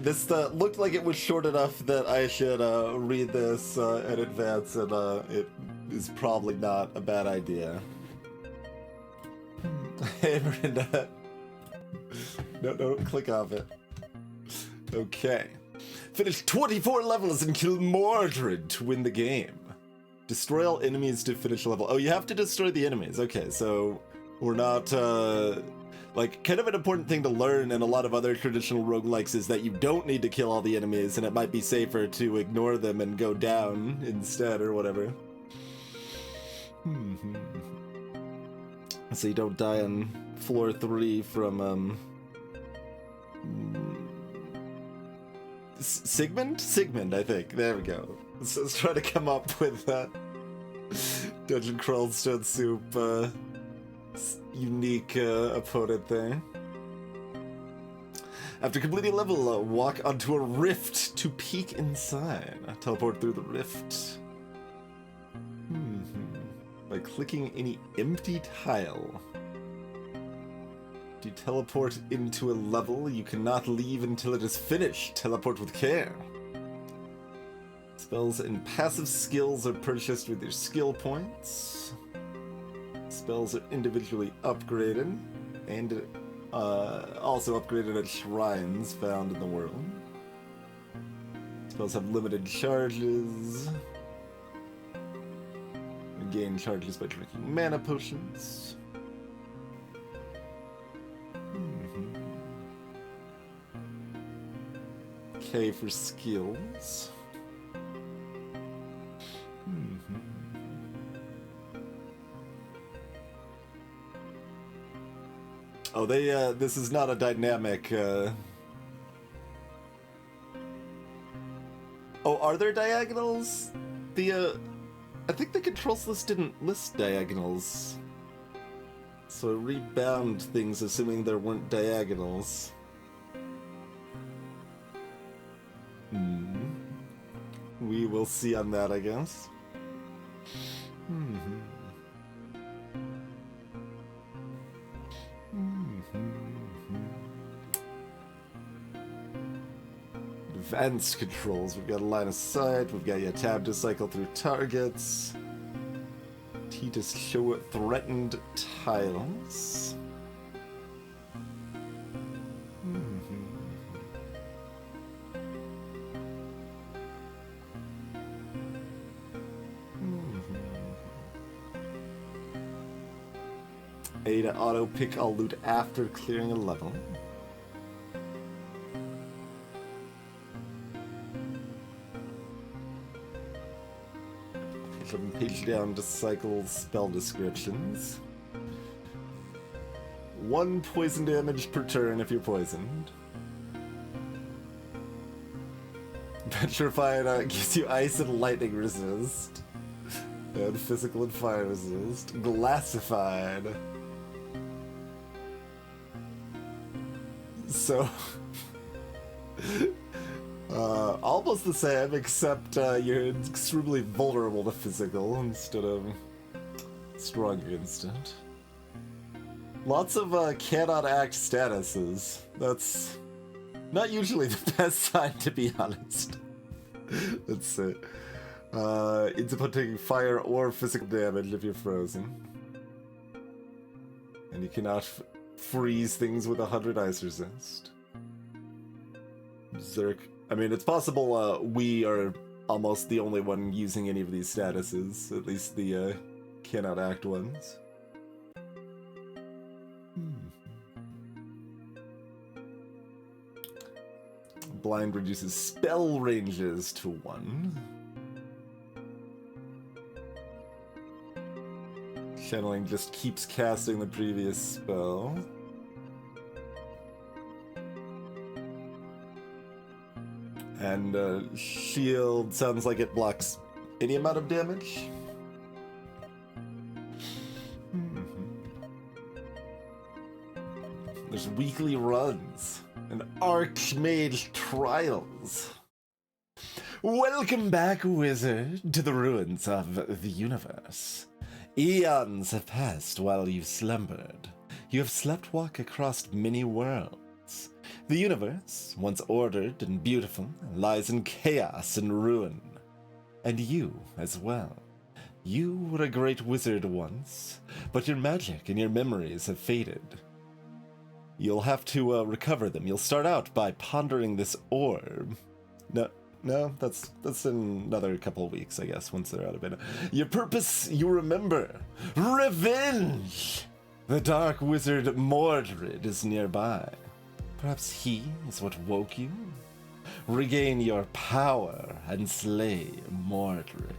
This looked like it was short enough that I should read this in advance, and it is probably not a bad idea. Hey, Miranda. No, click off it. Okay. Finish 24 levels and kill Mordred to win the game. Destroy all enemies to finish a level. Oh, you have to destroy the enemies. Okay, so we're not, like, kind of an important thing to learn in a lot of other traditional roguelikes is that you don't need to kill all the enemies, and it might be safer to ignore them and go down instead or whatever. So you don't die on floor 3 from, Sigmund, I think. There we go. So let's try to come up with that Dungeon Crawl Stone Soup unique opponent there. After completing a level, walk onto a rift to peek inside. Teleport through the rift. By clicking any empty tile. If you teleport into a level, you cannot leave until it is finished. Teleport with care. Spells and passive skills are purchased with your skill points. Spells are individually upgraded and also upgraded at shrines found in the world. Spells have limited charges. You gain charges by drinking mana potions. K for skills. Oh, this is not a dynamic, Oh, are there diagonals? I think the controls list didn't list diagonals. So I rebound things assuming there weren't diagonals. We will see on that, I guess. Advanced controls. We've got a line of sight. We've got your tab to cycle through targets. T to show threatened tiles. A to auto pick all loot after clearing a level. From page down to cycle spell descriptions. 1 poison damage per turn if you're poisoned. Petrified gives you ice and lightning resist. And physical and fire resist. Glassified. So... almost the same, except you're extremely vulnerable to physical instead of strong against it. Lots of cannot act statuses. That's not usually the best sign, to be honest. Let's see. It's about taking fire or physical damage if you're frozen. And you cannot freeze things with 100 ice resist. Berserk. I mean, it's possible we are almost the only one using any of these statuses, at least the cannot act ones. Blind reduces spell ranges to 1. Channeling just keeps casting the previous spell. And shield sounds like it blocks any amount of damage. There's weekly runs and Archmage trials. Welcome back, wizard, to the ruins of the universe. Eons have passed while you've slumbered. You have slept walk across many worlds. The universe, once ordered and beautiful, lies in chaos and ruin. And you as well. You were a great wizard once, but your magic and your memories have faded. You'll have to recover them. You'll start out by pondering this orb. No, that's in another couple of weeks, I guess, once they're out of it. Your purpose, you remember. Revenge! The dark wizard Mordred is nearby. Perhaps he is what woke you? Regain your power and slay Mordred.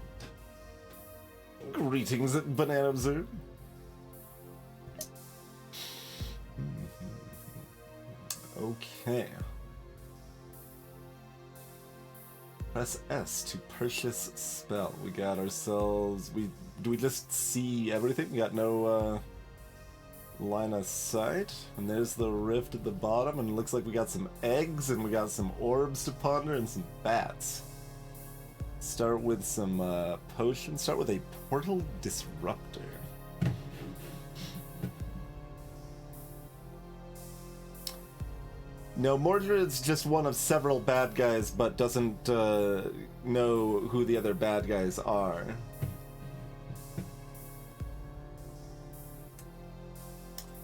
Greetings, Banana Observe. Okay. Press S to purchase spell. We got ourselves... Do we just see everything? We got no line of sight. And there's the rift at the bottom, and it looks like we got some eggs, and we got some orbs to ponder, and some bats. Start with some potions. Start with a portal disruptor. No, Mordred's just one of several bad guys, but doesn't know who the other bad guys are.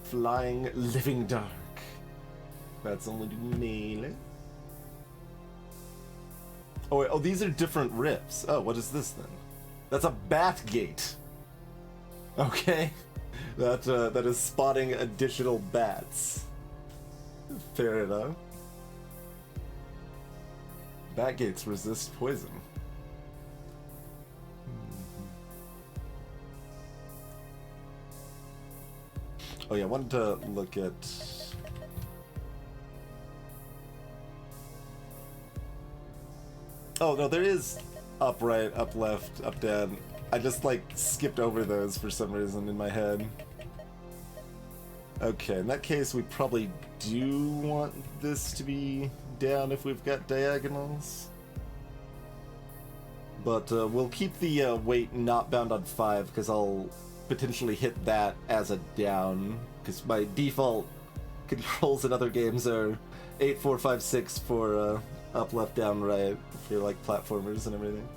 Flying Living Dark. That's only do melee. Oh, wait, these are different rifts. Oh, what is this then? That's a bat gate. Okay. That is spotting additional bats. Fair enough. Bat gates resist poison. Oh yeah, I wanted to look at... Oh no, there is up right, up left, up down. I just like skipped over those for some reason in my head. Okay, in that case we probably do want this to be down if we've got diagonals. But we'll keep the weight not bound on 5 because I'll potentially hit that as a down, because my default controls in other games are 8, 4, 5, 6 for up, left, down, right, for like platformers and everything.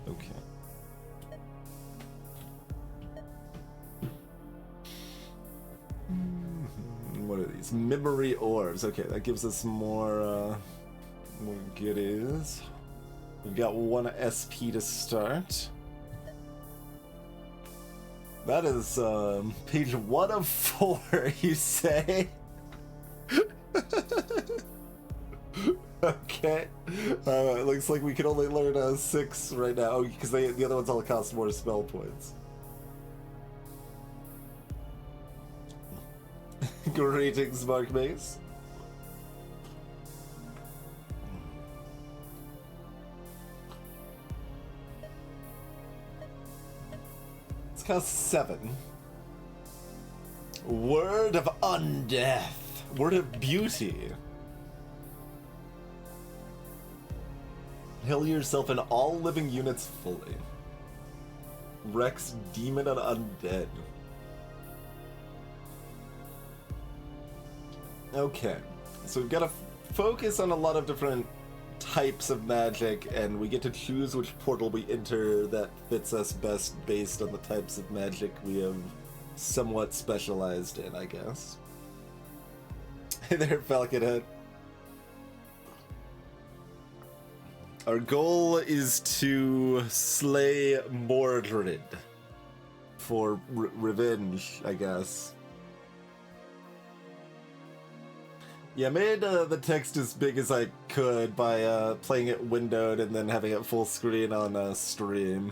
Okay. What are these? Memory orbs. Okay, that gives us more goodies. We've got 1 SP to start. That is page 1 of 4, you say? Okay. It looks like we can only learn 6 right now, because the other ones all cost more spell points. Greetings, Mark Mace. It's cost 7. Word of Undeath. Word of Beauty. Heal yourself and all living units fully. Rex, Demon, and Undead. Okay, so we've got to focus on a lot of different types of magic, and we get to choose which portal we enter that fits us best based on the types of magic we have somewhat specialized in, I guess. Hey there, Falconhead. Our goal is to slay Mordred for revenge, I guess. Yeah, I made the text as big as I could by playing it windowed and then having it full screen on stream.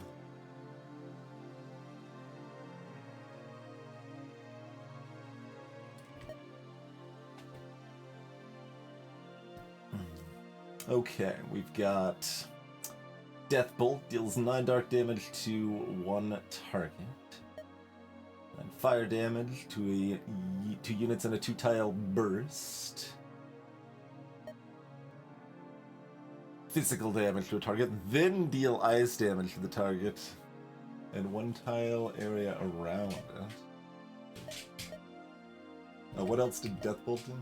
Okay, we've got Deathbolt, deals 9 dark damage to 1 target. And fire damage to 2 units in a 2-tile burst. physical damage to a target, then deal ice damage to the target and 1 tile area around it. What else did Deathbolt do?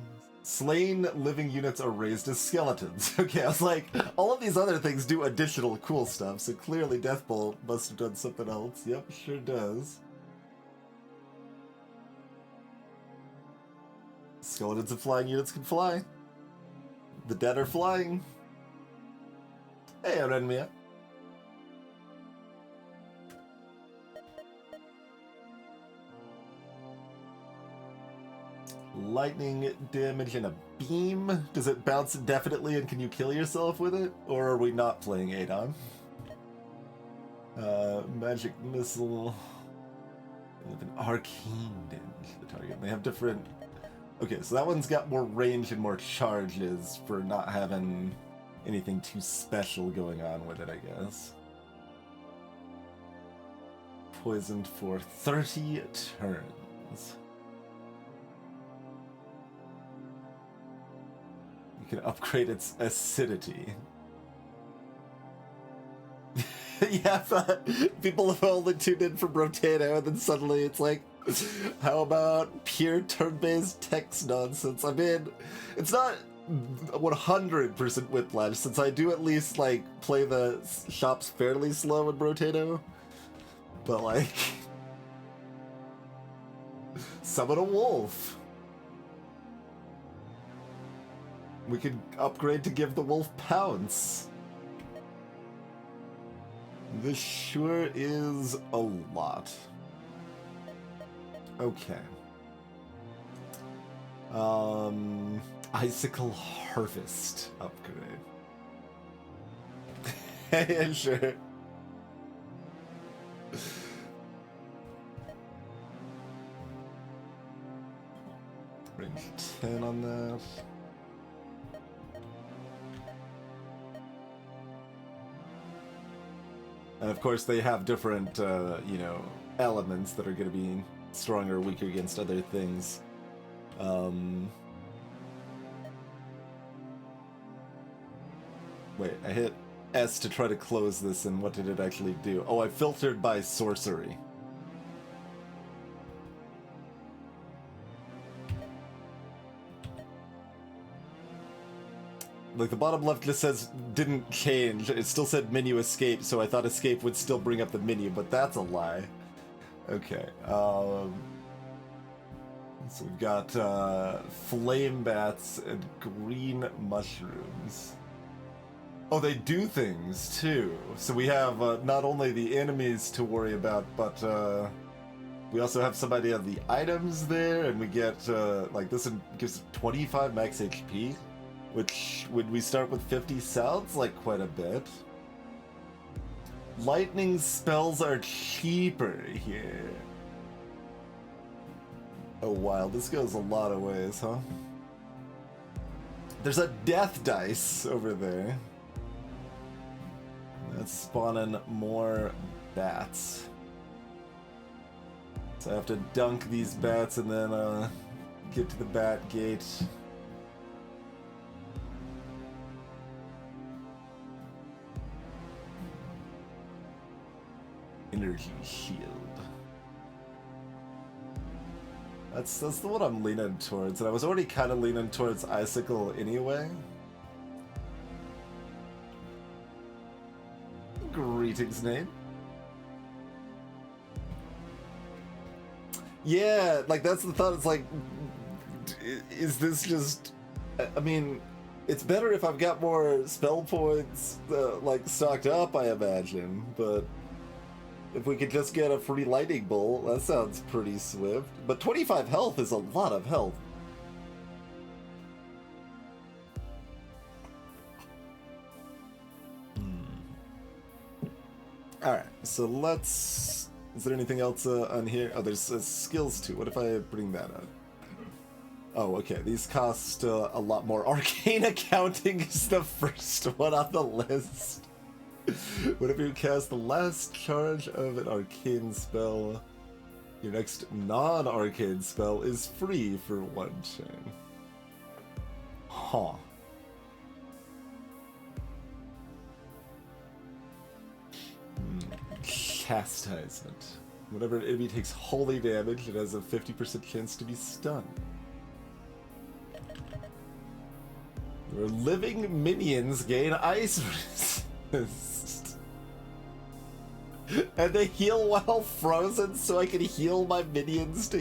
Slain living units are raised as skeletons. Okay, I was like, all of these other things do additional cool stuff, so clearly Deathbolt must have done something else. Yep, sure does. Skeletons and flying units can fly. The dead are flying. Hey, Renmia. Lightning damage and a beam. Does it bounce indefinitely and can you kill yourself with it? Or are we not playing Adon? Magic missile. With an arcane damage to the target. They have different... Okay, so that one's got more range and more charges for not having anything too special going on with it, I guess. Poisoned for 30 turns. You can upgrade its acidity. Yeah, people have only tuned in from Rotato, and then suddenly it's like, how about pure turn-based text nonsense? I mean, it's not 100% Whiplash, since I do at least, like, play the shops fairly slow in Rotato. But, like... Summon a wolf. We could upgrade to give the wolf pounce. This sure is a lot. Okay. Icicle Harvest upgrade. Yeah, sure. Range 10 on that. And of course they have different, you know, elements that are going to be stronger or weaker against other things. Wait, I hit S to try to close this, and what did it actually do? Oh, I filtered by sorcery. Like, the bottom left just says didn't change. It still said menu escape, so I thought escape would still bring up the menu, but that's a lie. Okay, so we've got flame bats and green mushrooms. Oh, they do things too. So we have not only the enemies to worry about, but we also have somebody of the items there, and we get like this gives 25 max HP, which when we start with 50 sounds like quite a bit. Lightning spells are cheaper here. Oh wow, this goes a lot of ways, huh? There's a death dice over there. That's spawning more bats. So I have to dunk these bats and then get to the bat gate. Energy shield. That's the one I'm leaning towards, and I was already kind of leaning towards Icicle anyway. Greetings, Nate. Yeah, like that's the thought. It's like, is this just? I mean, it's better if I've got more spell points, like stocked up, I imagine. But if we could just get a free lightning bolt, that sounds pretty swift. But 25 health is a lot of health. Alright, so let's... Is there anything else on here? Oh, there's skills too. What if I bring that up? Oh, okay. These cost a lot more. Arcane Accounting is the first one on the list. Whenever you cast the last charge of an arcane spell, your next non-arcane spell is free for 1 turn. Huh. Chastisement. Whenever an enemy takes holy damage, it has a 50% chance to be stunned. Your living minions gain ice resist. And they heal while frozen, so I can heal my minions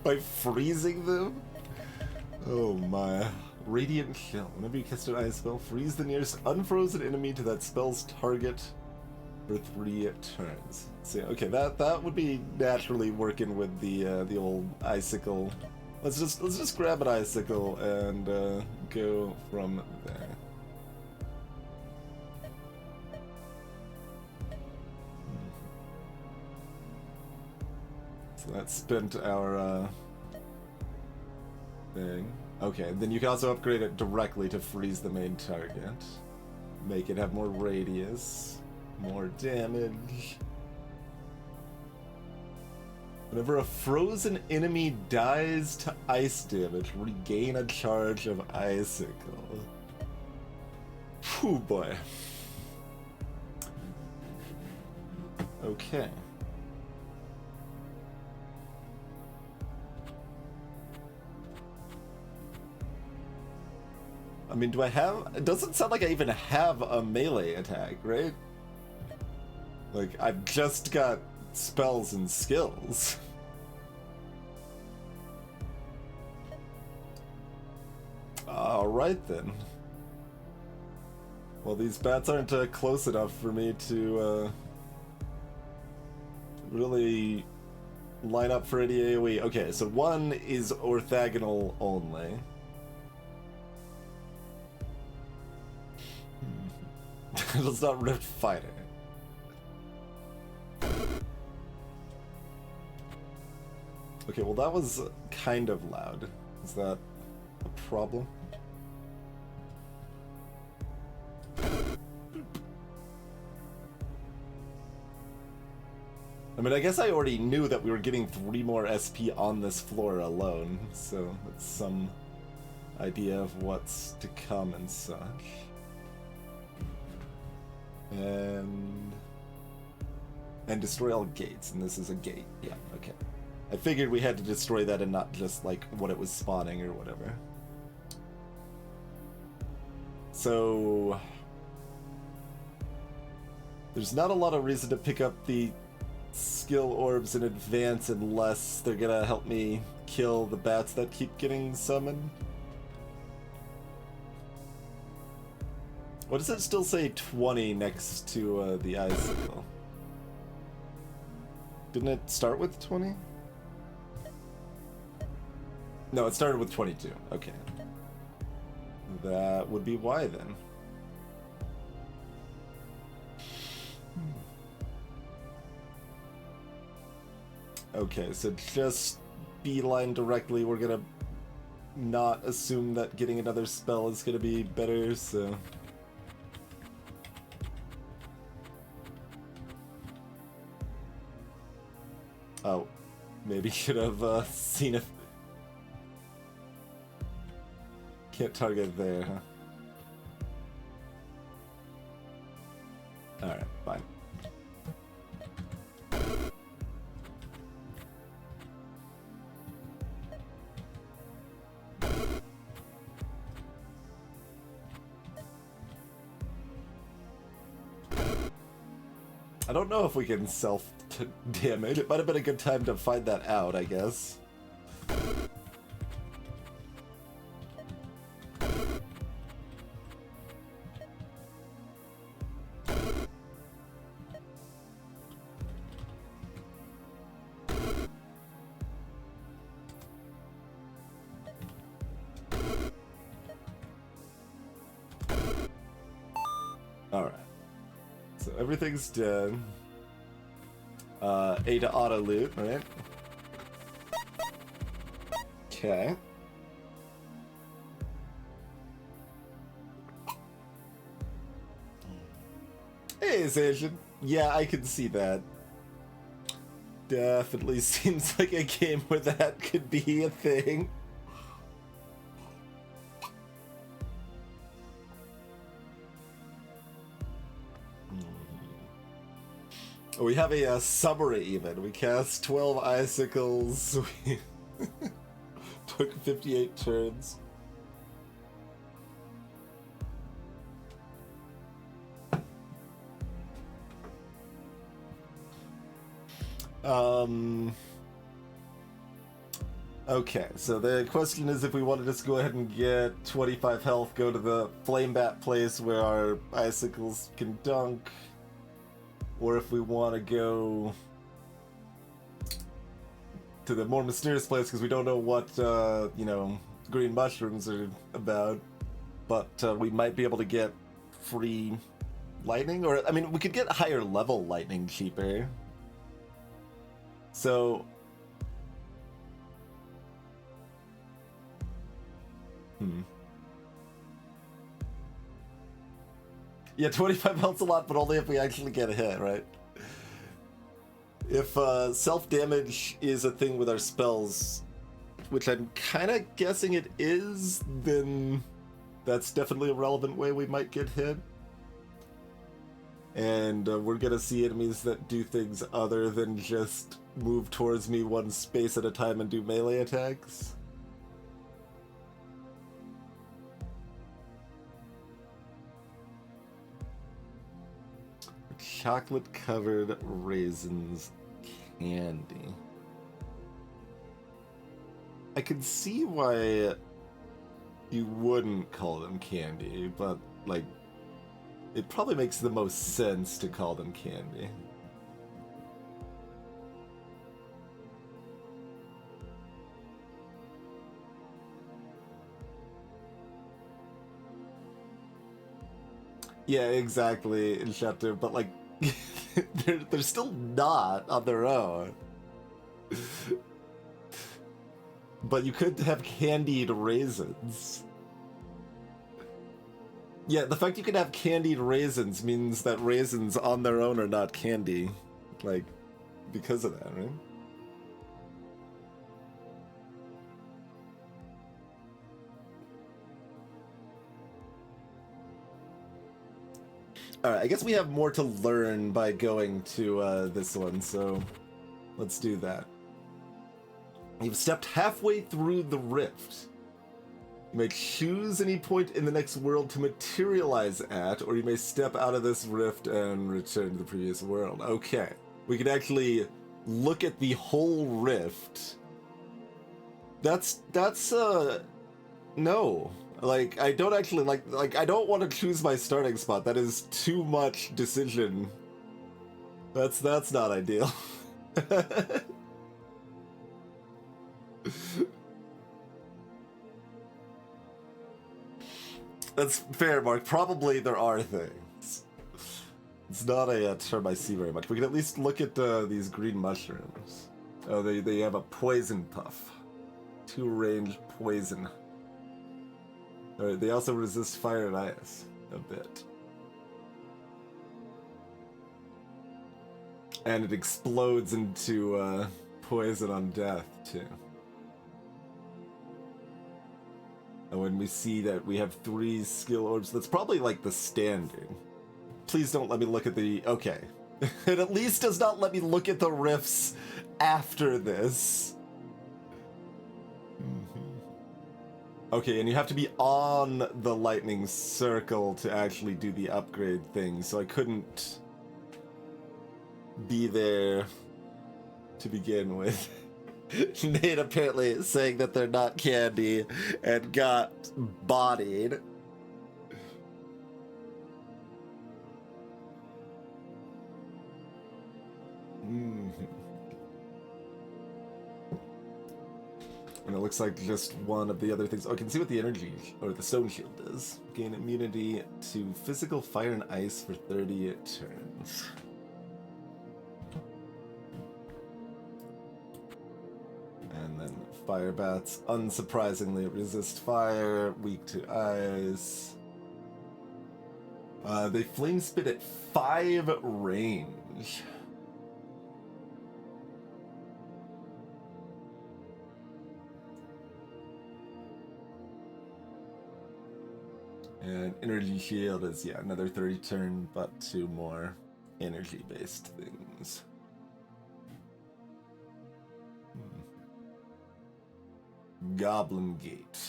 by freezing them? Oh my. Radiant Chill. Whenever you cast an ice spell, freeze the nearest unfrozen enemy to that spell's target for 3 turns. So okay, that would be naturally working with the old icicle. Let's just grab an icicle and go from there. So that spent our thing. Okay, then you can also upgrade it directly to freeze the main target. Make it have more radius, more damage. Whenever a frozen enemy dies to ice damage, regain a charge of icicle. Whew, boy. Okay. I mean, do I have... It doesn't sound like I even have a melee attack, right? Like, I've just got spells and skills. Alright then. Well, these bats aren't close enough for me to really line up for any AoE. Okay, so one is orthogonal only. It's not Rift Fighter. Okay, well that was kind of loud. Is that a problem? I mean, I guess I already knew that we were getting 3 more SP on this floor alone, so that's some idea of what's to come and such. And destroy all gates, and this is a gate. Yeah, okay. I figured we had to destroy that and not just like what it was spawning or whatever. So there's not a lot of reason to pick up the skill orbs in advance unless they're gonna help me kill the bats that keep getting summoned. What does it still say 20 next to the icicle? Didn't it start with 20? No, it started with 22. Okay. That would be why then. Okay, so just beeline directly. We're gonna not assume that getting another spell is gonna be better, so... Oh, maybe should have seen if... Can't target there, huh? Alright, fine. I don't know if we can self-damage. It might have been a good time to find that out, I guess. Alright. So everything's done. A to auto loot, right? Okay. Hey, Zacian. Yeah, I can see that. Definitely seems like a game where that could be a thing. We have a summary even. We cast 12 icicles. We took 58 turns. Okay, so the question is if we want to just go ahead and get 25 health, go to the flame bat place where our icicles can dunk, or if we want to go to the more mysterious place because we don't know what, you know, green mushrooms are about, but we might be able to get free lightning, or, I mean, we could get higher level lightning cheaper. So... Yeah, 25 health's a lot, but only if we actually get a hit, right? If self-damage is a thing with our spells, which I'm kind of guessing it is, then that's definitely a relevant way we might get hit. And we're gonna see enemies that do things other than just move towards me one space at a time and do melee attacks. Chocolate-covered raisins candy. I can see why you wouldn't call them candy, but, like, it probably makes the most sense to call them candy. Yeah, exactly, Inceptor, but, like, they're still not on their own. But you could have candied raisins. Yeah, the fact you can have candied raisins means that raisins on their own are not candy. Like, because of that, right? Alright, I guess we have more to learn by going to this one, so let's do that. You've stepped halfway through the rift. You may choose any point in the next world to materialize at, or you may step out of this rift and return to the previous world. Okay, we can actually look at the whole rift. That's no. Like, I don't actually like I don't want to choose my starting spot. That is too much decision. That's not ideal. That's fair, Mark. Probably there are things. It's not a term I see very much. We can at least look at these green mushrooms. Oh, they have a poison puff. 2-range poison. Alright, they also resist fire and ice a bit. And it explodes into poison on death, too. And when we see that we have 3 skill orbs, that's probably like the standard. Please don't let me look at the... Okay. It at least does not let me look at the rifts after this. Okay, and you have to be on the lightning circle to actually do the upgrade thing, so I couldn't be there to begin with. Nate apparently saying that they're not candy and got bodied. And it looks like just one of the other things. Oh, I can see what the energy, or the stone shield does. Gain immunity to physical fire and ice for 30 turns. And then fire bats, unsurprisingly, resist fire, weak to ice. They flame spit at 5 range. And energy shield is, yeah, another 30 turn, but 2 more. energy-based things. Goblin Gate.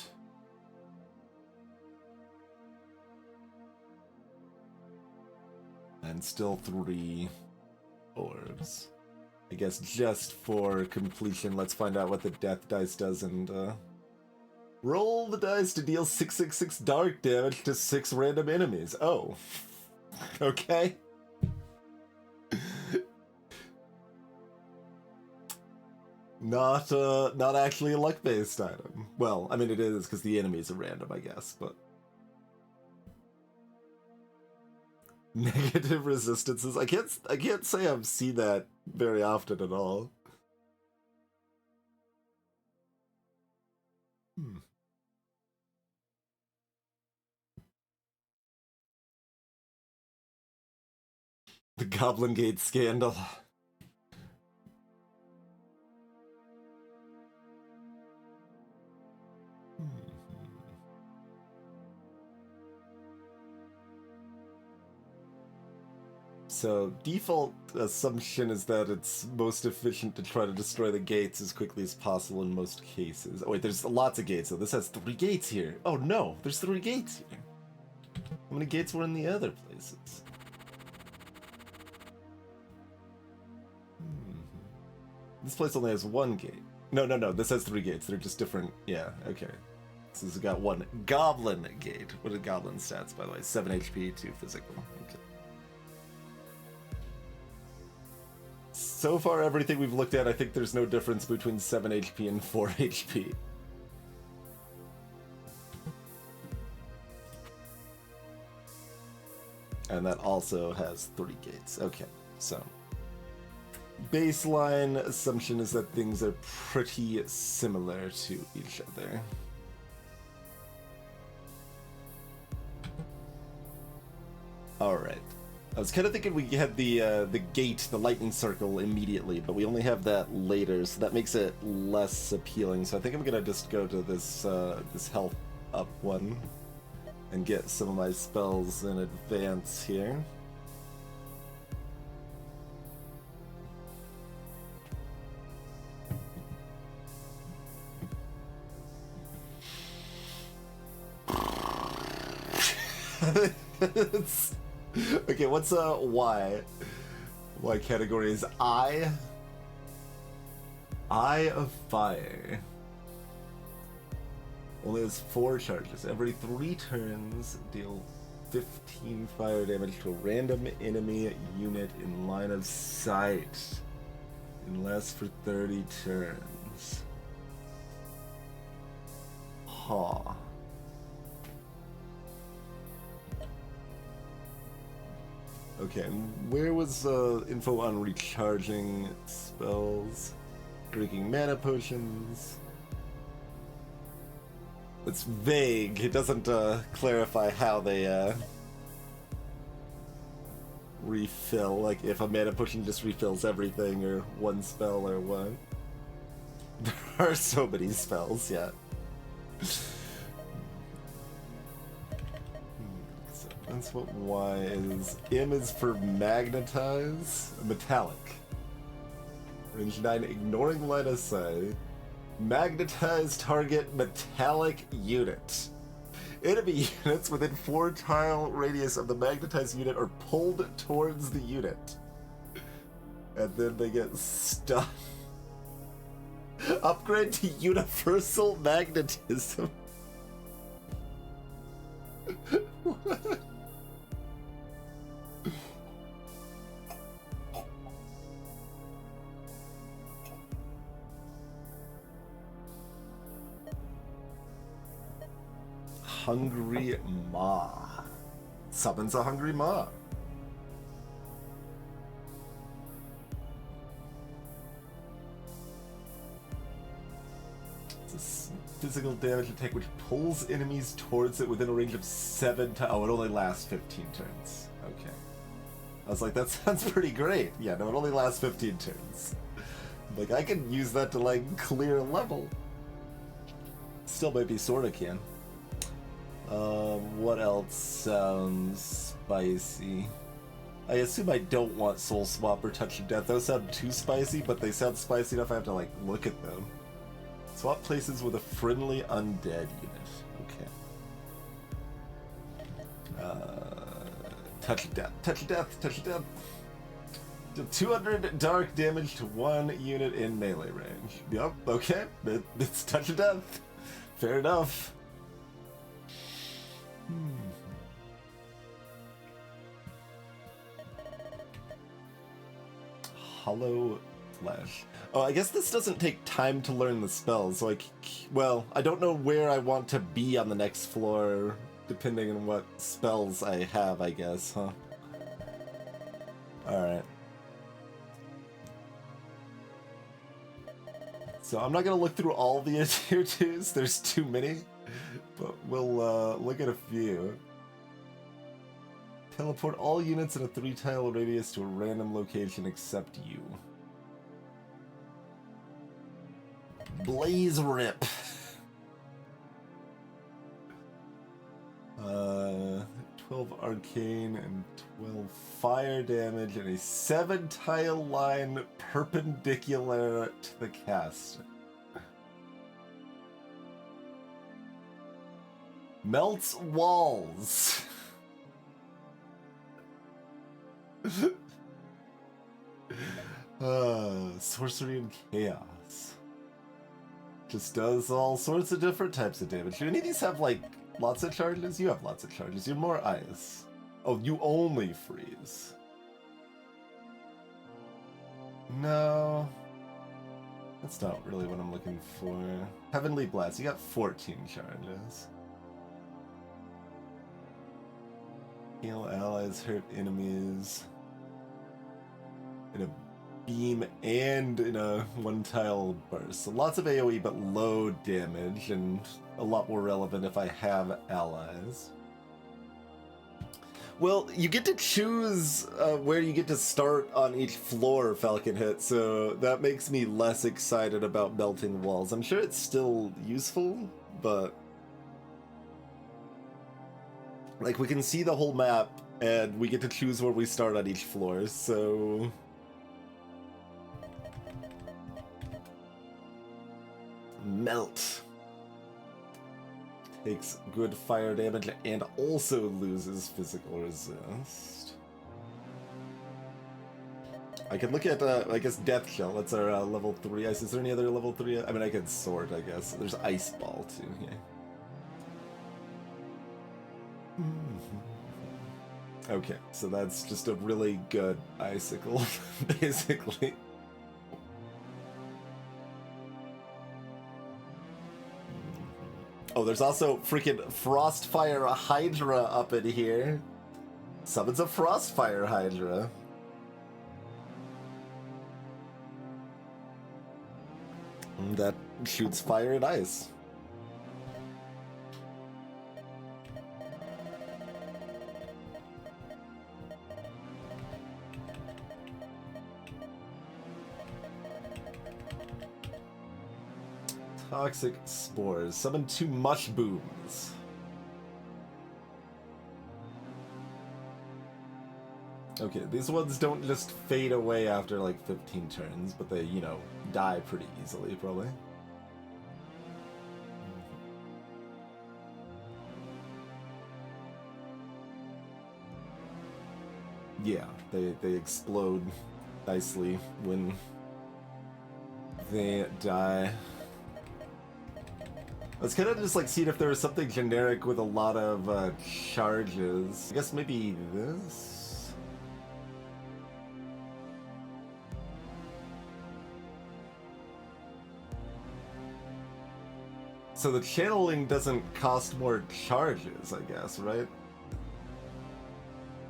And still 3 orbs. I guess just for completion, let's find out what the death dice does and roll the dice to deal 666 dark damage to 6 random enemies. Oh. Okay. Not actually a luck-based item. Well, I mean it is because the enemies are random, I guess, but negative resistances. I can't say I've seen that very often at all. The Goblin Gate scandal. So, default assumption is that it's most efficient to try to destroy the gates as quickly as possible in most cases. Oh wait, there's lots of gates, so this has 3 gates here. Oh no, there's 3 gates here. How many gates were in the other places? This place only has 1 gate. No, this has 3 gates. They're just different. Yeah, okay. So this has got 1 Goblin Gate. What are Goblin stats, by the way? 7 HP, 2 physical. Okay. So far, everything we've looked at, I think there's no difference between 7 HP and 4 HP. And that also has 3 gates. Okay, so baseline assumption is that things are pretty similar to each other. Alright. I was kind of thinking we had the gate, the lightning circle, immediately, but we only have that later, so that makes it less appealing. So I think I'm gonna just go to this this health up one and get some of my spells in advance here. Okay, what's Y? Y category is Eye of Fire. Only has 4 charges. Every 3 turns, deal 15 fire damage to a random enemy unit in line of sight. And lasts for 30 turns. Huh. Okay, and where was info on recharging spells? Drinking mana potions? It's vague. It doesn't clarify how they refill, like if a mana potion just refills everything or one spell or what. There are so many spells, yeah. So that's what Y is. M is for magnetize, metallic. Range 9, ignoring line of sight. Magnetize target metallic unit. Enemy units within 4 tile radius of the magnetized unit are pulled towards the unit. And then they get stunned. Upgrade to universal magnetism. What? Hungry Ma. Summons a Hungry Ma. It's a physical damage attack which pulls enemies towards it within a range of 7 to... Oh, it only lasts 15 turns. Okay. I was like, that sounds pretty great. Yeah, no, it only lasts 15 turns. Like, I can use that to, like, clear a level. Still maybe sorta can. What else sounds spicy? I assume I don't want Soul Swap or Touch of Death. Those sound too spicy, but they sound spicy enough I have to, like, look at them. Swap places with a friendly undead unit. Okay. Touch of Death. Touch of Death. Touch of Death. Deal 200 dark damage to one unit in melee range. Yup, okay. It's Touch of Death. Fair enough. Hollow Flesh. Oh, I guess this doesn't take time to learn the spells, so well, I don't know where I want to be on the next floor, depending on what spells I have, I guess, huh? Alright. So I'm not gonna look through all the tier 2s, there's too many, but we'll look at a few. Teleport all units in a 3-tile radius to a random location except you. Blaze Rip. 12 arcane and 12 fire damage and a 7-tile line perpendicular to the caster. Melts walls. Sorcery and Chaos. Just does all sorts of different types of damage. Do any of these have, like, lots of charges? You have lots of charges. You're more ice. Oh, you only freeze. No. That's not really what I'm looking for. Heavenly Blast. You got 14 charges. Heal allies, hurt enemies. In a beam and in a 1-tile burst. So lots of AoE but low damage and a lot more relevant if I have allies. Well, you get to choose where you get to start on each floor, Falcon Hit, so that makes me less excited about melting walls. I'm sure it's still useful, but like we can see the whole map and we get to choose where we start on each floor, so Melt takes good fire damage and also loses physical resist. I can look at, I guess, Death Shell. That's our level 3 ice. Is there any other level 3? I mean, I could Sword, I guess. There's Ice Ball, too, yeah. Okay, so that's just a really good icicle, basically. Oh, there's also freaking Frostfire Hydra up in here. Summons a Frostfire Hydra. That shoots fire and ice. Toxic Spores. Summon 2 Mush Booms. Okay, these ones don't just fade away after like 15 turns, but they, you know, die pretty easily, probably. Yeah, they explode nicely when they die. Let's kind of just like see if there was something generic with a lot of charges. I guess maybe this? So the channeling doesn't cost more charges, I guess, right?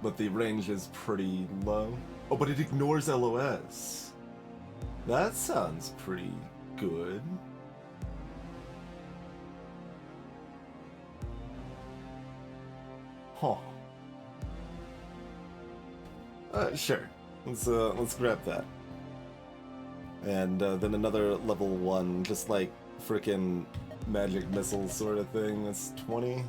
But the range is pretty low. Oh, but it ignores LOS. That sounds pretty good. Huh. Sure. Let's grab that. And then another level 1, just like frickin' magic missile sort of thing. That's 20.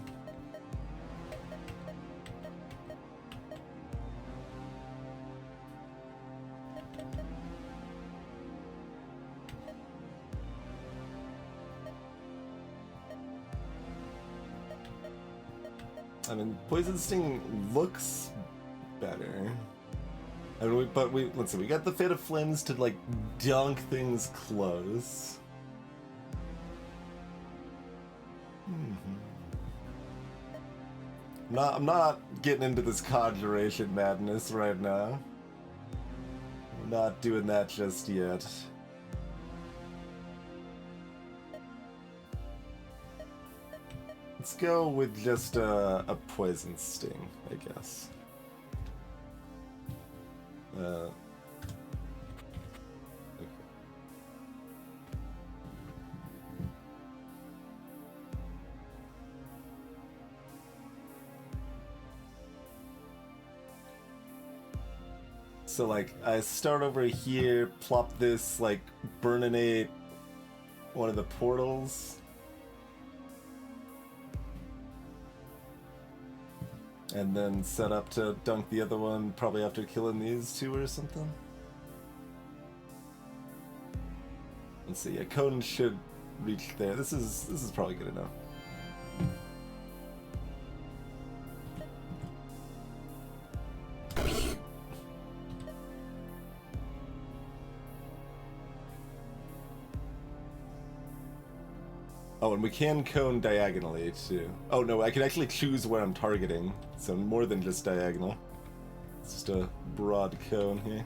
I mean, Poison Sting looks better. I mean, let's see, we got the Fate of Flames to, like, dunk things close. I'm not getting into this Conjuration madness right now. I'm not doing that just yet. Let's go with just a Poison Sting, I guess. Okay. So, like, I start over here, plop this, like, burninate one of the portals. And then set up to dunk the other one probably after killing these two or something. Let's see, a cone should reach there. This is probably good enough. Oh, and we can cone diagonally, too. Oh, no, I can actually choose where I'm targeting, so more than just diagonal. It's just a broad cone here.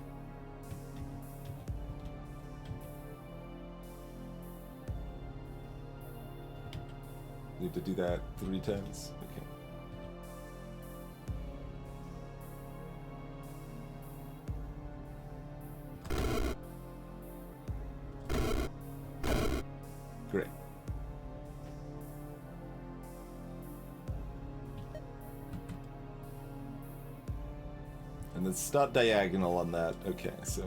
Need to do that 3 times? Okay. Great. And it's not diagonal on that. Okay, so...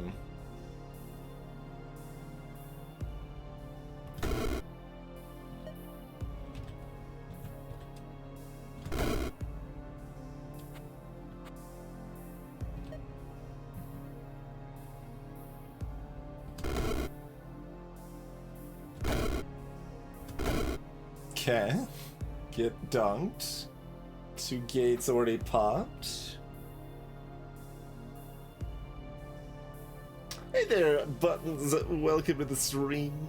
Okay. Get dunked. 2 gates already popped. Hey there, Buttons. Welcome to the stream.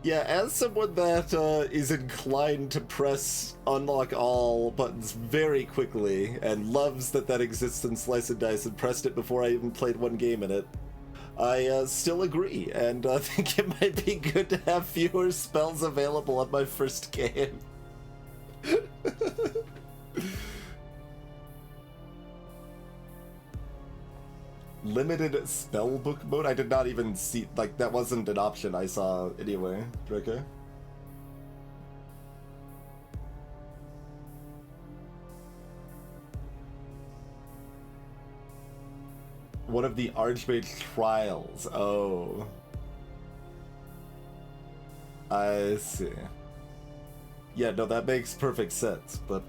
Yeah, as someone that is inclined to press unlock all buttons very quickly and loves that exists in Slice and Dice and pressed it before I even played one game in it, I still agree, and I think it might be good to have fewer spells available on my first game. Limited spellbook mode? I did not even see, like, that wasn't an option I saw anyway, Draco. One of the Archmage trials. Oh. I see. Yeah, no, that makes perfect sense, but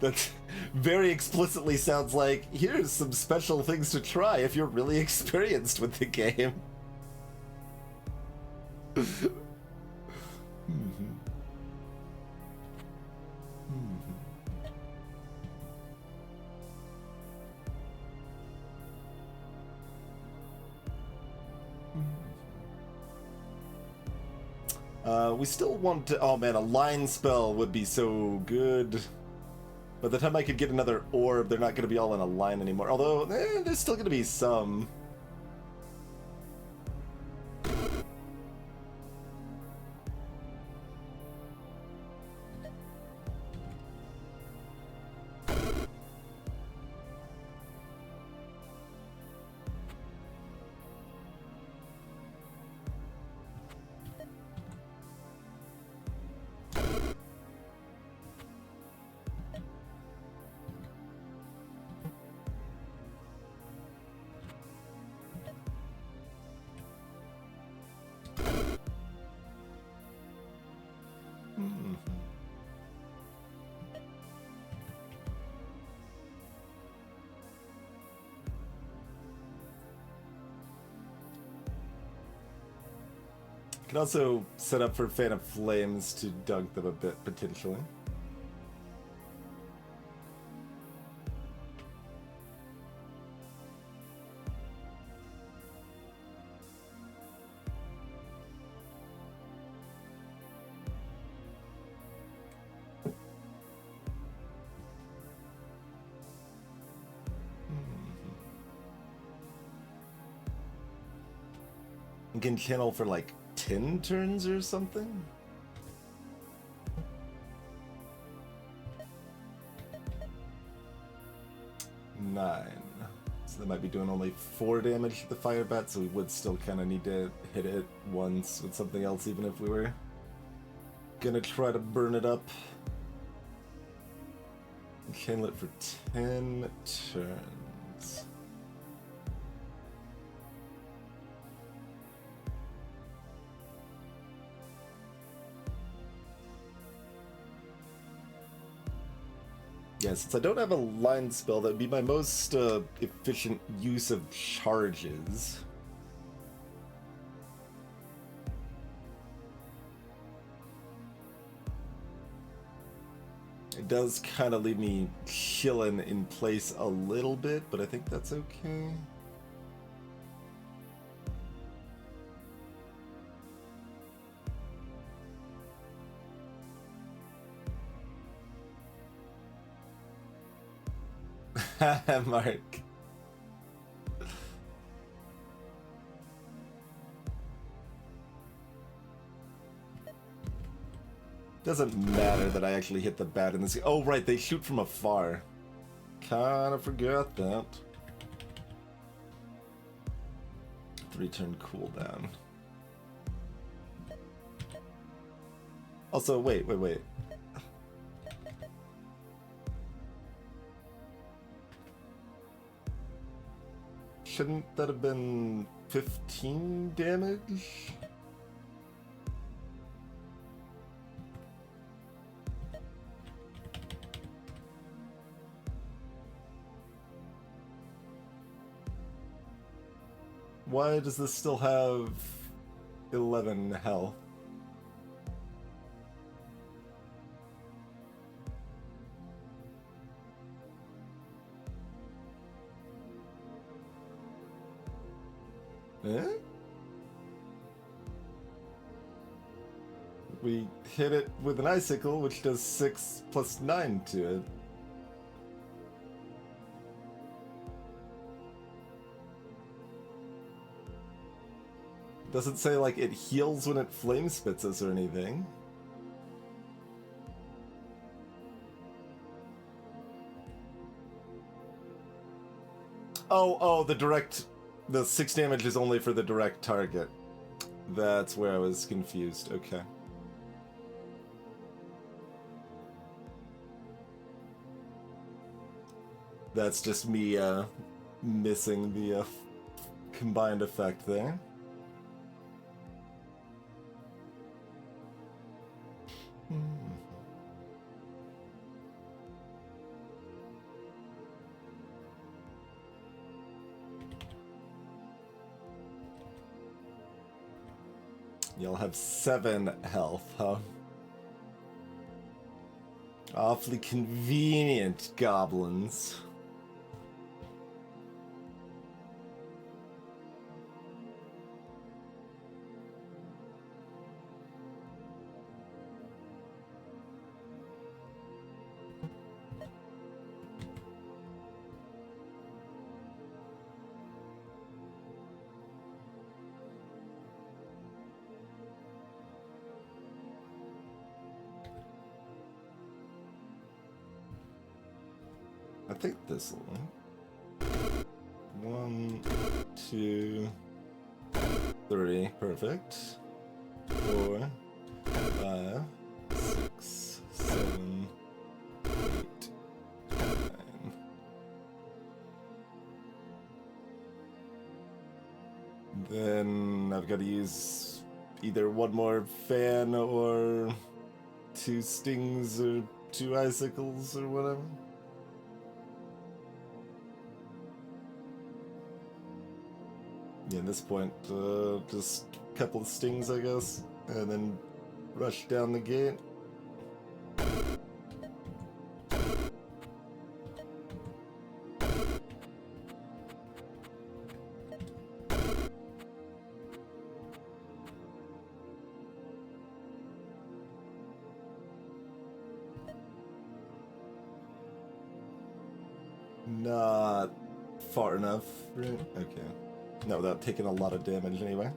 that's very explicitly sounds like, here's some special things to try if you're really experienced with the game. We still want to... Oh man, a line spell would be so good. By the time I could get another orb, they're not going to be all in a line anymore. Although, there's still going to be some. Can also set up for Fan of Flames to dunk them a bit, potentially. You can channel for like 10 turns or something? Nine. So that might be doing only 4 damage to the fire bat, so we would still kind of need to hit it once with something else, even if we were gonna try to burn it up. Channel it for 10 turns. Yeah, since I don't have a line spell, that would be my most efficient use of charges. It does kind of leave me chilling in place a little bit, but I think that's okay. Mark. Doesn't matter that I actually hit the bat in this. Oh, right, they shoot from afar. Kinda forgot that. 3-turn cooldown. Also, wait. Shouldn't that have been 15 damage? Why does this still have 11 health? Eh? We hit it with an icicle, which does 6 plus 9 to it. Doesn't say like it heals when it flame spits us or anything. Oh, the 6 damage is only for the direct target. That's where I was confused. Okay. That's just me missing the combined effect there. You'll have 7 health, huh? Awfully convenient, goblins. I think this will. 1, 2, 3. Perfect. 4, 5, 6, 7, 8, 9. Then I've got to use either one more fan or 2 stings or 2 icicles or whatever. Yeah, at this point, just a couple of stings, I guess, and then rush down the gate. Not far enough, right? Okay. No, without taking a lot of damage anyway.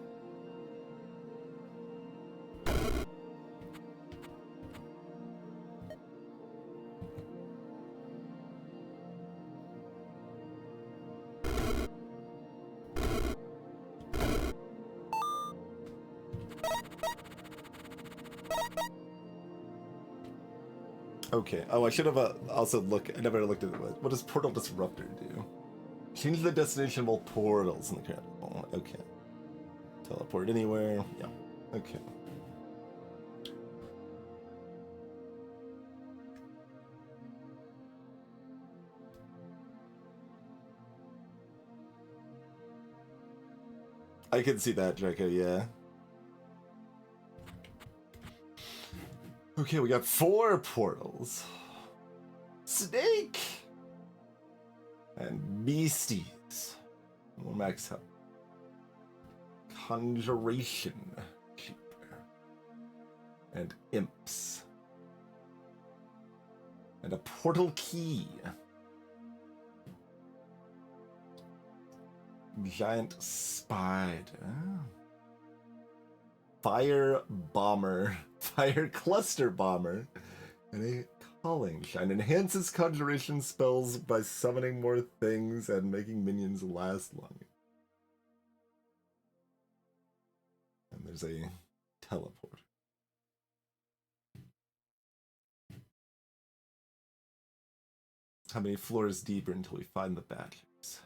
Okay. Oh, I should have also I never looked at it. What does Portal Disruptor do? Change the destination of all portals in the current. Oh, okay. Teleport anywhere. Yeah. Okay. I can see that, Draco, yeah. Okay, we got 4 portals. Snake! And beasties. More max health. Conjuration. Cheaper. And imps. And a portal key. Giant spider. Fire bomber. Fire cluster bomber. And a calling shine. Enhances conjuration spells by summoning more things and making minions last longer. And there's a teleport. How many floors deeper until we find the badgers?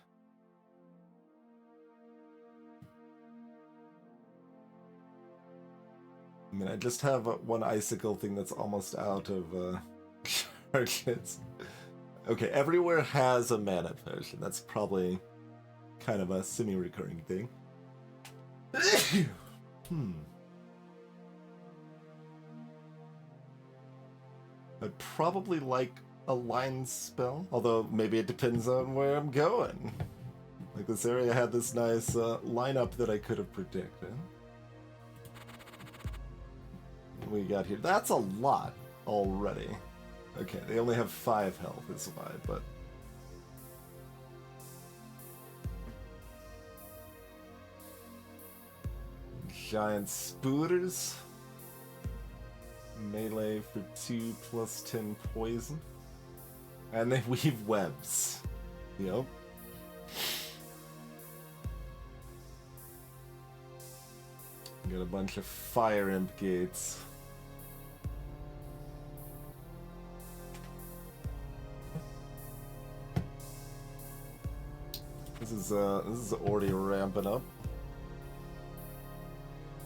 I mean, I just have one icicle thing that's almost out of charges. Okay, everywhere has a mana potion. That's probably kind of a semi-recurring thing. I'd probably like a line spell, although maybe it depends on where I'm going. Like this area had this nice lineup that I could have predicted. What we got here? That's a lot already. Okay, they only have 5 health is why, but... Giant spooters. Melee for 2 plus 10 poison. And they weave webs. Yep. Got a bunch of fire imp gates. This is already ramping up.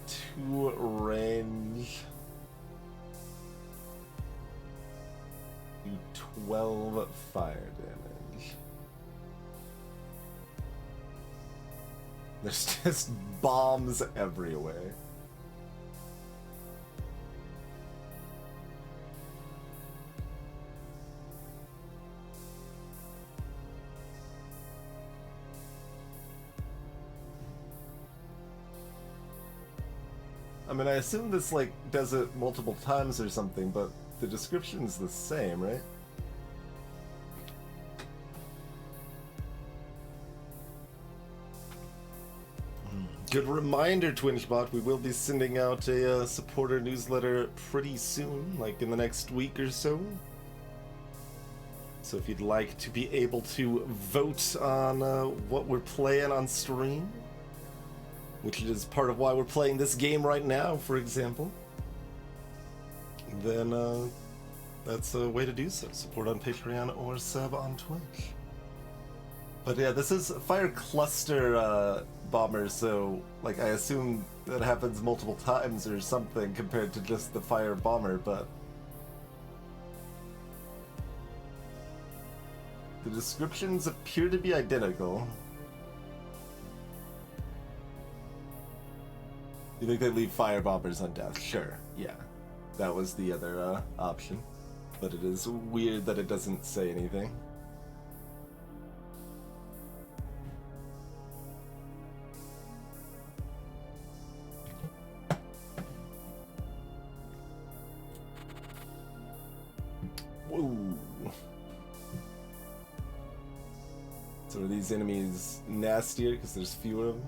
2 range. Do 12 fire damage. There's just bombs everywhere. I mean, I assume this, like, does it multiple times or something, but the description's the same, right? Good reminder, TwingeBot, we will be sending out a supporter newsletter pretty soon, like in the next week or so. So if you'd like to be able to vote on what we're playing on stream, which is part of why we're playing this game right now, for example, then that's a way to do so. Support on Patreon or sub on Twitch. But yeah, this is Fire Cluster Bomber, so like I assume that happens multiple times or something compared to just the Fire Bomber, but the descriptions appear to be identical. You think they leave fire bombers on death? Sure, yeah. That was the other option. But it is weird that it doesn't say anything. Whoa. So are these enemies nastier because there's fewer of them?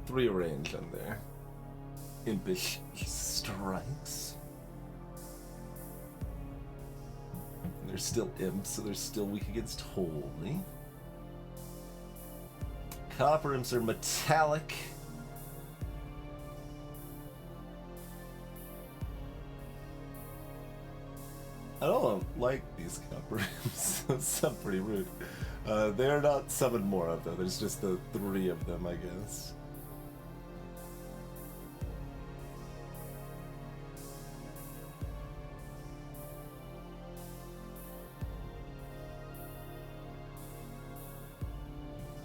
3 range on there. Impish strikes. And they're still imps, so they're still weak against holy. Copper imps are metallic. I don't like these Copperims. Those sound pretty rude. They're not summoned more of, though. There's just the 3 of them, I guess.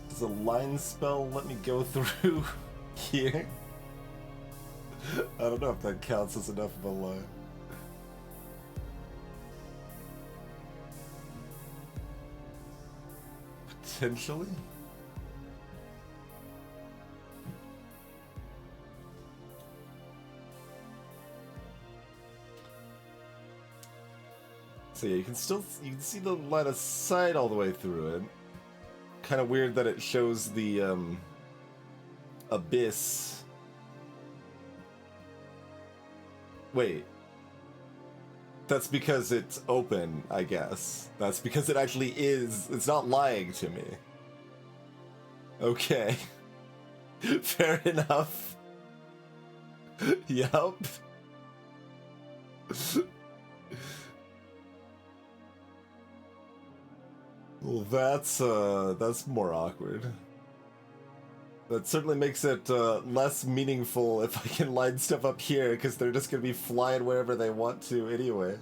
Does a line spell let me go through here? I don't know if that counts as enough of a line. Potentially? So yeah, you can see the line of sight all the way through it. Kind of weird that it shows the abyss. Wait. That's because it's open, I guess. That's because it actually is. It's not lying to me. Okay. Fair enough. Yup. Well, that's more awkward. That certainly makes it less meaningful if I can line stuff up here, because they're just gonna be flying wherever they want to anyway.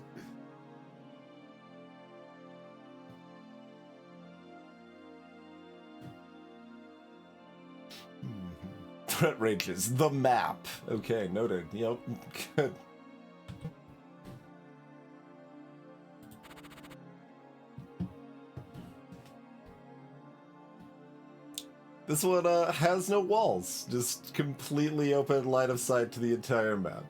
Threat ranges, the map. Okay, noted. Yep, good. This one has no walls, just completely open line of sight to the entire map.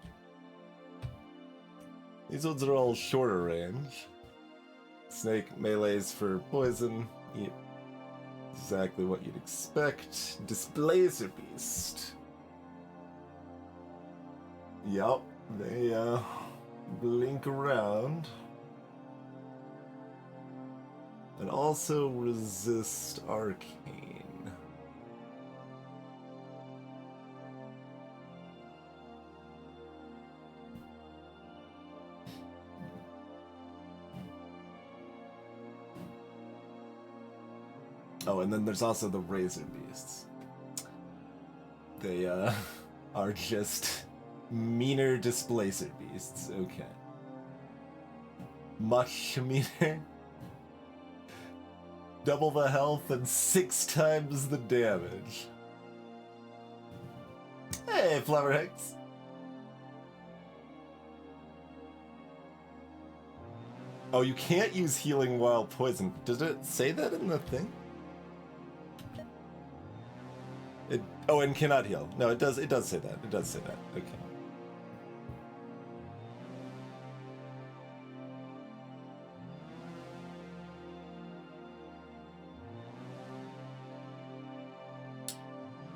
These ones are all shorter range. Snake melees for poison. Yep. Exactly what you'd expect. Displacer Beast. Yup, they blink around. And also resist arcane. Oh, and then there's also the Razor Beasts. They are just meaner Displacer Beasts. Okay. Much meaner. Double the health and 6 times the damage. Hey, Flower Hex. Oh, you can't use healing while poisoned. Does it say that in the thing? Oh, and cannot heal. No, it does say that. It does say that. Okay.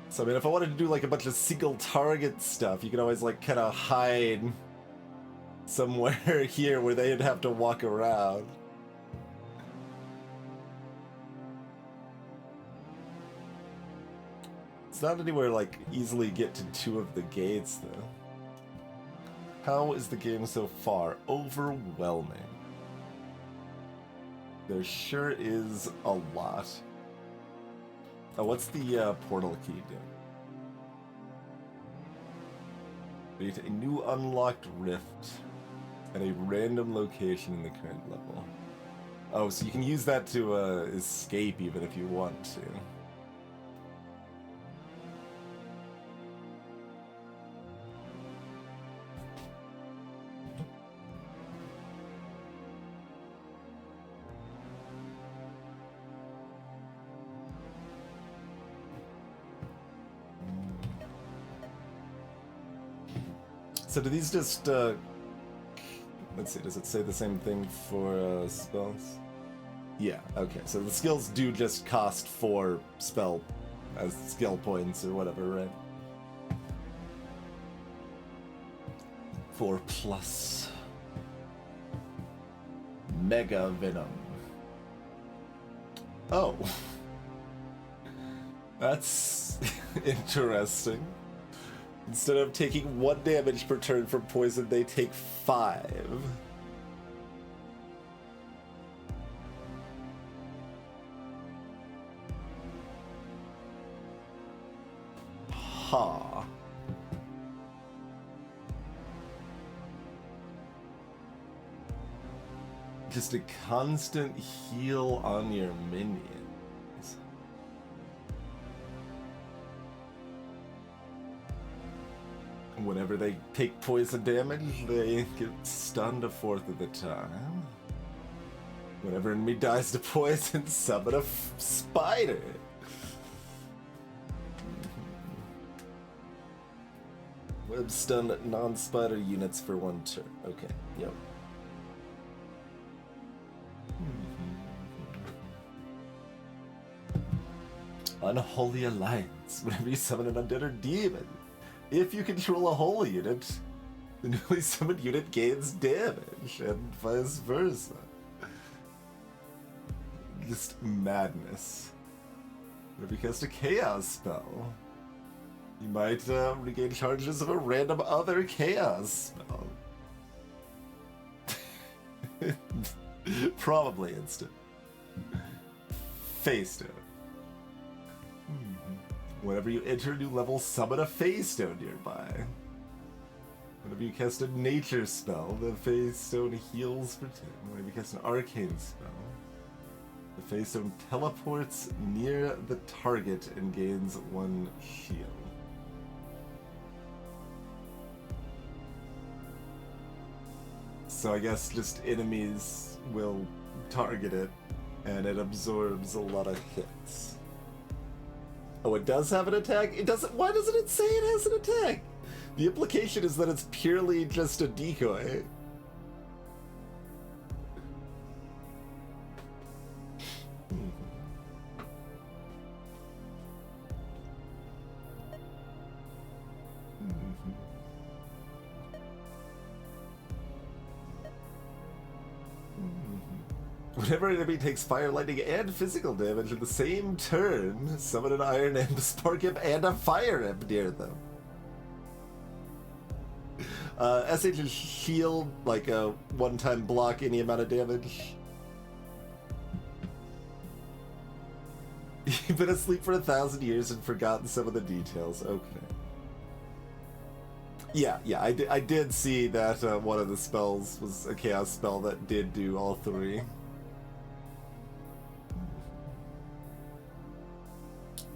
So, I mean, if I wanted to do, like, a bunch of single target stuff, you could always, like, kind of hide somewhere here where they'd have to walk around. It's not anywhere, like, easily get to 2 of the gates, though. How is the game so far? Overwhelming. There sure is a lot. Oh, what's the portal key do? Create a new unlocked rift at a random location in the current level. Oh, so you can use that to escape even if you want to. So do these just, let's see, does it say the same thing for spells? Yeah, okay, so the skills do just cost 4 spell as skill points or whatever, right? 4 plus. Mega Venom. Oh. That's interesting. Instead of taking 1 damage per turn from poison, they take 5. Aha. Just a constant heal on your minions. Whenever they take poison damage, they get stunned a fourth of the time. Whenever enemy dies to poison, summon a spider. Web stun non-spider units for 1 turn. Okay, yep. Unholy Alliance. Whenever you summon an undead or demon, if you control a holy unit, the newly summoned unit gains damage, and vice versa. Just madness. Whenever you cast a chaos spell, you might regain charges of a random other chaos spell. Probably instant. Face stone. Whenever you enter a new level, summon a Phase Stone nearby. Whenever you cast a nature spell, the Phase Stone heals for 10. Whenever you cast an arcane spell, the Phase Stone teleports near the target and gains 1 shield. So I guess just enemies will target it, and it absorbs a lot of hits. Oh, it does have an attack? It doesn't. Why doesn't it say it has an attack? The implication is that it's purely just a decoy. Whenever an enemy takes fire, lightning, and physical damage in the same turn, summon an Iron Imp, Spark Imp, and a Fire Imp near them. SH is shield, like a one-time block any amount of damage. You've been asleep for 1,000 years and forgotten some of the details. Okay. Yeah, I did see that one of the spells was a chaos spell that did do all 3.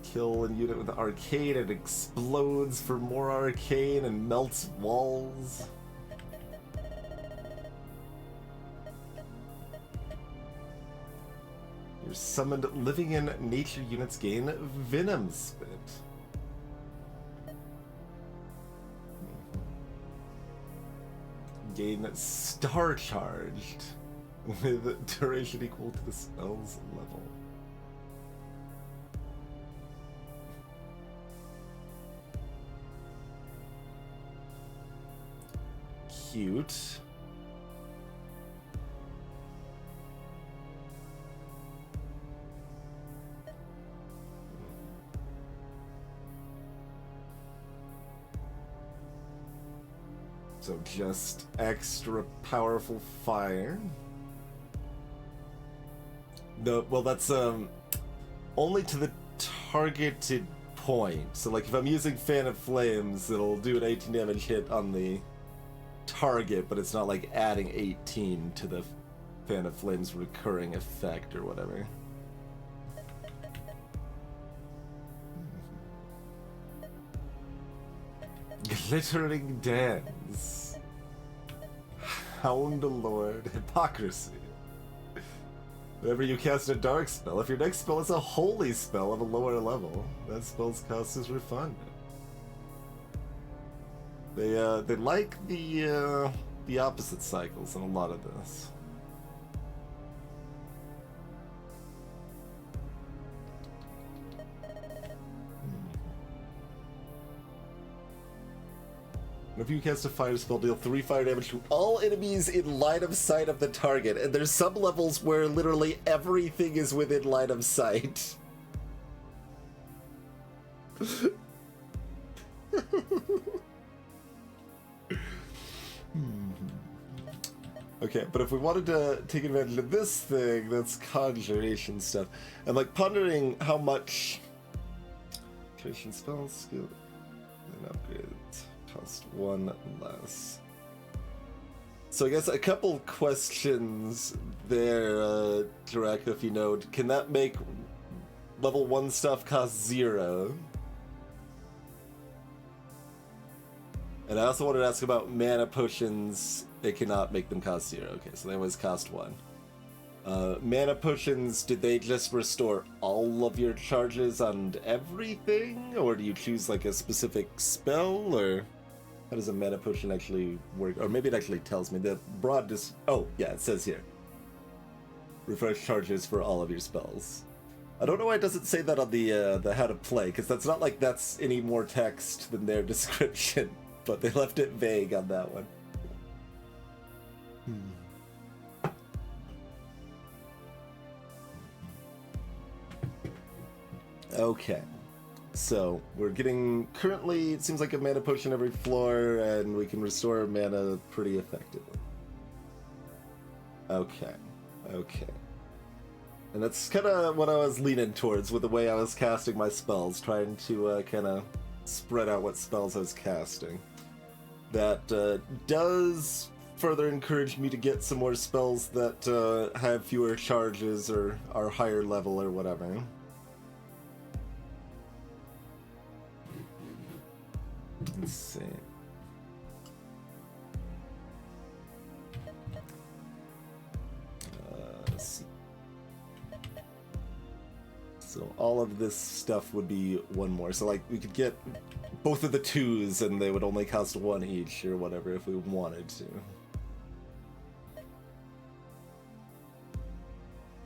Kill a unit with arcane, it explodes for more arcane and melts walls. Your summoned living in nature units gain Venom Spit. Gain Star Charged with duration equal to the spell's level. Cute. So just extra powerful fire. Well, that's only to the targeted point. So like if I'm using Fan of Flames, it'll do an 18 damage hit on the target, but it's not like adding 18 to the Fan of Flames recurring effect or whatever. Glittering Dance. Houndlord Hypocrisy. Whenever you cast a dark spell, if your next spell is a holy spell of a lower level, that spell's cost is refunded. They like the opposite cycles in a lot of this. If you cast a fire spell, deal 3 fire damage to all enemies in line of sight of the target, and there's some levels where literally everything is within line of sight. Okay, but if we wanted to take advantage of this thing, that's conjuration stuff. And like pondering how much conjuration spell skill. cost one less. So I guess a couple questions there, Draco, if you know. Can that make level 1 stuff cost 0? And I also wanted to ask about mana potions. They cannot make them cost 0. Okay, so they always cost 1. Mana potions, did they just restore all of your charges on everything? Or do you choose like a specific spell? Or how does a mana potion actually work? Or maybe it actually tells me the broad oh, yeah, it says here. Refresh charges for all of your spells. I don't know why it doesn't say that on the how to play, because that's not like that's any more text than their description. But they left it vague on that one. Okay, so we're getting currently, it seems like a mana potion every floor, and we can restore mana pretty effectively. Okay. And that's kind of what I was leaning towards with the way I was casting my spells, trying to kind of spread out what spells I was casting. That does further encourage me to get some more spells that have fewer charges or are higher level or whatever. Let's see. Let's see. So all of this stuff would be one more. So like we could get both of the 2s and they would only cost 1 each or whatever if we wanted to.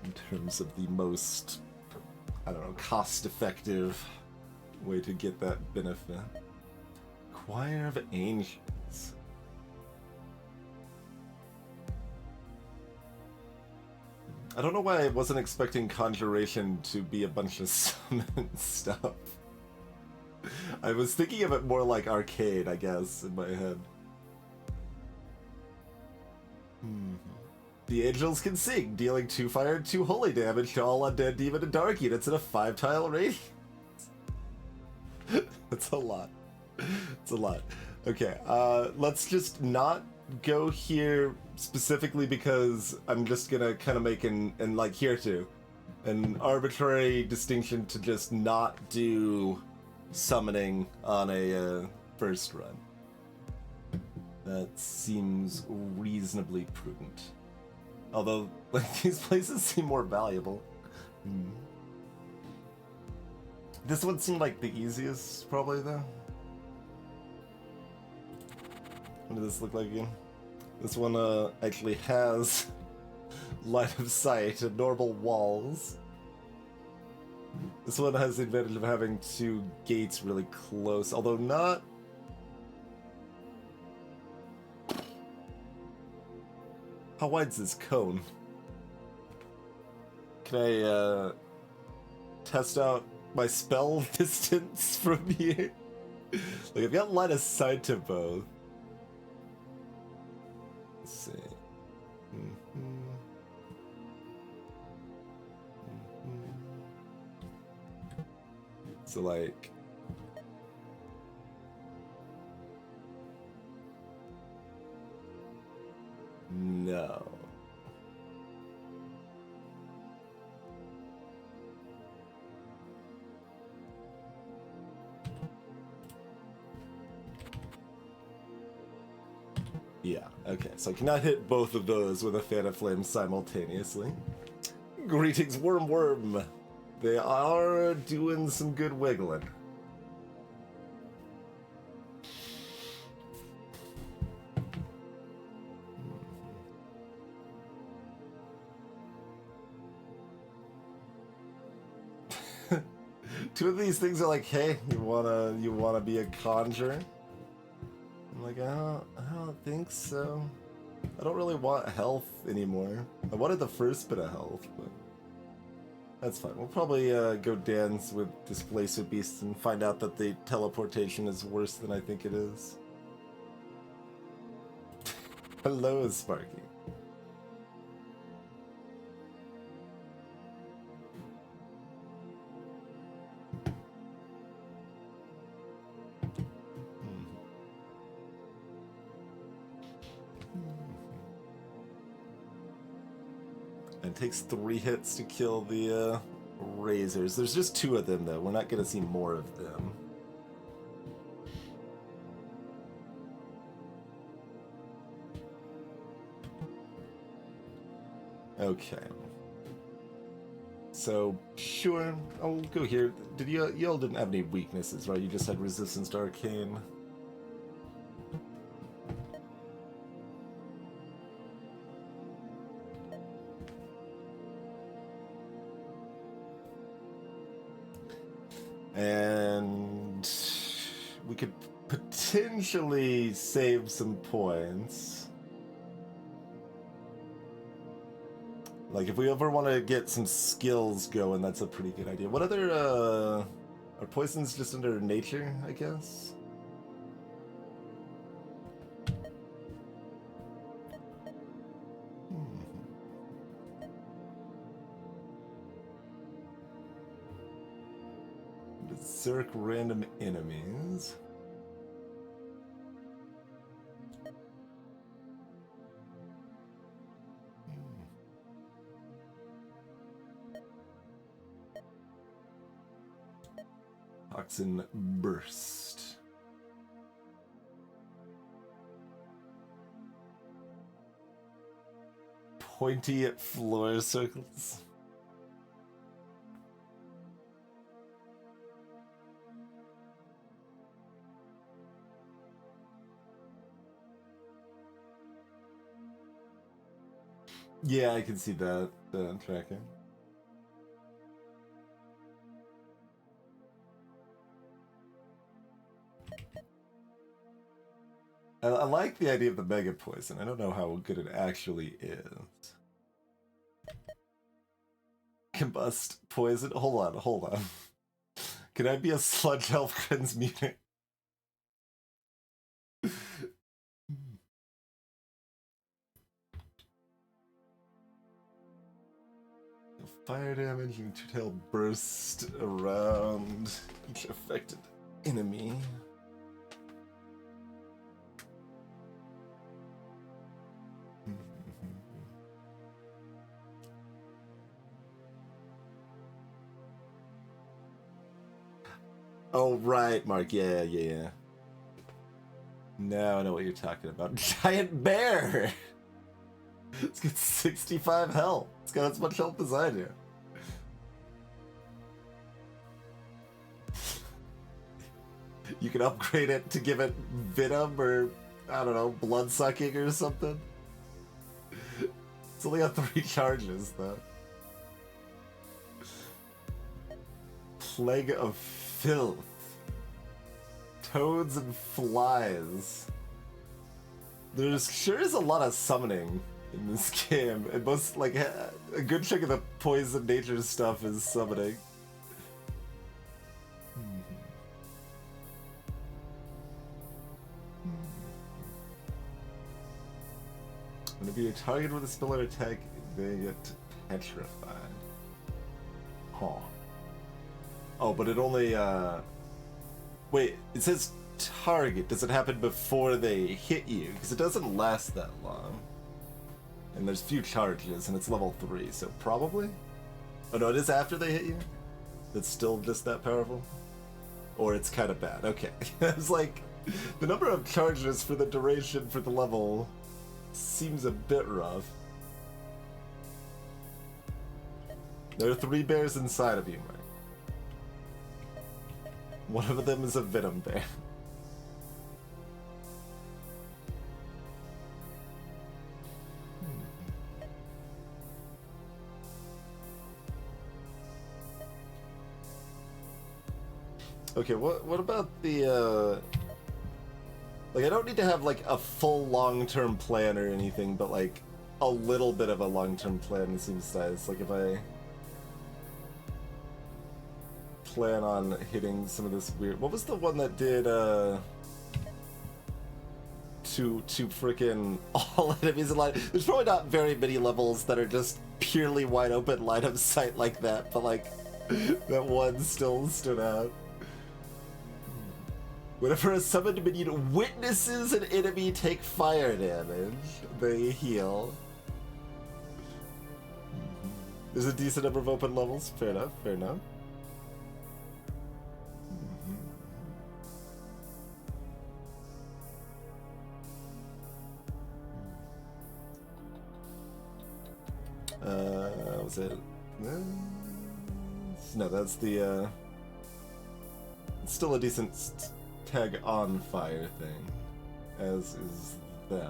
In terms of the most, I don't know, cost-effective way to get that benefit. Choir of Angels. I don't know why I wasn't expecting Conjuration to be a bunch of summon stuff. I was thinking of it more like Arcade, I guess, in my head. The Angels can sing, dealing 2 fire and 2 holy damage to all undead, demon, and dark units in a 5-tile radius. That's a lot. It's a lot. Okay, let's just not go here specifically because I'm just gonna kind of make an like here too, an arbitrary distinction to just not do summoning on a first run. That seems reasonably prudent. Although, like, these places seem more valuable. This one seemed like the easiest, probably, though. What does this look like again? This one actually has line of sight and normal walls. This one has the advantage of having 2 gates really close, although not... How wide's this cone? Can I test out my spell distance from here? Like, I've got line of sight to both. Let's see. So, like... No. Yeah, okay, so I cannot hit both of those with a fan of flame simultaneously. Greetings, Worm. They are doing some good wiggling. Two of these things are like, hey, you wanna be a conjurer? I'm like, I don't think so. I don't really want health anymore. I wanted the first bit of health, but that's fine. We'll probably go dance with Displacer Beasts and find out that the teleportation is worse than I think it is. Hello, Sparky. It takes 3 hits to kill the razors. There's just 2 of them, though. We're not going to see more of them. Okay. So, sure, I'll go here. Did y'all didn't have any weaknesses, right? You just had resistance to arcane. And we could potentially save some points. Like, if we ever want to get some skills going, that's a pretty good idea. What other, are poisons just under nature, I guess? Berserk random enemies. Toxin burst. Pointy floor circles. Yeah, I can see that tracking. I like the idea of the mega poison. I don't know how good it actually is. Combust poison. Hold on. Can I be a sludge elf transmutant? Fire damage, you two-tail burst around each affected enemy. Oh, right, Mark. Yeah. Now I know what you're talking about. Giant bear! It's got 65 health. It's got as much health as I do. You can upgrade it to give it venom or, I don't know, blood sucking or something. It's only got 3 charges, though. Plague of filth. Toads and flies. There's sure is a lot of summoning in this game, and most, like, a good chunk of the poison nature stuff is summoning. When it be a target with a spell or attack, they get petrified. Huh. Oh, but it only, wait, it says target. Does it happen before they hit you? Because it doesn't last that long. And there's few charges, and it's level 3, so probably? Oh no, it is after they hit you? It's still just that powerful? Or it's kind of bad. Okay. It's like, the number of charges for the duration for the level seems a bit rough. There are 3 bears inside of you, Mike. One of them is a venom bear. Okay, what about the, like, I don't need to have, like, a full long-term plan or anything, but, like, a little bit of a long-term plan seems nice. Like, if I plan on hitting some of this weird... What was the one that did, to frickin' all enemies in line? There's probably not very many levels that are just purely wide open line of sight like that, but, like, that one still stood out. Whenever a summoned minion witnesses an enemy take fire damage, they heal. There's a decent number of open levels. Fair enough, fair enough. Was it? No, that's the, it's still a decent tag on fire thing, as is that.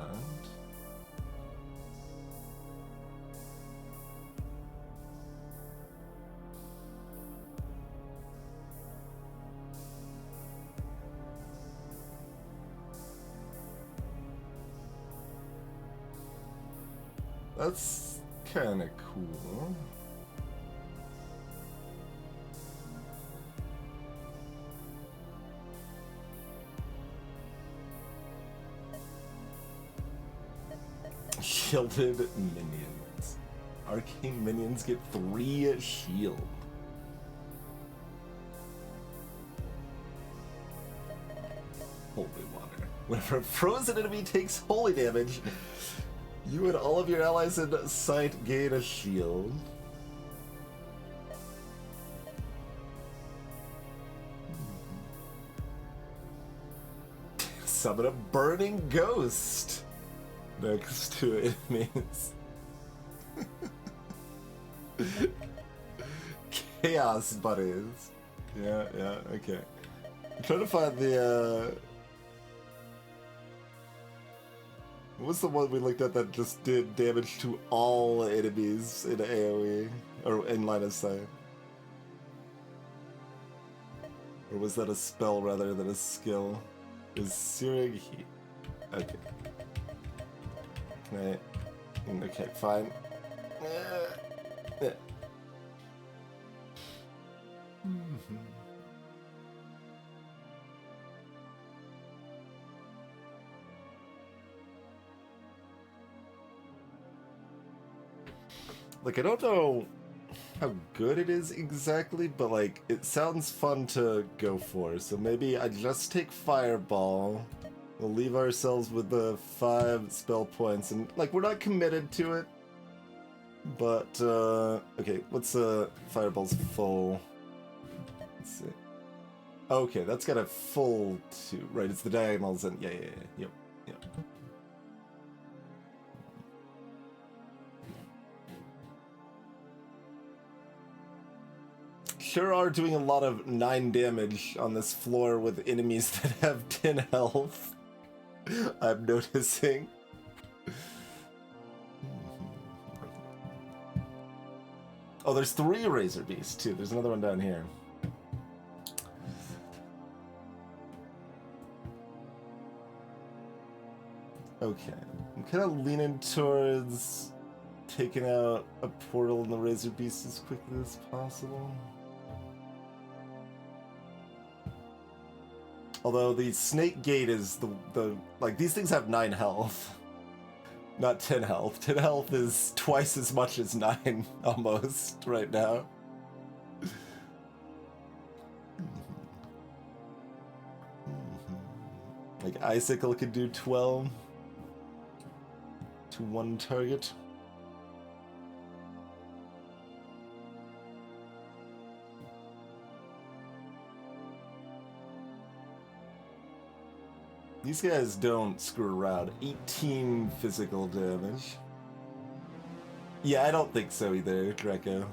That's kind of cool. Shielded minions. Arcane minions get 3 shield. Holy water. Whenever a frozen enemy takes holy damage, you and all of your allies in sight gain a shield. Summon a burning ghost next to enemies. Chaos buddies. Yeah, okay. I'm trying to find the, what was the one we looked at that just did damage to all enemies in AoE? Or in line of sight? Or was that a spell rather than a skill? Is Searing Heat. Okay. Okay, fine. Like, I don't know how good it is exactly, but like, it sounds fun to go for. So maybe I just take Fireball. We'll leave ourselves with the 5 spell points, and like, we're not committed to it. But okay, what's Fireball's full? Let's see. Okay, that's got a full 2, right? It's the diagonals, and yep. Sure are doing a lot of 9 damage on this floor with enemies that have 10 health. I'm noticing. Oh, there's 3 Razor Beasts too. There's another one down here. Okay, I'm kind of leaning towards taking out a portal in the Razor Beast as quickly as possible. Although the Snake Gate is the like, these things have 9 health. Not 10 health. 10 health is twice as much as 9, almost, right now. Like, Icicle could do 12 to 1 target. These guys don't screw around. 18 physical damage. Yeah, I don't think so either, Greco.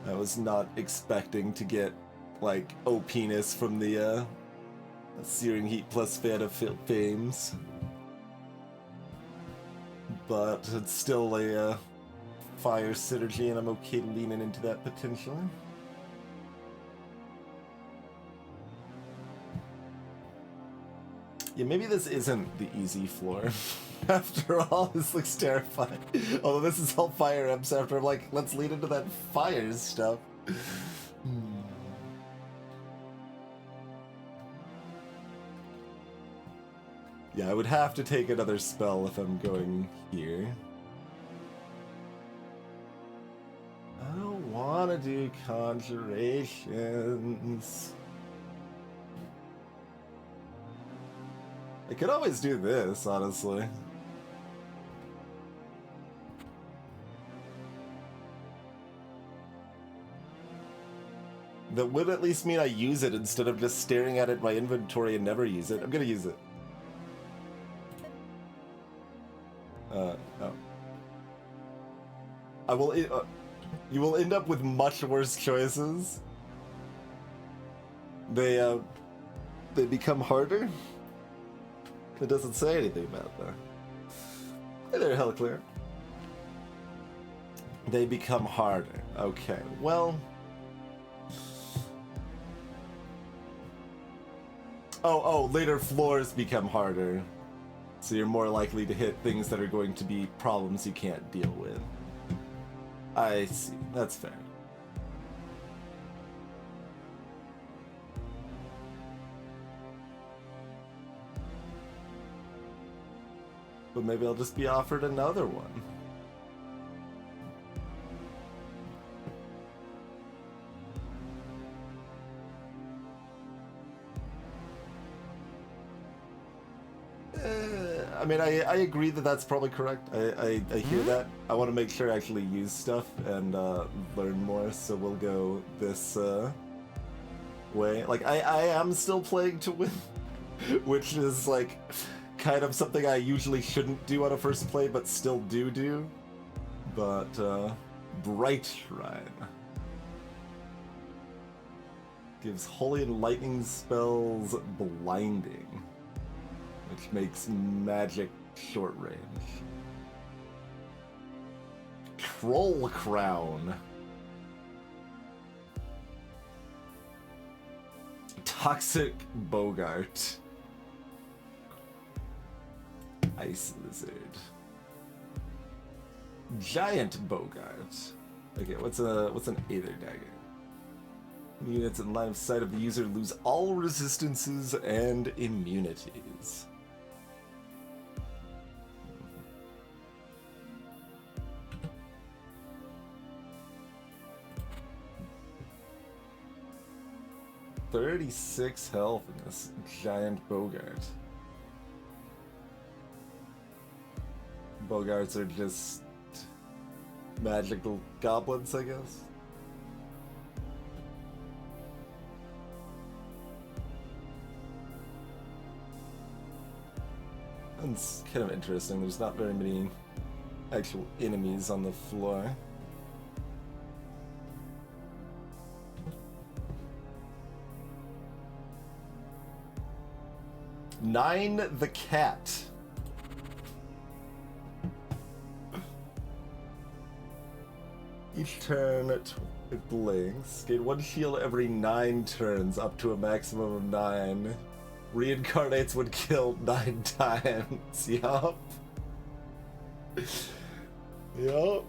I was not expecting to get, like, OP-ness from the, Searing Heat plus Fan of Fames. But it's still a, fire synergy, and I'm okay leaning into that potentially. Yeah, maybe this isn't the easy floor. After all, this looks terrifying. Although this is all fire imps after I'm like, let's lead into that fire stuff. Yeah, I would have to take another spell if I'm going here. I don't want to do conjurations. I could always do this, honestly. That would at least mean I use it instead of just staring at it in my inventory and never use it. I'm gonna use it. No. I will. You will end up with much worse choices. They become harder. It doesn't say anything about that. Hey there, Hellclear. They become harder. Okay, well. Oh, later floors become harder. So you're more likely to hit things that are going to be problems you can't deal with. I see. That's fair. But maybe I'll just be offered another one. I mean, I agree that that's probably correct. I hear that. I want to make sure I actually use stuff and learn more, so we'll go this way. Like, I am still playing to win, which is, like, kind of something I usually shouldn't do on a first play, but still do. But, Bright Shrine. Gives Holy and Lightning spells blinding, which makes magic short range. Troll Crown. Toxic Bogart. Ice Lizard. Giant Bogart. Okay, what's an Aether Dagger? Units in line of sight of the user lose all resistances and immunities. $36 health in this giant Bogart. Bogarts are just magical goblins, I guess. It's kind of interesting. There's not very many actual enemies on the floor. Nine the cat. Each turn it blinks. Gain one shield every 9 turns, up to a maximum of 9. Reincarnates when killed 9 times. Yup. Yup.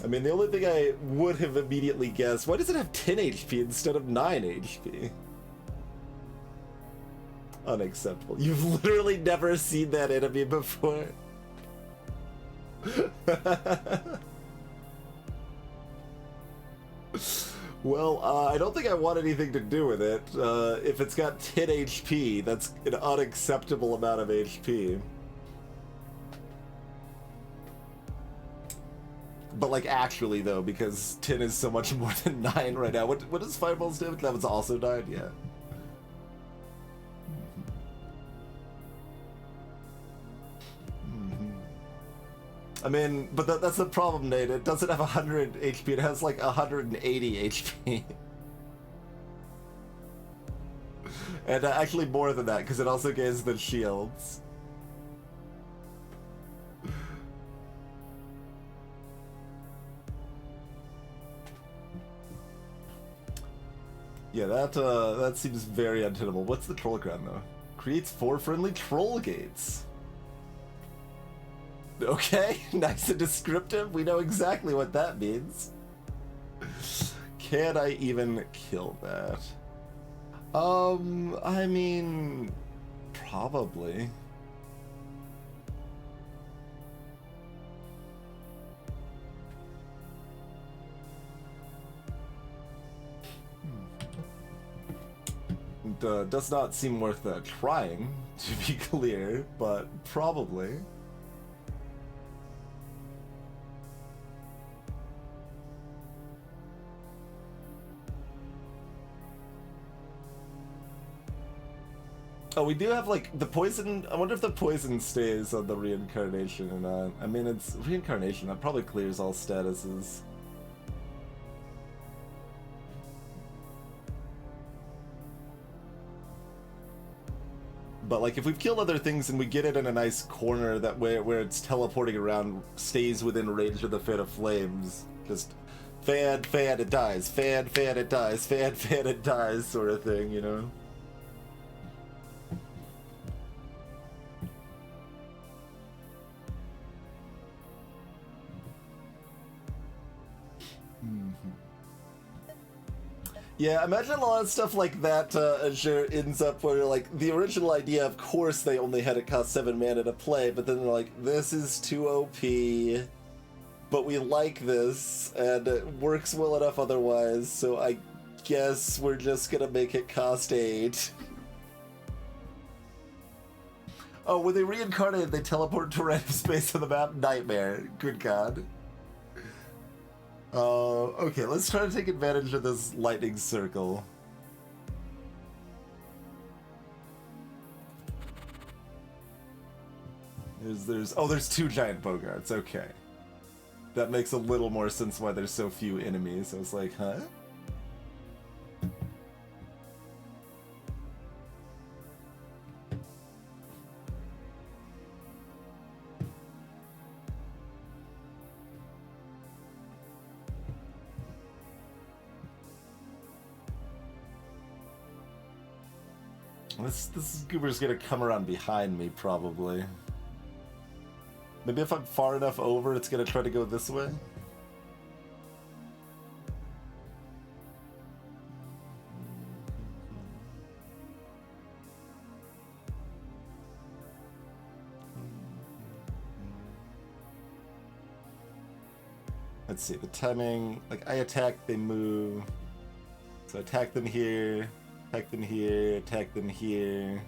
I mean, the only thing I would have immediately guessed, why does it have 10 HP instead of 9 HP? Unacceptable. You've literally never seen that enemy before. Well, I don't think I want anything to do with it. If it's got 10 HP, that's an unacceptable amount of HP. But, like, actually, though, because 10 is so much more than 9 right now. What does Fireballs do? That was also 9? Yeah. I mean, but that's the problem, Nate. It doesn't have 100 HP, it has like 180 HP. And actually more than that, because it also gains the shields. Yeah, that seems very untenable. What's the Troll Crown, though? Creates 4 friendly troll gates. Okay, nice and descriptive. We know exactly what that means. Can I even kill that? I mean, probably. Does not seem worth trying, to be clear, but probably. Oh, we do have, like, the poison... I wonder if the poison stays on the reincarnation or not. I mean, it's reincarnation. That probably clears all statuses. But, like, if we've killed other things and we get it in a nice corner that where it's teleporting around, stays within range of the Fan of Flames, just fan, fan, it dies, fan, fan, it dies, fan, fan, it dies, sort of thing, you know? Yeah, imagine a lot of stuff like that, Azure ends up where, like, the original idea, of course, they only had it cost 7 mana to play, but then they're like, this is too OP, but we like this, and it works well enough otherwise, so I guess we're just gonna make it cost 8. Oh, when they reincarnate, they teleport to random space on the map? Nightmare. Good god. Okay, let's try to take advantage of this lightning circle. There's 2 giant bogarts, okay. That makes a little more sense why there's so few enemies. I was like, huh? This goober's gonna come around behind me, probably. Maybe if I'm far enough over, it's gonna try to go this way? Let's see, the timing, like I attack, they move. So attack them here, attack them here, attack them here.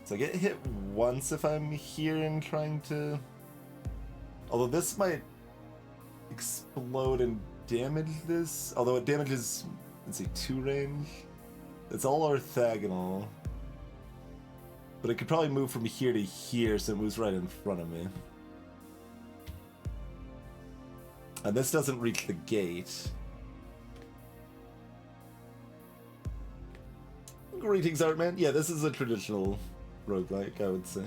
So I get hit once if I'm here and trying to... Although this might explode and damage this. Although it damages, let's see, 2 range. It's all orthogonal. But it could probably move from here to here, so it moves right in front of me. And this doesn't reach the gate. Greetings, Artman. Yeah, this is a traditional roguelike, I would say.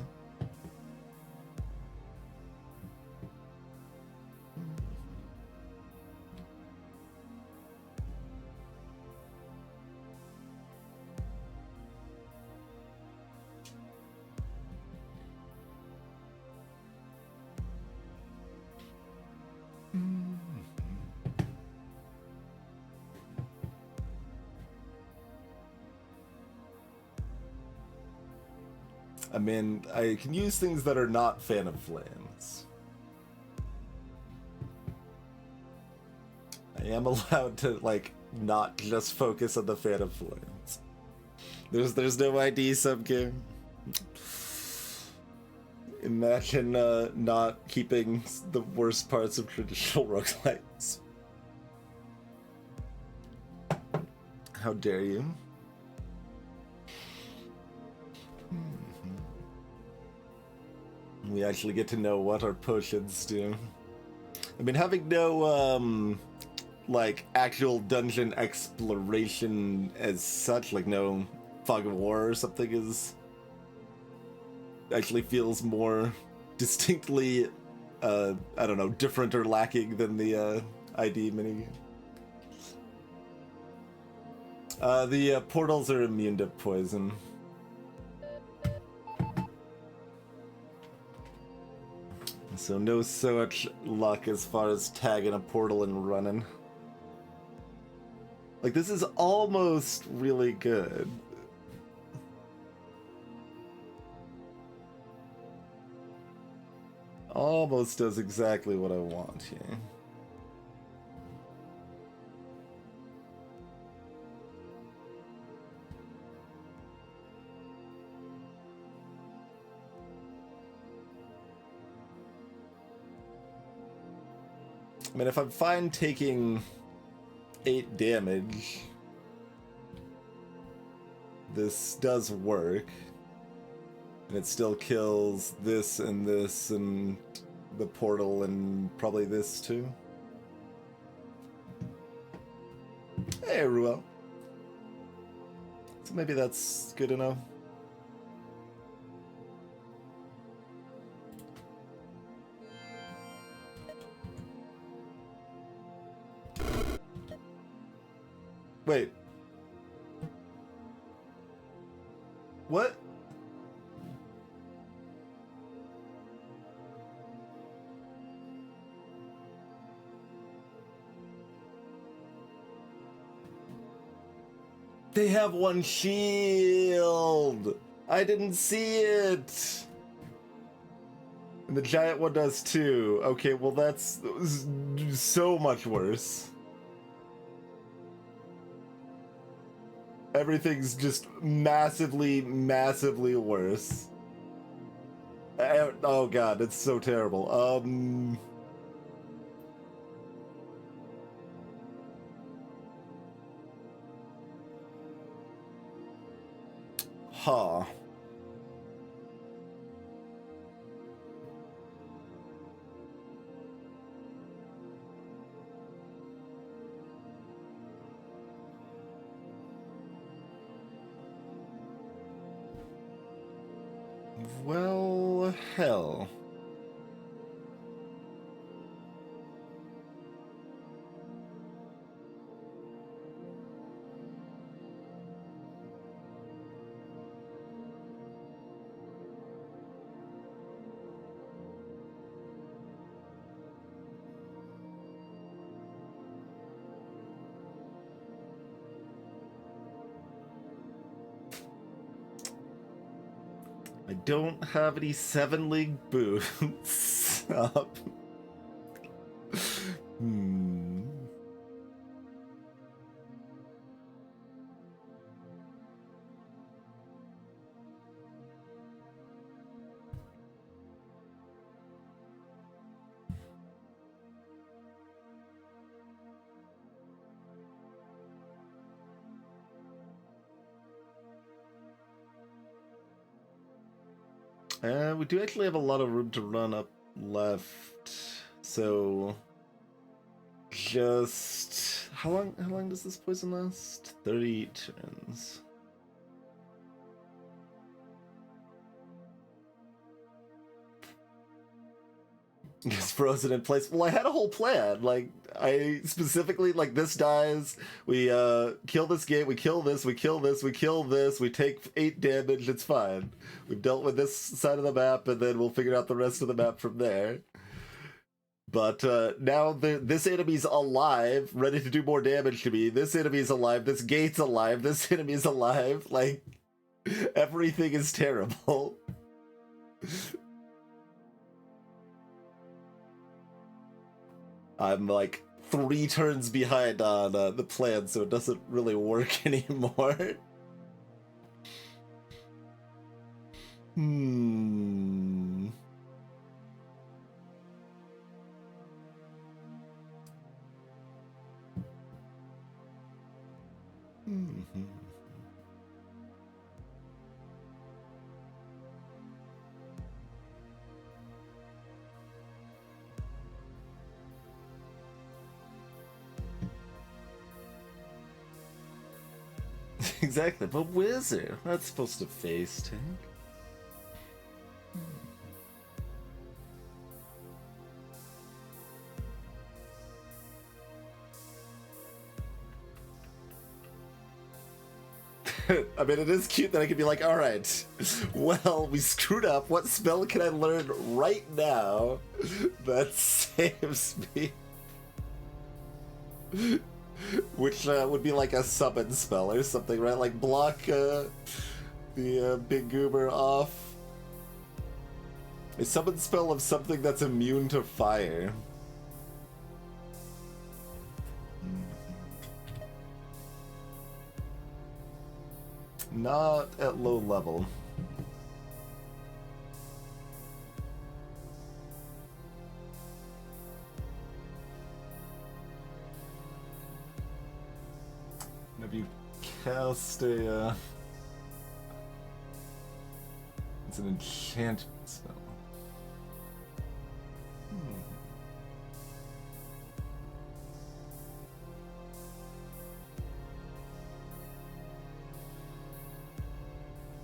I mean, I can use things that are not Fan of Flames. I am allowed to, like, not just focus on the Fan of Flames. There's no ID sub-game. Imagine not keeping the worst parts of traditional roguelikes. How dare you? We actually get to know what our potions do. I mean, having no, like, actual dungeon exploration as such, like no Fog of War or something, is... actually feels more distinctly, I don't know, different or lacking than the, ID minigame. The portals are immune to poison. So no such luck as far as tagging a portal and running. Like, this is almost really good. Almost does exactly what I want here. I mean, if I'm fine taking 8 damage, this does work. And it still kills this and the portal and probably this too. Hey, Ruel. So maybe that's good enough. Wait. What? They have one shield! I didn't see it! And the giant one does too. Okay, well that's so much worse. Everything's just massively, massively worse. Oh god, it's so terrible. Huh. Well, hell. I don't have any 7-league boots up. We do actually have a lot of room to run up left, so just how long does this poison last? 30 turns. It's frozen in place. Well, I had a whole plan. Like, I specifically, like, this dies, we kill this gate, we kill this, we kill this, we kill this, we take 8 damage, it's fine. We've dealt with this side of the map, and then we'll figure out the rest of the map from there. But now this enemy's alive, ready to do more damage to me. This enemy's alive, this gate's alive, this enemy's alive. Like, everything is terrible. I'm like 3 turns behind on the plan, so it doesn't really work anymore. Exactly, but wizard, that's supposed to face tank. I mean, it is cute that I could be like, alright, well, we screwed up. What spell can I learn right now that saves me? Which would be like a summon spell or something, right? Like block the big goober off. A summon spell of something that's immune to fire. Not at low level. Have you cast a It's an enchantment spell.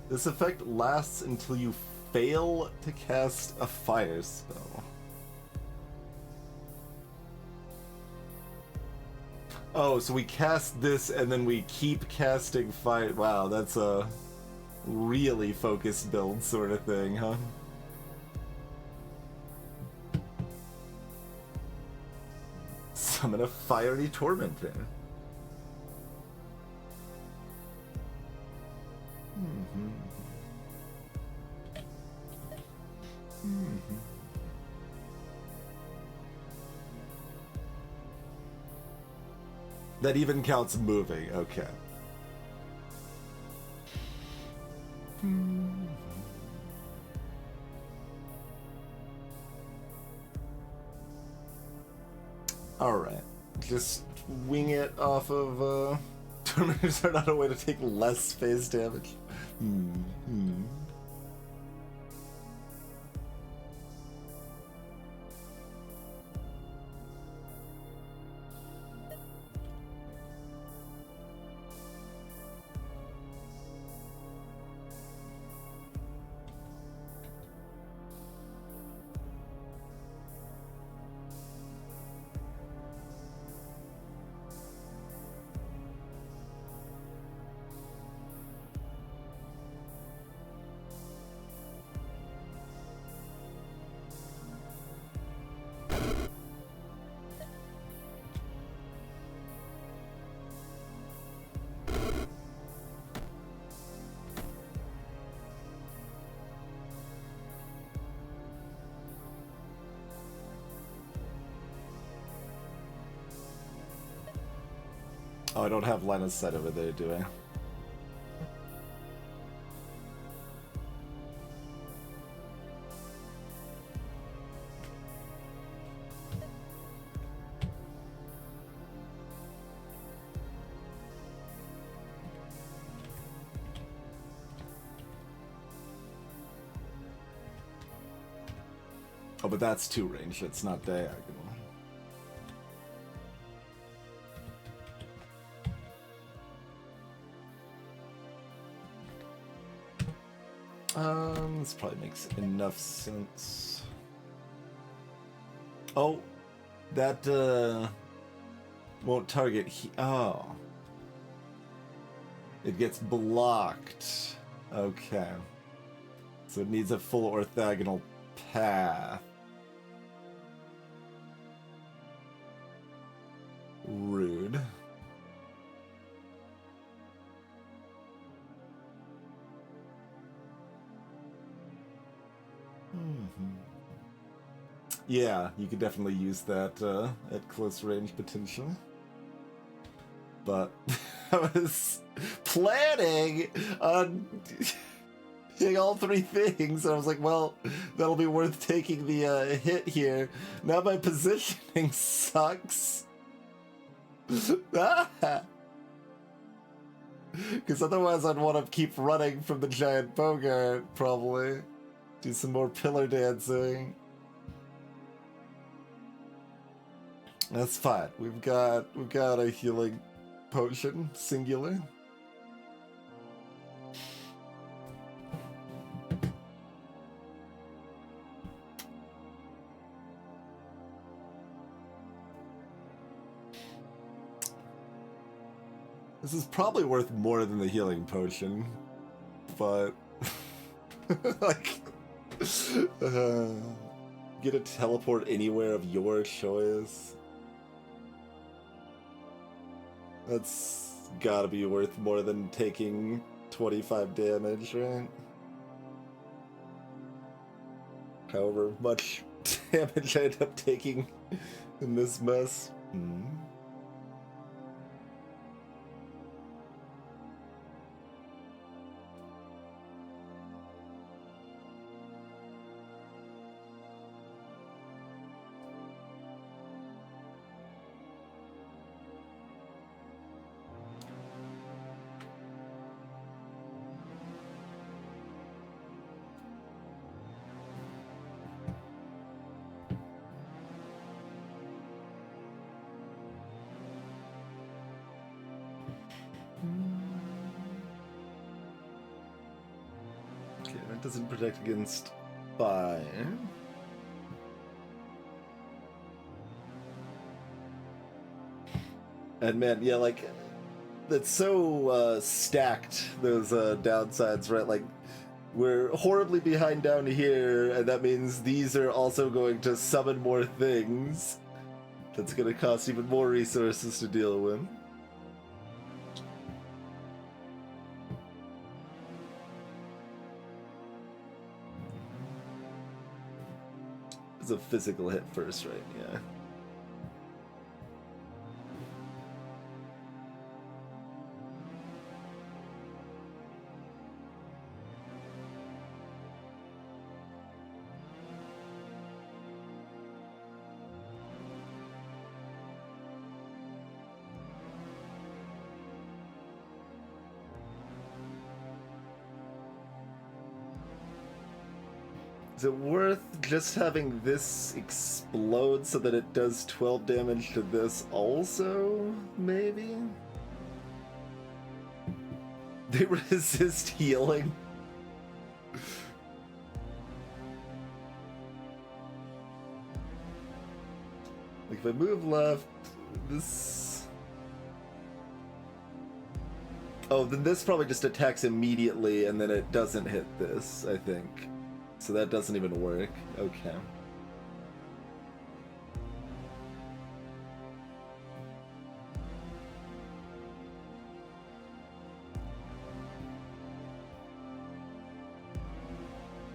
This effect lasts until you fail to cast a fire spell. Oh, so we cast this and then we keep casting fire. Wow, that's a really focused build sort of thing, huh? Summon a fiery tormentor. That even counts moving, okay. Alright. Just wing it off of, Tormentors are not a way to take less space damage. Oh, I don't have line of sight over there, do I? Oh, but that's 2 range, it's not diagonal. This probably makes enough sense. Oh, that, won't target oh. It gets blocked. Okay. So it needs a full orthogonal path. Rude. Yeah, you could definitely use that at close range potentially. But I was planning on hitting all 3 things, and I was like, well, that'll be worth taking the hit here. Now my positioning sucks. Because otherwise I'd want to keep running from the giant Bogart, probably. Do some more pillar dancing. That's fine. We've got a healing potion, singular. This is probably worth more than the healing potion, but like, get a teleport anywhere of your choice. That's gotta be worth more than taking 25 damage, right? However much damage I end up taking in this mess. Okay, that doesn't protect against fire. And man, yeah, like, that's so stacked, those downsides, right? Like, we're horribly behind down here, and that means these are also going to summon more things. That's going to cost even more resources to deal with. It's a physical hit first, right? Yeah. Is it worth just having this explode so that it does 12 damage to this also, maybe? They resist healing. Like, if I move left, this... Oh, then this probably just attacks immediately and then it doesn't hit this, I think. So that doesn't even work. Okay.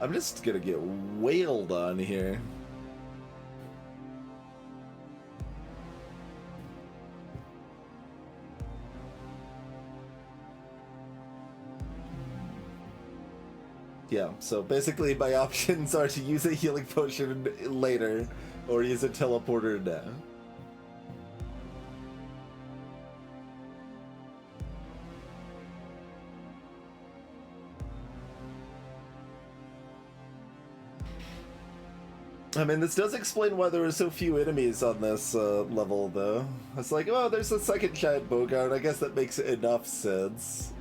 I'm just gonna get wailed on here. Yeah, so basically my options are to use a healing potion later, or use a teleporter now. I mean, this does explain why there were so few enemies on this level, though. It's like, oh, there's a second giant Bogart, I guess that makes enough sense.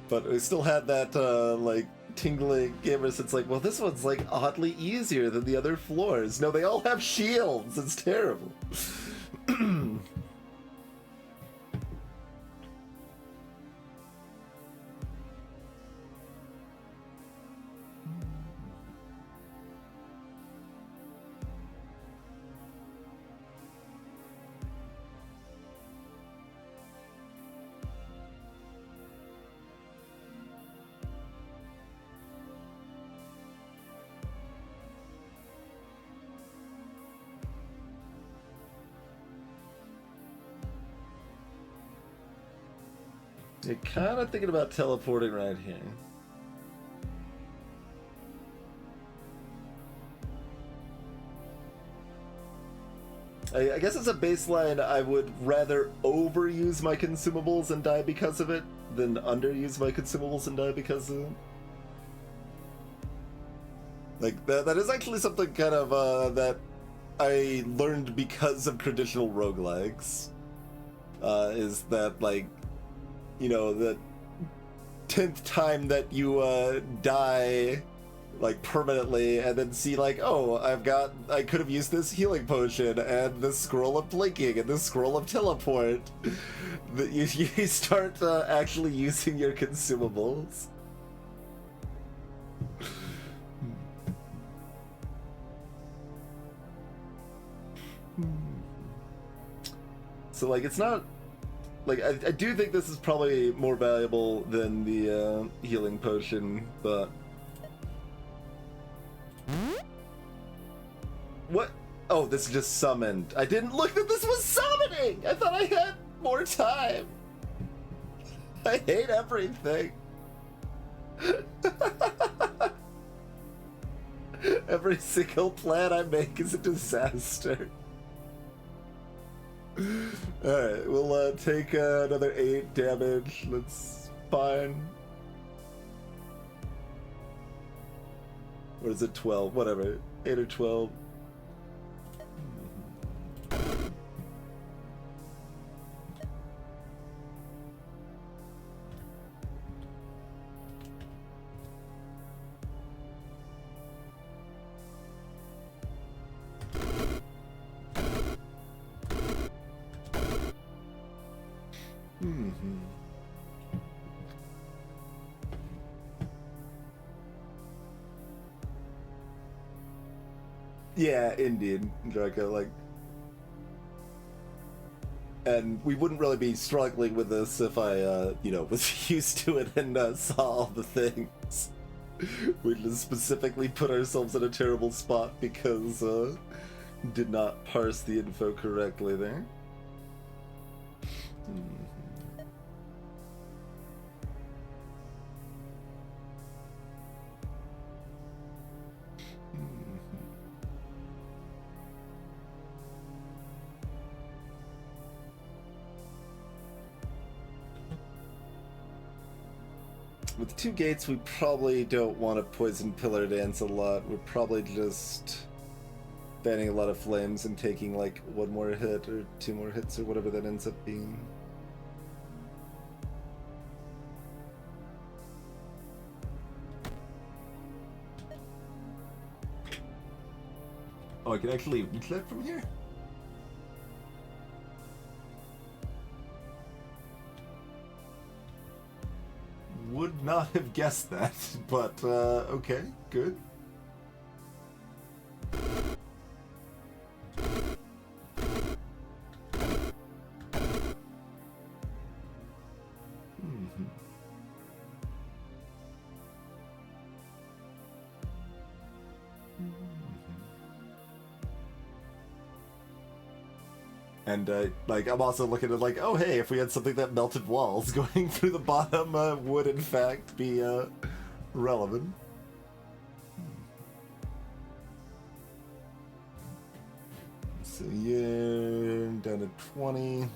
But we still had that, like, tingling gamers. It's like, well, this one's, like, oddly easier than the other floors. No, they all have shields. It's terrible. You're kind of thinking about teleporting right here. I guess as a baseline, I would rather overuse my consumables and die because of it than underuse my consumables and die because of it. Like, that is actually something kind of that I learned because of traditional roguelikes. Is that, like, you know, the 10th time that you die, like, permanently, and then see, like, oh, I could have used this healing potion, and this scroll of blinking, and this scroll of teleport. You start actually using your consumables. So, like, it's not... Like, I do think this is probably more valuable than the healing potion, but... What? Oh, this just summoned. I didn't look that this was summoning! I thought I had more time. I hate everything. Every single plan I make is a disaster. Alright, we'll take another 8 damage. That's fine. Or is it 12? Whatever. 8 or 12. Yeah, indeed, Draco, like... And we wouldn't really be struggling with this if I, you know, was used to it and saw all the things. We just specifically put ourselves in a terrible spot because, did not parse the info correctly there. With 2 gates, we probably don't want to poison Pillar Dance a lot. We're probably just banning a lot of flames and taking like 1 more hit or 2 more hits or whatever that ends up being. Oh, I can actually reach that from here? Would not have guessed that, but okay, good. And, like, I'm also looking at, like, oh, hey, if we had something that melted walls, going through the bottom would, in fact, be, relevant. So, yeah, down to 20.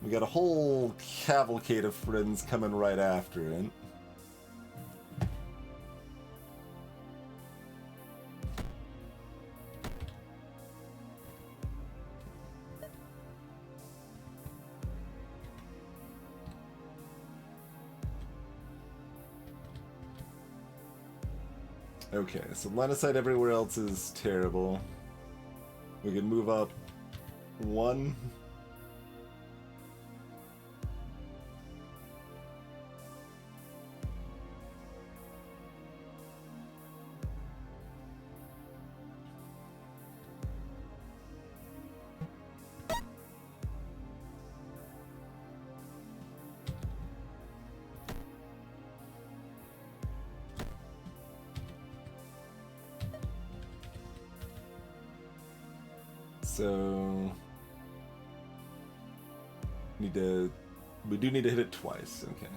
We got a whole cavalcade of friends coming right after it. Okay, so line of sight everywhere else is terrible. We can move up 1. So we do need to hit it twice, okay.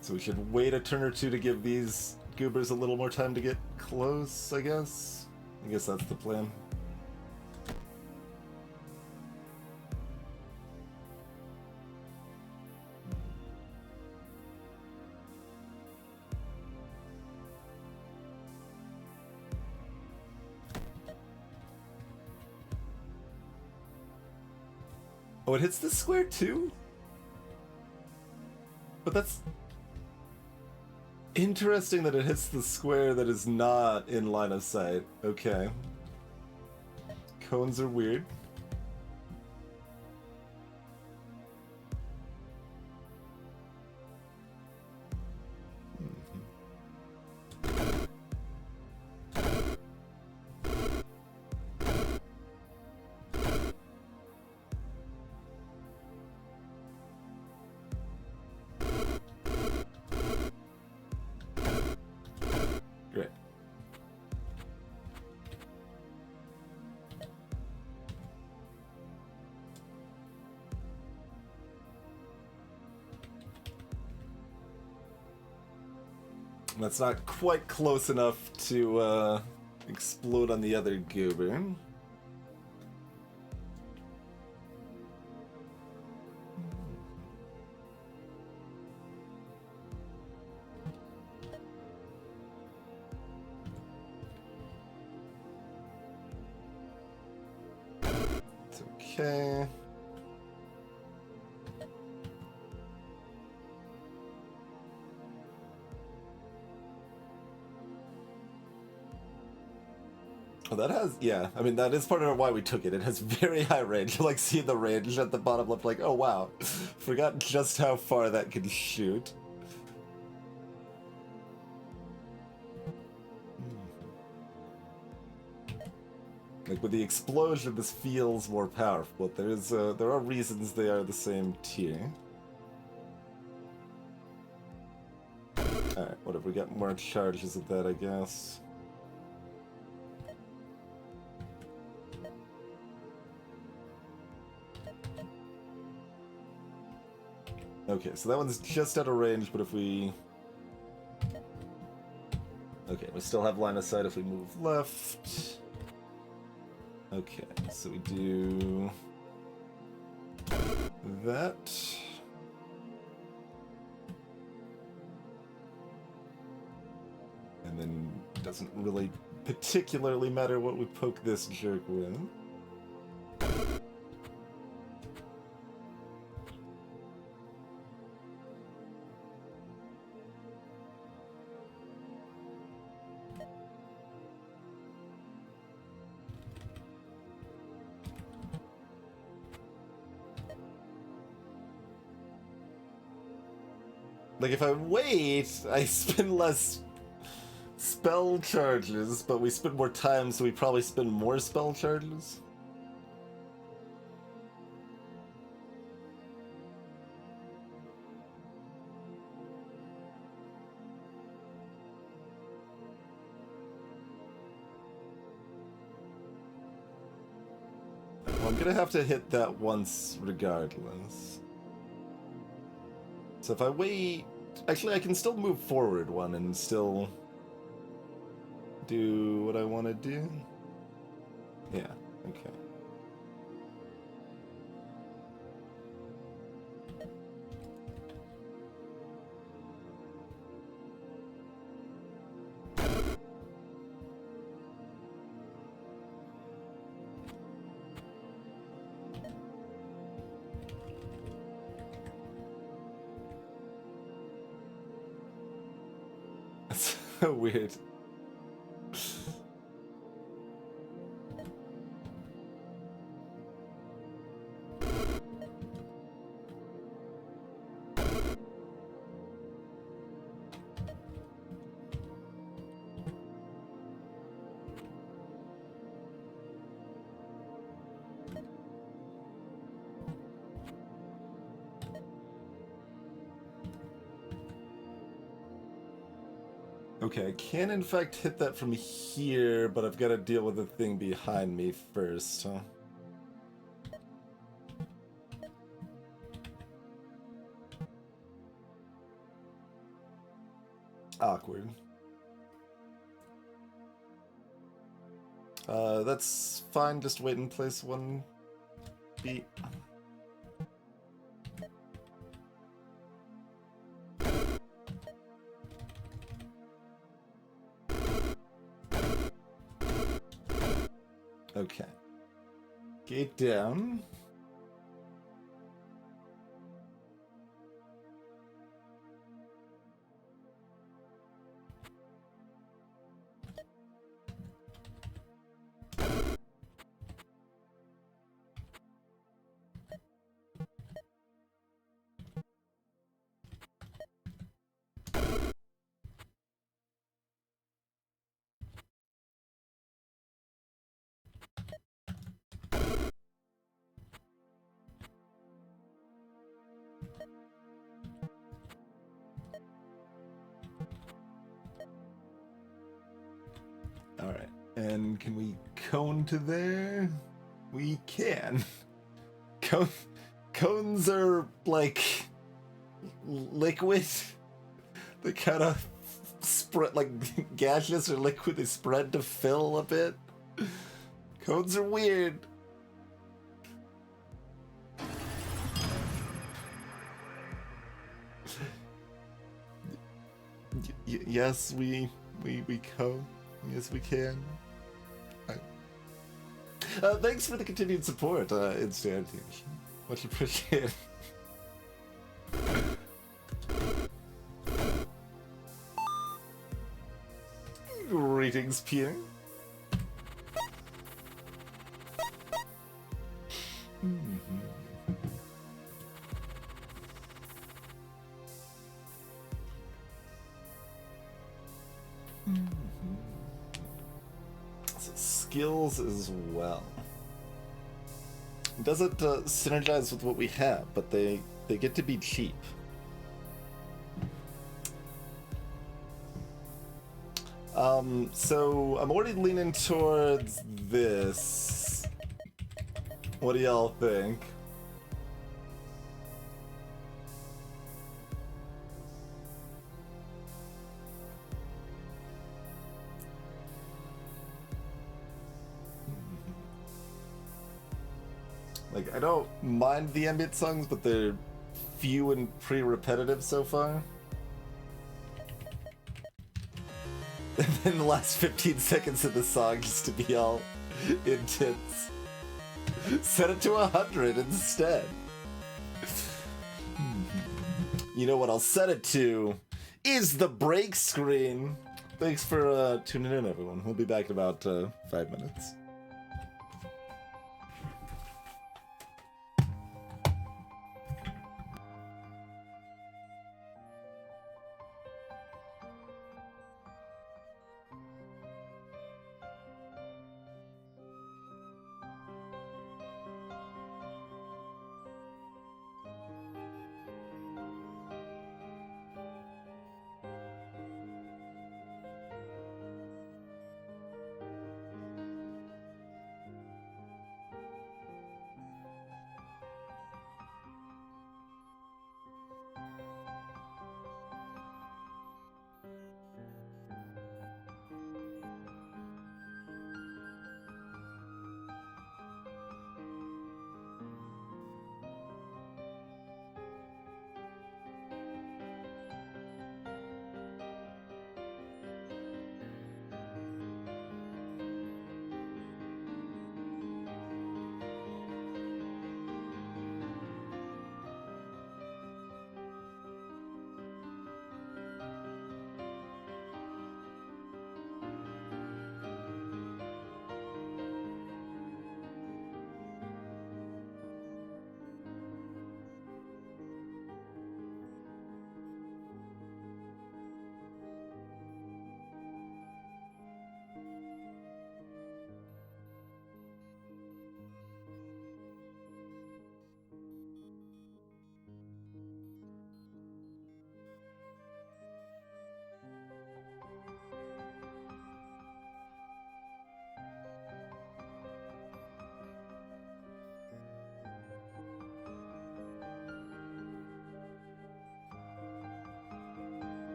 So we should wait a turn or 2 to give these goobers a little more time to get close, I guess. I guess that's the plan. Oh, it hits this square too? But that's interesting that it hits the square that is not in line of sight. Okay. Cones are weird. Great. That's not quite close enough to explode on the other goober. It's okay. Oh, that has, yeah, I mean, that is part of why we took it. It has very high range. You like see the range at the bottom left, like, oh wow. Forgot just how far that can shoot. Like, with the explosion, this feels more powerful, but there are reasons they are the same tier. Alright, whatever, we got more charges of that, I guess. Okay, so that one's just out of range, but if we... Okay, we still have line of sight if we move left. Okay, so we do... that. And then it doesn't really particularly matter what we poke this jerk with. Like, if I wait, I spend less spell charges, but we spend more time, so we probably spend more spell charges. Well, I'm gonna have to hit that once regardless. So if I wait... Actually, I can still move forward one and still do what I want to do. Yeah, okay. That's so weird. Okay, I can in fact hit that from here, but I've got to deal with the thing behind me first, huh? Awkward. That's fine, just wait and place one beat. Okay. Gate down. Alright, and can we cone to there? We can. Cones are, like, liquid. They kind of spread, like, gaseous or liquid, they spread to fill a bit. Cones are weird. Yes, we cone. Yes, we can. Thanks for the continued support, Instantiation. Much appreciated. Greetings, Peter. skills as well. It doesn't synergize with what we have, but they get to be cheap. So I'm already leaning towards this. What do y'all think? Like, I don't mind the ambient songs, but they're few and pretty repetitive so far. And then the last 15 seconds of the song just to be all intense. Set it to 100 instead. You know what I'll set it to is the break screen. Thanks for tuning in, everyone. We'll be back in about 5 minutes.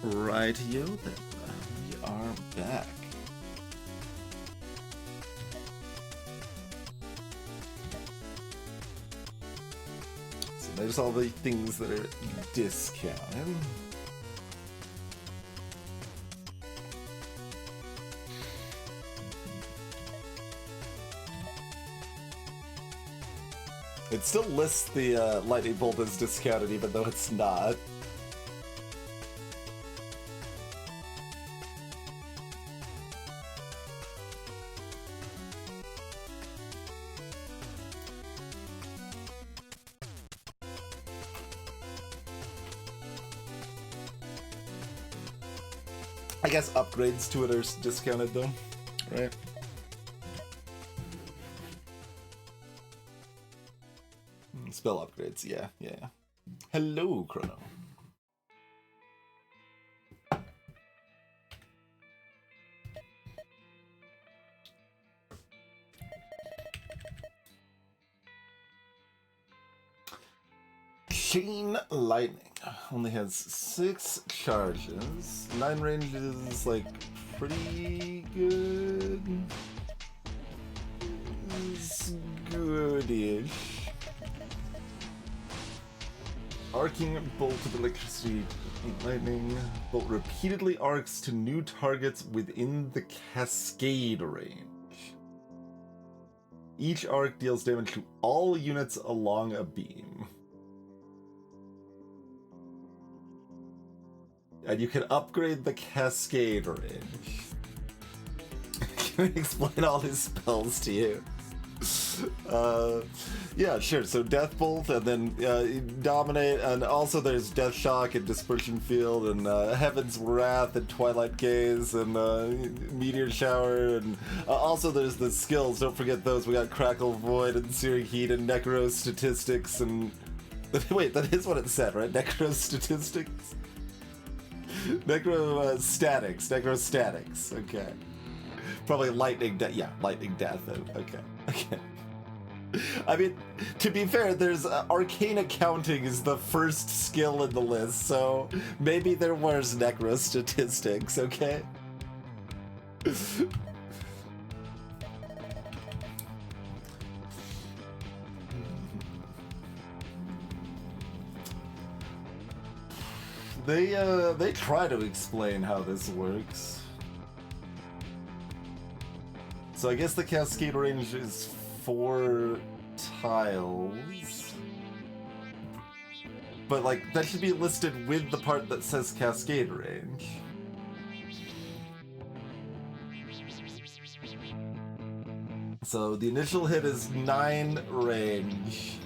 Rightio then. We are back. So there's all the things that are discounted. It still lists the lightning bolt as discounted even though it's not. I guess upgrades to it are discounted though, right? Spell upgrades, yeah. Hello, Chrono. Chain Lightning only has 6 charges. 9 range is like pretty good. It's good-ish. Arcing bolt of electricity, lightning bolt repeatedly arcs to new targets within the cascade range. Each arc deals damage to all units along a beam. And you can upgrade the cascade range. Can I explain all these spells to you? Yeah, sure. So Death Bolt, and then Dominate, and also there's Death Shock and Dispersion Field, and Heaven's Wrath, and Twilight Gaze, and Meteor Shower, and also there's the skills. Don't forget those. We got Crackle Void, and Searing Heat, and Necro Statistics, and wait, that is what it said, right? Necro Statistics. Necro Statics. Okay. Probably Lightning Death. Yeah, Lightning Death. Okay. I mean, to be fair, there's Arcane Accounting is the first skill in the list, so maybe there was Necro Statistics, okay? They try to explain how this works. So I guess the cascade range is 4 tiles. But like that should be listed with the part that says cascade range. So the initial hit is 9 range.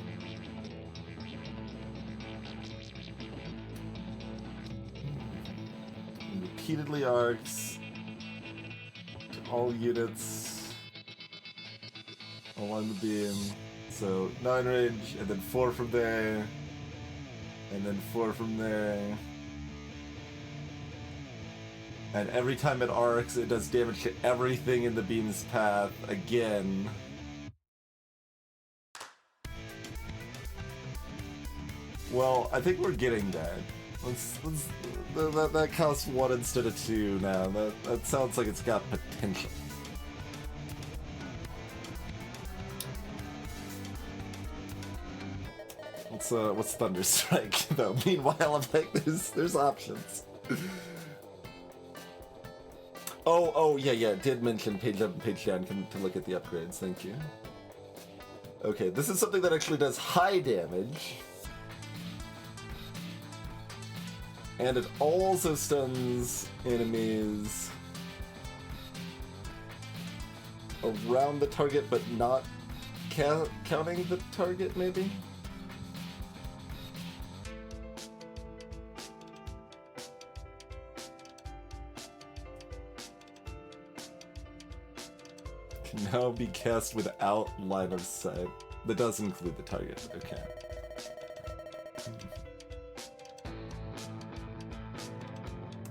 Repeatedly arcs to all units along the beam. So 9 range, and then 4 from there, and then 4 from there. And every time it arcs, it does damage to everything in the beam's path again. Well, I think we're getting there. That costs 1 instead of 2 now. That sounds like it's got potential. What's Thunderstrike though? Meanwhile, I'm like, there's options. Oh yeah. Did mention page up and page down to look at the upgrades. Thank you. Okay, this is something that actually does high damage. And it also stuns enemies around the target, but not counting the target, maybe? Can now be cast without line of sight. That does include the target, okay.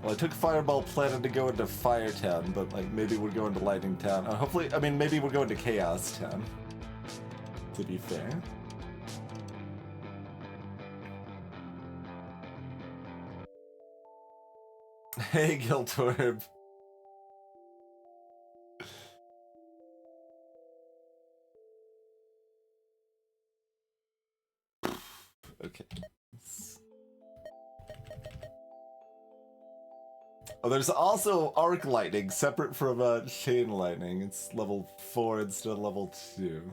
Well, I took Fireball planning to go into Fire Town, but like maybe we're going to Lightning Town. Hopefully, I mean, maybe we're going to Chaos Town, to be fair. Hey, Giltorb. Okay. Oh, there's also Arc Lightning, separate from Chain Lightning. It's level 4 instead of level 2.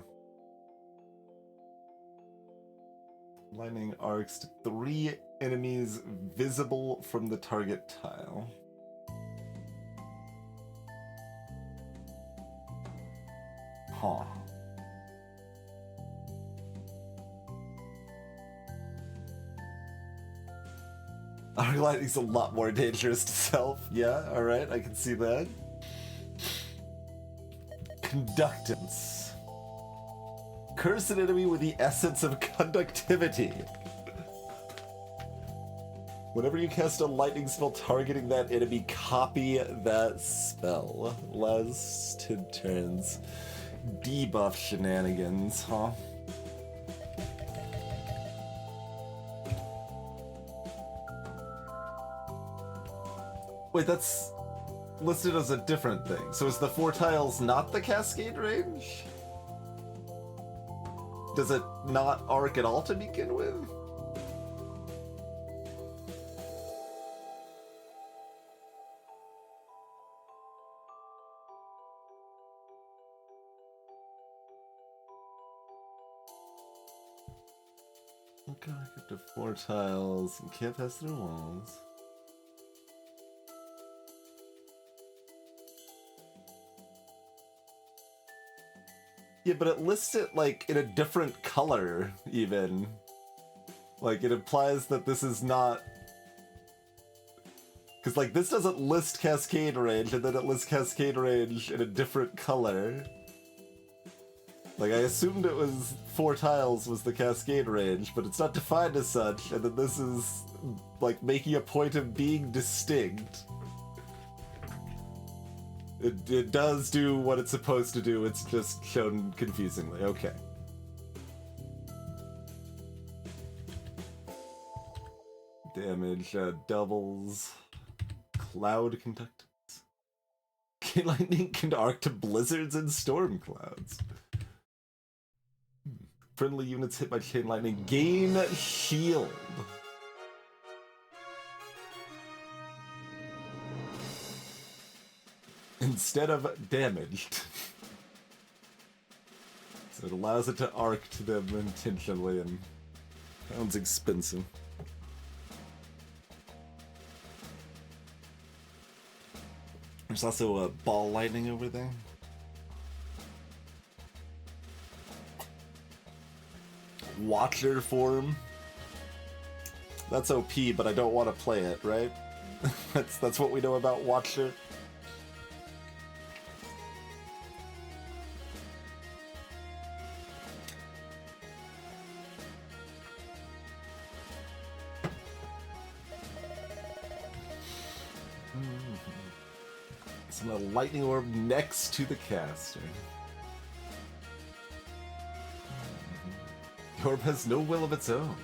Lightning arcs to 3 enemies visible from the target tile. Huh. Arc Lightning's a lot more dangerous to self. Yeah, alright, I can see that. Conductance. Curse an enemy with the essence of conductivity. Whenever you cast a lightning spell targeting that enemy, copy that spell. Last 10 turns. Debuff shenanigans, huh? Wait, that's listed as a different thing. So is the 4 tiles not the cascade range? Does it not arc at all to begin with? Okay, up to 4 tiles and can't pass through walls. Yeah, but it lists it, like, in a different color, even. Like, it implies that this is not... Because, like, this doesn't list Cascade Range, and then it lists Cascade Range in a different color. Like, I assumed it was 4 tiles was the Cascade Range, but it's not defined as such, and then this is, like, making a point of being distinct. It does do what it's supposed to do, it's just shown confusingly. Okay. Damage doubles. Cloud conductance. Chain Lightning can arc to blizzards and storm clouds. Friendly units hit by Chain Lightning gain shield. Instead of damaged. So it allows it to arc to them intentionally, and sounds expensive. There's also a ball lightning over there. Watcher form. That's OP, but I don't want to play it, right? that's what we know about Watcher. A lightning orb next to the caster. The orb has no will of its own.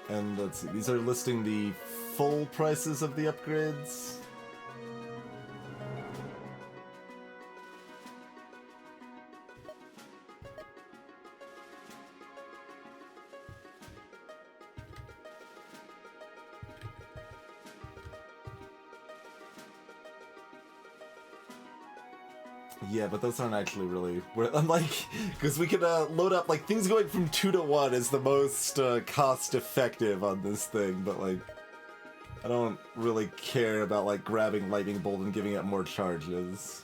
And let's see, these are listing the full prices of the upgrades. Yeah, but those aren't actually really... I'm like, because we can load up, like, things going from 2 to 1 is the most cost-effective on this thing, but, like, I don't really care about, like, grabbing Lightning Bolt and giving it more charges.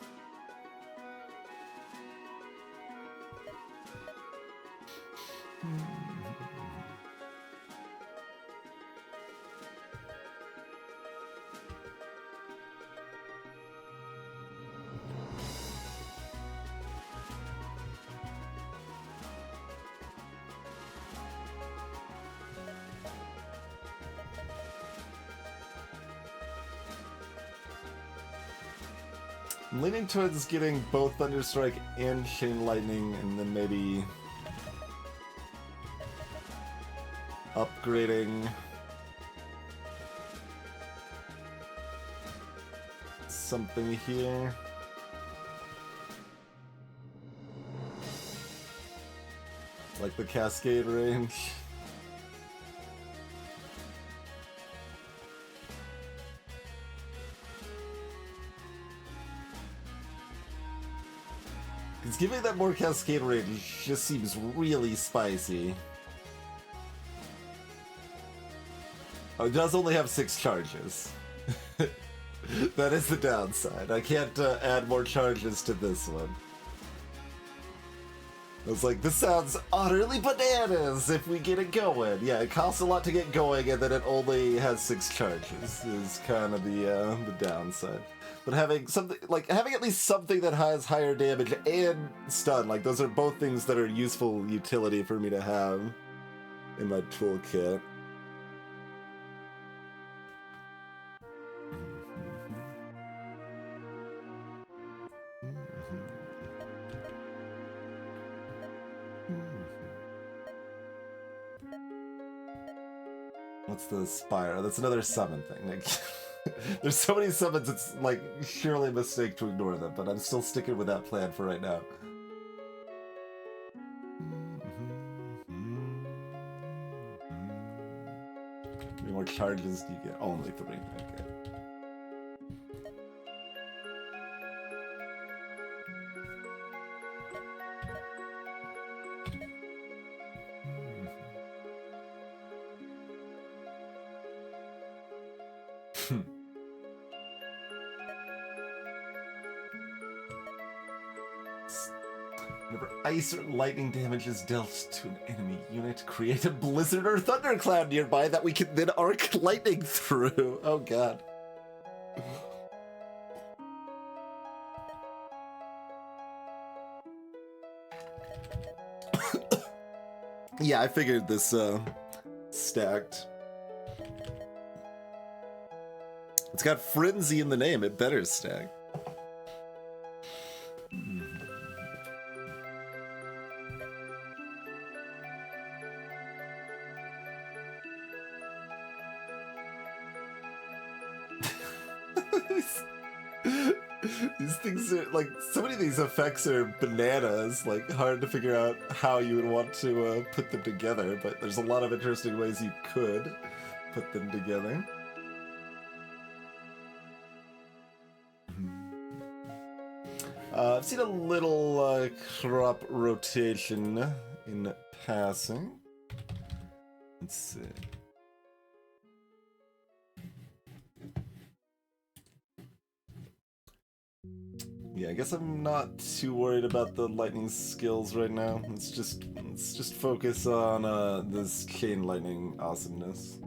I'm leaning towards getting both Thunderstrike and Chain Lightning, and then maybe upgrading something here. Like the Cascade range. Because giving that more Cascade range just seems really spicy. Oh, it does only have 6 charges. That is the downside. I can't add more charges to this one. I was like, this sounds utterly bananas if we get it going. Yeah, it costs a lot to get going, and then it only has 6 charges is kind of the downside. But having something like having at least something that has higher damage and stun, like those are both things that are useful utility for me to have in my toolkit. What's the Spire? That's another summon thing. Like, there's so many summons, it's like surely a mistake to ignore them, but I'm still sticking with that plan for right now. How many more charges do you get? Only 3. Okay. Whenever ice or lightning damage is dealt to an enemy unit, create a blizzard or thundercloud nearby that we can then arc lightning through. Oh god. Yeah, I figured this stacked. It's got frenzy in the name, it better stack. These things are like, so many of these effects are bananas, like hard to figure out how you would want to put them together, but there's a lot of interesting ways you could put them together. I've seen a little crop rotation in passing. Let's see. Yeah, I guess I'm not too worried about the lightning skills right now. Let's just focus on this chain lightning awesomeness.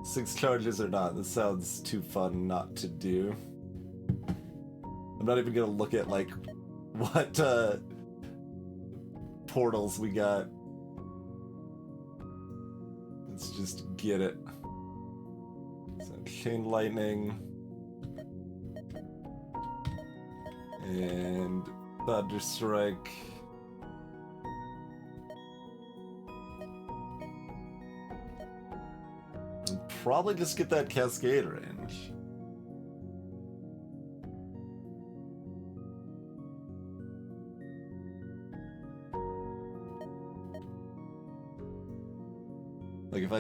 6 charges or not, this sounds too fun not to do. I'm not even gonna look at like what portals we got. Let's just get it. So chain lightning. And Thunderstrike. And probably just get that Cascade range. Like if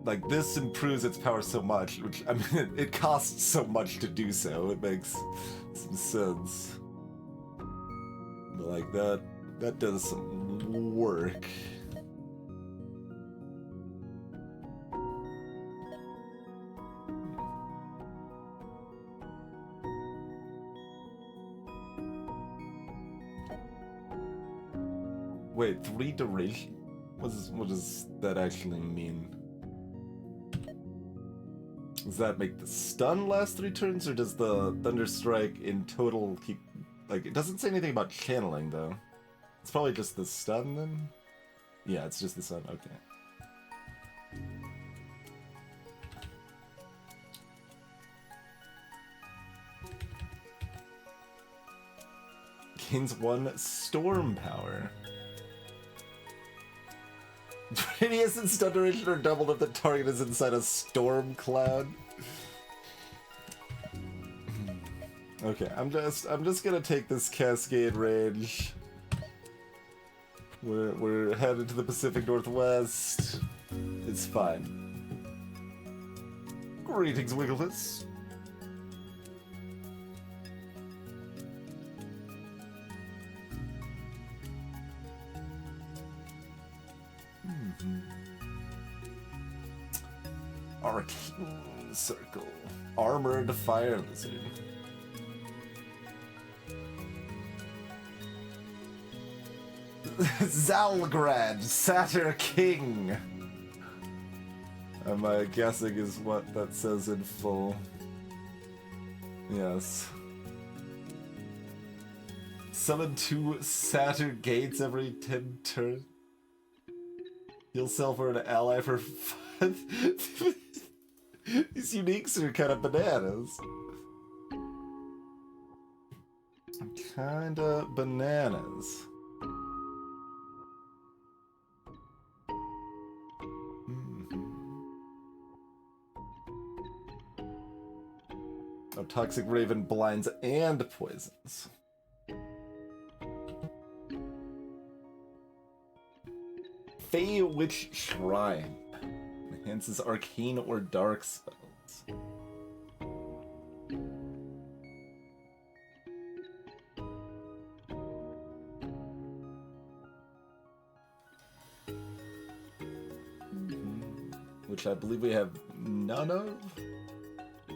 like this improves its power so much, which I mean it costs so much to do so, it makes some sense. But like that does some work. Wait, 3 duration? What does that actually mean? Does that make the stun last 3 turns, or does the Thunderstrike in total keep... Like, it doesn't say anything about channeling, though. It's probably just the stun, then? Yeah, it's just the stun, okay. gains 1 storm power. Radius and stun duration are doubled if the target is inside a storm cloud. Okay, I'm just gonna take this Cascade range. We're headed to the Pacific Northwest. It's fine. Greetings, Wigglefus. Arcane Circle. Armored Fire Lizard. Zalgrad, Satyr King. My guessing is what that says in full. Yes. Summon 2 Satyr Gates every 10 turns. Heal self or an ally for 5. These uniques are kind of bananas. Kinda bananas. Oh, Toxic Raven blinds and poisons. Fey Witch Shrine. Enhances arcane or dark spells. Which I believe we have none of. I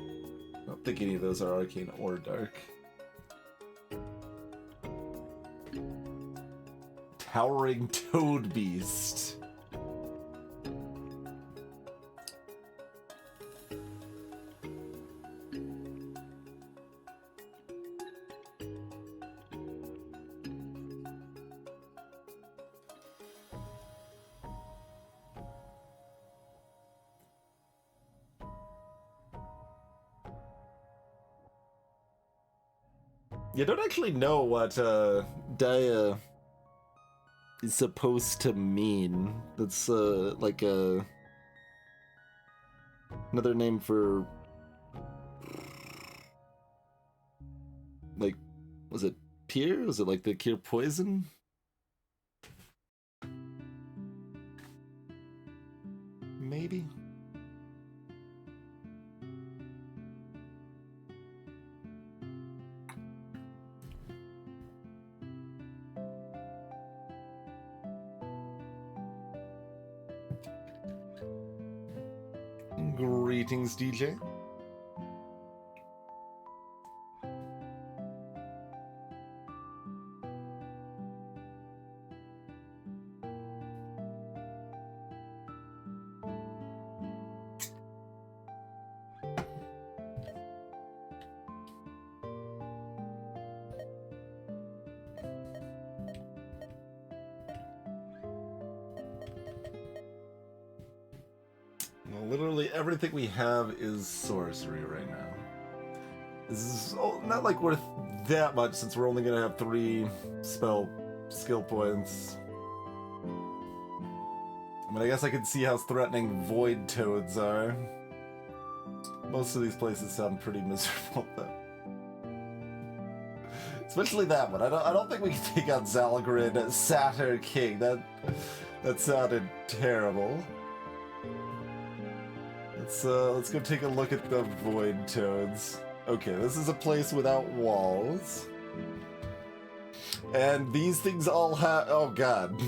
don't think any of those are arcane or dark. Towering Toad Beast. You don't actually know what Dia is supposed to mean. That's like a another name for, like, was it Pier? Was it like the cure poison? Maybe. Greetings, DJ. Literally everything we have is sorcery right now. This is not like worth that much since we're only gonna have 3 spell skill points. I mean, I guess I can see how threatening void toads are. Most of these places sound pretty miserable though. Especially that one. I don't think we can take out Zalgrid, Satyr King. That sounded terrible. Let's go take a look at the void toads. Okay, this is a place without walls. And these things all have... Oh, God.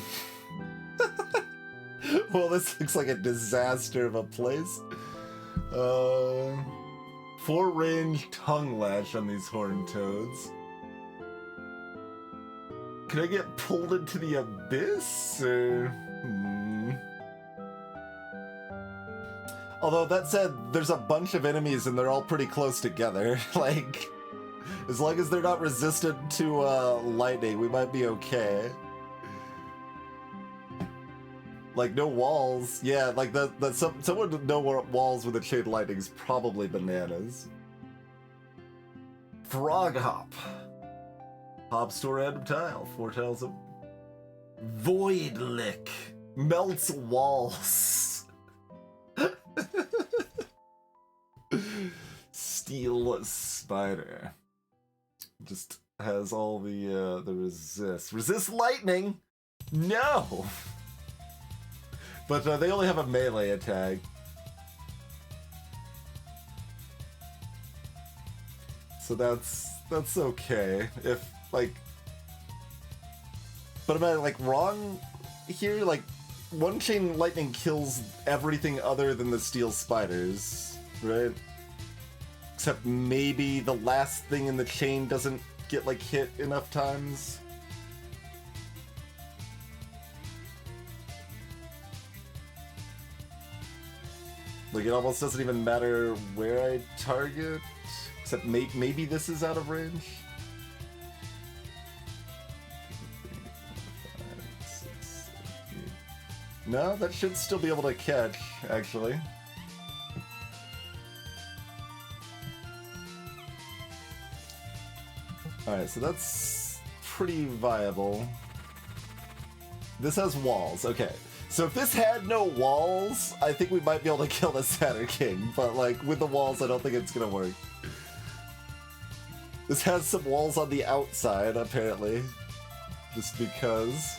Well, this looks like a disaster of a place. 4-range tongue lash on these horned toads. Can I get pulled into the abyss, or... Although, that said, there's a bunch of enemies and they're all pretty close together. Like, as long as they're not resistant to lightning, we might be okay. Like, no walls. Yeah, like, someone with no walls with a chain lightning is probably bananas. Frog Hop. Hops to a random tile. 4 tiles of Void Lick. Melts walls. Steel Spider. Just has all the resist. Resist lightning? No! But they only have a melee attack. So that's okay. If, like... But am I, like, wrong here? Like, one chain lightning kills everything other than the steel spiders, right? Except maybe the last thing in the chain doesn't get, like, hit enough times. Like, it almost doesn't even matter where I target, except maybe this is out of range. 5, 6, 7, 8. No, that should still be able to catch, actually. Alright, so that's pretty viable. This has walls, okay. So if this had no walls, I think we might be able to kill the Satyr King, but like with the walls I don't think it's gonna work. This has some walls on the outside, apparently. Just because.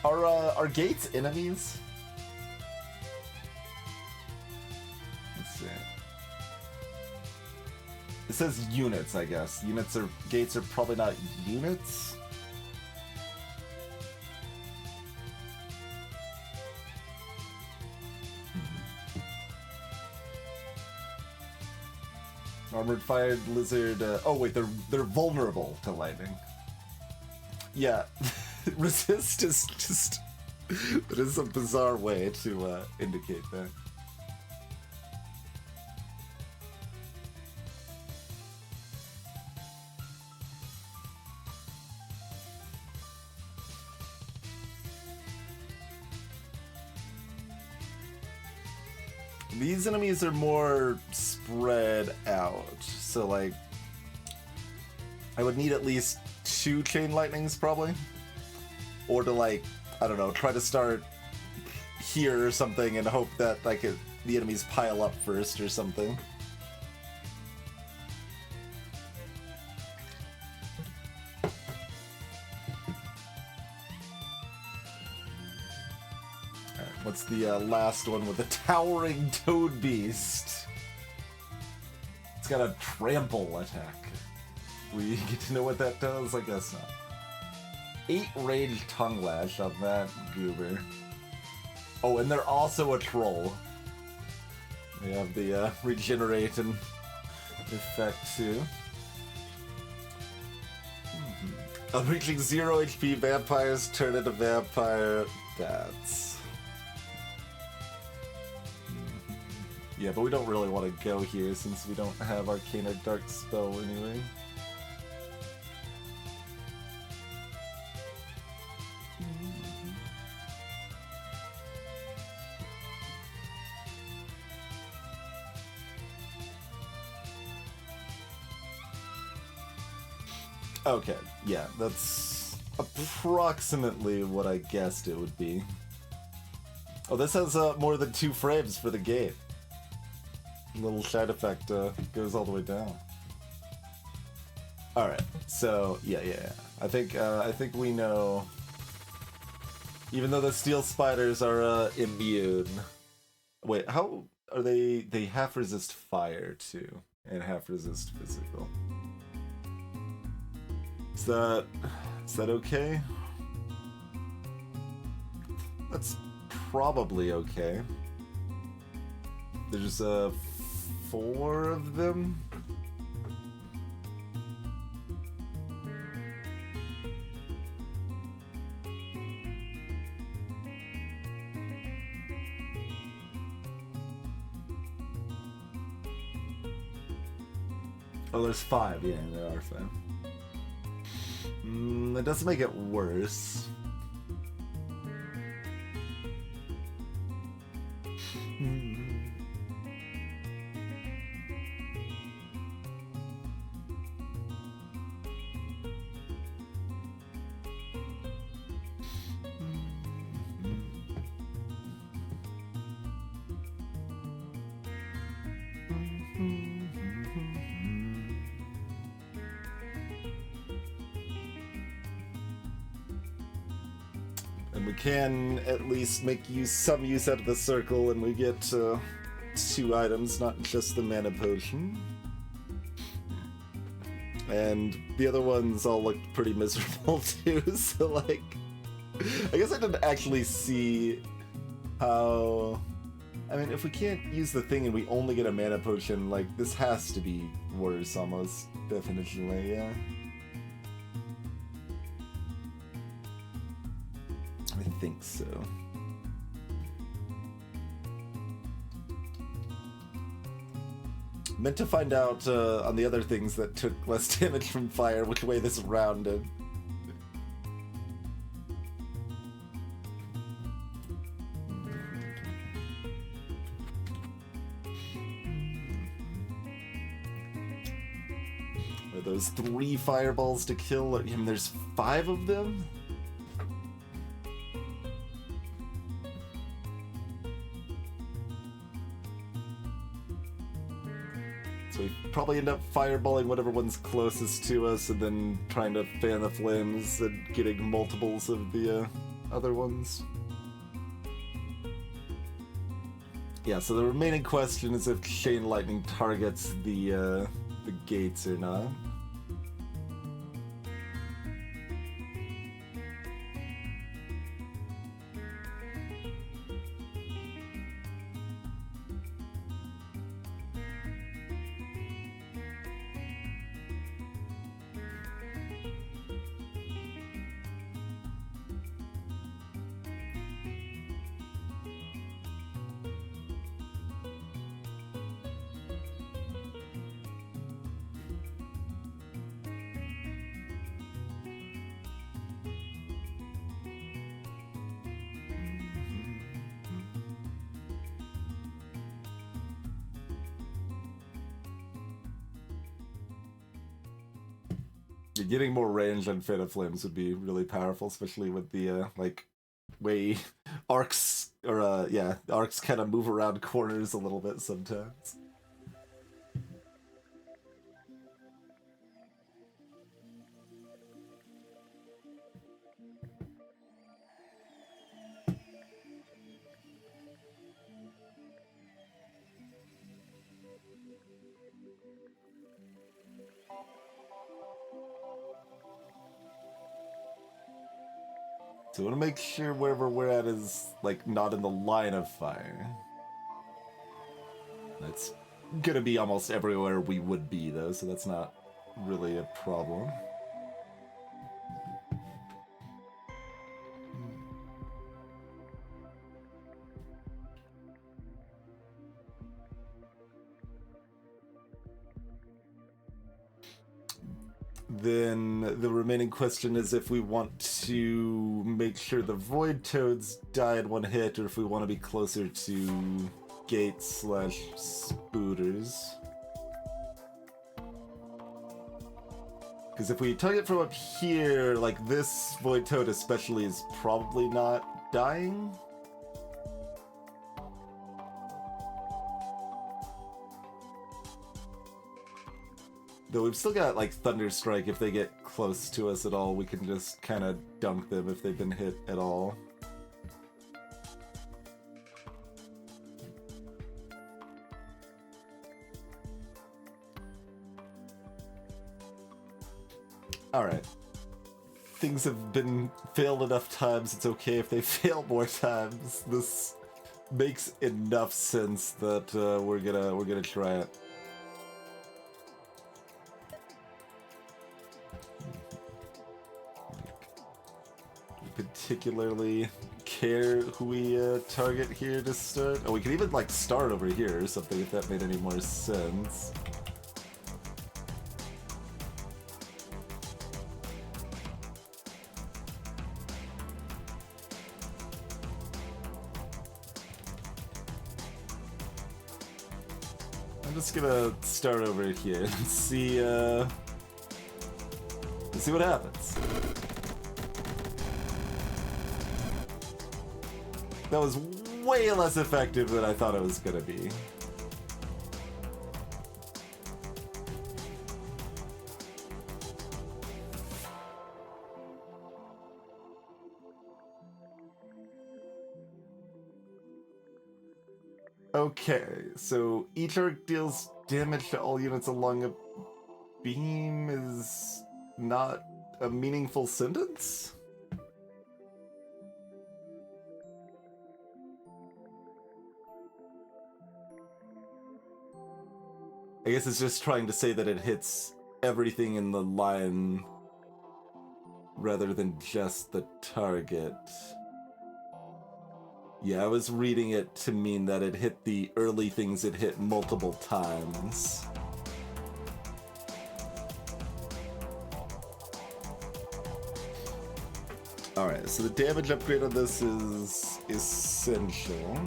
Are gates enemies? Let's see. It says units, I guess. Gates are probably not units? Armored Fired Lizard, oh wait, they're vulnerable to lightning. Yeah, resist is just, it is a bizarre way to indicate that. These enemies are more spread out, so like I would need at least 2 chain lightnings probably, or to like, I don't know, try to start here or something and hope that like the enemies pile up first or something. What's the last one with the Towering Toad Beast? It's got a trample attack. We get to know what that does? I guess not. 8 rage tongue lash on that goober. Oh, and they're also a troll. They have the regenerating effect too. On reaching 0 HP, vampires turn into vampire bats. Yeah, but we don't really want to go here since we don't have Arcane or Dark Spell anyway. Okay, yeah, that's approximately what I guessed it would be. Oh, this has more than 2 frames for the gate. Little side effect goes all the way down. All right, so yeah. I think we know. Even though the steel spiders are immune. Wait, how are they? They half resist fire too, and half resist physical. Is that okay? That's probably okay. There's 4 of them. Oh, there's 5. Yeah, there are 5. That doesn't make it worse. And we can at least make some use out of the circle, and we get 2 items, not just the mana potion. And the other ones all look pretty miserable too, so like, I guess I didn't actually see how... I mean, if we can't use the thing and we only get a mana potion, like, this has to be worse almost, definitively, yeah. I think so. Meant to find out on the other things that took less damage from fire, which way this rounded. Are those 3 fireballs to kill? I mean, there's 5 of them? So we probably end up fireballing whatever one's closest to us and then trying to fan the flames and getting multiples of the other ones. Yeah, so the remaining question is if Chain Lightning targets the gates or not. Getting more range on Fan of Flames would be really powerful, especially with the like way arcs or yeah, arcs kind of move around corners a little bit sometimes. So I want to make sure wherever we're at is, like, not in the line of fire. That's gonna be almost everywhere we would be, though, so that's not really a problem. Then the remaining question is if we want to make sure the Void Toads die in one hit, or if we want to be closer to gates / spooters. Because if we target from up here, like this Void Toad especially is probably not dying. Though we've still got, like, Thunderstrike. If they get close to us at all, we can just kind of dunk them if they've been hit at all. Alright. Things have been failed enough times, it's okay if they fail more times. This makes enough sense that we're gonna try it. Particularly care who we target here to start. Oh, we could even, like, start over here or something if that made any more sense. I'm just gonna start over here and see what happens. That was way less effective than I thought it was gonna be. Okay, so each arc deals damage to all units along a beam is not a meaningful sentence? I guess it's just trying to say that it hits everything in the line rather than just the target. Yeah, I was reading it to mean that it hit the early things it hit multiple times. Alright, so the damage upgrade on this is essential.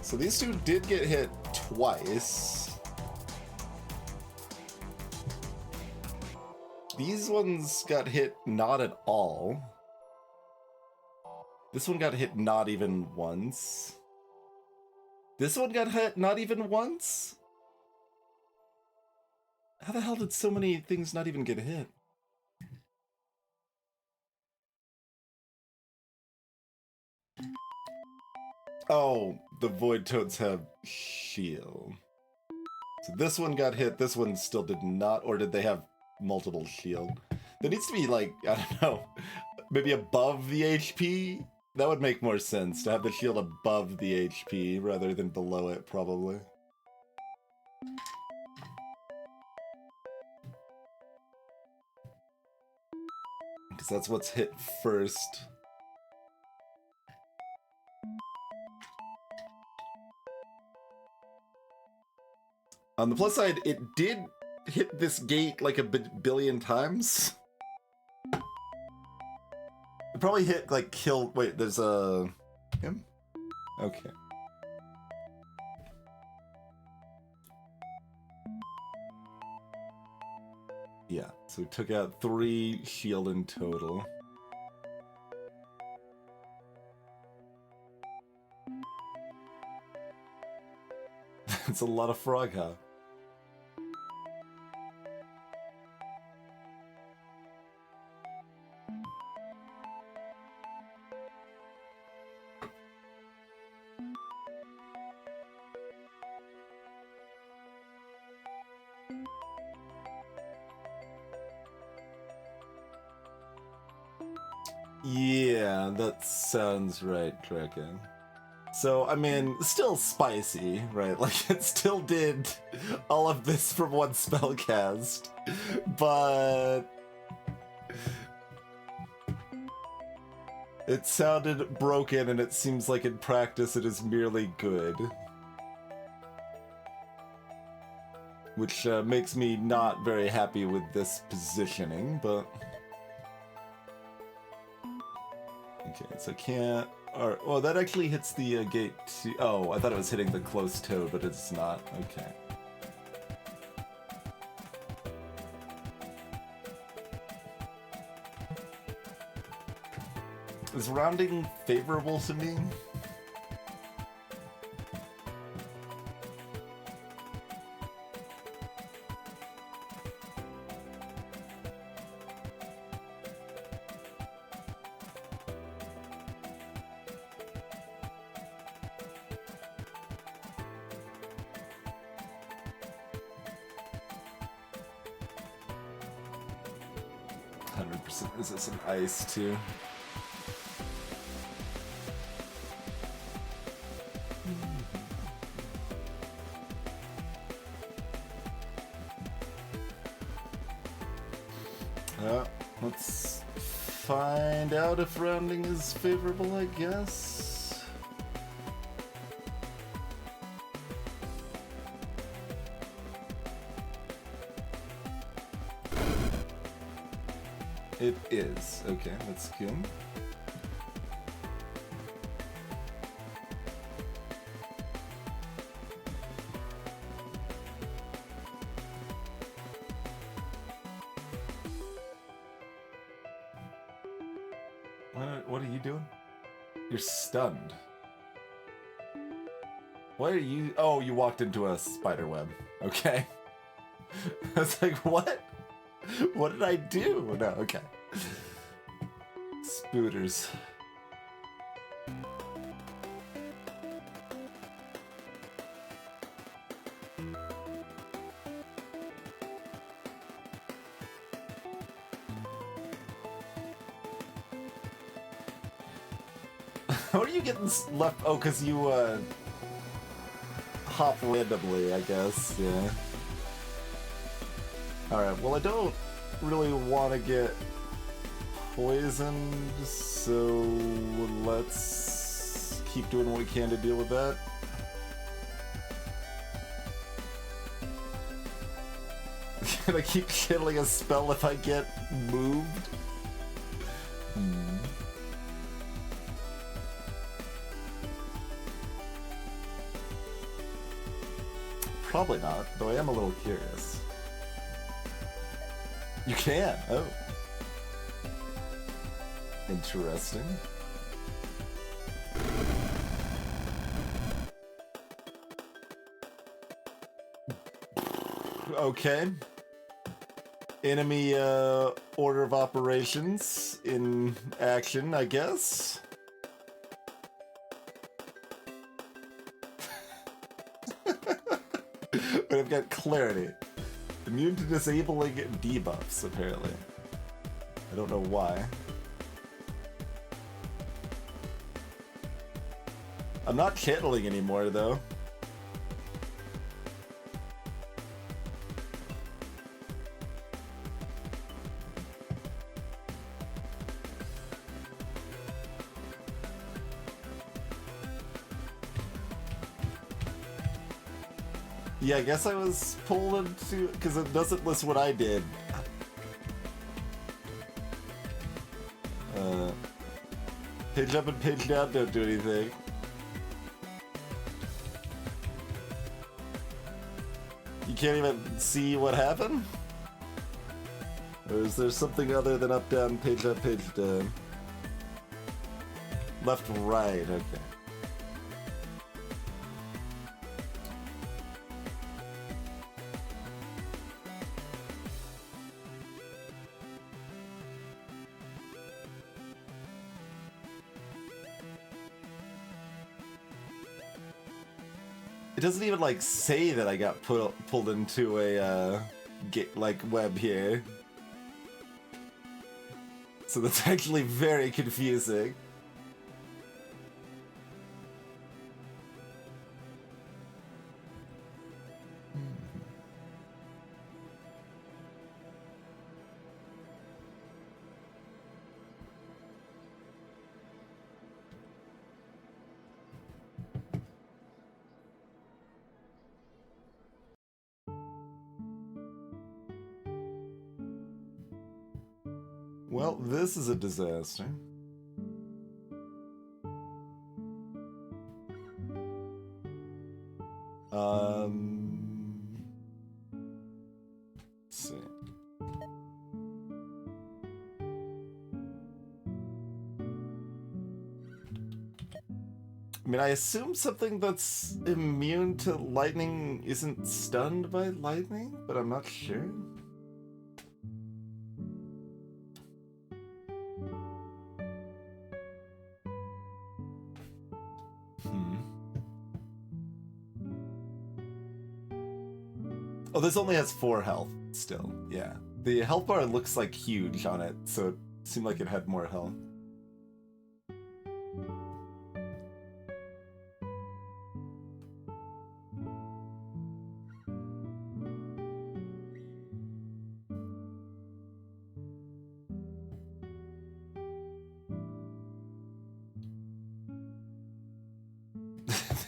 So these two did get hit twice. These ones got hit not at all. This one got hit not even once. This one got hit not even once? How the hell did so many things not even get hit? Oh, the Void Toads have shield. So this one got hit, this one still did not, or did they have multiple shield? There needs to be, like, I don't know, maybe above the HP? That would make more sense, to have the shield above the HP rather than below it, probably. Because that's what's hit first. On the plus side, it did hit this gate like a billion times. It probably hit, like, kill... Wait, there's a... him? Okay. Yeah, so we took out 3 shield in total. It's a lot of frog hop. Yeah, that sounds right, Kraken. So, I mean, still spicy, right? Like, it still did all of this from one spell cast, but it sounded broken, and it seems like in practice it is merely good. Which makes me not very happy with this positioning, but... Okay, so can't... Or, well, that actually hits the gate to... Oh, I thought it was hitting the close toad, but it's not. Okay. Is rounding favorable to me? Is it some ice too? Let's find out if rounding is favorable, I guess. It is. Okay, that's good. What are you doing? You're stunned. Why are you... Oh, you walked into a spider web. Okay. I was like, what? What did I do? No, okay. Spooters. How are you getting left? Oh, because you, hop randomly, I guess, yeah. Alright, well I don't really want to get poisoned, so let's keep doing what we can to deal with that. Can I keep channeling a spell if I get moved? Probably not, though I am a little curious. You can? Oh. Interesting. Okay. Enemy, order of operations in action, I guess. But I've got clarity. Immune to disabling debuffs, apparently. I don't know why. I'm not channeling anymore, though. Yeah, I guess I was pulled into... because it doesn't list what I did. Page up and page down don't do anything. You can't even see what happened? Or is there something other than up, down, page up, page down? Left, right, okay. It doesn't even like say that I got pulled into a web here. So that's actually very confusing. Well, this is a disaster. Let's see. I mean, I assume something that's immune to lightning isn't stunned by lightning, but I'm not sure. Oh, this only has 4 health still, yeah. The health bar looks like huge on it, so it seemed like it had more health.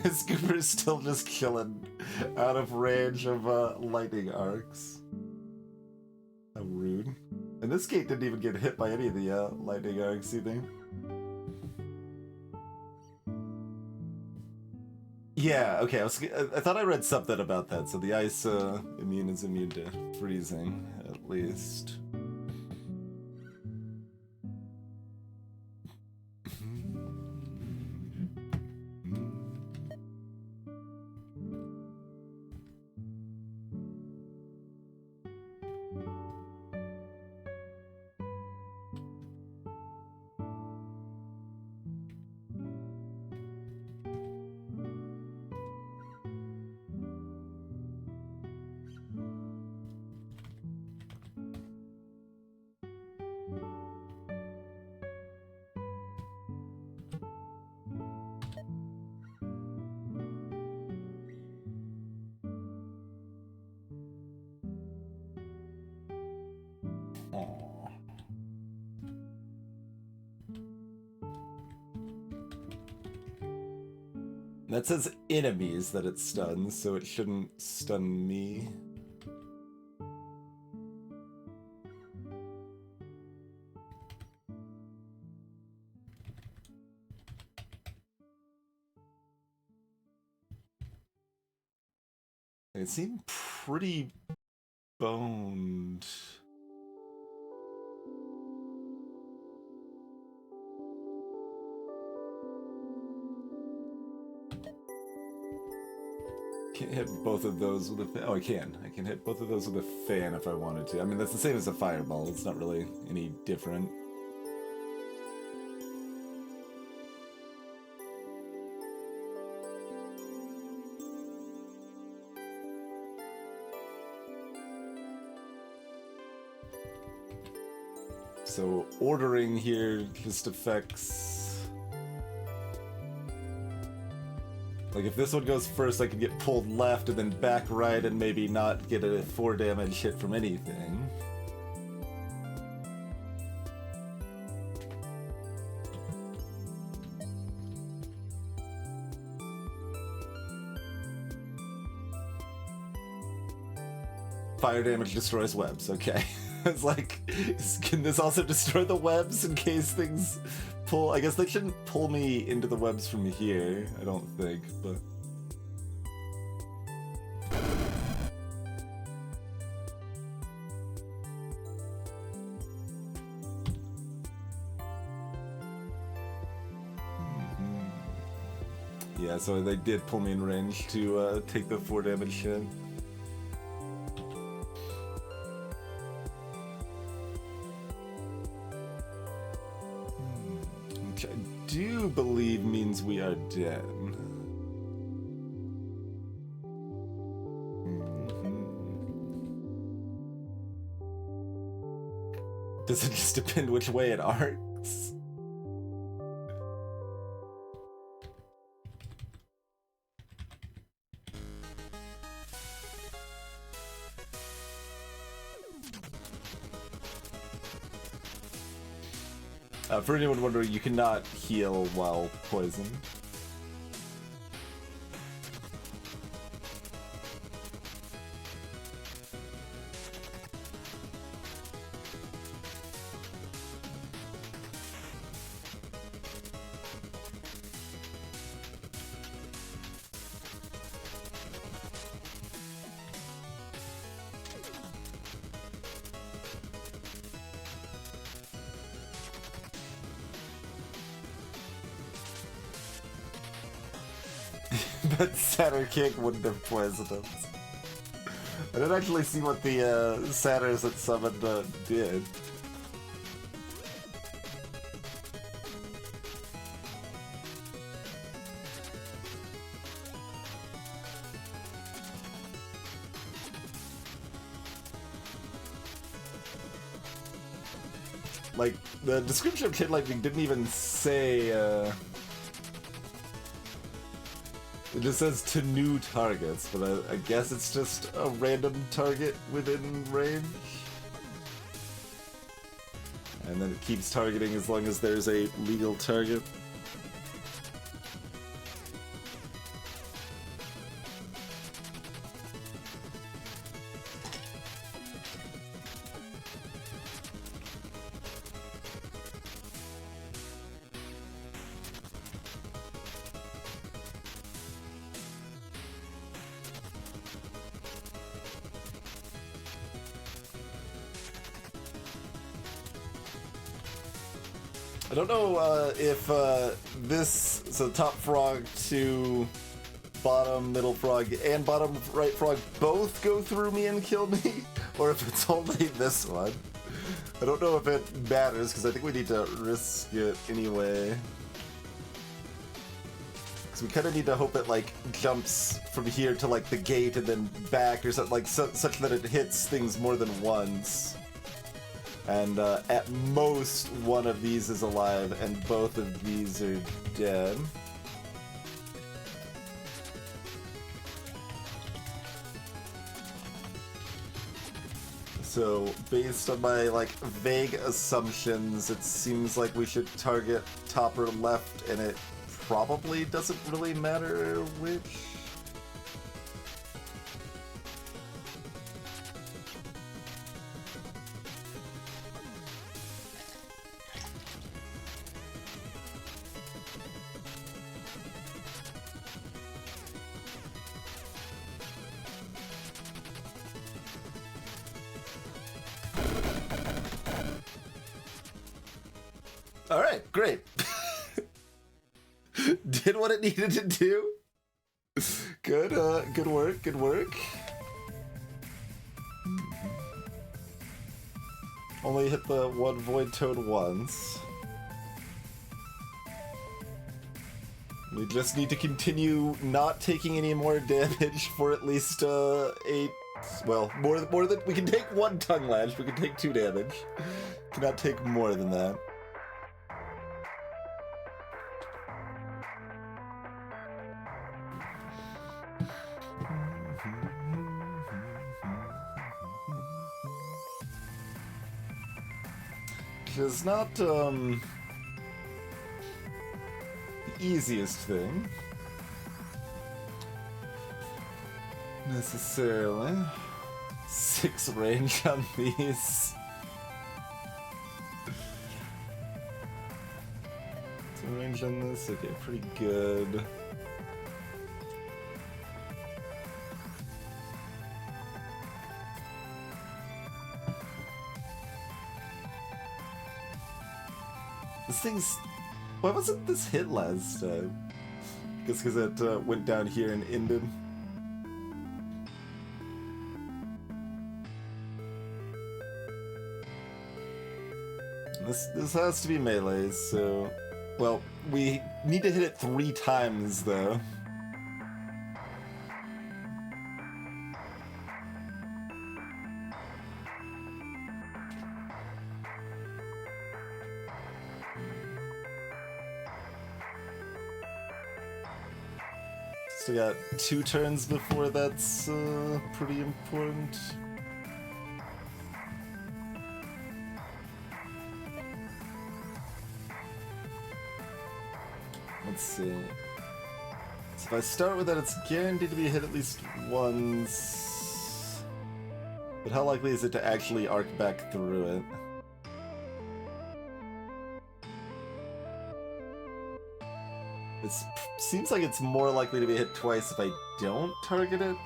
This Goober's still just chilling out of range of lightning arcs. How rude. And this gate didn't even get hit by any of the lightning arcs either. Yeah, okay, I thought I read something about that, so the ice immune is immune to freezing, at least. That says enemies that it stuns, so it shouldn't stun me. It seemed pretty boned. Can't hit both of those with a fan. Oh, I can. I can hit both of those with a fan if I wanted to. I mean, that's the same as a fireball. It's not really any different. So ordering here just affects... Like, if this one goes first, I can get pulled left and then back right and maybe not get a 4 damage hit from anything. Fire damage destroys webs, okay. It's like, can this also destroy the webs in case things pull? I guess they shouldn't pull me into the webs from here, I don't think, but... Yeah, so they did pull me in range to take the 4 damage hit. Which I do believe means we are dead. Does it just depend which way it arcs? For anyone wondering, you cannot heal while poisoned. But Satyr King wouldn't have poisoned us. I didn't actually see what the satyrs that summoned did. Like, the description of Chain Lightning didn't even say, it just says to new targets, but I guess it's just a random target within range. And then it keeps targeting as long as there's a legal target. I don't know if this, so top frog to bottom middle frog and bottom right frog both go through me and kill me, or if it's only this one. I don't know if it matters, because I think we need to risk it anyway. Because we kind of need to hope it, like, jumps from here to, like, the gate and then back, or something, like, such that it hits things more than once. And at most, one of these is alive, and both of these are dead. So, based on my, like, vague assumptions, it seems like we should target top or left, and it probably doesn't really matter which. All right, great. Did what it needed to do. Good, good work, good work. Only hit the one Void Toad once. We just need to continue not taking any more damage for at least 8. Well, more than we can take 1 Tongue Lash. We can take 2 damage. Cannot take more than that. It's not the easiest thing necessarily. 6 range on these. 2 range on this. Okay, pretty good. This thing's... Why wasn't this hit last time? I guess because it went down here and ended. This has to be melee, so... Well, we need to hit it 3 times, though. So we got 2 turns before that's pretty important. Let's see. So if I start with that, it's guaranteed to be hit at least once. But how likely is it to actually arc back through it? It seems like it's more likely to be hit twice if I don't target it.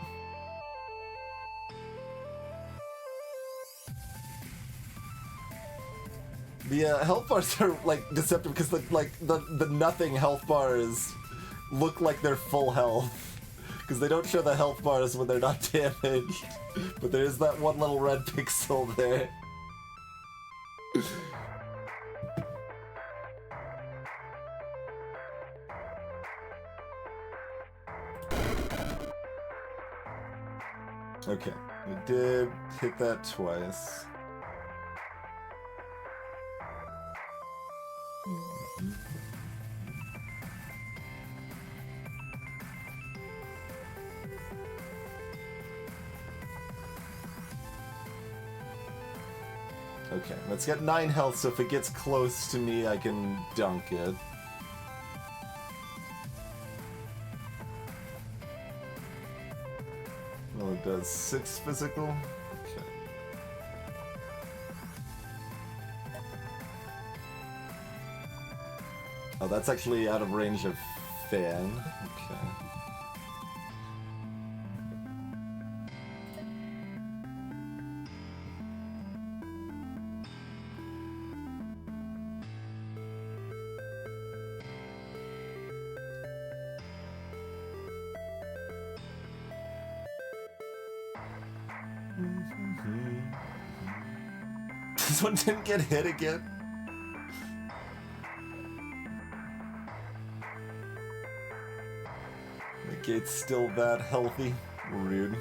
The health bars are like deceptive because the nothing health bars look like they're full health because they don't show the health bars when they're not damaged. But there is that one little red pixel there. Okay, we did hit that twice. Okay, let's get 9 health, so if it gets close to me, I can dunk it. Well, it does 6 physical. Okay. Oh, that's actually out of range of Fan. Okay. This one didn't get hit again. The gate's still that healthy. Rude.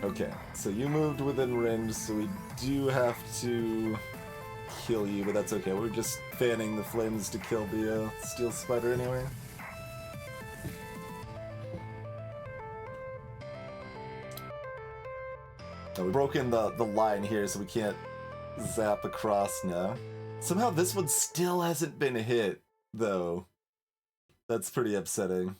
Okay, so you moved within range, so we do have to kill you, but that's okay. We're just fanning the flames to kill the steel spider anyway. Oh, we've broken the line here, so we can't zap across now. Somehow this one still hasn't been hit, though. That's pretty upsetting.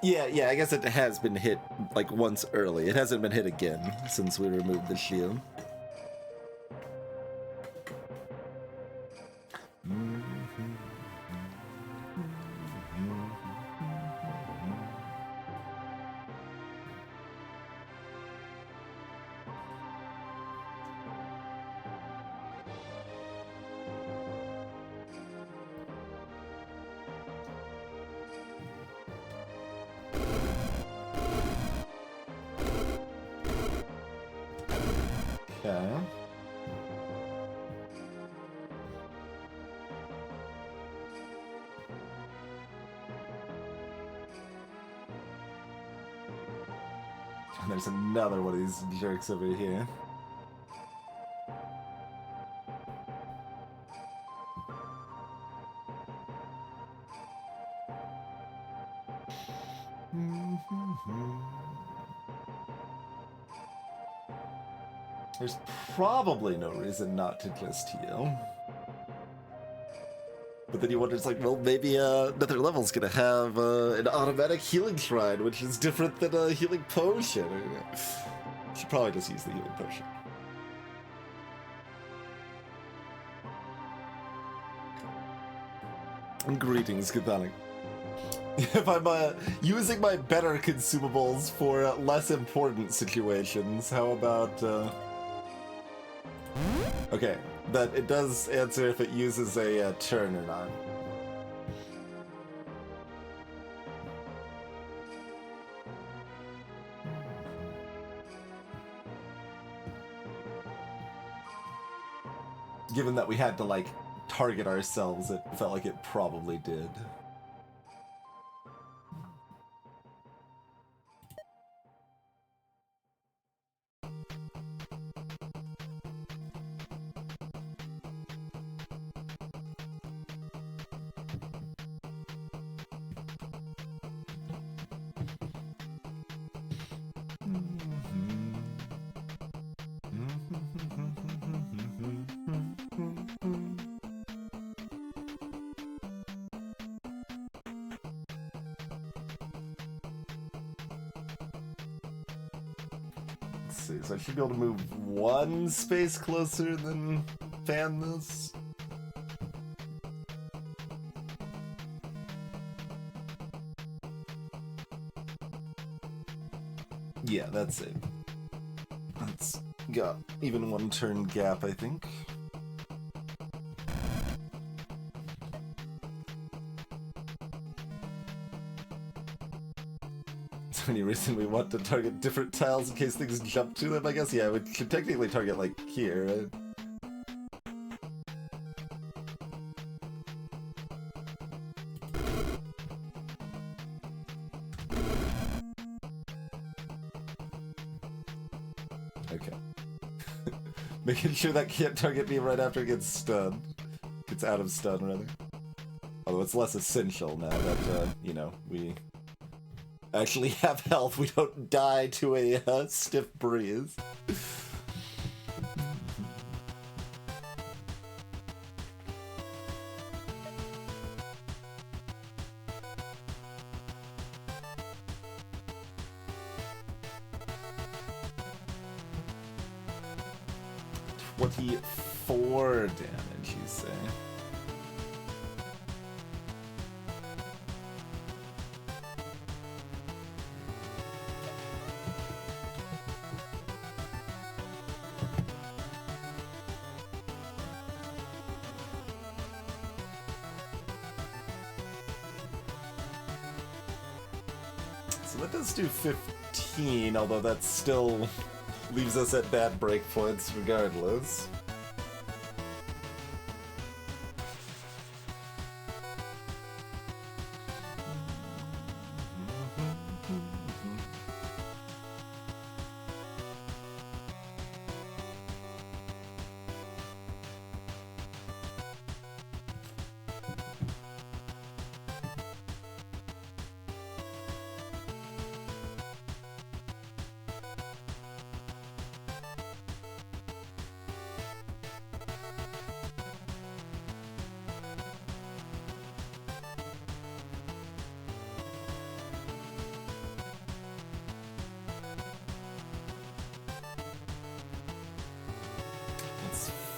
Yeah, I guess it has been hit, like, once early. It hasn't been hit again since we removed the shield. Okay. And there's another one of these jerks over here. There's probably no reason not to just heal. But then you wonder, it's like, well, maybe another level's gonna have an automatic healing shrine, which is different than a healing potion. Should probably just use the healing potion. Greetings, Chthonic. If I'm using my better consumables for less important situations, how about... Okay, that it does answer if it uses a turn or not. Given that we had to, like, target ourselves, it felt like it probably did. So I should be able to move one space closer than fan this. Yeah, that's it. That's got even one turn gap, I think. Any reason we want to target different tiles in case things jump to them, I guess? Yeah, we should technically target, like, here, right? Okay. Making sure that can't target me right after it gets stunned. Gets out of stun, rather. Although it's less essential now that, you know, we... actually have health, we don't die to a stiff breeze. .24 damage, you say? So that does do 15, although that still leaves us at bad breakpoints regardless.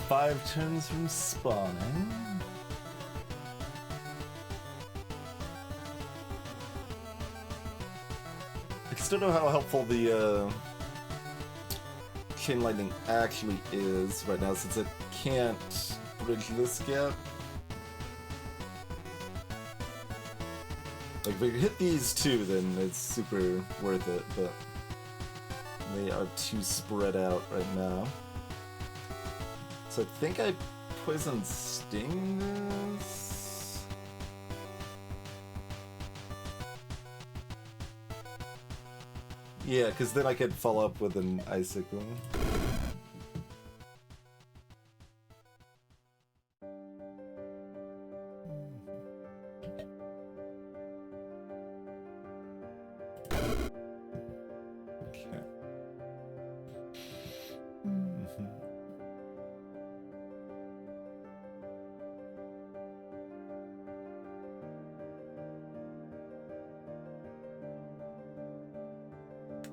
5 turns from spawning. I still don't know how helpful the Chain Lightning actually is right now, since it can't bridge this gap. Like, if we could hit these two, then it's super worth it, but they are too spread out right now. So I think I Poison Sting this? Yeah, because then I could follow up with an Icicle.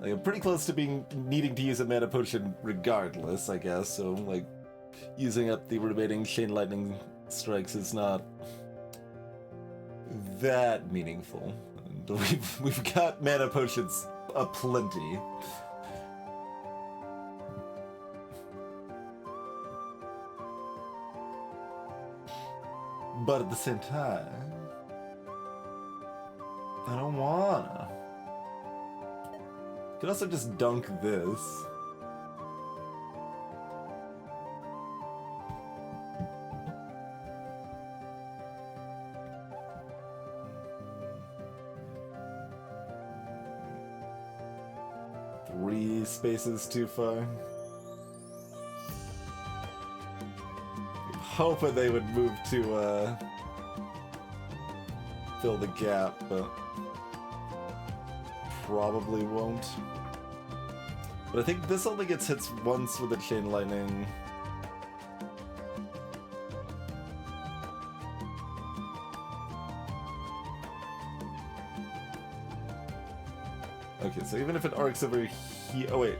I'm pretty close to needing to use a mana potion regardless, I guess, so, like, using up the remaining Chain Lightning strikes is not that meaningful. And we've got mana potions aplenty. But at the same time, I don't wanna. Could also just dunk this. Three spaces too far. Hoping they would move to fill the gap, but probably won't. But I think this only gets hits once with a Chain Lightning. Okay, so even if it arcs over here... Oh, wait.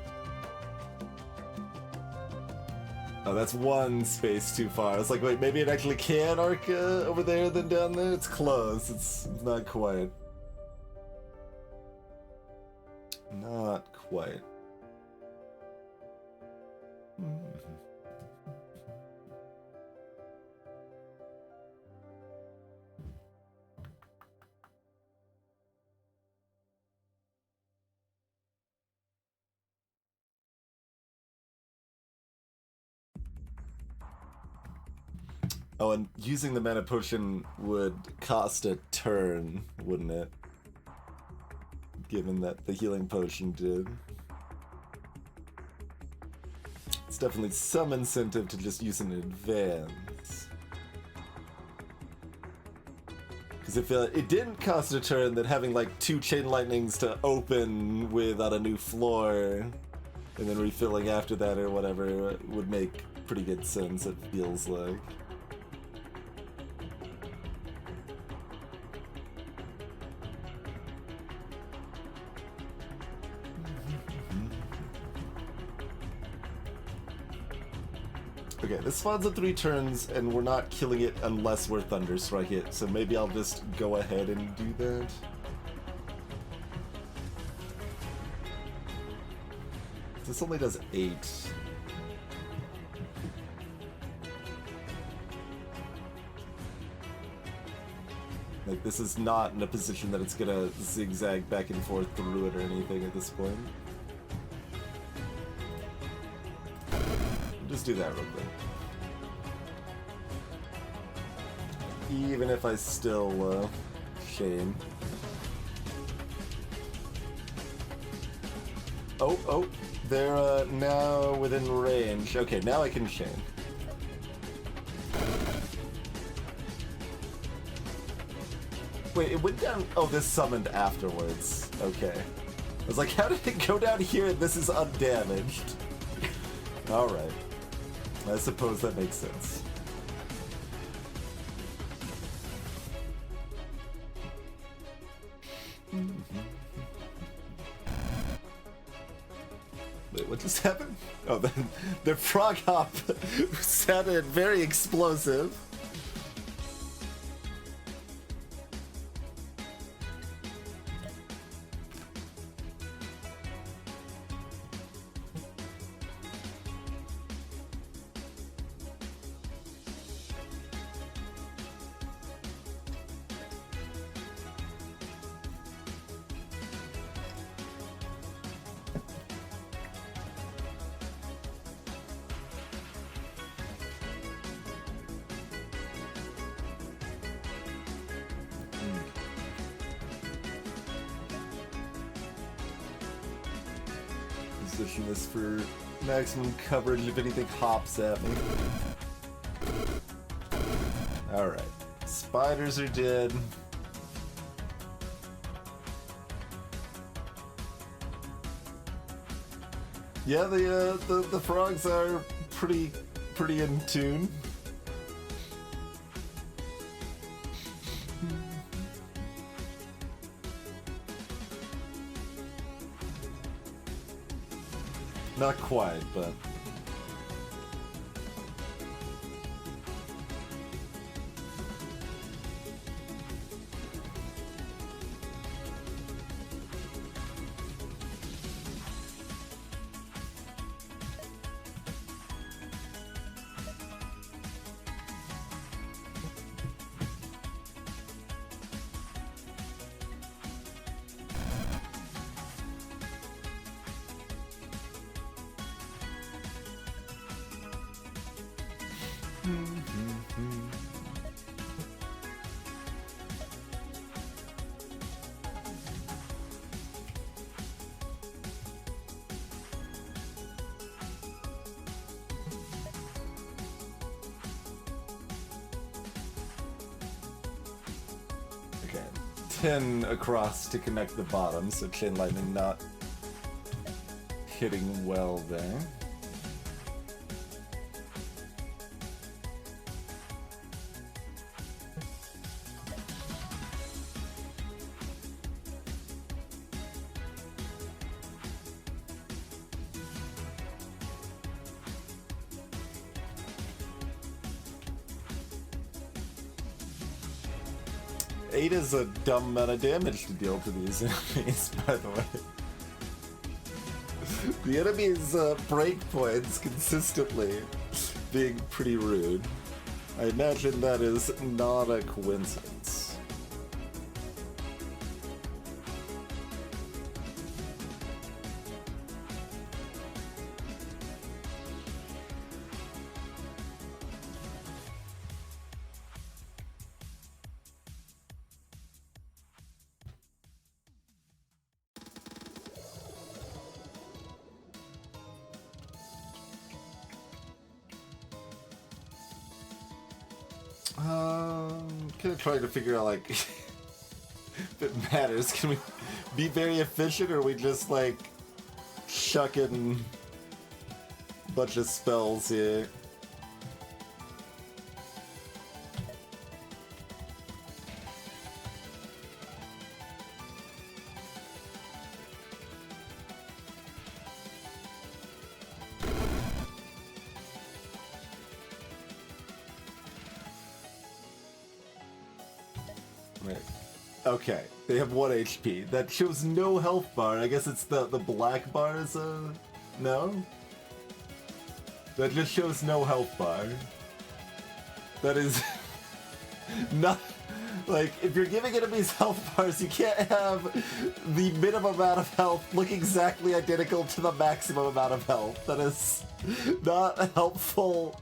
Oh, that's one space too far. I was like, wait, maybe it actually can arc over there than down there? It's close. It's not quite. Not quite. Oh, and using the mana potion would cost a turn, wouldn't it? Given that the healing potion did. It's definitely some incentive to just use in advance. Because if it didn't cost a turn, then having like 2 Chain Lightnings to open with on a new floor, and then refilling after that or whatever, would make pretty good sense, it feels like. Okay, this spawns in 3 turns, and we're not killing it unless we're Thunderstrike it, so maybe I'll just go ahead and do that. This only does 8. Like, this is not in a position that it's gonna zigzag back and forth through it or anything at this point. Just do that real quick. Even if I still, shame. Oh, they're, now within range. Okay, now I can shame. Wait, it went down... Oh, this summoned afterwards. Okay. I was like, how did it go down here and this is undamaged? Alright. I suppose that makes sense. Wait, what just happened? Oh, the frog hop sounded very explosive. Position this for maximum coverage if anything hops at me. Alright. Spiders are dead. Yeah, the frogs are pretty in tune. Not quite, but... Okay, 10 across to connect the bottom, so Chain Lightning not hitting well there. Eight is a dumb amount of damage to deal to these enemies, by the way. The enemy's breakpoints consistently being pretty rude. I imagine that is not a coincidence. Kind of trying to figure out, like, if it matters. Can we be very efficient, or are we just, like, chucking a bunch of spells here? Okay, they have 1 HP. That shows no health bar. I guess it's the black bars, no? That just shows no health bar. That is not... Like, if you're giving enemies health bars, you can't have the minimum amount of health look exactly identical to the maximum amount of health. That is not helpful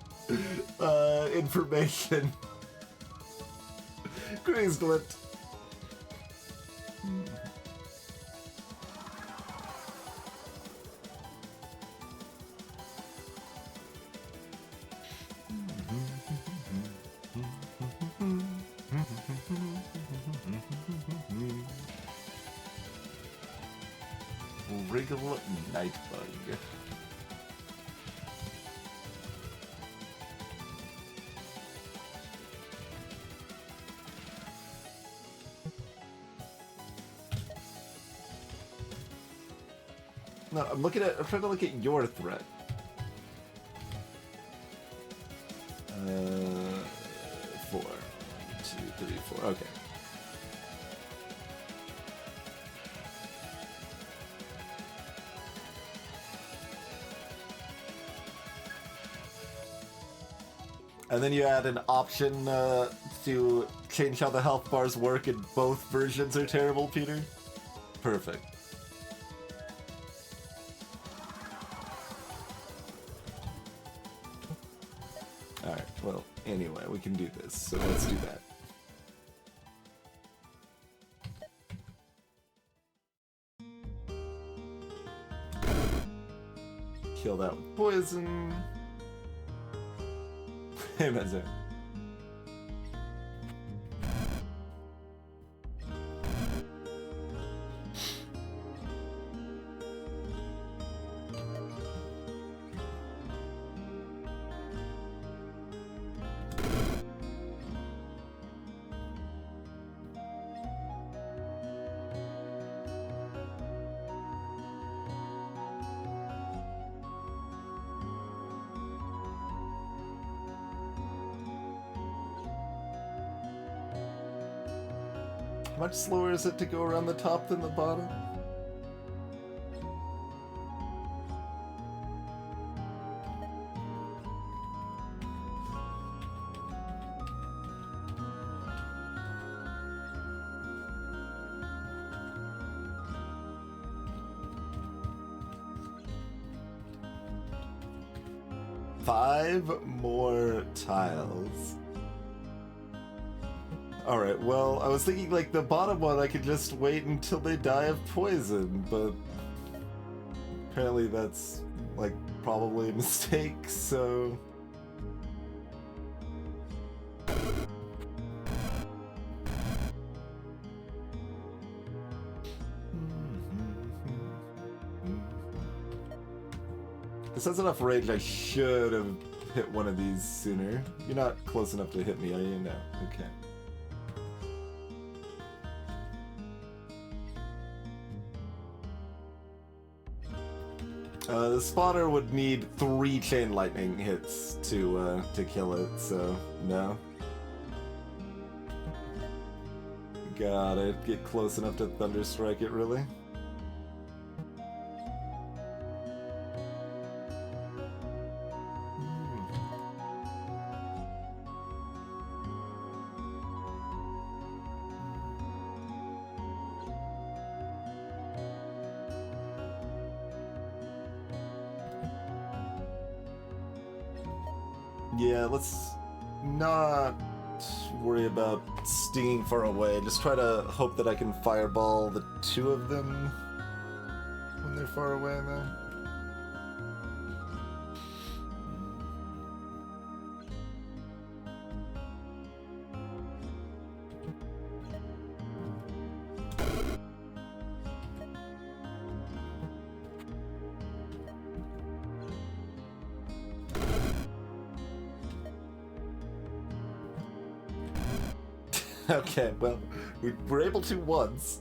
information. Grizzlet. Wriggle Nightbug. No, I'm trying to look at your threat. Okay. And then you add an option to change how the health bars work, and both versions are terrible, Peter? Perfect. Alright, well, anyway, we can do this, so let's do that. Kill that with poison. Hey, Mezzo. Much slower is it to go around the top than the bottom? Five more tiles. Alright, well, I was thinking, like, the bottom one I could just wait until they die of poison, but apparently that's, like, probably a mistake, so... This has enough rage, I should have hit one of these sooner. You're not close enough to hit me, are you? No. Okay. The spotter would need 3 chain lightning hits to kill it, so no. Got it. Get close enough to Thunderstrike it, really? Yeah, let's not worry about stinging far away. Just try to hope that I can fireball the 2 of them when they're far away, man. Okay, well, we were able to once.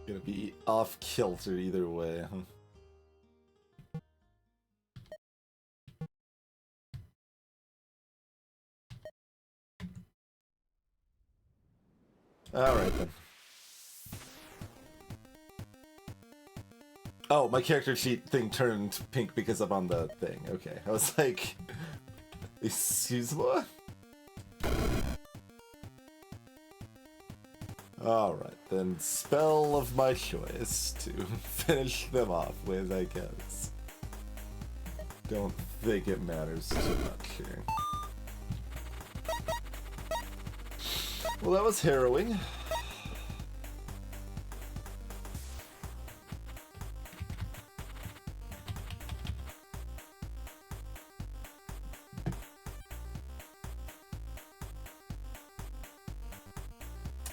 Gonna be off kilter either way, huh? Alright then. Oh, my character sheet thing turned pink because I'm on the thing. Okay, I was like, excuse me? Alright, then spell of my choice to finish them off with, I guess. Don't think it matters too much here. Well, that was harrowing.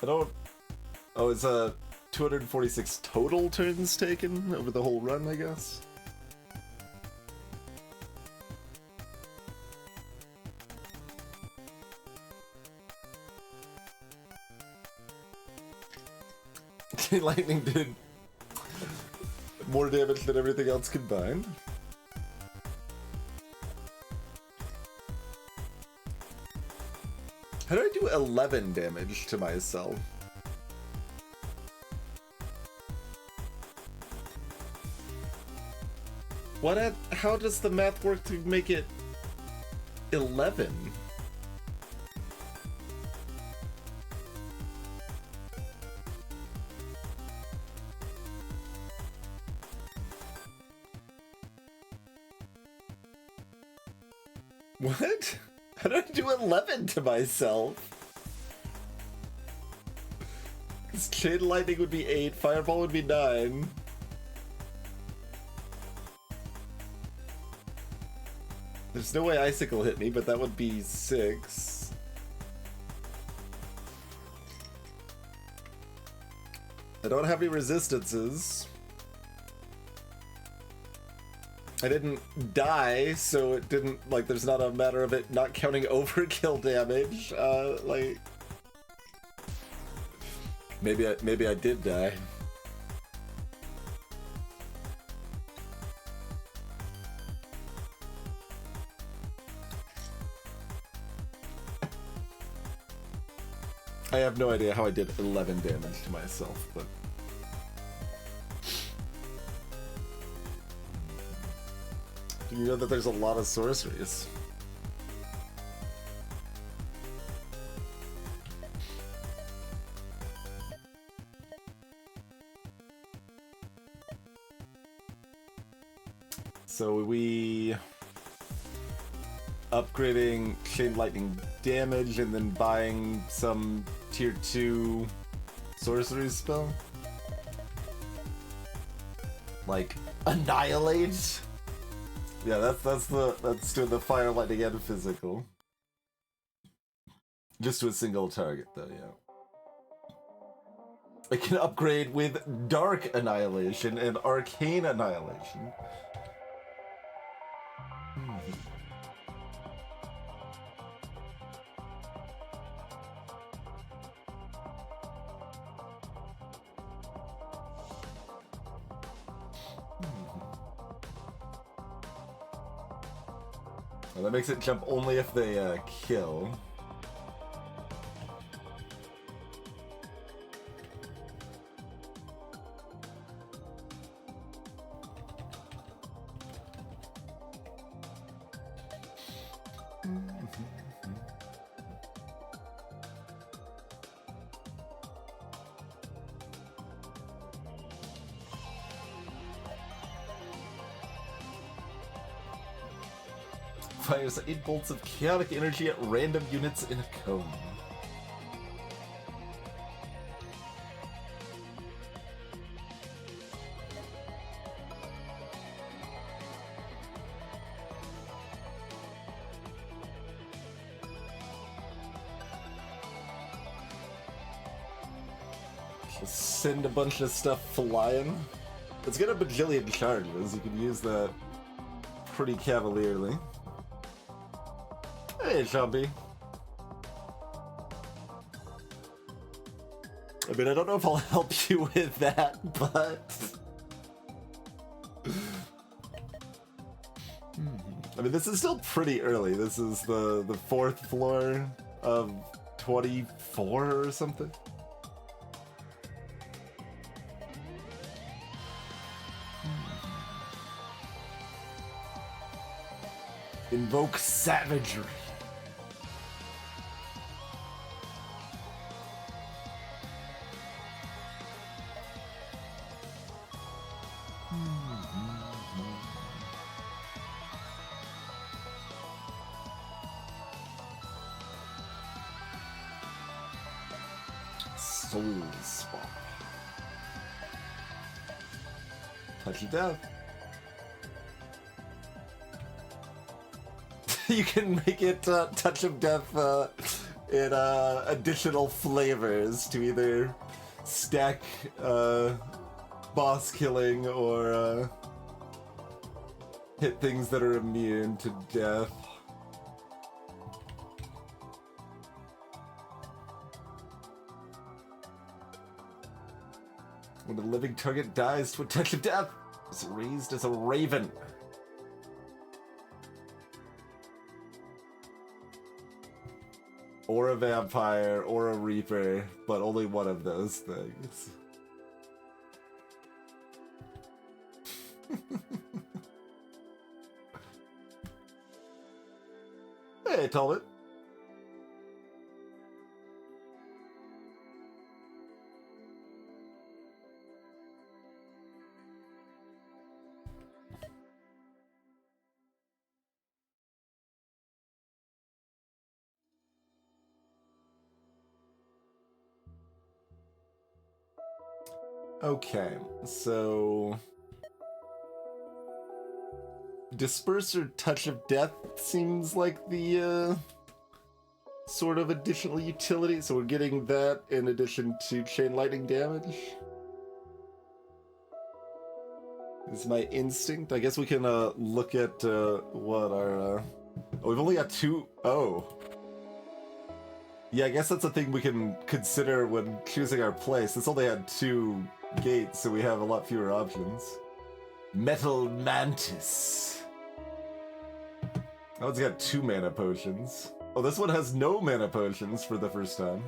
I don't... Oh, it's 246 total turns taken over the whole run, I guess? Chain Lightning did more damage than everything else combined. How do I do 11 damage to myself? How does the math work to make it 11? What? How do I do 11 to myself? Because Chain Lightning would be 8, Fireball would be 9. There's no way Icicle hit me, but that would be 6. I don't have any resistances. I didn't die, so it didn't, like, there's not a matter of it not counting overkill damage. Like... Maybe I did die. I have no idea how I did 11 damage to myself, but... Do you know that there's a lot of sorceries? So we upgrading Chain Lightning damage and then buying some tier 2 sorcery spell? Like Annihilate? Yeah, that's doing the fire, lightning, and physical. Just to a single target, though, yeah. I can upgrade with Dark Annihilation and Arcane Annihilation. Well, that makes it jump only if they kill. Fires 8 bolts of chaotic energy at random units in a cone. Just send a bunch of stuff flying. It's got a bajillion charges. You can use that pretty cavalierly. Hey, Jumpy. I mean, I don't know if I'll help you with that, but... I mean, this is still pretty early. This is the 4th floor of 24 or something. Invoke Savagery. Soul Swap. Touch of Death. You can make it Touch of Death in additional flavors to either stack boss killing or hit things that are immune to death. When a living target dies to a touch of death, it's raised as a raven. Or a vampire, or a reaper, but only one of those things. Hey, Talbot. Okay, so Disperse or Touch of Death seems like the sort of additional utility, so we're getting that in addition to Chain Lightning damage. Is my instinct. I guess we can look at what our... Oh, we've only got two... Oh. Yeah, I guess that's a thing we can consider when choosing our place. This only had 2 gates, so we have a lot fewer options. Metal Mantis. That one's got 2 mana potions. Oh, this one has no mana potions for the first time.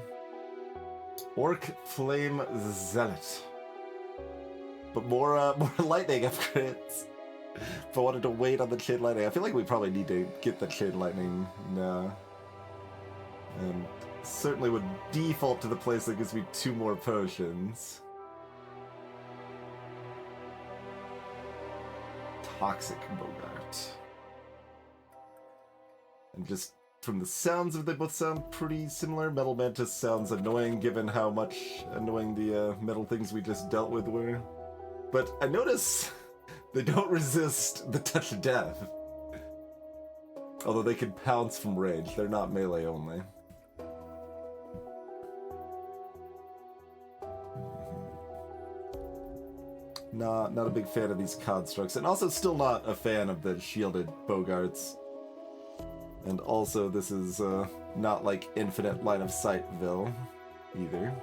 Orc Flame Zealot. But more lightning upgrades. If I wanted to wait on the Chain Lightning, I feel like we probably need to get the Chain Lightning now. And certainly would default to the place that gives me 2 more potions. Toxic Bogart. And just from the sounds of it, they both sound pretty similar. Metal Mantis sounds annoying given how much annoying the metal things we just dealt with were. But I notice they don't resist the Touch of Death. Although they can pounce from range, they're not melee only. Not a big fan of these constructs, and also still not a fan of the shielded Bogarts. And also this is not like infinite line of sightville either.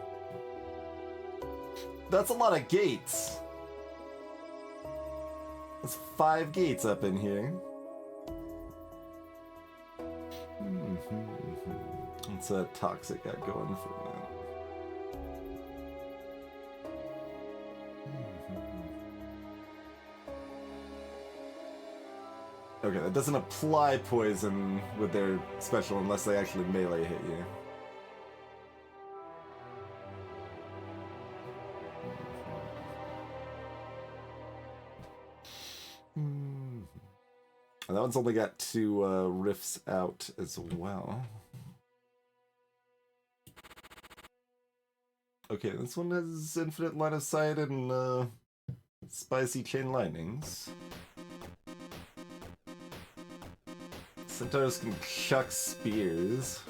That's a lot of gates. There's 5 gates up in here. What's that Toxic got going for that? Okay, that doesn't apply poison with their special unless they actually melee hit you. And that one's only got 2 rifts out as well. Okay, this one has infinite line of sight and spicy chain lightnings. Centaurs can chuck spears.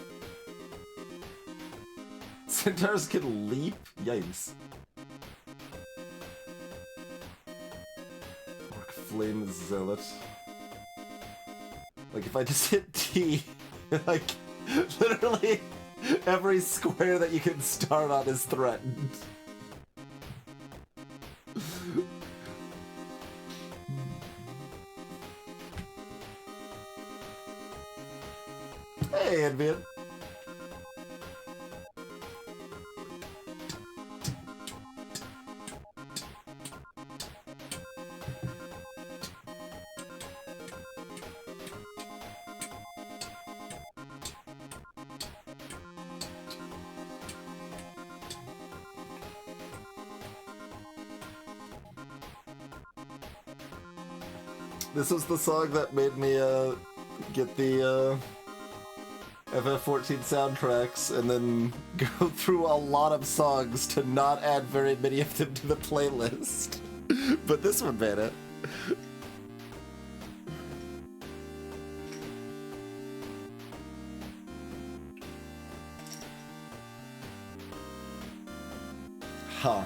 Centaurs can leap? Yikes. Orc Flame Zealot. Like, if I just hit T, like, literally every square that you can start on is threatened. Hey, Advent. This was the song that made me get the FF14 soundtracks and then go through a lot of songs to not add very many of them to the playlist. But this one made it. Huh.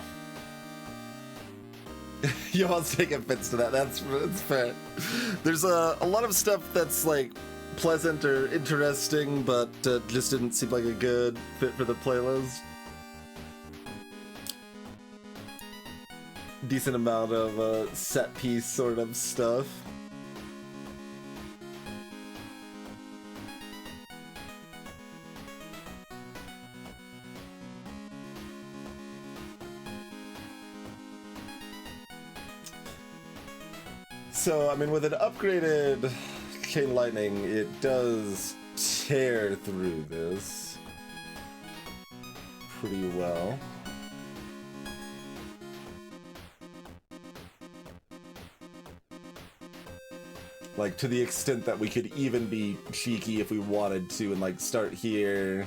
Johan's taking offense to that. That's fair. There's a lot of stuff that's like pleasant or interesting, but just didn't seem like a good fit for the playlist. decent amount of set piece sort of stuff. So, I mean, with an upgraded Chain Lightning, it does tear through this pretty well. Like, to the extent that we could even be cheeky if we wanted to and, like, start here,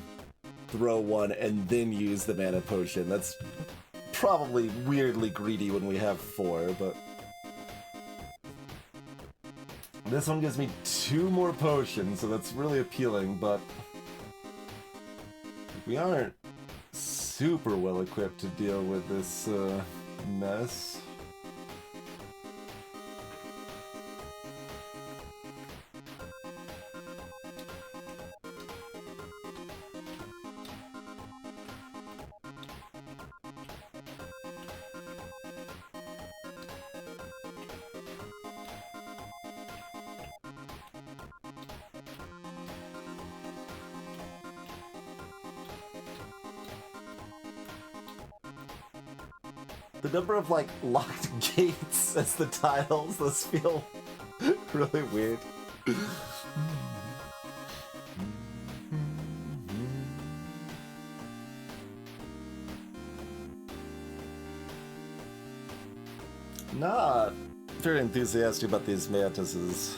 throw one, and then use the mana potion. That's probably weirdly greedy when we have 4, but... This one gives me 2 more potions, so that's really appealing, but... we aren't super well equipped to deal with this, mess. The number of, like, locked gates as the tiles, those feel really weird. Not very enthusiastic about these mantises.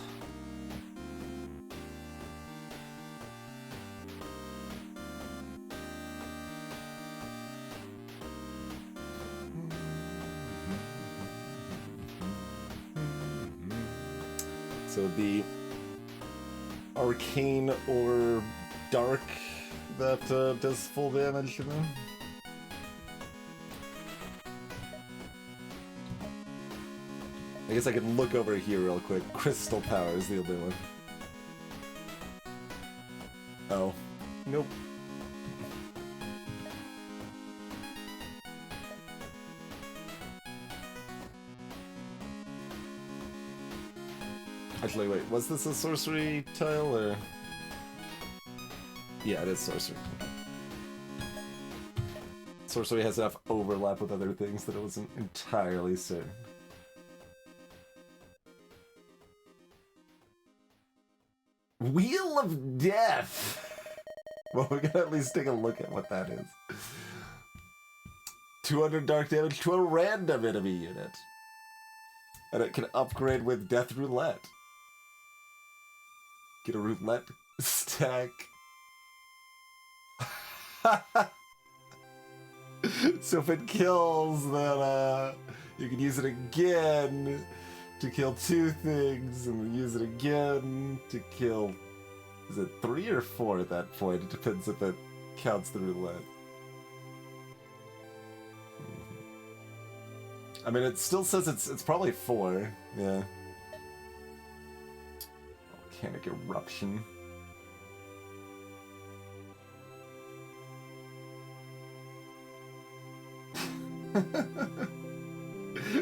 So it'd be arcane or dark that does full damage to them. I guess I could look over here real quick. Crystal Power is the only one. Oh. Nope. Actually, wait, was this a sorcery tile, or...? Yeah, it is sorcery. Sorcery has enough overlap with other things that it wasn't entirely certain. Wheel of Death! Well, we gotta at least take a look at what that is. 200 dark damage to a random enemy unit. And it can upgrade with Death Roulette. Get a roulette stack. So if it kills, then you can use it again to kill 2 things, and then use it again to kill... is it 3 or 4 at that point? It depends if it counts the roulette. I mean, it still says it's probably 4, yeah. Volcanic Eruption.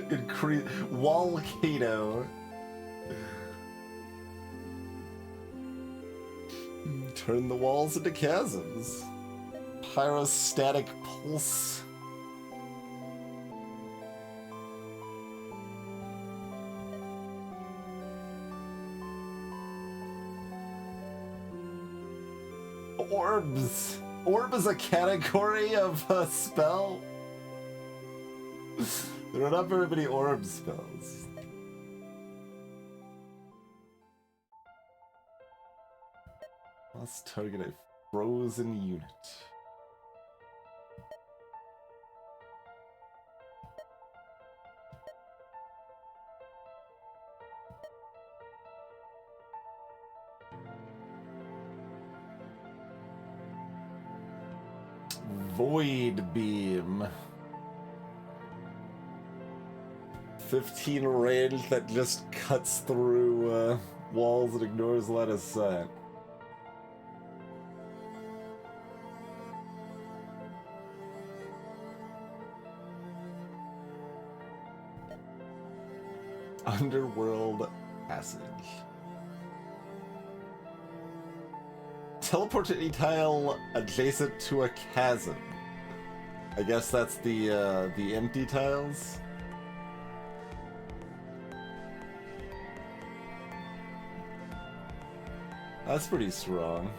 Increase Volcano. Turn the walls into chasms. Pyrostatic Pulse. Orbs. Orb is a category of a spell? There are not very many orb spells. Must target a frozen unit. Void Beam. 15 range that just cuts through walls and ignores line of sight. Underworld Passage. Teleport to any tile adjacent to a chasm. I guess that's the empty tiles. That's pretty strong.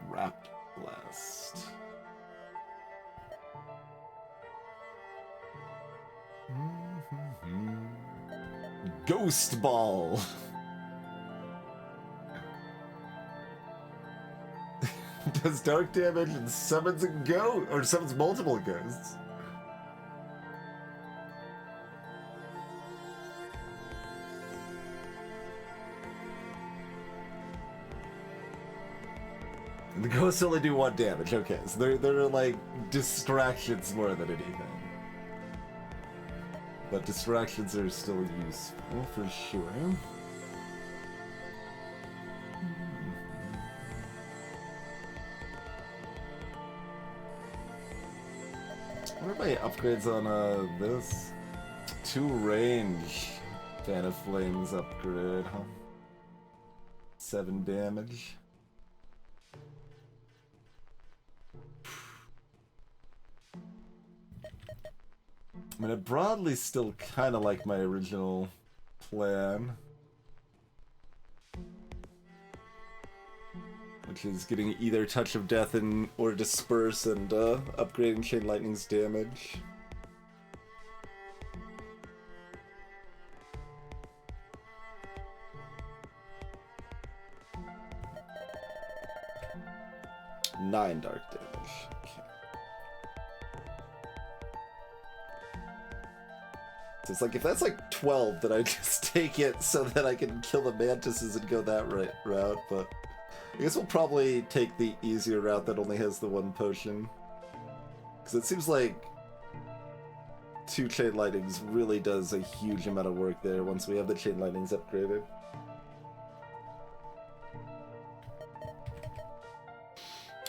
Trapped Blast. Ghost Ball. Does dark damage and summons a ghost, or summons multiple ghosts. And the ghosts only do 1 damage. Okay, so they're like distractions more than anything. But distractions are still useful for sure. What are my upgrades on this? 2 range. Fan of Flames upgrade, huh? 7 damage. I mean, I broadly still kind of like my original plan. Which is getting either Touch of Death and or Disperse and upgrading Chain Lightning's damage. Nine dark damage. Okay. So it's like, if that's like 12, then I just take it so that I can kill the mantises and go that route, but I guess we'll probably take the easier route that only has the 1 potion. Because it seems like 2 Chain Lightnings really does a huge amount of work there once we have the Chain Lightnings upgraded.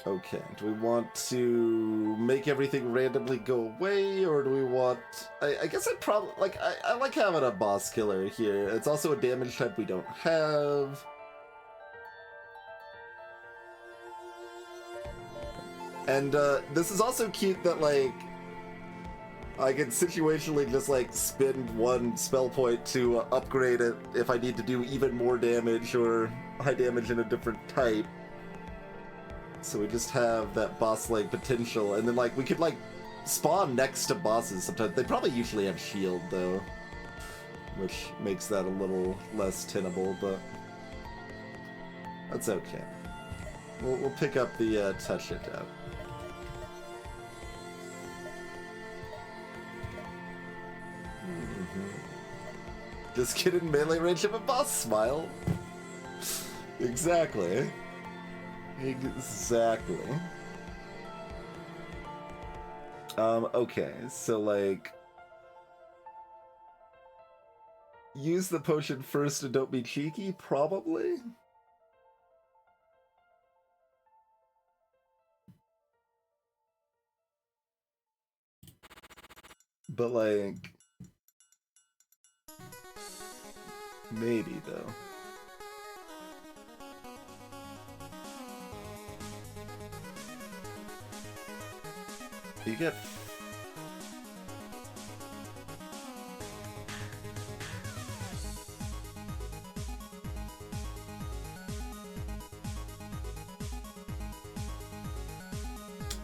Okay, do we want to make everything randomly go away, or do we want... I guess I'd probably... Like, I like having a boss killer here. It's also a damage type we don't have. And, this is also cute that, like, I can situationally just, like, spend 1 spell point to upgrade it if I need to do even more damage or high damage in a different type. So we just have that boss-like potential, and then, like, we could, like, spawn next to bosses sometimes. They probably usually have shield, though, which makes that a little less tenable, but that's okay. We'll pick up the Touch It Death. Just get in melee range of a boss, smile. Exactly. Exactly. Okay, so like... Use the potion first and don't be cheeky? Probably? But like... Maybe, though. You get...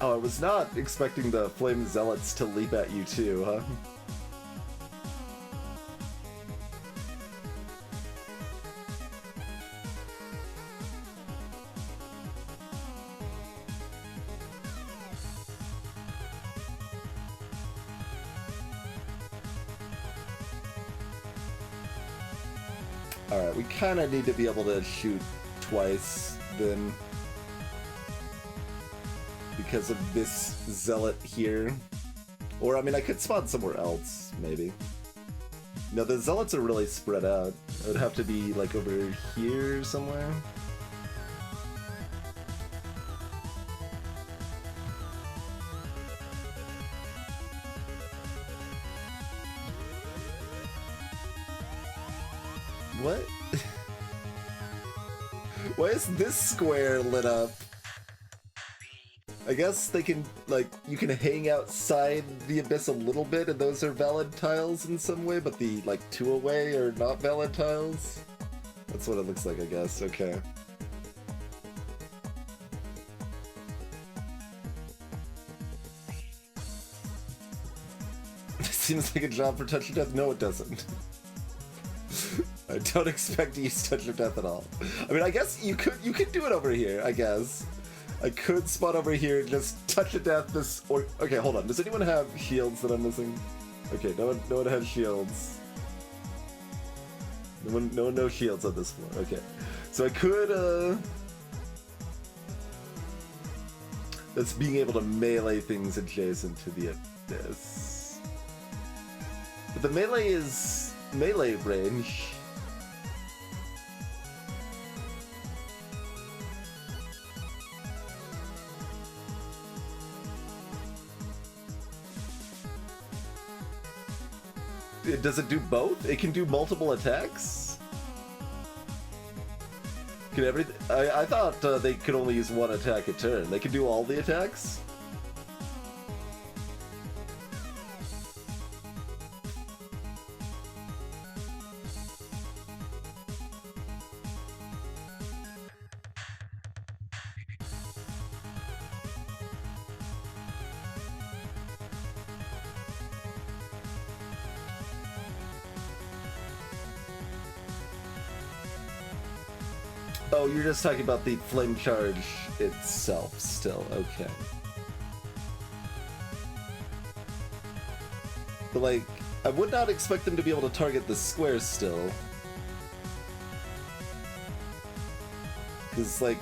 Oh, I was not expecting the Flame Zealots to leap at you too, huh? Alright, we kind of need to be able to shoot twice, then. Because of this Zealot here. Or, I mean, I could spawn somewhere else, maybe. No, the Zealots are really spread out. It would have to be, like, over here somewhere. What? Why is this square lit up? I guess they can, like, you can hang outside the abyss a little bit, and those are valid tiles in some way, but the, like, two away are not valid tiles? That's what it looks like, I guess. Okay. Seems like a job for Touch of Death. No, it doesn't. I don't expect to use Touch of Death at all. I mean, I guess you could do it over here, I guess. I could spot over here and just Touch of Death this, or, okay, hold on. Does anyone have shields that I'm missing? Okay, no one has shields. No one knows shields on this floor. Okay. So I could, that's being able to melee things adjacent to the abyss. But the melee is melee range. Does it do both? It can do multiple attacks? Can everything? I thought they could only use one attack a turn. They can do all the attacks? Oh, you're just talking about the flame charge itself still, okay. But like, I would not expect them to be able to target the square still. Because like,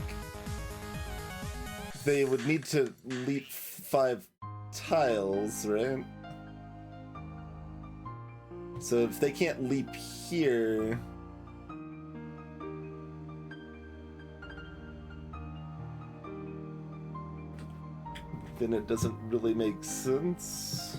they would need to leap 5 tiles, right? So if they can't leap here... then it doesn't really make sense.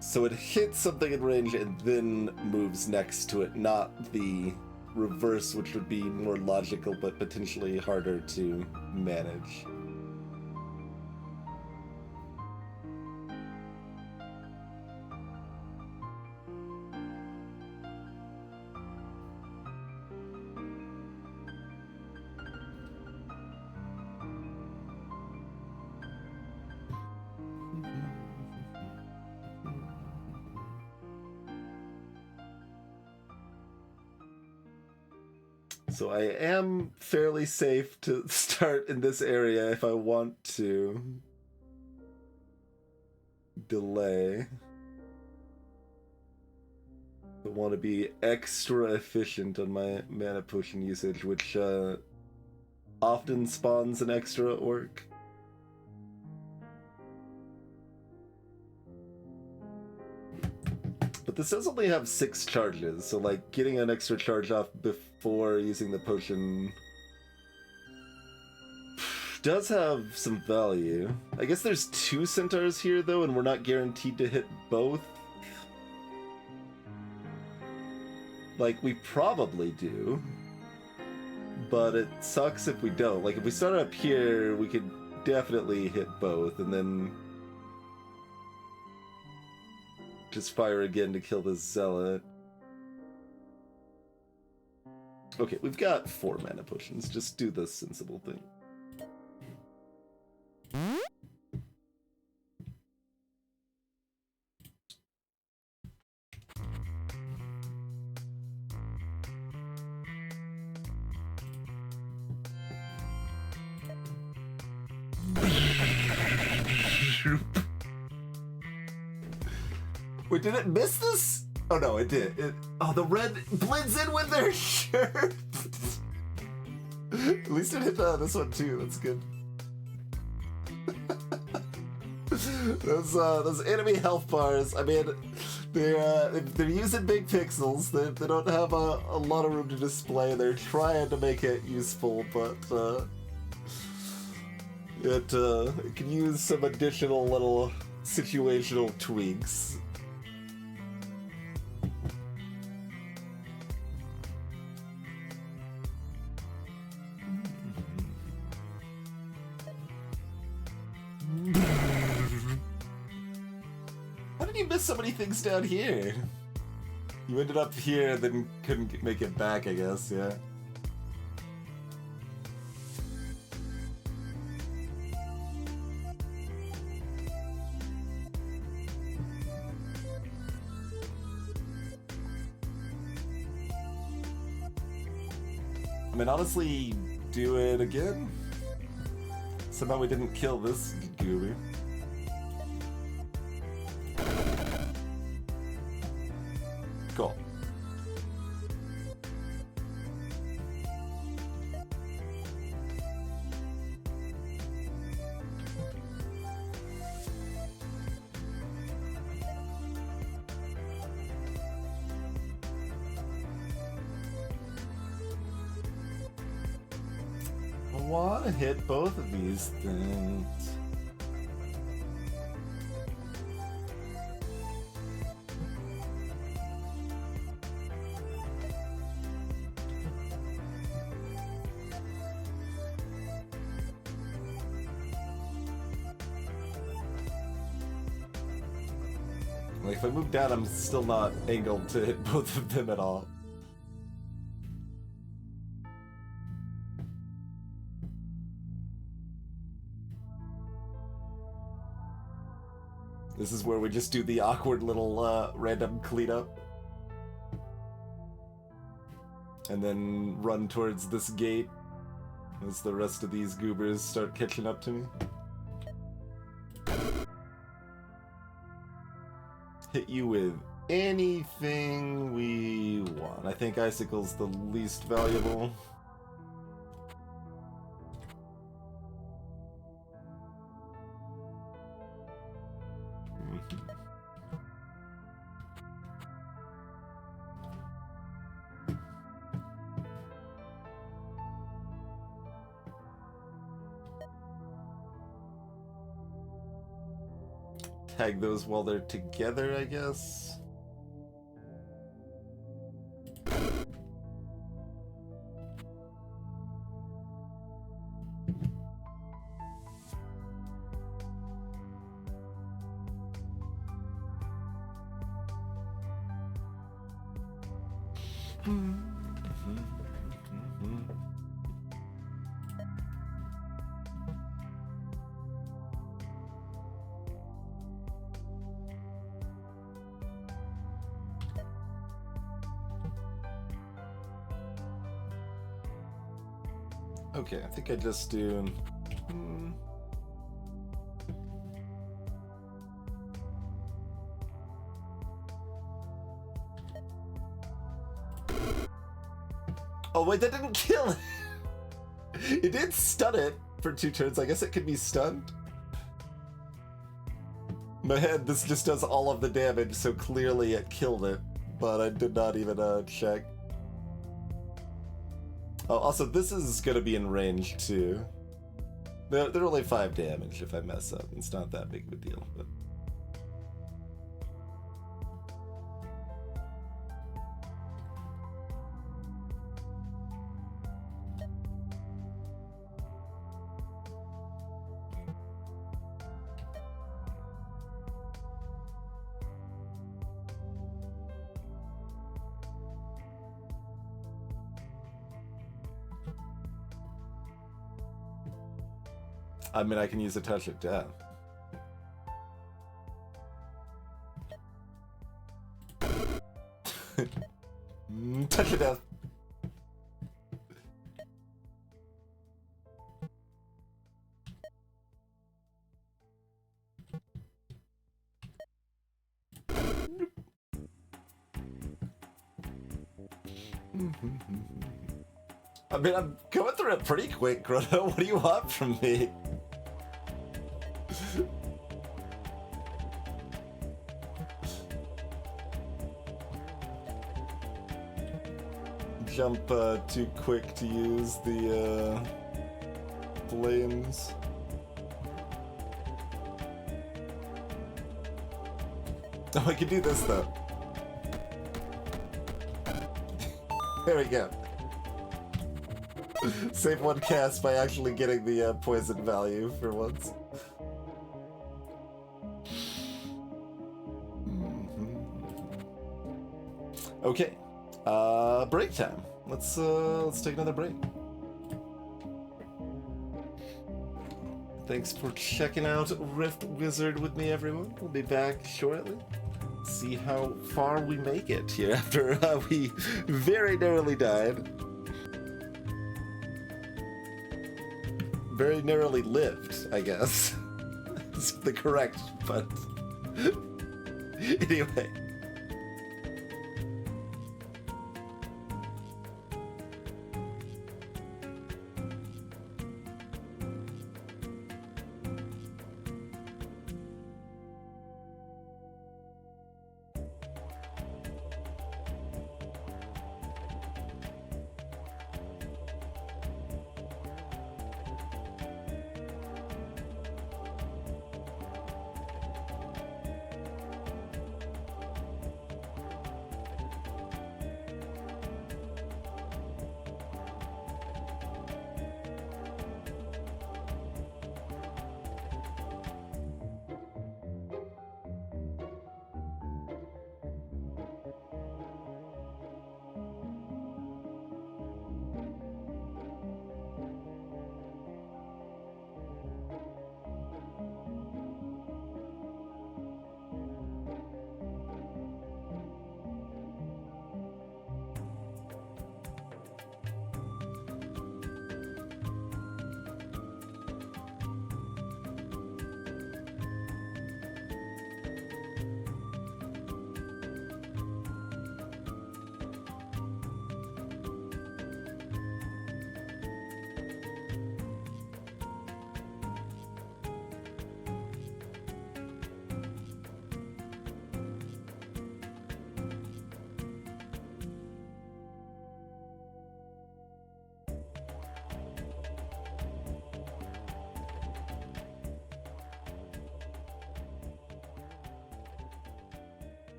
So it hits something in range and then moves next to it, not the reverse, which would be more logical but potentially harder to manage. So I am fairly safe to start in this area if I want to delay. I want to be extra efficient on my mana potion usage, which often spawns an extra orc. But this does only have 6 charges, so like getting an extra charge off before using the potion does have some value. I guess there's 2 centaurs here though, and we're not guaranteed to hit both. Like, we probably do, but it sucks if we don't. Like, if we start up here, we could definitely hit both, and then just fire again to kill the zealot. Okay, we've got 4 mana potions. Just do the sensible thing. Wait, did it miss this? Oh no, it did. Oh, the red blends in with their shirt. At least it hit this one too. That's good. those enemy health bars. I mean, They're using big pixels. They don't have a lot of room to display. They're trying to make it useful, but it can use some additional little situational tweaks. How did you miss so many things down here? You ended up here, then couldn't make it back, I guess, yeah. I mean, honestly, do it again? Somehow we didn't kill this goober. Cool. I want to hit both of these things. Like, if I move down, I'm still not angled to hit both of them at all. This is where we just do the awkward little random cleanup. And then run towards this gate as the rest of these goobers start catching up to me. Hit you with anything we want. I think Icicle's the least valuable. Tag those while they're together, I guess. Okay, I think I just do... Oh wait, that didn't kill it! It did stun it for 2 turns. I guess it could be stunned. In my head, this just does all of the damage, so clearly it killed it. But I did not even check. Oh, also, this is gonna be in range too. They're only 5 damage if I mess up. It's not that big of a deal, but... I mean, I can use a touch of death. Touch of death. I mean, I'm going through it pretty quick, Grotto. What do you want from me? jump too quick to use the flames. Oh, I can do this though. There we go. Save one cast by actually getting the poison value for once. Okay, break time. Let's take another break. Thanks for checking out Rift Wizard with me, everyone. We'll be back shortly. See how far we make it here after we very narrowly died. Very narrowly lived, I guess. It's the correct, but anyway.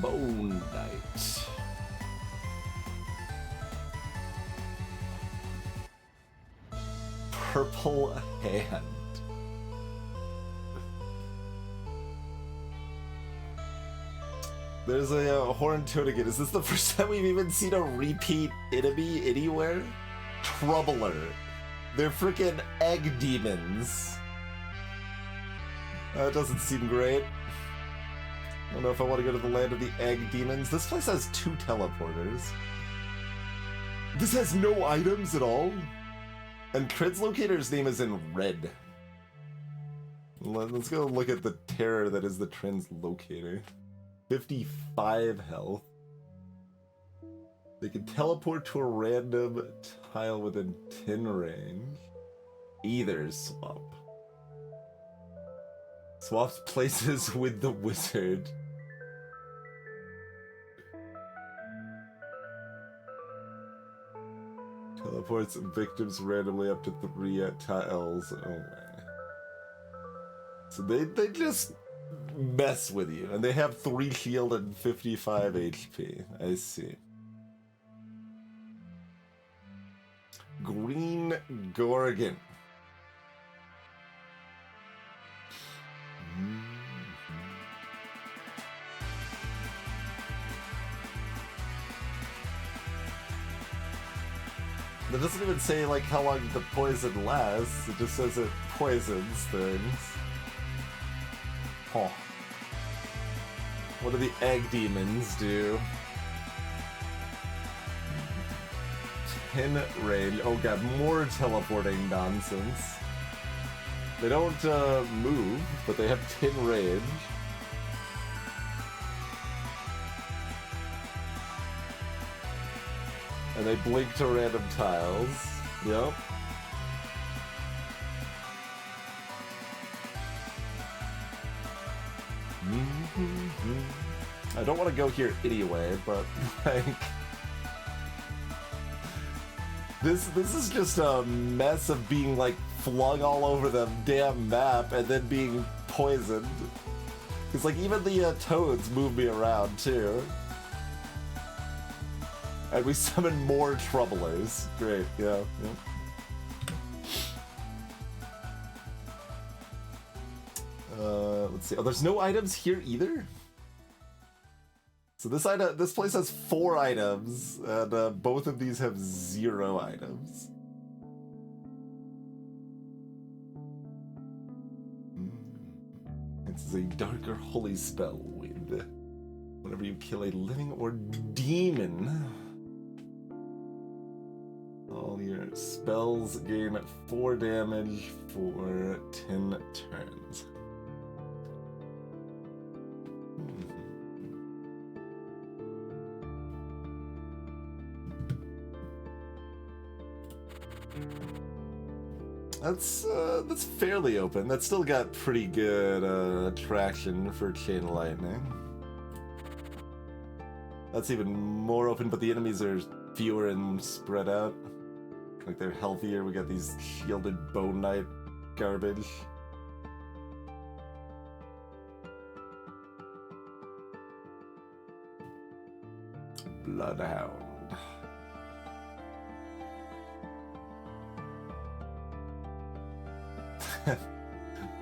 Bone Knight. Purple Hand. There's a Horned Toadagate. Is this the first time we've even seen a repeat enemy anywhere? Troubler. They're freaking egg demons. That doesn't seem great. I don't know if I want to go to the land of the egg demons. This place has 2 teleporters. This has no items at all. And Translocator's name is in red. Let's go look at the terror that is the Translocator. 55 health. They can teleport to a random tile within 10 range. Either swap. Swaps places with the wizard. Teleports victims randomly up to 3 tiles away. So they just mess with you, and they have 3 shield and 55 HP. I see. Green Gorgon. It doesn't even say like how long the poison lasts, it just says it poisons things. Oh. What do the egg demons do? 10 range. Oh god, more teleporting nonsense. They don't move, but they have 10 range. And they blink to random tiles. Yep. I don't want to go here anyway, but like this is just a mess of being like flung all over the damn map and then being poisoned. It's like even the toads move me around too. And we summon more troublers. Great, yeah. Let's see. Oh, there's no items here either? So this place has 4 items, and both of these have 0 items. This is a darker holy spell with whenever you kill a living or demon. All your spells gain 4 damage for 10 turns. That's fairly open. That's still got pretty good attraction for Chain of Lightning. That's even more open, but the enemies are fewer and spread out. Like they're healthier. We got these shielded Bone Knight garbage. Bloodhound.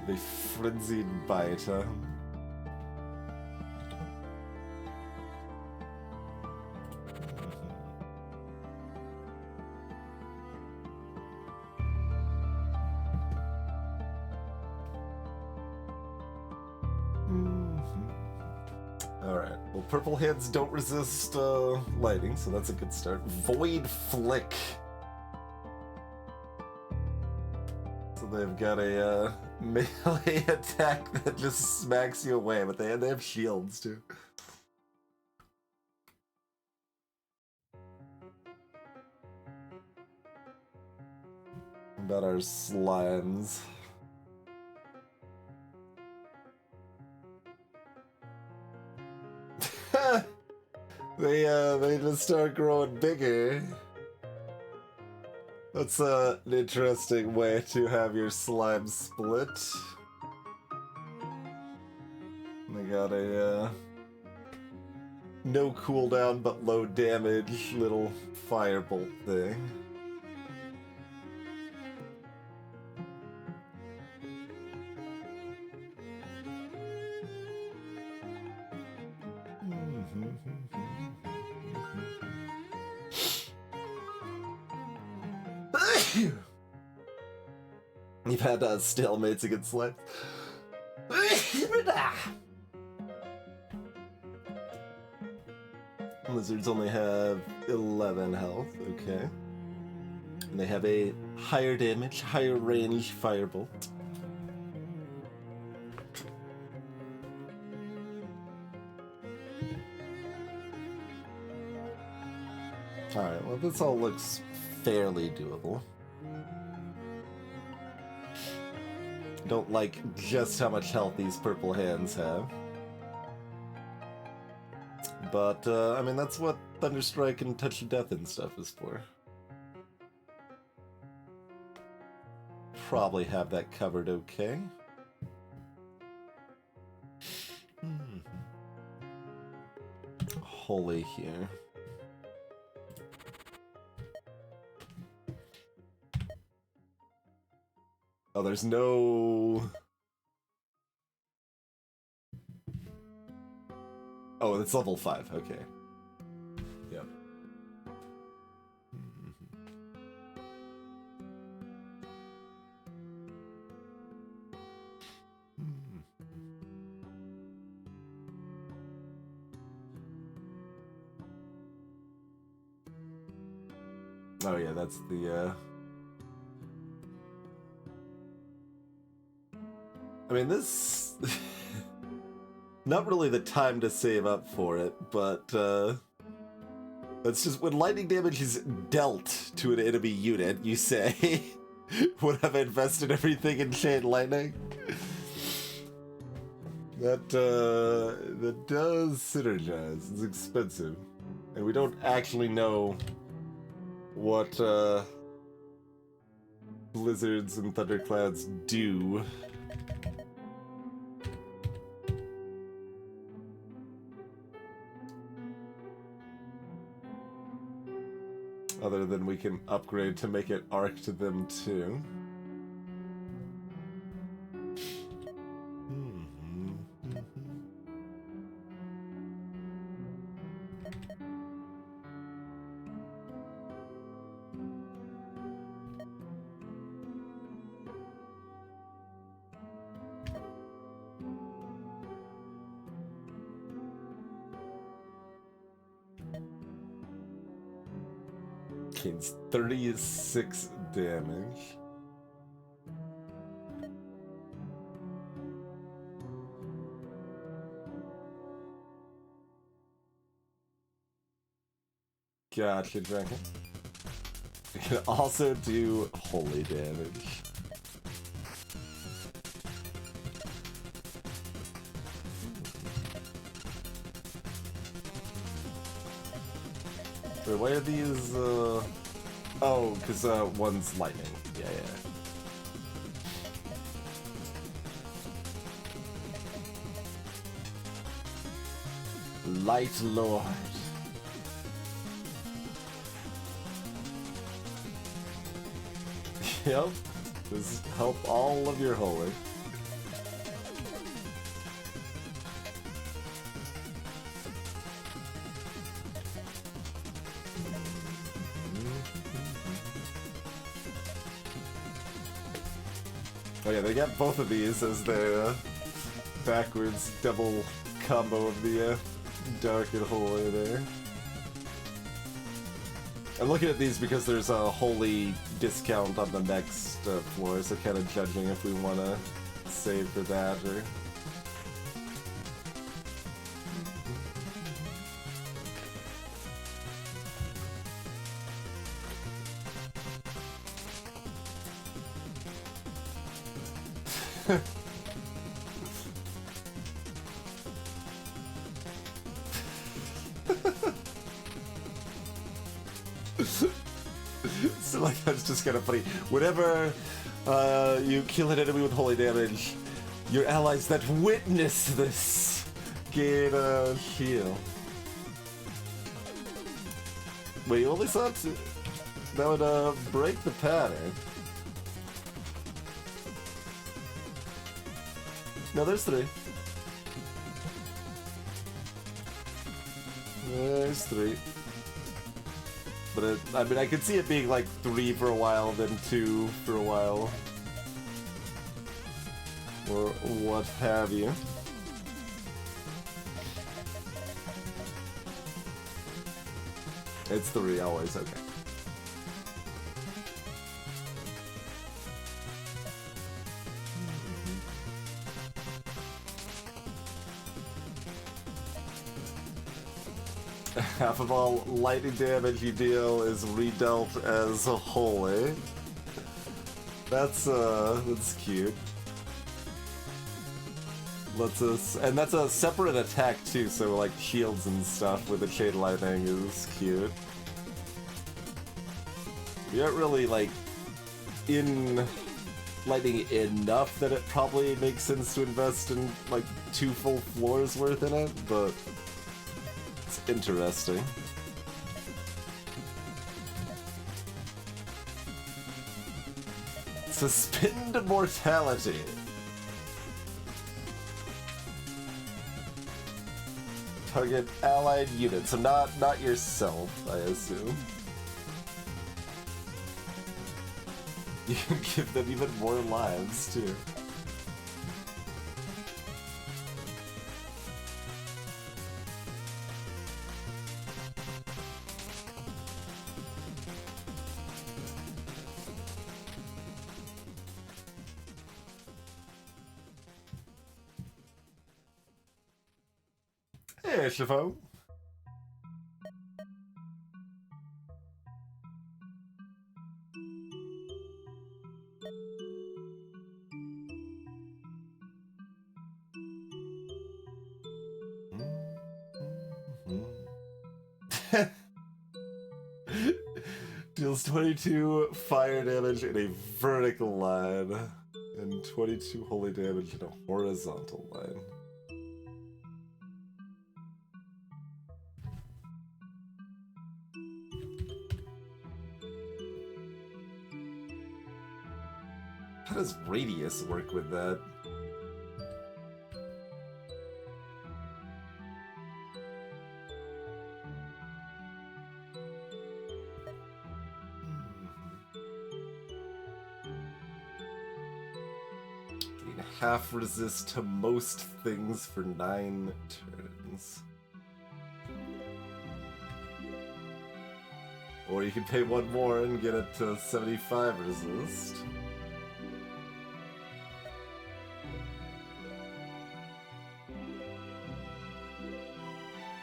The frenzied biter. Alright, well, purple heads don't resist lighting, so that's a good start. Void Flick. So they've got a melee attack that just smacks you away, but they have shields too. About our slimes. they just start growing bigger. That's an interesting way to have your slime split. They got a no cooldown but low damage little firebolt thing. You've had stalemates against slimes. Lizards only have 11 health, okay. And they have a higher damage, higher range firebolt. Alright, well this all looks fairly doable. Don't like just how much health these purple hands have. But, I mean, that's what Thunderstrike and Touch of Death and stuff is for. Probably have that covered okay. Holy here. Oh, there's no... Oh, it's level 5, okay. Yep. Oh yeah, that's the, I mean, this... Not really the time to save up for it, but, that's just when lightning damage is dealt to an enemy unit, you say, would have invested everything in Chain Lightning? That does synergize. It's expensive. And we don't actually know what, blizzards and thunderclouds do. Other than we can upgrade to make it arc to them too. It's 36 damage. Gotcha, Dragon. You can also do holy damage. Wait, why are these, Oh, because, one's lightning. Yeah, yeah. Light Lord. Yep. Just help all of your holy. Oh yeah, they got both of these as their backwards double combo of the dark and holy there. I'm looking at these because there's a holy discount on the next floor, so kind of judging if we want to save for that or... So like that's just kind of funny. Whenever you kill an enemy with holy damage, your allies that witness this gain a heal. Wait, you only saw two? That would break the pattern. No, there's three. There's three. But I mean, I could see it being like 3 for a while, then 2 for a while. Or what have you. It's 3 always, okay. Half of all lightning damage you deal is redealt as holy. That's cute. Lets us, and that's a separate attack too, so like shields and stuff with the chain lightning is cute. We aren't really like in lightning enough that it probably makes sense to invest in like 2 full floors worth in it, but it's interesting. Suspend mortality. Target allied units, so not yourself, I assume. You can give them even more lives too. Hey, Chavo. Deals 22 fire damage in a vertical line and 22 holy damage in a horizontal line. How does radius work with that? Gain half resist to most things for 9 turns. Or you can pay 1 more and get it to 75 resist.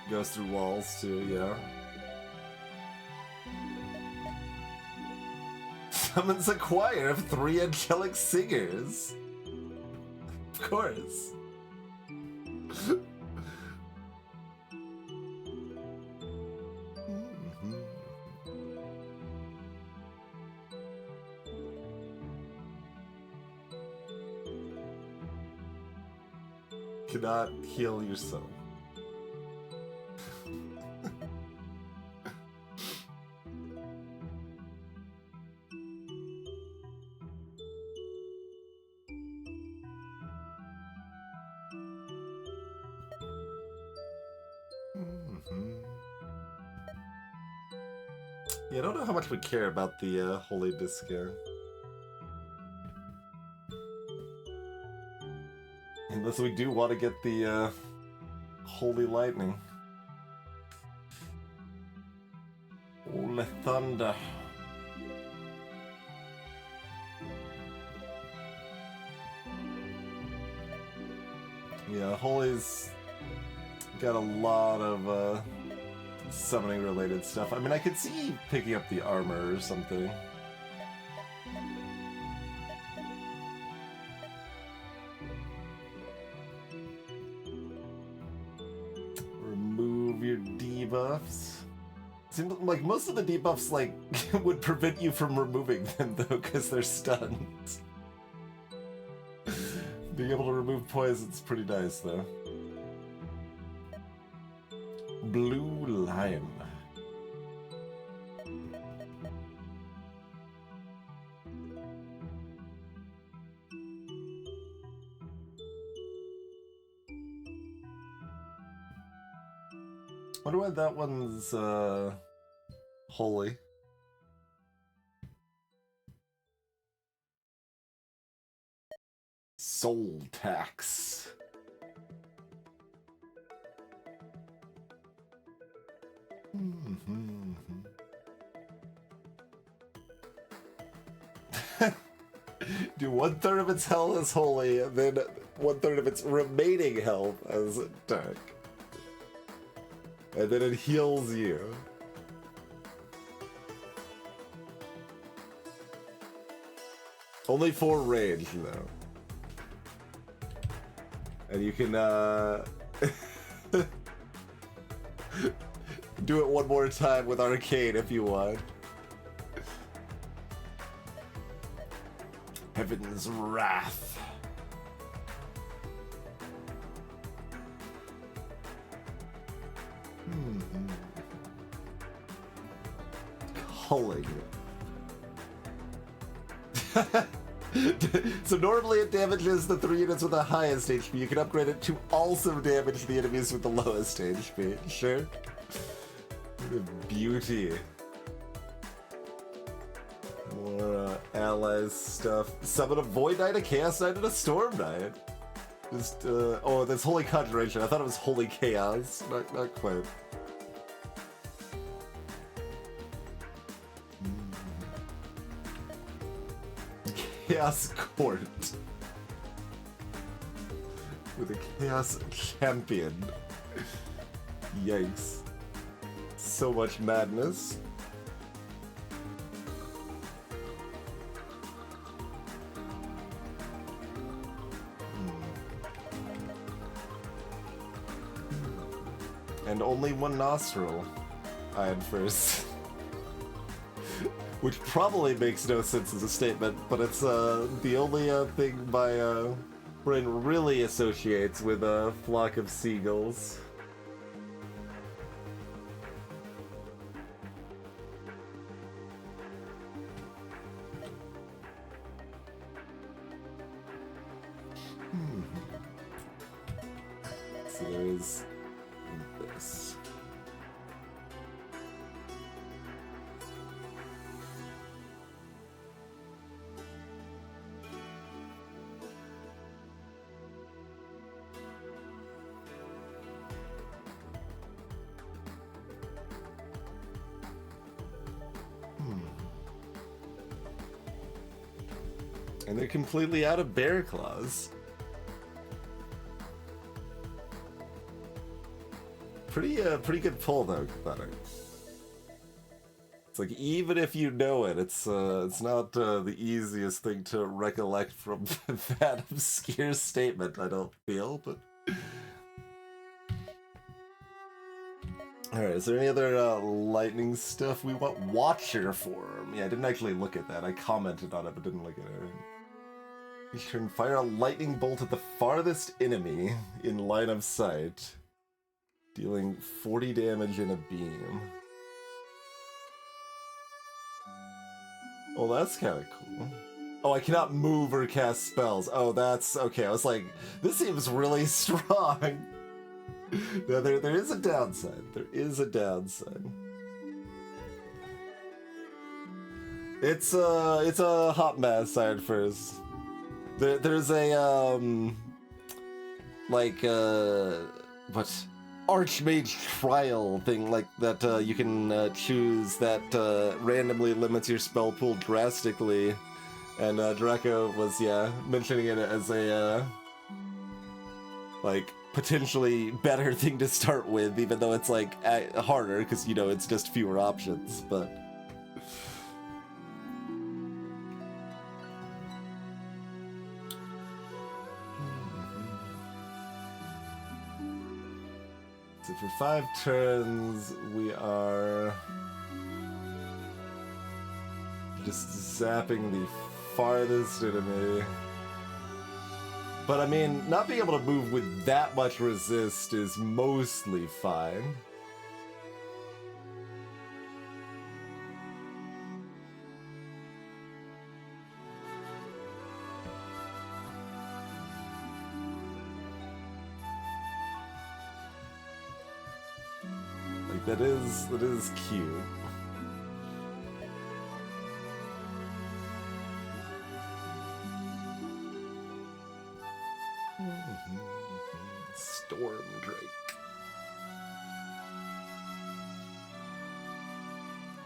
Goes through walls too, yeah. Summons a choir of 3 angelic singers. Of course. Cannot heal yourself. Yeah, I don't know how much we care about the Holy Disc here. Unless we do want to get the Holy Lightning. Holy Thunder. Yeah, Holy's got a lot of summoning related stuff. I mean, I could see picking up the armor or something. Remove your debuffs. Seems like most of the debuffs like would prevent you from removing them though, because they're stuns. Being able to remove poison's pretty nice though. Blue lime. Wonder why that one's holy. Soul tax. Do 1/3 of its health as holy, and then 1/3 of its remaining health as dark. And then it heals you. Only 4 range, though. And you can, do it one more time with Arcane if you want. Heaven's Wrath. Culling. So normally it damages the 3 units with the highest HP. You can upgrade it to also damage the enemies with the lowest HP. Sure. Beauty. More allies stuff. Summon a Void Knight, a Chaos Knight, and a Storm Knight. Just, oh, that's Holy Conjuration. I thought it was Holy Chaos. Not quite. Chaos Court. With a Chaos Champion. Yikes. So much madness. And only one nostril, I had first. Which probably makes no sense as a statement, but it's the only thing my brain really associates with a flock of seagulls. So there is this. And they're completely out of bear claws. Pretty good pull though, Pathetic. It's like even if you know it, it's not the easiest thing to recollect from that obscure statement. I don't feel, but. All right, is there any other lightning stuff we want? Watcher form. Yeah, I didn't actually look at that. I commented on it, but didn't look at it. You can fire a lightning bolt at the farthest enemy in line of sight, dealing 40 damage in a beam. Well, that's kind of cool. Oh, I cannot move or cast spells. Oh, that's okay. I was like, this seems really strong. No, there is a downside. There is a downside. It's a hot mess I had first. There's a like what Archmage trial thing like that you can choose that randomly limits your spell pool drastically, and Draco was mentioning it as a like potentially better thing to start with, even though it's like harder because you know it's just fewer options, but. So for 5 turns, we are just zapping the farthest enemy. But I mean, not being able to move with that much resist is mostly fine. Like that is cute. Storm Drake.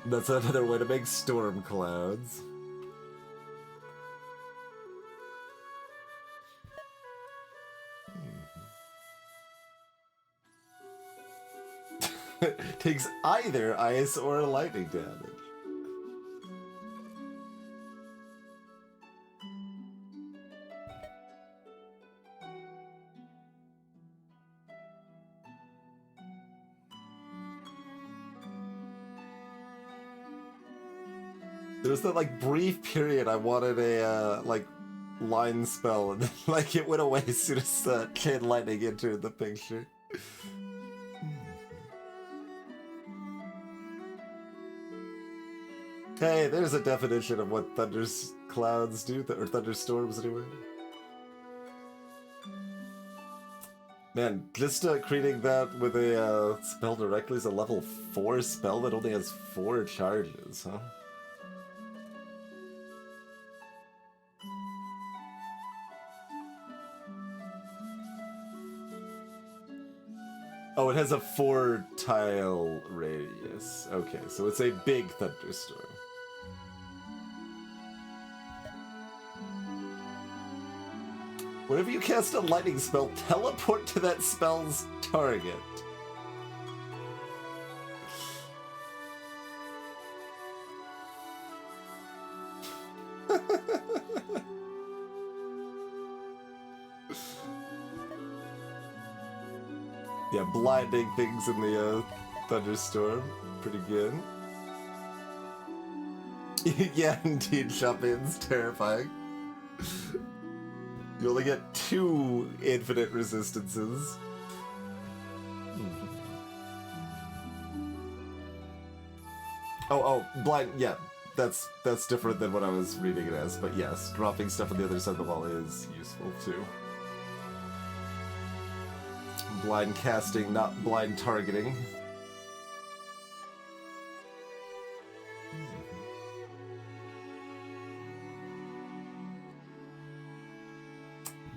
That's another way to make storm clouds. Takes either ice or lightning damage. There was that like brief period I wanted a like line spell, and then, like it went away as soon as Chain Lightning entered the picture. Hey, there's a definition of what clouds do, or thunderstorms anyway. Man, just creating that with a spell directly is a level 4 spell that only has 4 charges, huh? Oh, it has a 4-tile radius. Okay, so it's a big thunderstorm. Whenever you cast a lightning spell, teleport to that spell's target. Yeah, blinding things in the thunderstorm. Pretty good. Yeah, indeed, Shopin's terrifying. You only get 2 infinite resistances. Oh, blind, yeah. That's different than what I was reading it as, but yes, dropping stuff on the other side of the wall is useful too. Blind casting, not blind targeting.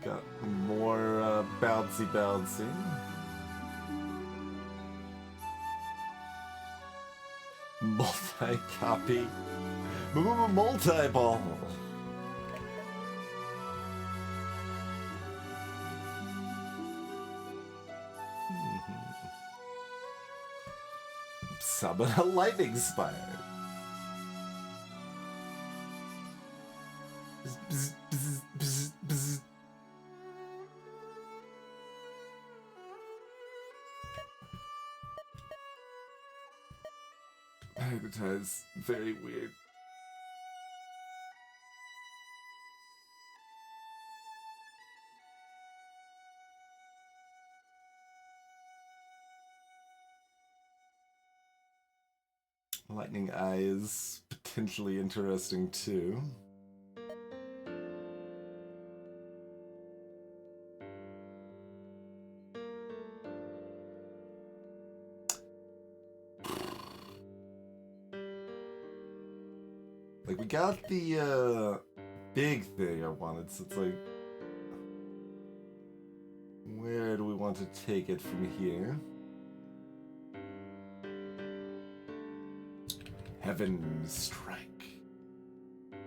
Got more bouncy. Multi-copy. Multi-ball. Summon a lightning spire. Bzz, bzz, bzz, bzz. Magnetize, very weird. Lightning Eye is potentially interesting too. Like, we got the big thing I wanted, so it's like, where do we want to take it from here? Heaven Strike.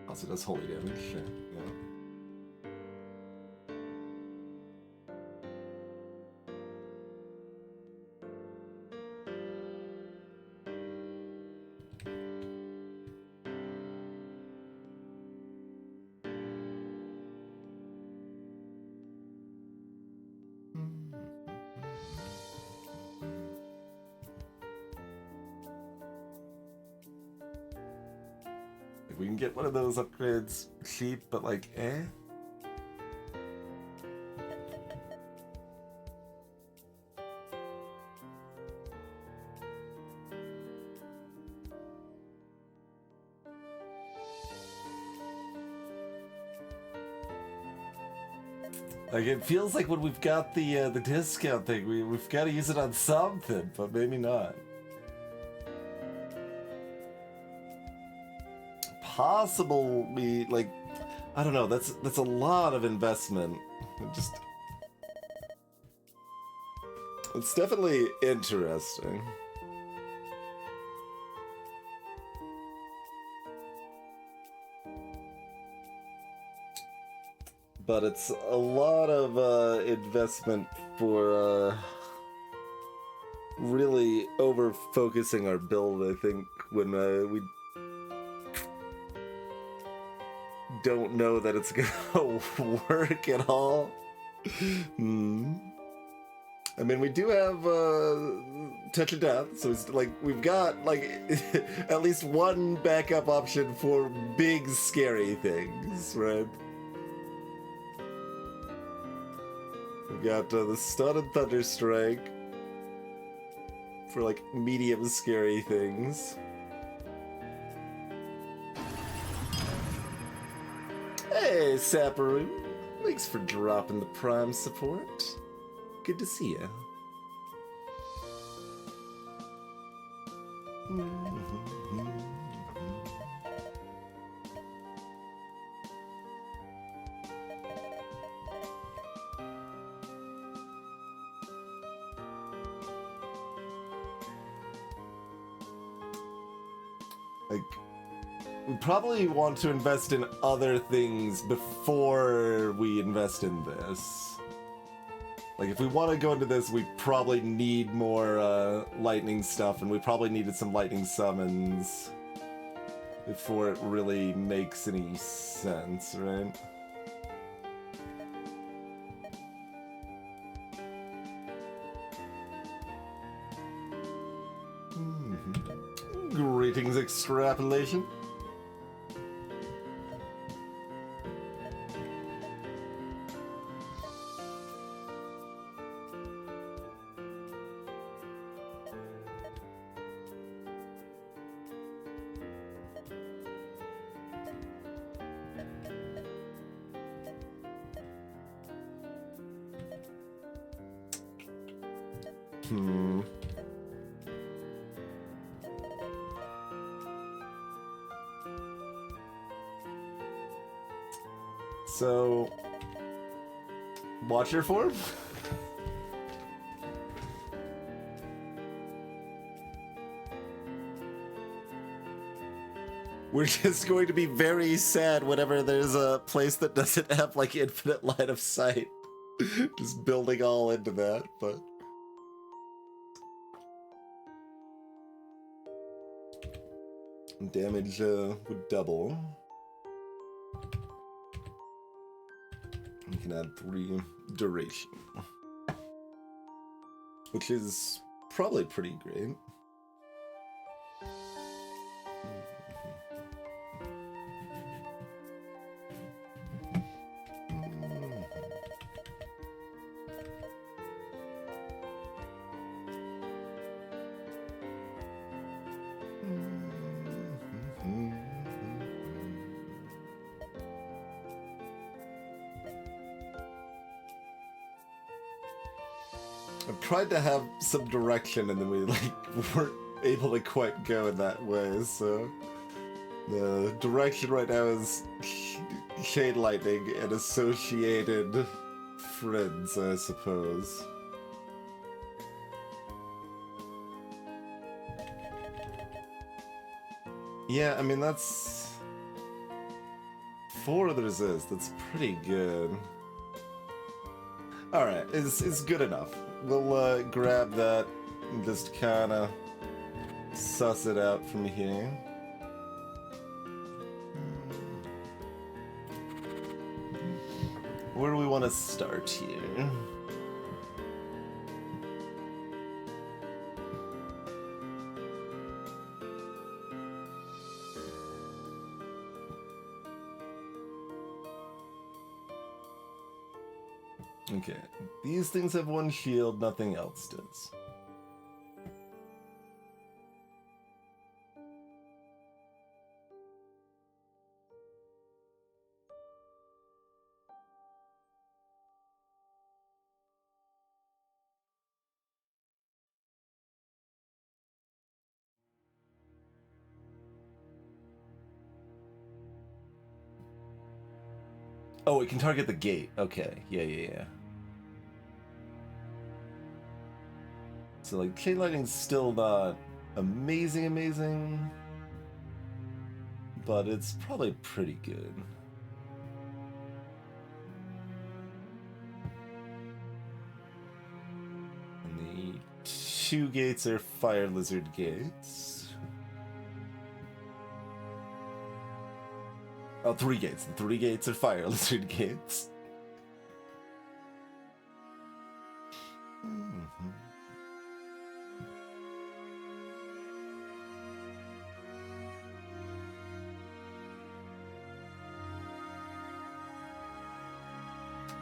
Also does holy damage, sure, yeah. Like, we can get one of those upgrades cheap, but like, eh? Like, it feels like when we've got the discount thing, we've got to use it on something, but maybe not. Possible we, like, I don't know, that's a lot of investment. It's definitely interesting. But it's a lot of investment for really over focusing our build, I think, when we don't know that it's gonna work at all. I mean, we do have Touch of Death, so it's like we've got like at least one backup option for big scary things, right? We've got the Stun and Thunderstrike for like medium scary things. Hey, Saparu. Thanks for dropping the Prime support. Good to see you. Like, we probably want to invest in other things before we invest in this. Like, if we want to go into this, we probably need more lightning stuff, and we probably needed some lightning summons before it really makes any sense, right? Greetings, extrapolation. So, watch your form? We're just going to be very sad whenever there's a place that doesn't have like infinite line of sight. Just building all into that, but... Damage would double. You can add 3 duration, which is probably pretty great. I tried to have some direction, and then we like weren't able to quite go in that way. So the direction right now is Shade Lightning and associated friends, I suppose. Yeah, I mean that's 4 of the resist. That's pretty good. All right, it's good enough. We'll grab that and just kind of suss it out from here. Where do we want to start here? Okay, these things have one shield, nothing else does. Oh, it can target the gate. Okay, yeah. So, like, chain lightning's still not amazing, but it's probably pretty good. And the 2 gates are fire lizard gates. Oh, 3 gates. The 3 gates are fire lizard gates.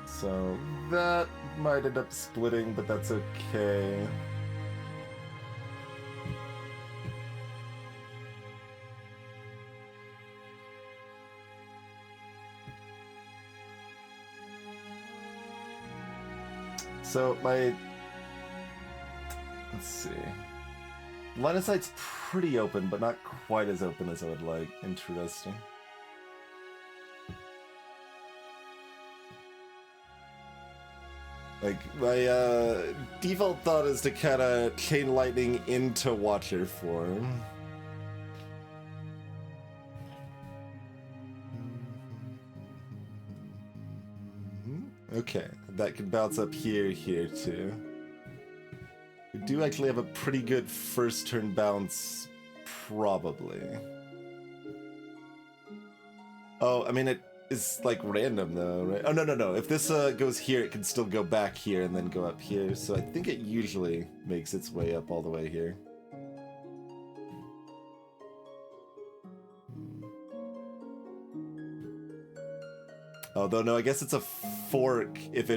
So that might end up splitting, but that's okay. So let's see. Line of sight's pretty open, but not quite as open as I would like. Interesting. Like, my default thought is to kind of chain lightning into Watcher form. Okay, that can bounce up here too. We do actually have a pretty good first turn bounce, probably. Oh, I mean, it is like random though, right? Oh, no. If this goes here, it can still go back here and then go up here. So I think it usually makes its way up all the way here. Although, no, I guess it's a fork. If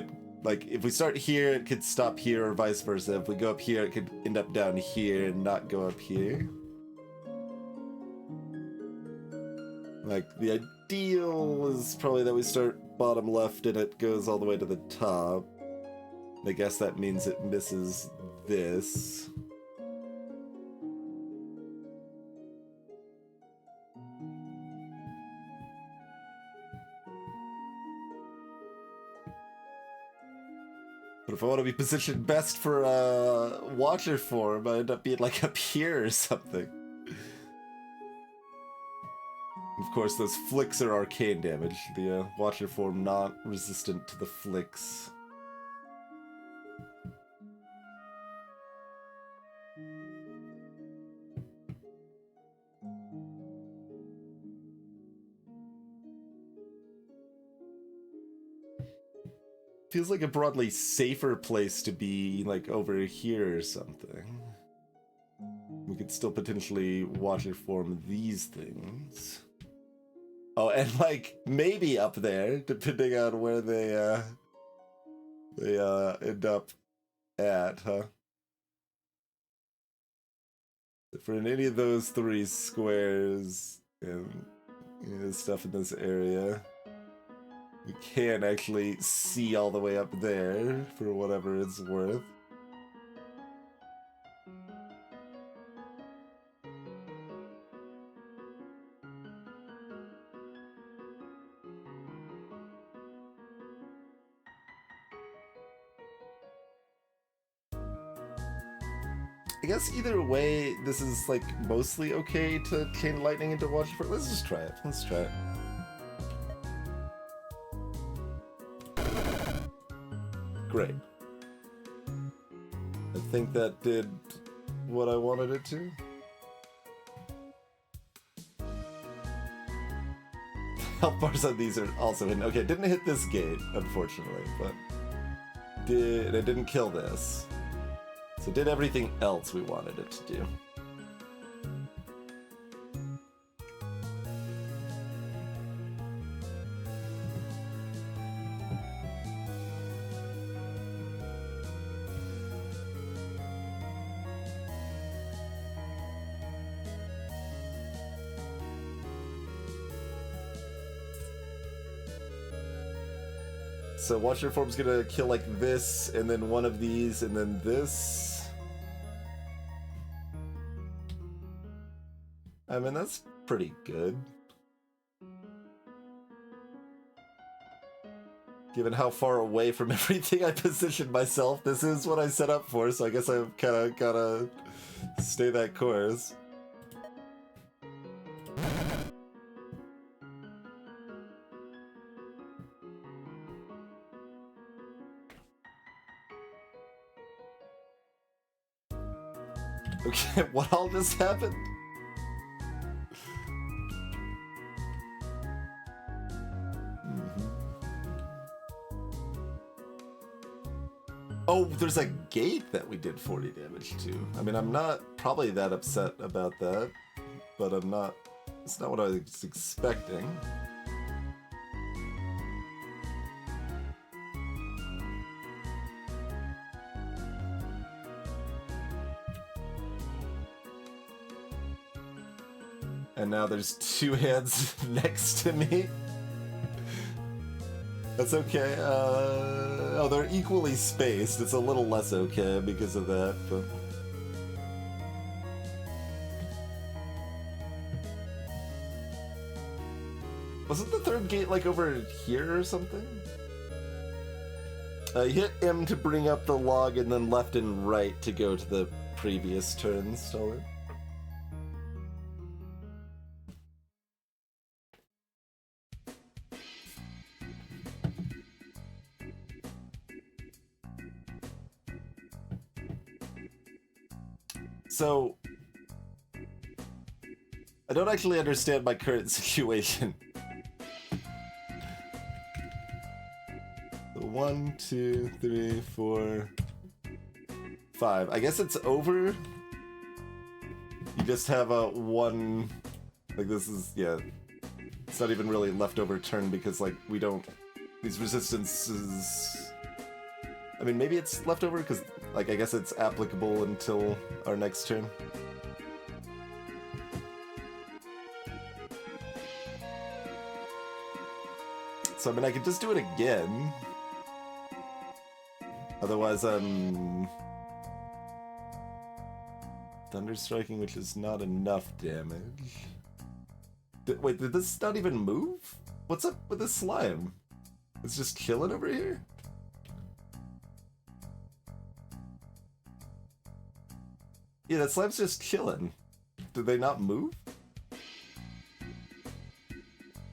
we start here, it could stop here or vice versa. If we go up here, it could end up down here and not go up here. Like, the ideal is probably that we start bottom left and it goes all the way to the top. I guess that means it misses this. But if I want to be positioned best for Watcher form, I end up being like up here or something. Of course, those flicks are arcane damage. The Watcher form not resistant to the flicks. Feels like a broadly safer place to be, like, over here or something. We could still potentially Watcher form these things. Oh, and, like, maybe up there, depending on where they end up at, huh? For any of those 3 squares and stuff in this area, we can actually see all the way up there for whatever it's worth. I guess either way, this is like mostly okay to chain lightning into Watcher form. Let's just try it. Let's try it. Great. I think that did what I wanted it to. Health bars on these are also hidden. Okay, didn't hit this gate, unfortunately, but it didn't kill this. So it did everything else we wanted it to do. So Watcher Form's gonna kill like this, and then one of these, and then this. I mean, that's pretty good. Given how far away from everything I positioned myself, this is what I set up for, so I guess I've kinda gotta stay that course. Okay, what all just happened? Oh, there's a gate that we did 40 damage to. I mean, I'm not probably that upset about that, but I'm not... It's not what I was expecting. And now there's two hands next to me. That's okay. Oh, they're equally spaced. It's a little less okay because of that, but... Wasn't the third gate, like, over here or something? Hit M to bring up the log, and then left and right to go to the previous turn, Stolen. So, I don't actually understand my current situation. 1, 2, 3, 4, 5. I guess it's over. You just have a one, like this is, yeah. It's not even really leftover turn because like we don't, these resistances, I mean maybe it's leftover because like I guess it's applicable until our next turn. So I mean I could just do it again. Otherwise, Thunderstriking, which is not enough damage. Wait, did this not even move? What's up with this slime? It's just chilling over here? Yeah, that slime's just chilling. Did they not move?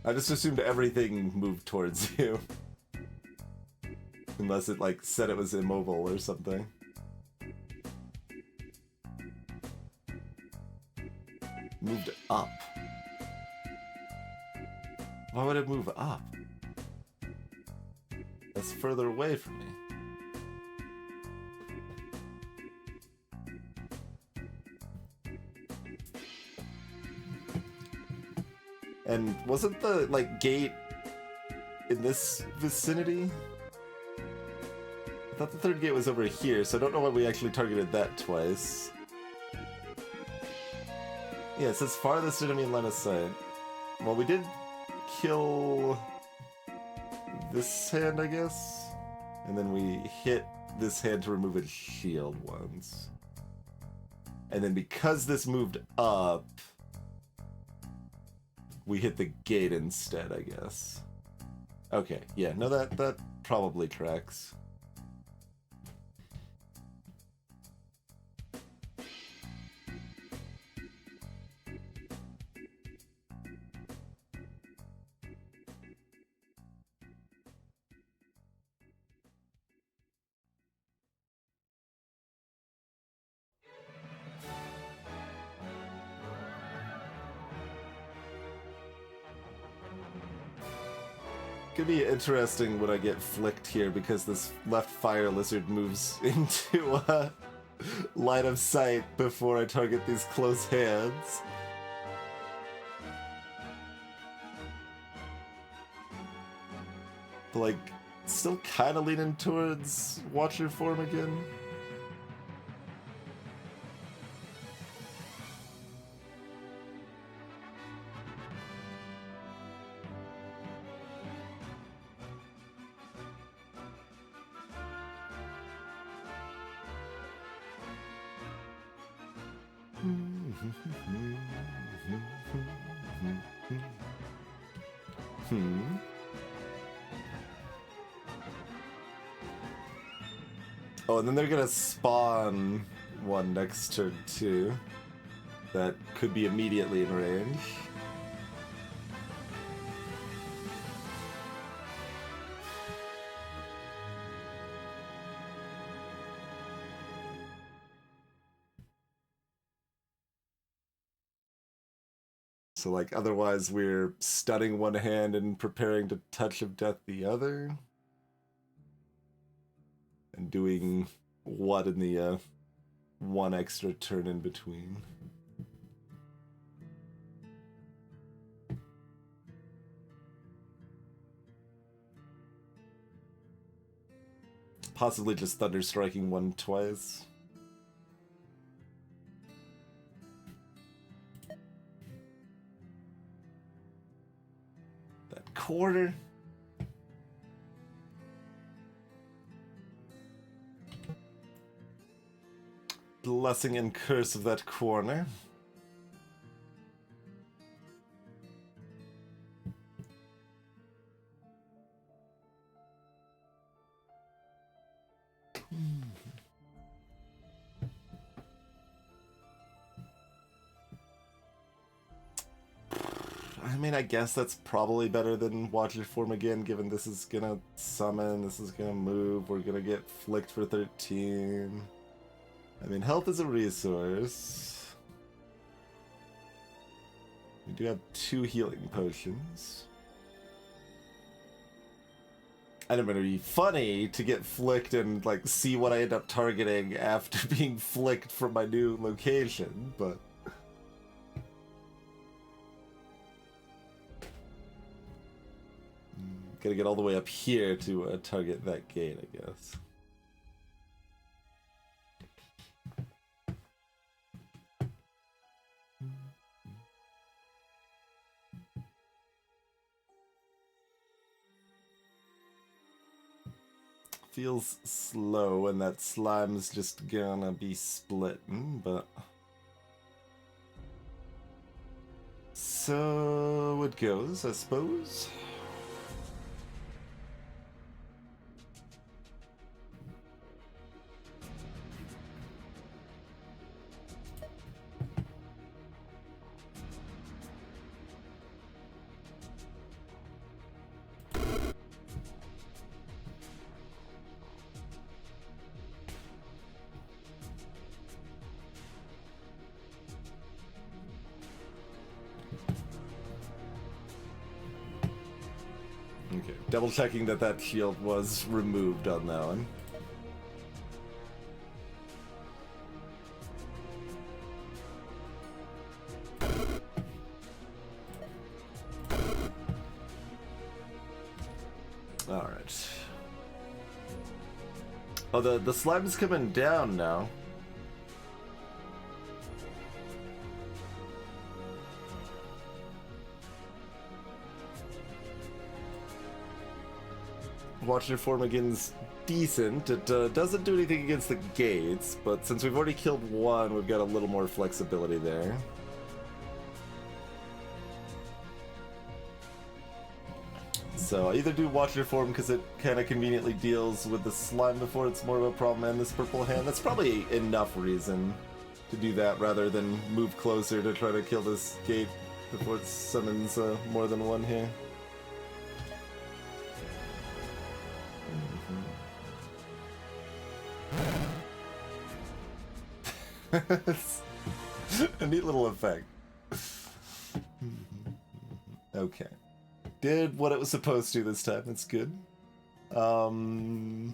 I just assumed everything moved towards you. Unless it, like, said it was immobile or something. Moved up. Why would it move up? That's further away from me. And wasn't the, like, gate in this vicinity? I thought the third gate was over here, so I don't know why we actually targeted that twice. Yeah, it says farthest enemy in line of sight. Well, we did kill this hand, I guess? And then we hit this hand to remove its shield once. And then because this moved up, we hit the gate instead, I guess. Okay, yeah, no, that probably tracks. Could be interesting when I get flicked here because this left fire lizard moves into line of sight before I target these close hands. But like, still kind of leaning towards Watcher form again. Oh, and then they're gonna spawn one next turn too. That could be immediately in range. So, like, otherwise we're stunning one hand and preparing to Touch of Death the other. And doing what in the one extra turn in between. Possibly just Thunder Striking one twice. That quarter. Blessing and Curse of that corner. I mean, I guess that's probably better than Watch Your Form again, given this is gonna summon, this is gonna move, we're gonna get flicked for 13. I mean, health is a resource. We do have 2 healing potions. And it would be funny to get flicked and, like, see what I end up targeting after being flicked from my new location, but... Gotta get all the way up here to target that gate, I guess. Feels slow, and that slime's just gonna be splitting, but... So it goes, I suppose. Okay, double checking that that shield was removed on that one. Alright. Oh, the slime's coming down now. Watch Your Form again's decent. It doesn't do anything against the gates, but since we've already killed one, we've got a little more flexibility there. So I either do Watch Your Form because it kind of conveniently deals with the slime before it's more of a problem, and this purple hand. That's probably enough reason to do that rather than move closer to try to kill this gate before it summons more than one here. A neat little effect. Okay. Did what it was supposed to this time. That's good. Gotta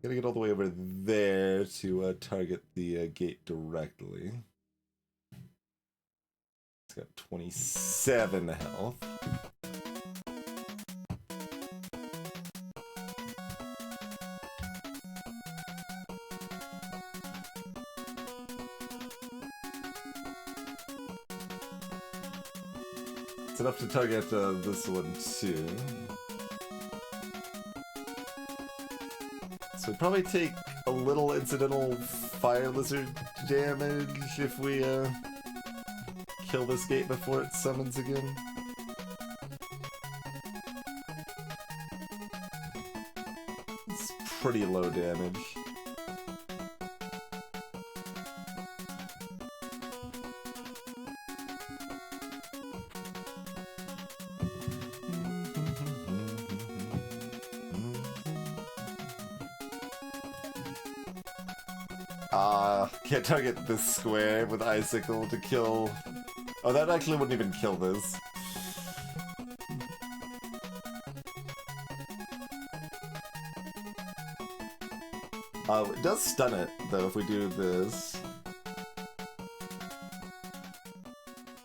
get all the way over there to target the gate directly. It's got 27 health. It's enough to target this one too. So we probably take a little incidental fire lizard damage if we kill this gate before it summons again. It's pretty low damage. Can't target this square with Icicle to kill... Oh, that actually wouldn't even kill this. It does stun it, though, if we do this.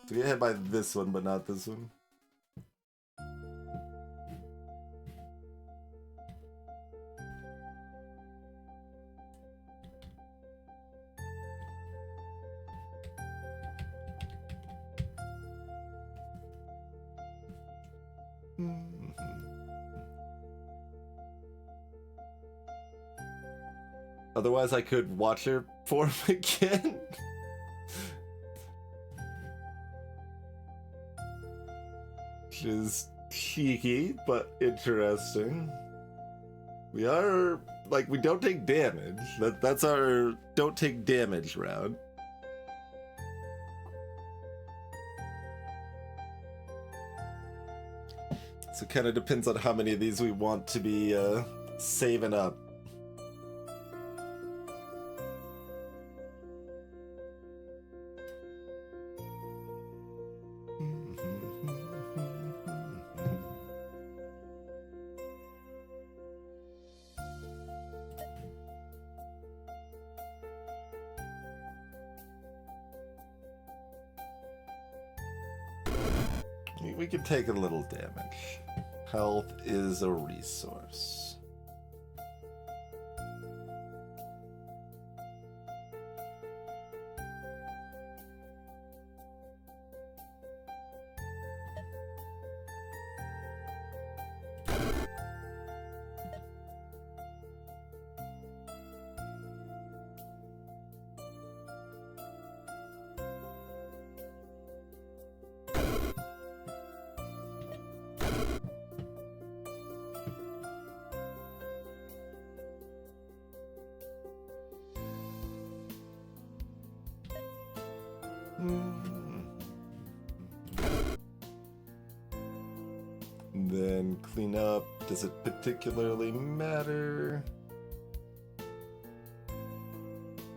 So we get hit by this one, but not this one. Otherwise, I could watch her form again. Which is cheeky, but interesting. We are, like, we don't take damage. That's our don't take damage round. So it kind of depends on how many of these we want to be saving up. We can take a little damage. Health is a resource. Then clean up. Does it particularly matter?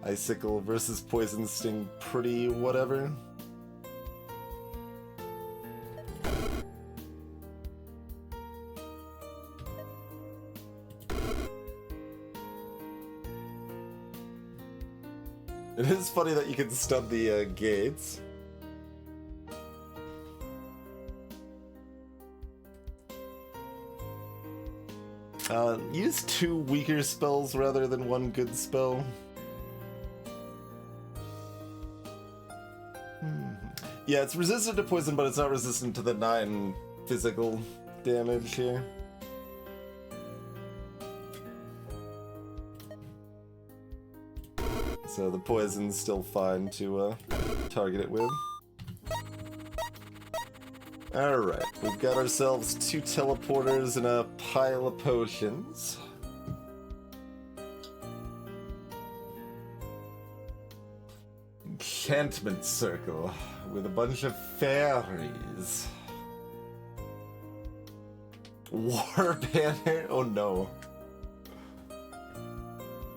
Icicle versus Poison Sting, pretty whatever. It is funny that you can stun the gates. Use 2 weaker spells rather than 1 good spell. Yeah, it's resistant to poison, but it's not resistant to the 9 physical damage here. So the poison's still fine to target it with. Alright, we've got ourselves 2 teleporters and a pile of potions. Enchantment circle with a bunch of fairies. War banner? Oh no.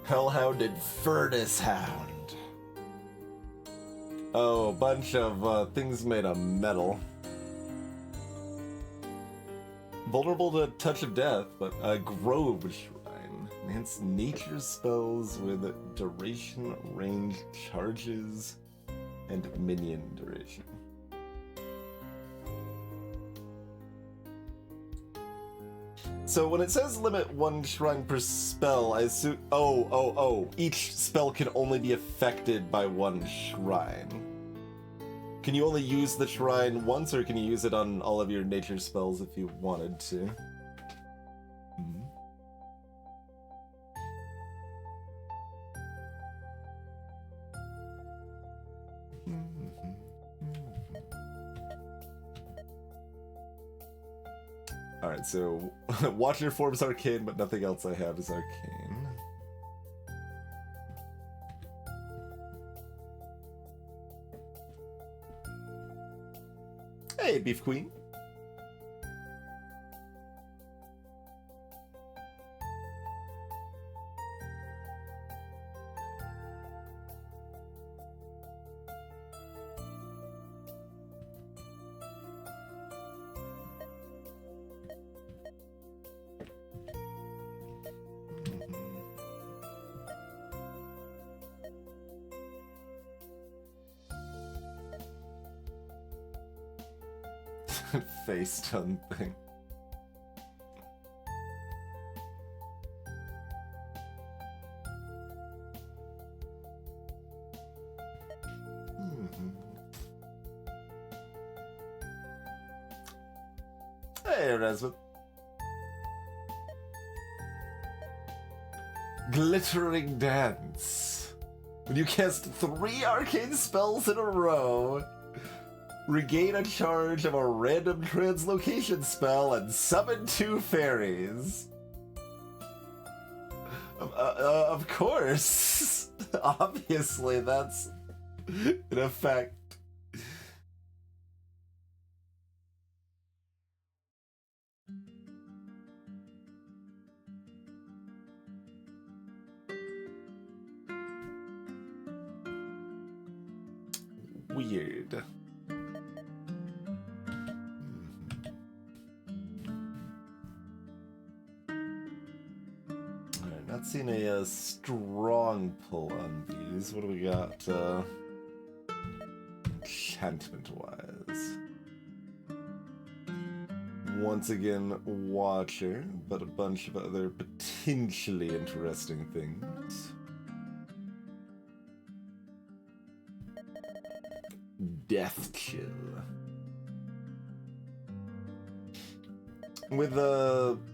Hellhound and Furnace Hound. Oh, a bunch of things made of metal. Vulnerable to Touch of Death, but a Grove Shrine. Enhance nature spells with duration, range, charges, and minion duration. So when it says limit 1 shrine per spell, I assume... Oh. Each spell can only be affected by 1 shrine. Can you only use the shrine once, or can you use it on all of your nature spells if you wanted to? Alright, so Watcher forms arcane, but nothing else I have is arcane. Hey, Beef Queen. Face done thing. Hey, Resmith. Glittering Dance. When you cast 3 arcane spells in a row, regain a charge of a random translocation spell and summon 2 fairies. Of course. Obviously, that's in effect. Weird. Alright, not seeing a strong pull on these. What do we got? Enchantment-wise. Once again, Watcher, but a bunch of other potentially interesting things. Death Chill. With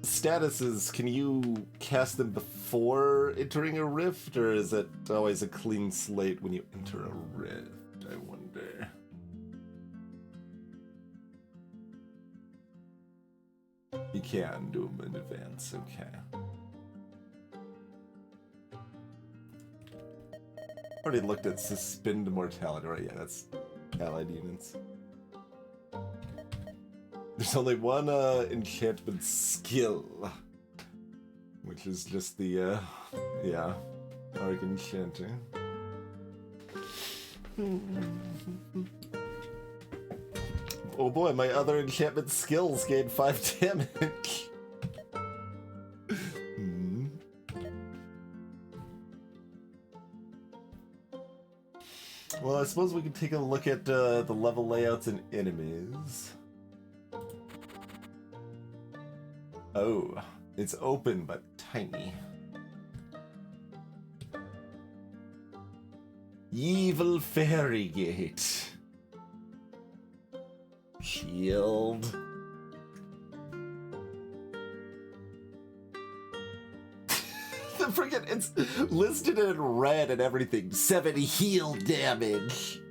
statuses, can you cast them before entering a rift, or is it always a clean slate when you enter a rift? I wonder. You can do them in advance, okay. Already looked at Suspend Mortality, right? Yeah, that's allied units. There's only one enchantment skill, which is just the, yeah, Arc Enchanter. Oh boy, my other enchantment skills gain 5 damage. Well, I suppose we can take a look at the level layouts and enemies. Oh, it's open but tiny. Evil Fairy Gate. Shield. The friggin' it's listed in red and everything. 7 heal damage.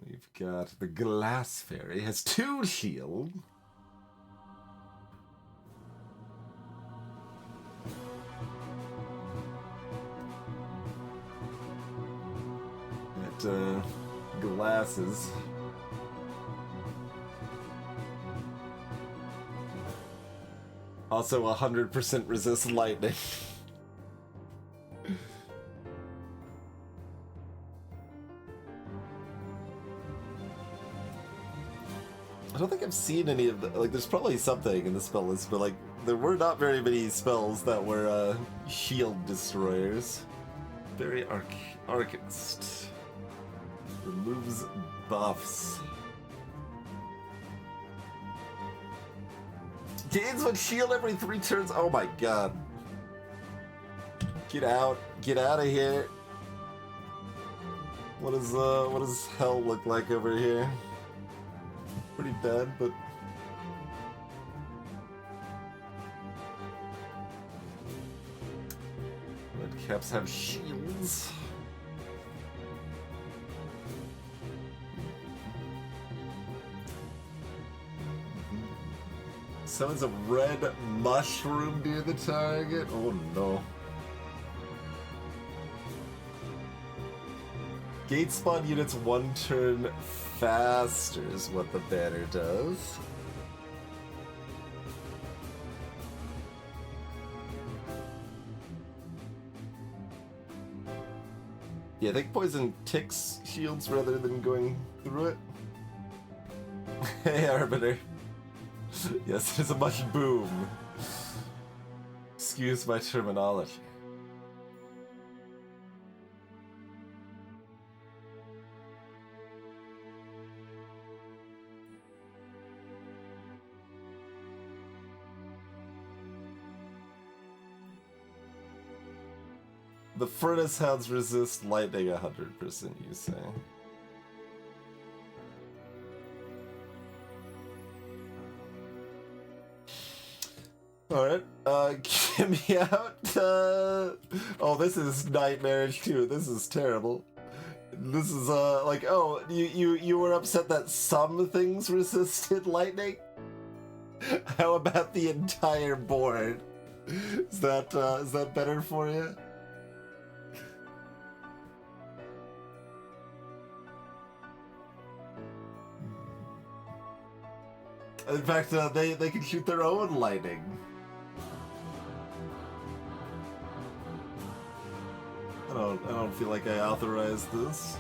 We've got the Glass Fairy, has 2 shield. Got glasses. Also 100% resist lightning. I don't think I've seen any of the, like, there's probably something in the spell list, but like, there were not very many spells that were shield destroyers. Very Arcanist. Removes buffs. Gains one shield every 3 turns. Oh my god. Get out. Get out of here. What does hell look like over here? Pretty bad, but Caps have shields. Summons a red mushroom near the target. Oh no. Gate spawn units 1 turn faster is what the banner does. Yeah, I think poison ticks shields rather than going through it. Hey, Arbiter. Yes, it is a much boom. Excuse my terminology. The Furnace Hounds resist lightning 100%, you say? Alright, get me out. Oh, this is nightmarish too. This is terrible. This is, like, oh, you were upset that some things resisted lightning? How about the entire board? Is that better for you? In fact, they can shoot their own lightning. I don't feel like I authorized this.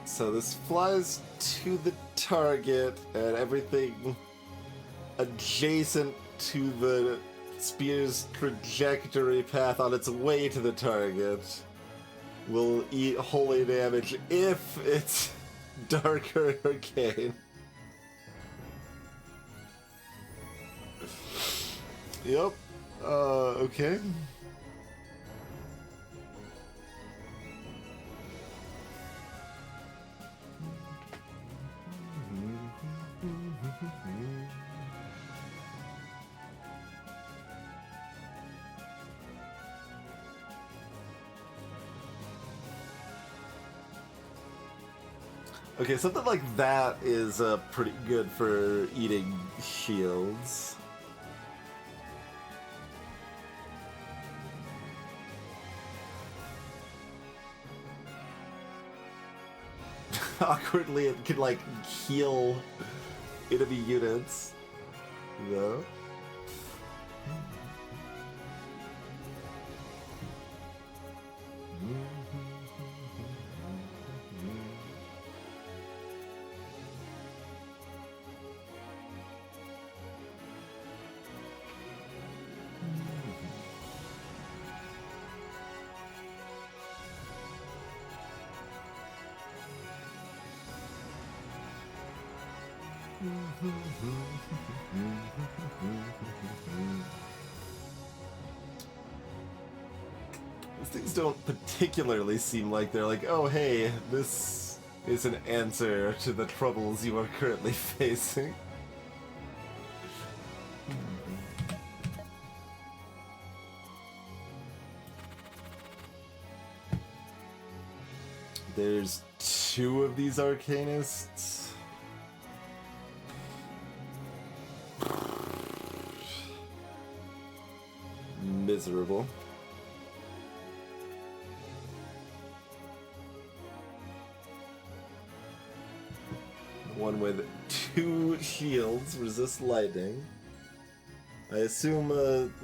So this flies to the target, and everything adjacent to the spear's trajectory path on its way to the target will eat holy damage if it's dark or arcane. Yep. Okay. Okay, something like that is pretty good for eating shields. Awkwardly, it could like heal enemy units. No. These things don't particularly seem like they're like, oh hey, this is an answer to the troubles you are currently facing. There's 2 of these Arcanists. Miserable. One with 2 shields, resist lightning. I assume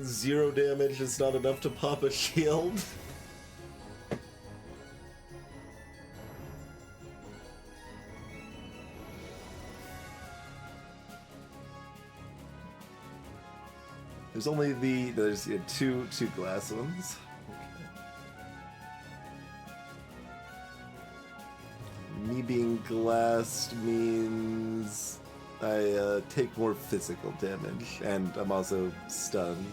0 damage is not enough to pop a shield. There's only there's two glass ones. Okay. Me being glassed means I take more physical damage, and I'm also stunned.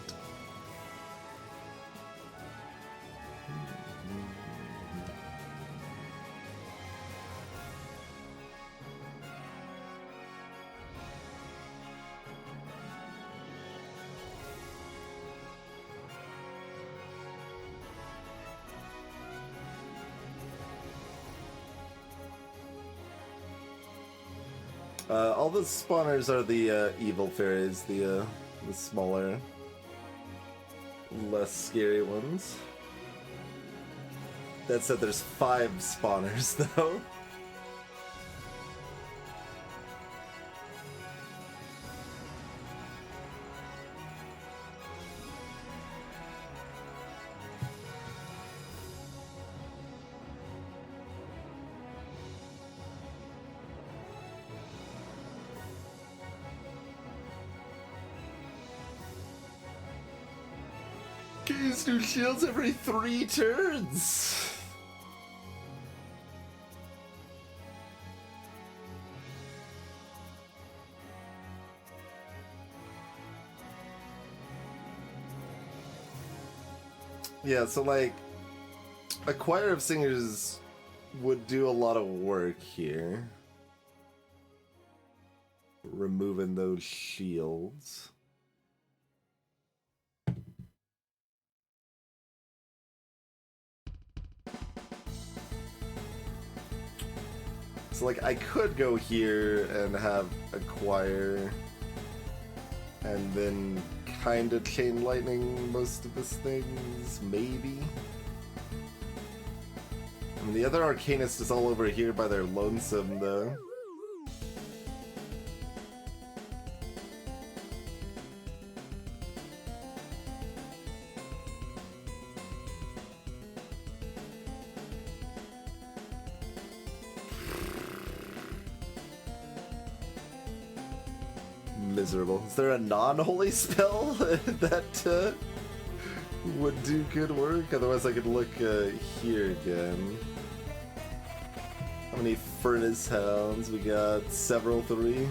All the spawners are the evil fairies, the smaller, less scary ones. That said, there's 5 spawners though. Use new shields every 3 turns. Yeah, so like a choir of singers would do a lot of work here. Removing those shields. So like I could go here and have a choir and then kind of chain lightning most of these things, maybe. I mean, the other Arcanist is all over here by their lonesome though. Miserable. Is there a non-holy spell that would do good work? Otherwise I could look here again. How many Furnace Hounds? We got several, 3.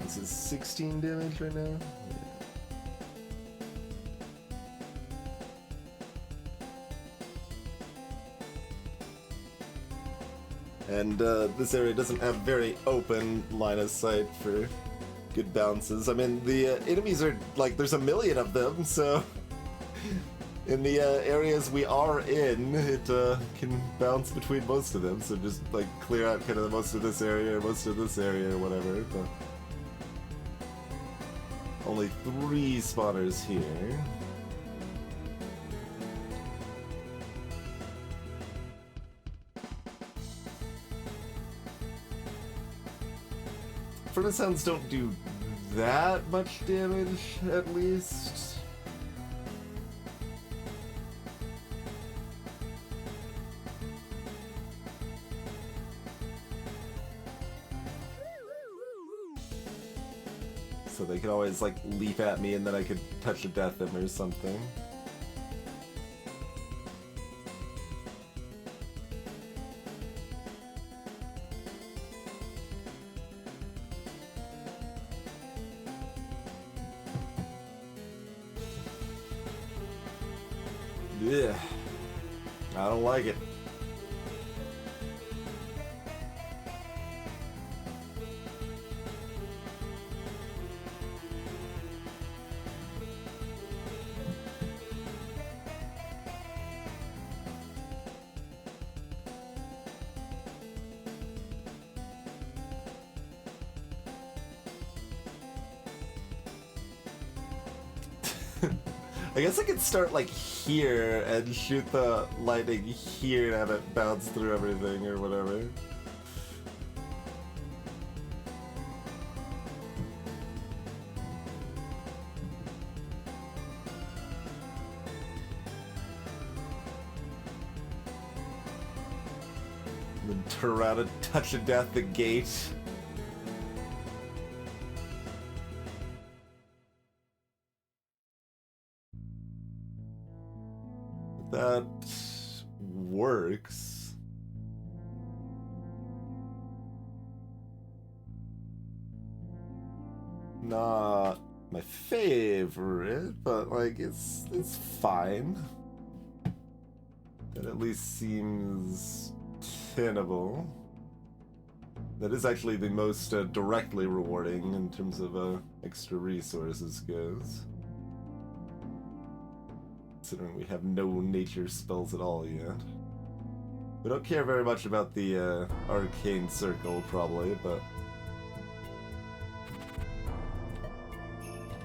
This is 16 damage right now. And this area doesn't have very open line of sight for good bounces. I mean, the enemies are, like, there's a million of them, so in the areas we are in, it can bounce between most of them, so just, like, clear out kind of most of this area or most of this area or whatever. But only 3 spawners here. Furnace Hounds don't do that much damage, at least. So they could always, like, leap at me and then I could touch a death them or something. Yeah, I don't like it. I guess I could start like here and shoot the lightning here and have it bounce through everything or whatever. Then turn around and touch of death the gate. That works. Not my favorite, but like it's fine. That at least seems tenable. That is actually the most directly rewarding in terms of extra resources goes. Considering we have no nature spells at all yet. We don't care very much about the arcane circle, probably, but...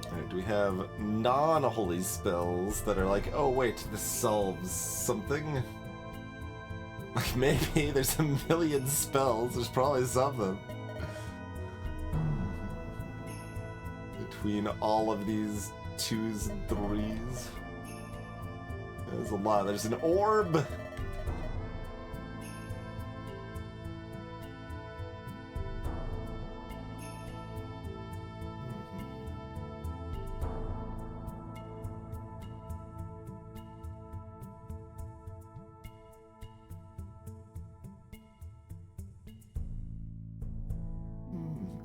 Alright, do we have non-holy spells that are like, oh wait, this solves something? Like maybe there's a million spells, there's probably something. Between all of these 2s and 3s. There's a lot. There's an orb!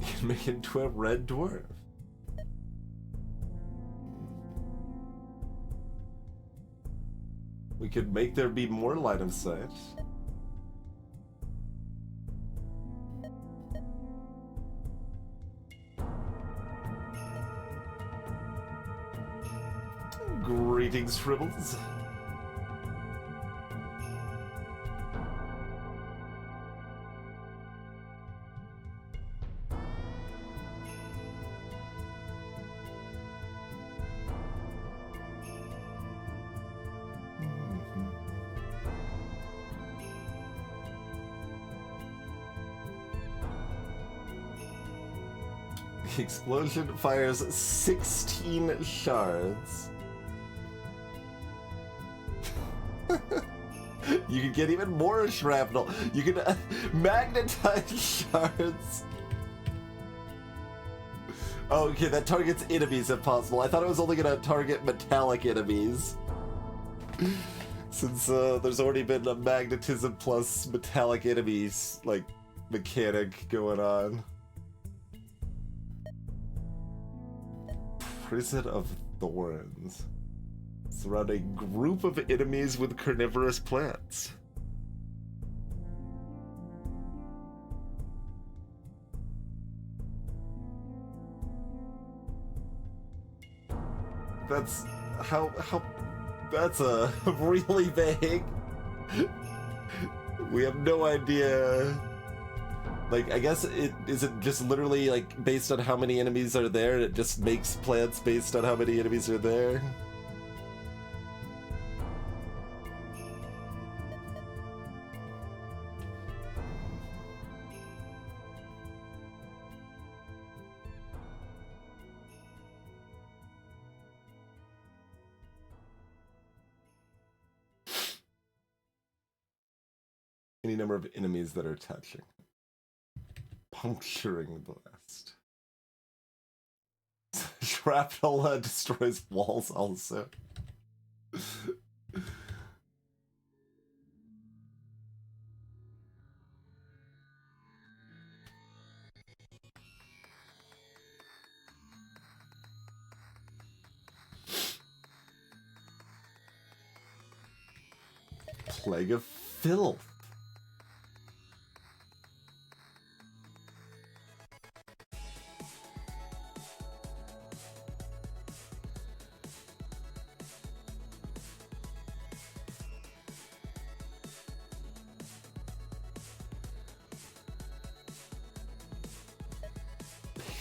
You can make it into a red dwarf. We could make there be more line of sight. Greetings, Shribbles. The explosion fires 16 shards. You can get even more shrapnel. You can magnetize shards. Oh, okay, that targets enemies if possible. I thought it was only gonna target metallic enemies. Since there's already been a magnetism plus metallic enemies, like, mechanic going on. Prison of Thorns. Surround a group of enemies with carnivorous plants. That's how that's really vague. We have no idea. Like, I guess is it just literally like based on how many enemies are there, and it just makes plants based on how many enemies are there? Any number of enemies that are touching. Puncturing blast. Shrapnel destroys walls also. Plague of filth.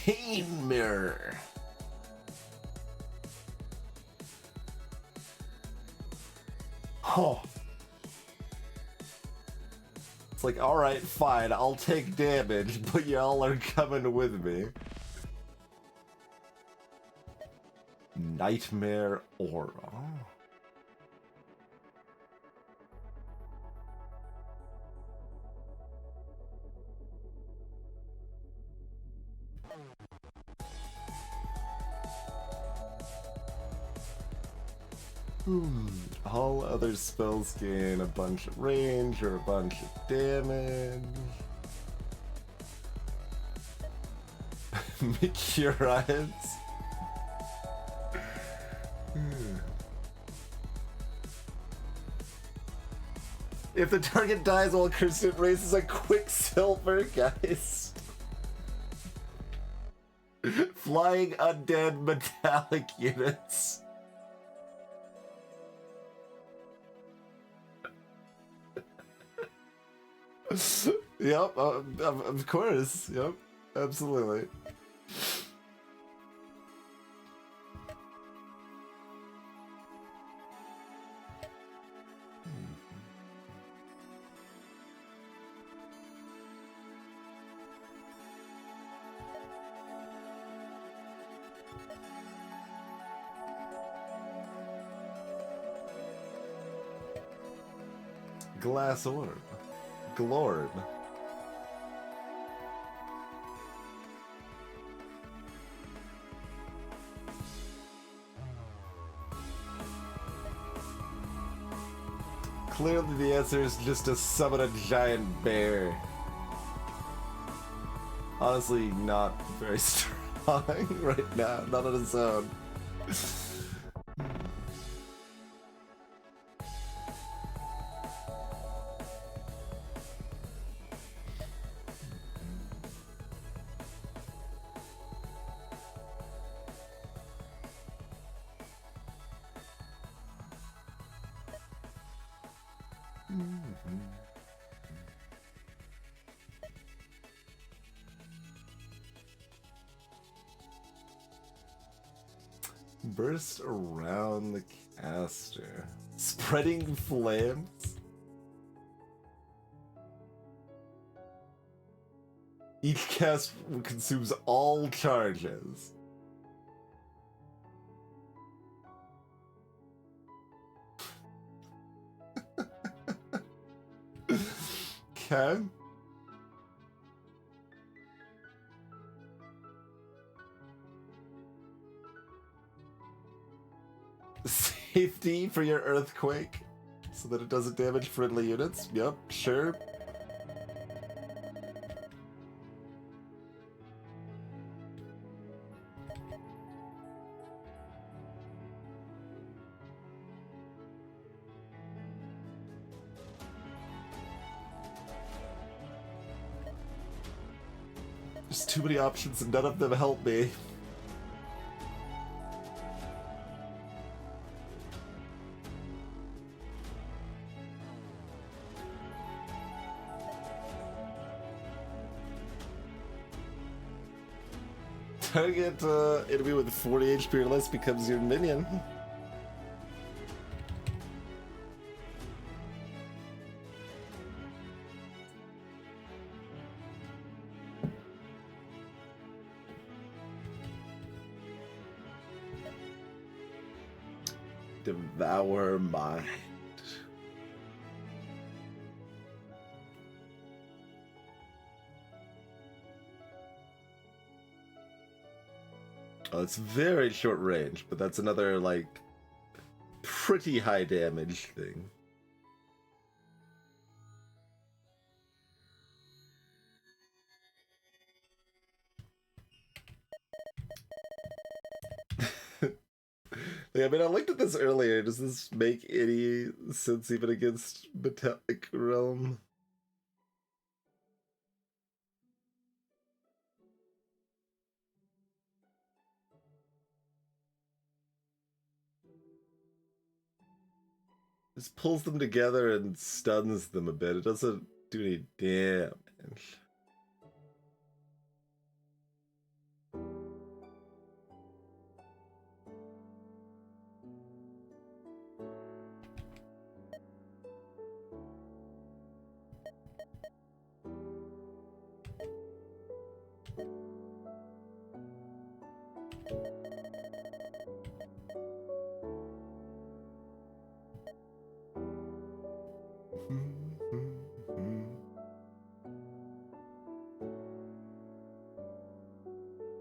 Pain mirror. Oh. It's like, alright, fine, I'll take damage, but y'all are coming with me. Nightmare Aura. All other spells gain a bunch of range or a bunch of damage. Meteorites. If the target dies while cursed, it raises a Quicksilver Geist. Flying undead metallic units. Yep, of course. Yep, absolutely. Glass orb. Glorb. Clearly the answer is just to summon a giant bear. Honestly, not very strong right now, not on its own. Burst around the caster. Spreading flames? Each cast consumes all charges. Okay. Safety for your earthquake so that it doesn't damage friendly units. Yep, sure. There's too many options and none of them help me. Target enemy with 40 HP or less becomes your minion. Devour Mind. Oh, it's very short range, but that's another, like, pretty high damage thing. Yeah, I mean, I looked at this earlier. Does this make any sense even against Metallic Realm? Just pulls them together and stuns them a bit. It doesn't do any damage.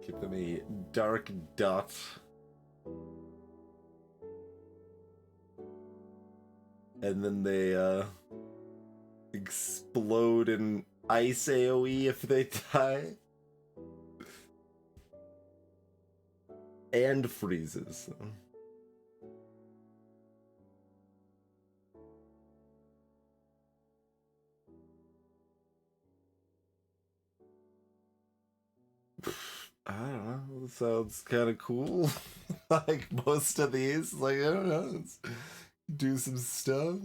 Give them a dark dot. And then they explode in ice AoE if they die. And freezes. I don't know. It sounds kind of cool. Like most of these, like I don't know. Let's do some stuff.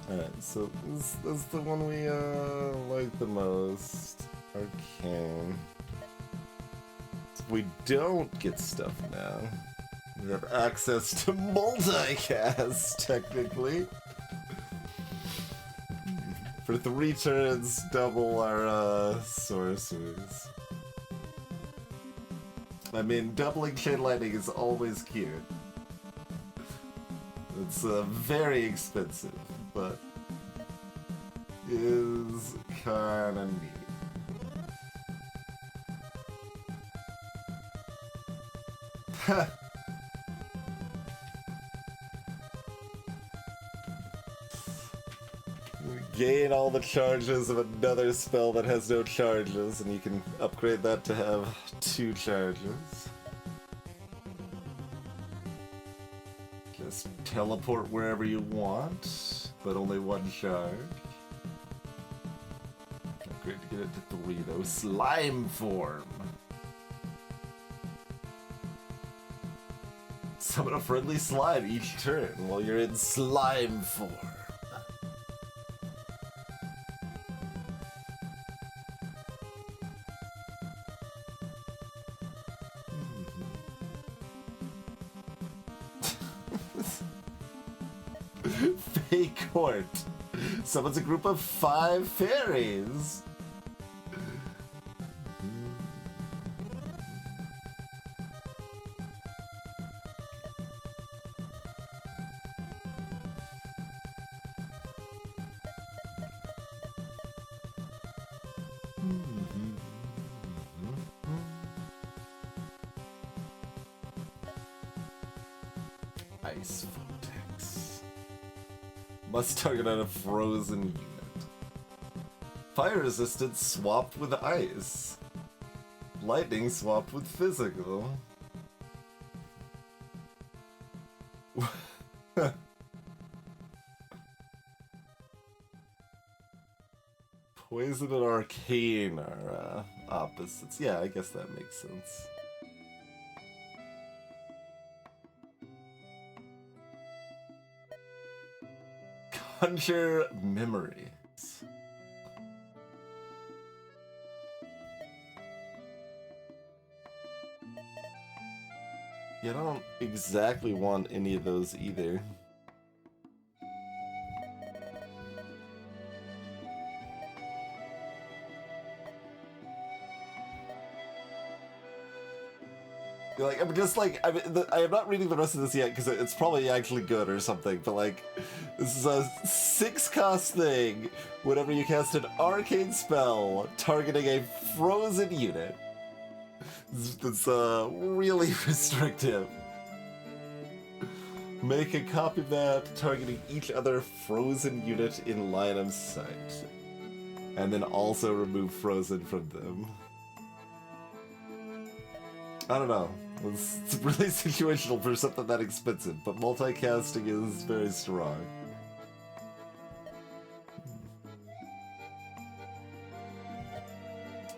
Alright, so this is the one we like the most. Arcane. So we don't get stuff now. We have access to multicast, technically. For 3 turns, double our sorceries. I mean, doubling Chain Lightning is always cute. It's very expensive, but is kinda neat. Gain all the charges of another spell that has no charges, and you can upgrade that to have 2 charges. Just teleport wherever you want, but only 1 charge. Upgrade to get it to 3 though. Slime form! Summon a friendly slime each turn while you're in slime form. Fake Court summons a group of 5 fairies. Ice Vortex. Must target on a frozen unit. Fire resistance swapped with ice. Lightning swapped with physical. Poison and arcane are opposites. Yeah, I guess that makes sense. Conjure memories. Yeah, I don't exactly want any of those either. Like, I'm just like, I am not reading the rest of this yet because it's probably actually good or something, but like, this is a 6-cost thing whenever you cast an arcane spell targeting a frozen unit. It's really restrictive. Make a copy of that targeting each other frozen unit in line of sight. And then also remove frozen from them. I don't know. It's really situational for something that expensive, but multicasting is very strong.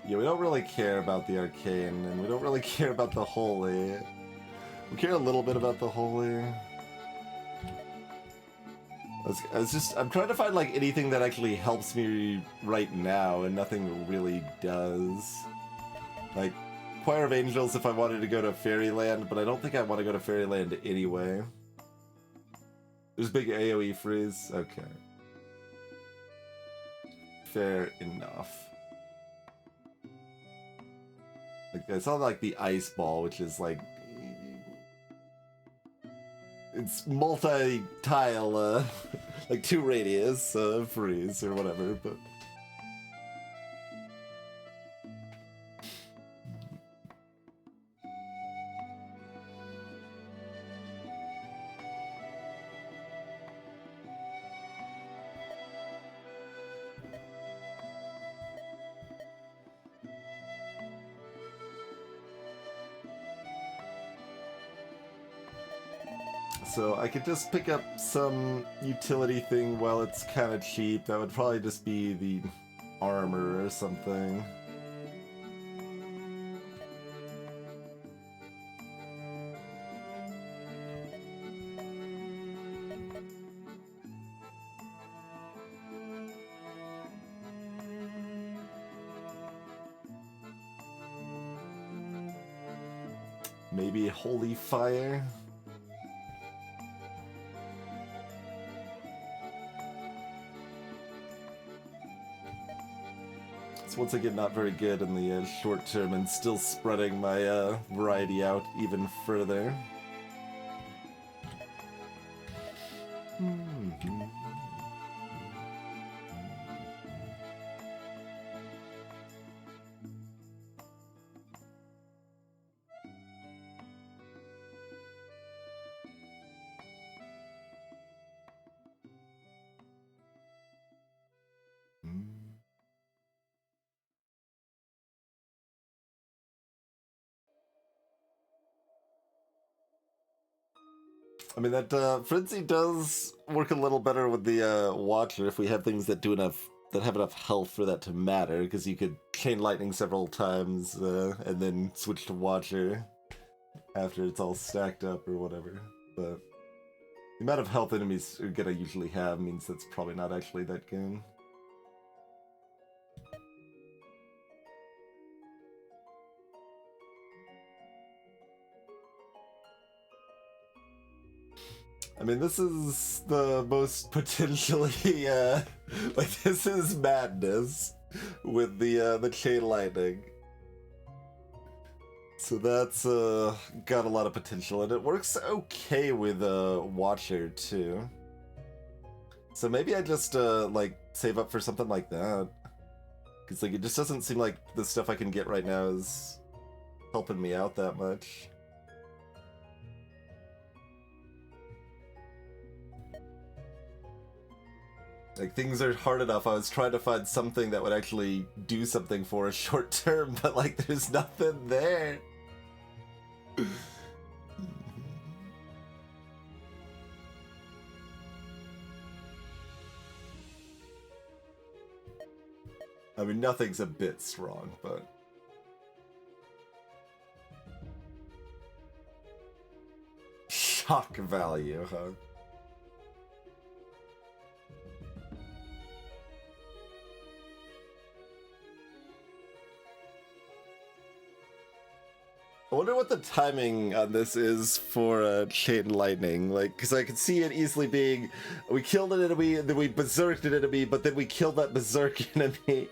Yeah, we don't really care about the arcane, and we don't really care about the holy. We care a little bit about the holy. I'm trying to find like anything that actually helps me right now, and nothing really does. Like, Choir of Angels if I wanted to go to Fairyland, but I don't think I want to go to Fairyland anyway. There's big AoE freeze? Okay. Fair enough. Like, I saw like the Ice Ball, which is like... It's multi-tile, like 2 radius freeze or whatever, but... So I could just pick up some utility thing while it's kind of cheap. That would probably just be the armor or something. Maybe Holy Fire? It's once again not very good in the short term and still spreading my variety out even further. I mean, that Frenzy does work a little better with the Watcher if we have things that have enough health for that to matter, because you could chain lightning several times and then switch to Watcher after it's all stacked up or whatever. But the amount of health enemies are gonna usually have means that's probably not actually that good. I mean, this is the most potentially, like, this is madness with the chain lightning. So that's, got a lot of potential, and it works okay with, Watcher, too. So maybe I just, like, save up for something like that. Because, like, it just doesn't seem like the stuff I can get right now is helping me out that much. Like, things are hard enough. I was trying to find something that would actually do something for a short term, but, like, there's nothing there. I mean, nothing's a bit strong, but... Shock value, huh? I wonder what the timing on this is for chain lightning, like, because I could see it easily being, we killed an enemy, and then we berserked an enemy, but then we killed that berserk enemy.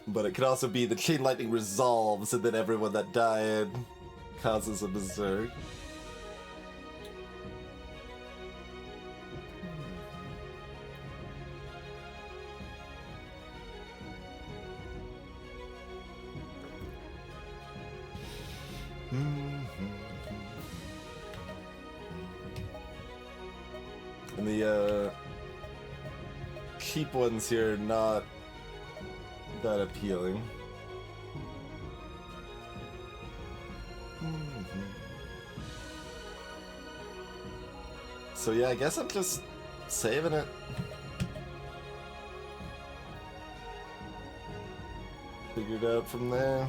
But it could also be the chain lightning resolves, and then everyone that died causes a berserk. And the cheap ones here are not that appealing. So yeah, I guess I'm just saving it. Figure it out from there.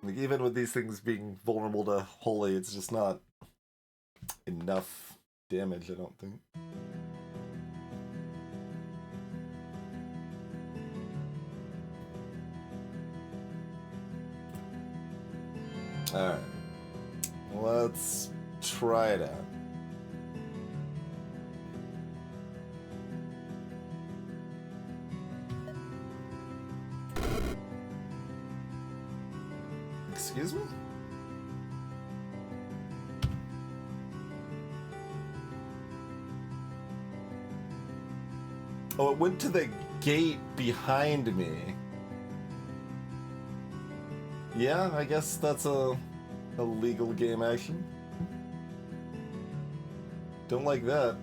Like, even with these things being vulnerable to holy, it's just not enough damage, I don't think. Alright. Let's try it out. Excuse me? Oh, it went to the gate behind me. Yeah, I guess that's a legal game action. Don't like that.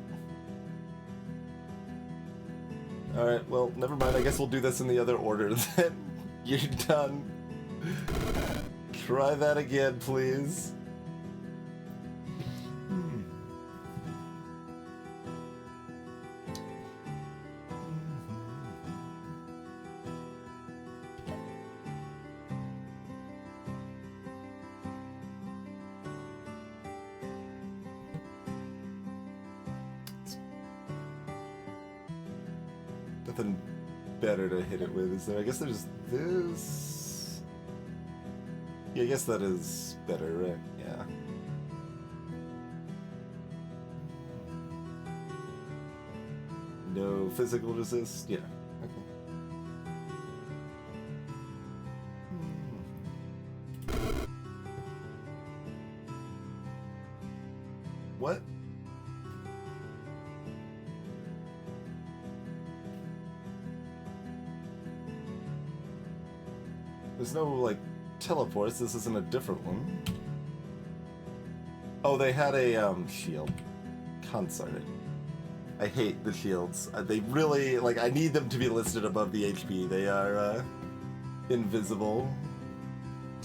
Alright, well, never mind. I guess we'll do this in the other order then. You're done. Try that again, please. Nothing better to hit it with, is there? I guess there's this. Yeah, I guess that is better, right? Yeah. No physical resist? Yeah. Okay. What? There's no, like, teleports. This isn't a different one. Oh, they had a, shield. Consort. I hate the shields. They really, like, I need them to be listed above the HP. They are, invisible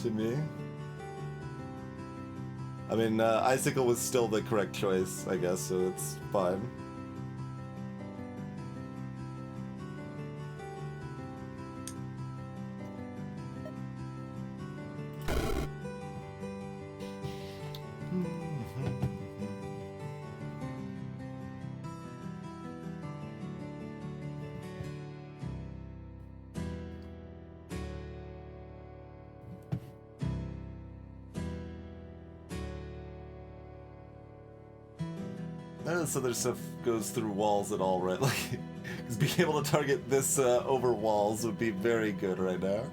to me. I mean, Icicle was still the correct choice, I guess, so it's fine. None of this other stuff goes through walls at all, right? Like, because being able to target this over walls would be very good right now.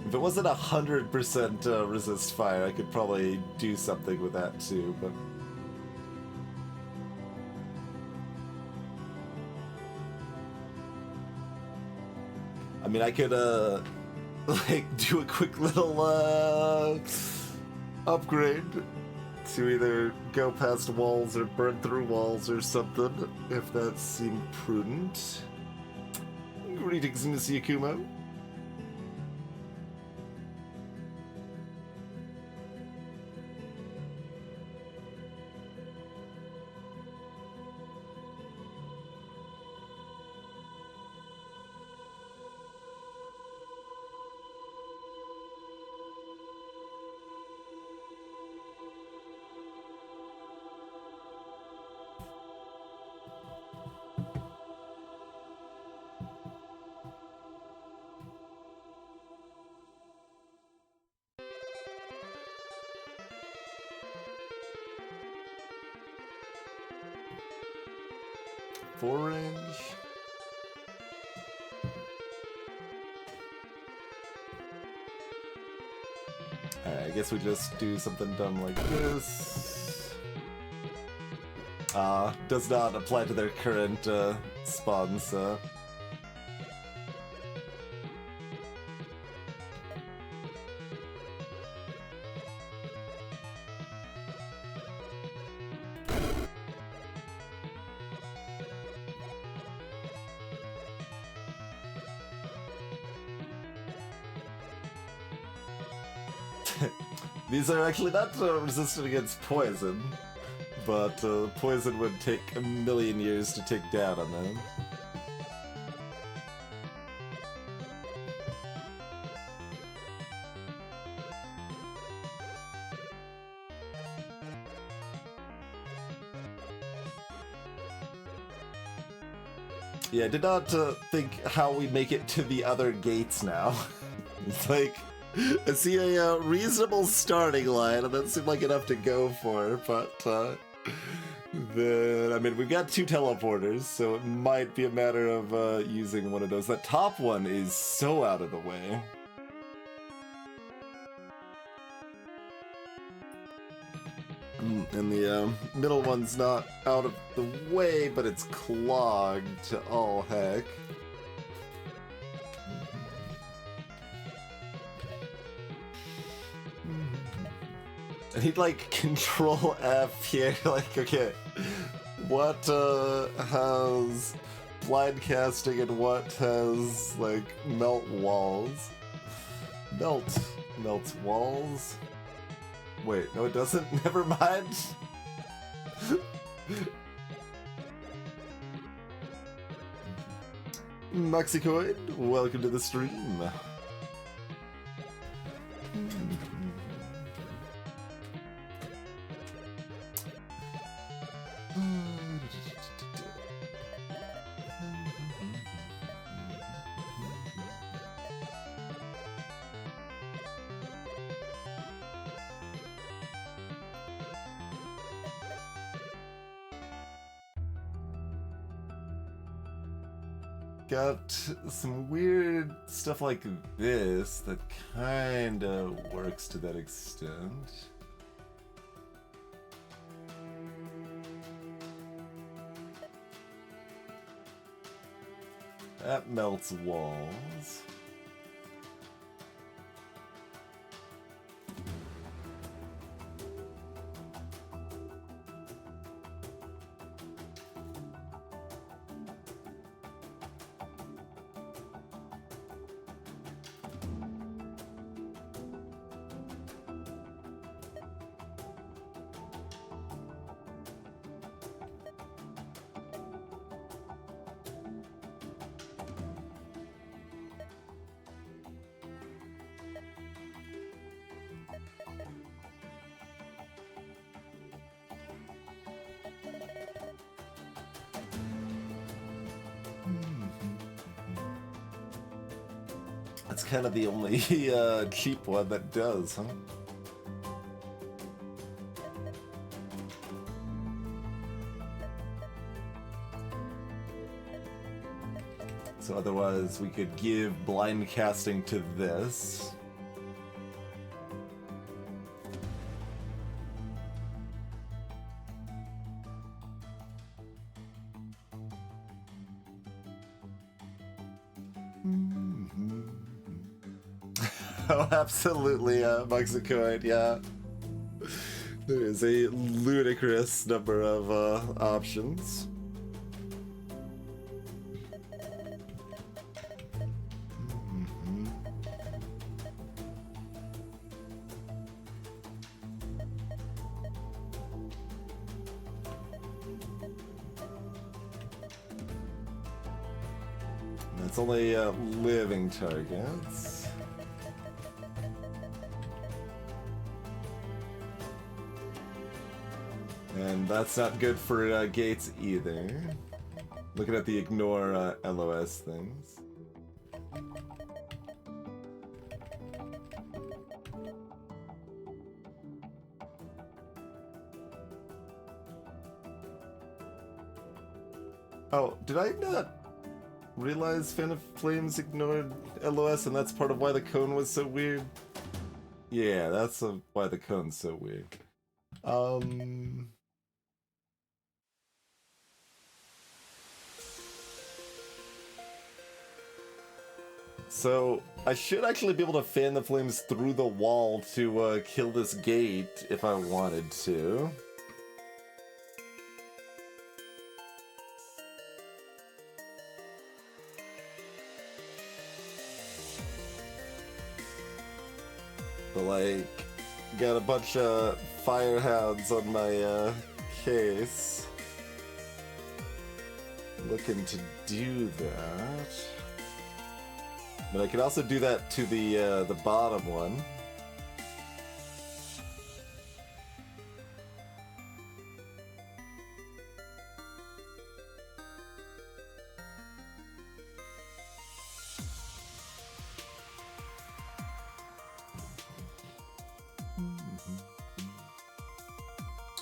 If it wasn't 100% resist fire, I could probably do something with that too, but... I mean, I could, like, do a quick little, upgrade to either go past walls or burn through walls or something, if that seemed prudent. Greetings, Monsieur Kumo. Four range. Alright, I guess we just do something dumb like this. Does not apply to their current spawns, so... These are actually not resistant against poison, but poison would take a million years to take down on them. Yeah, I did not think how we make it to the other gates now. It's like, I see a reasonable starting line, and that seemed like enough to go for, but then, I mean, we've got 2 teleporters, so it might be a matter of using one of those. That top one is so out of the way. And the middle one's not out of the way, but it's clogged to all heck. I need, like, Control F here, like, okay, what has blind casting and what has, like, melt walls? Melts walls? Wait, no it doesn't? Never mind. Moxycoid, welcome to the stream. Got some weird stuff like this that kinda works to that extent. That melts walls. That's kind of the only cheap one that does, huh? So otherwise we could give blind casting to this. Oh, absolutely, Moxycoid, yeah. There is a ludicrous number of options. That's only living targets. And that's not good for gates either. Looking at the ignore LOS things. Oh, did I not realize Fan of Flames ignored LOS and that's part of why the cone was so weird? Yeah, that's why the cone's so weird. So, I should actually be able to fan the flames through the wall to kill this gate if I wanted to. But like, Got a bunch of firehounds on my case. Looking to do that. But I could also do that to the bottom one.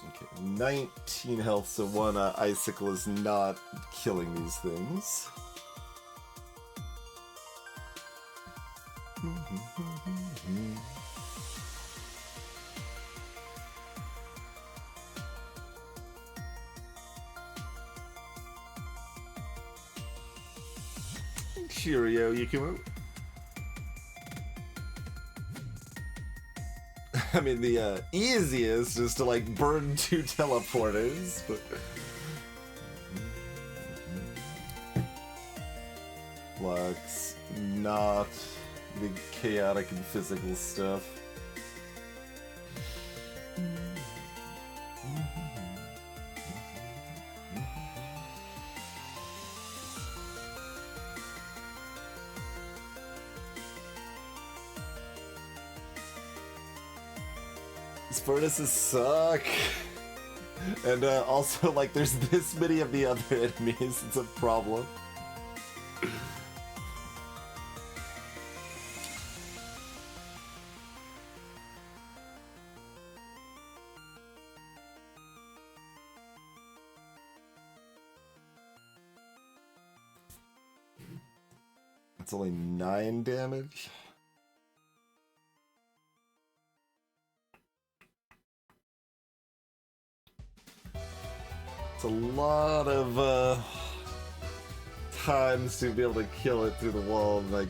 Okay, 19 health, so one icicle is not killing these things. Cheerio, Yukimo. I mean, the easiest is to, like, burn 2 teleporters, but... Flux, not the chaotic and physical stuff. These furnaces suck. And also, like, there's this many of the other enemies, it's a problem. It's only 9 damage. It's a lot of times to be able to kill it through the wall. Like,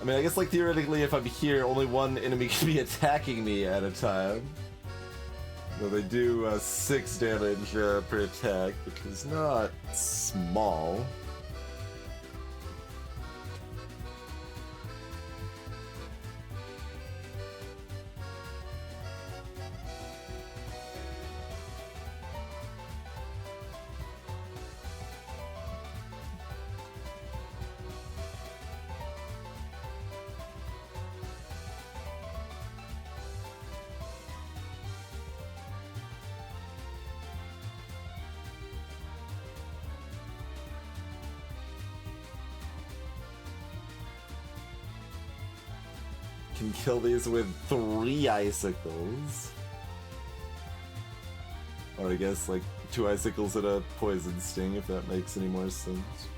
I mean, I guess, like, theoretically, if I'm here, only one enemy can be attacking me at a time. Though they do 6 damage per attack, which is not small. Can kill these with 3 icicles. Or I guess, like, 2 icicles and a poison sting, if that makes any more sense.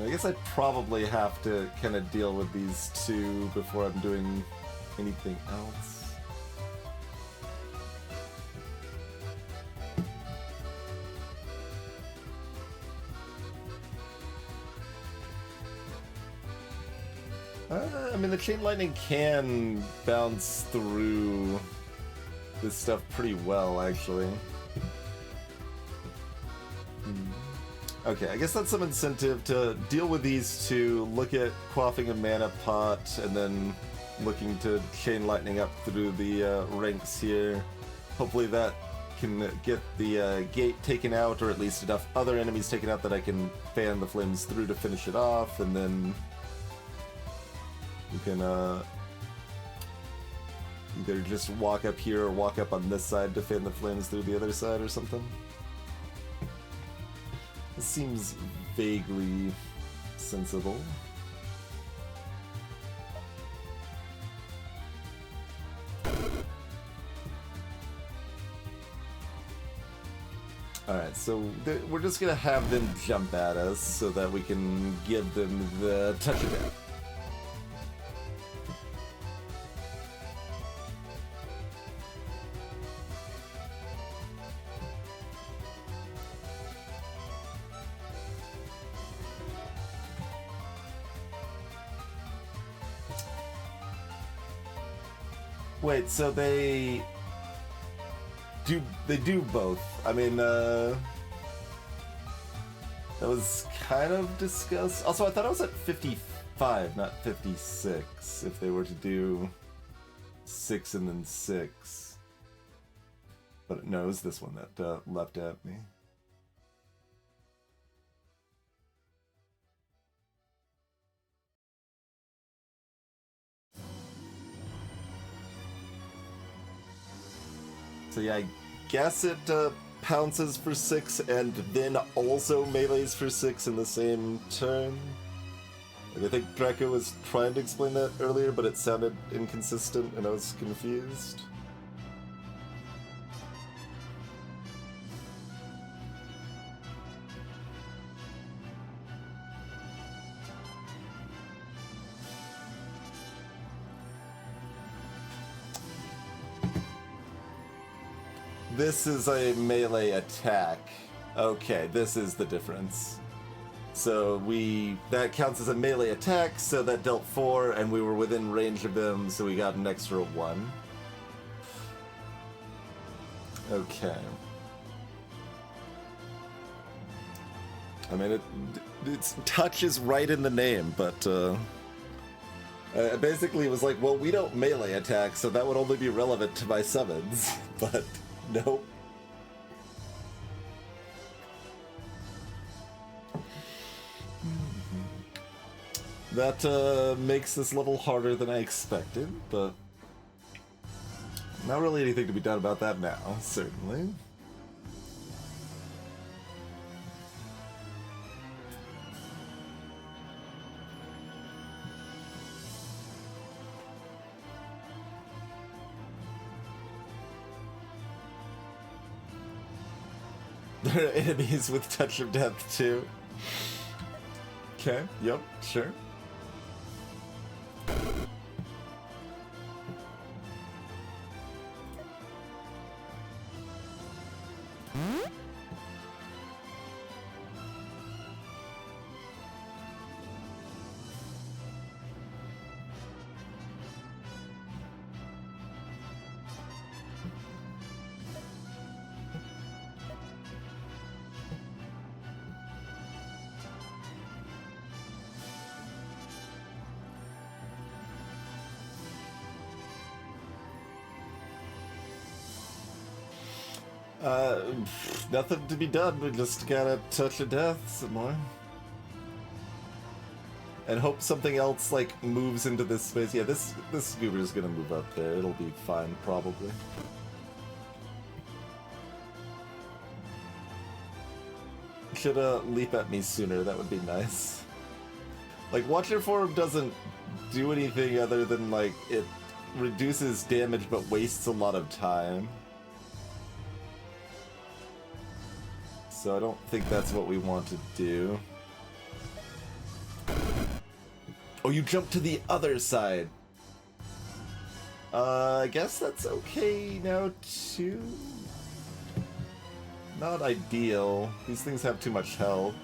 I guess I'd probably have to kind of deal with these 2 before I'm doing anything else. I mean, the chain lightning can bounce through this stuff pretty well, actually. Okay, I guess that's some incentive to deal with these 2, look at quaffing a mana pot, and then looking to chain lightning up through the ranks here. Hopefully that can get the gate taken out, or at least enough other enemies taken out that I can fan the flames through to finish it off, and then you can either just walk up here or walk up on this side to fan the flames through the other side or something. This seems vaguely sensible. Alright, so we're just gonna have them jump at us so that we can give them the touch of death. Wait, so they do both. I mean, that was kind of discussed. Also, I thought I was at 55, not 56, if they were to do 6 and then 6. But it knows this one that leapt at me. So yeah, I guess it pounces for 6 and then also melees for 6 in the same turn. Like, I think Draco was trying to explain that earlier, but it sounded inconsistent and I was confused. This is a melee attack. Okay, this is the difference. So that counts as a melee attack, so that dealt 4, and we were within range of them, so we got an extra 1. Okay. I mean, its touch is right in the name, but I basically was like, well, we don't melee attack, so that would only be relevant to my summons, but nope. That makes this level harder than I expected, but not really anything to be done about that now, certainly. There are enemies with Touch of Death too. Okay, yep, sure. Nothing to be done. We just gotta Touch of Death some more. And hope something else, like, moves into this space. Yeah, this goober's gonna move up there. It'll be fine, probably. Should leap at me sooner. That would be nice. Like, Watcher Form doesn't do anything other than, like, it reduces damage but wastes a lot of time. So I don't think that's what we want to do. Oh, you jumped to the other side. I guess that's okay now too. Not ideal. These things have too much health.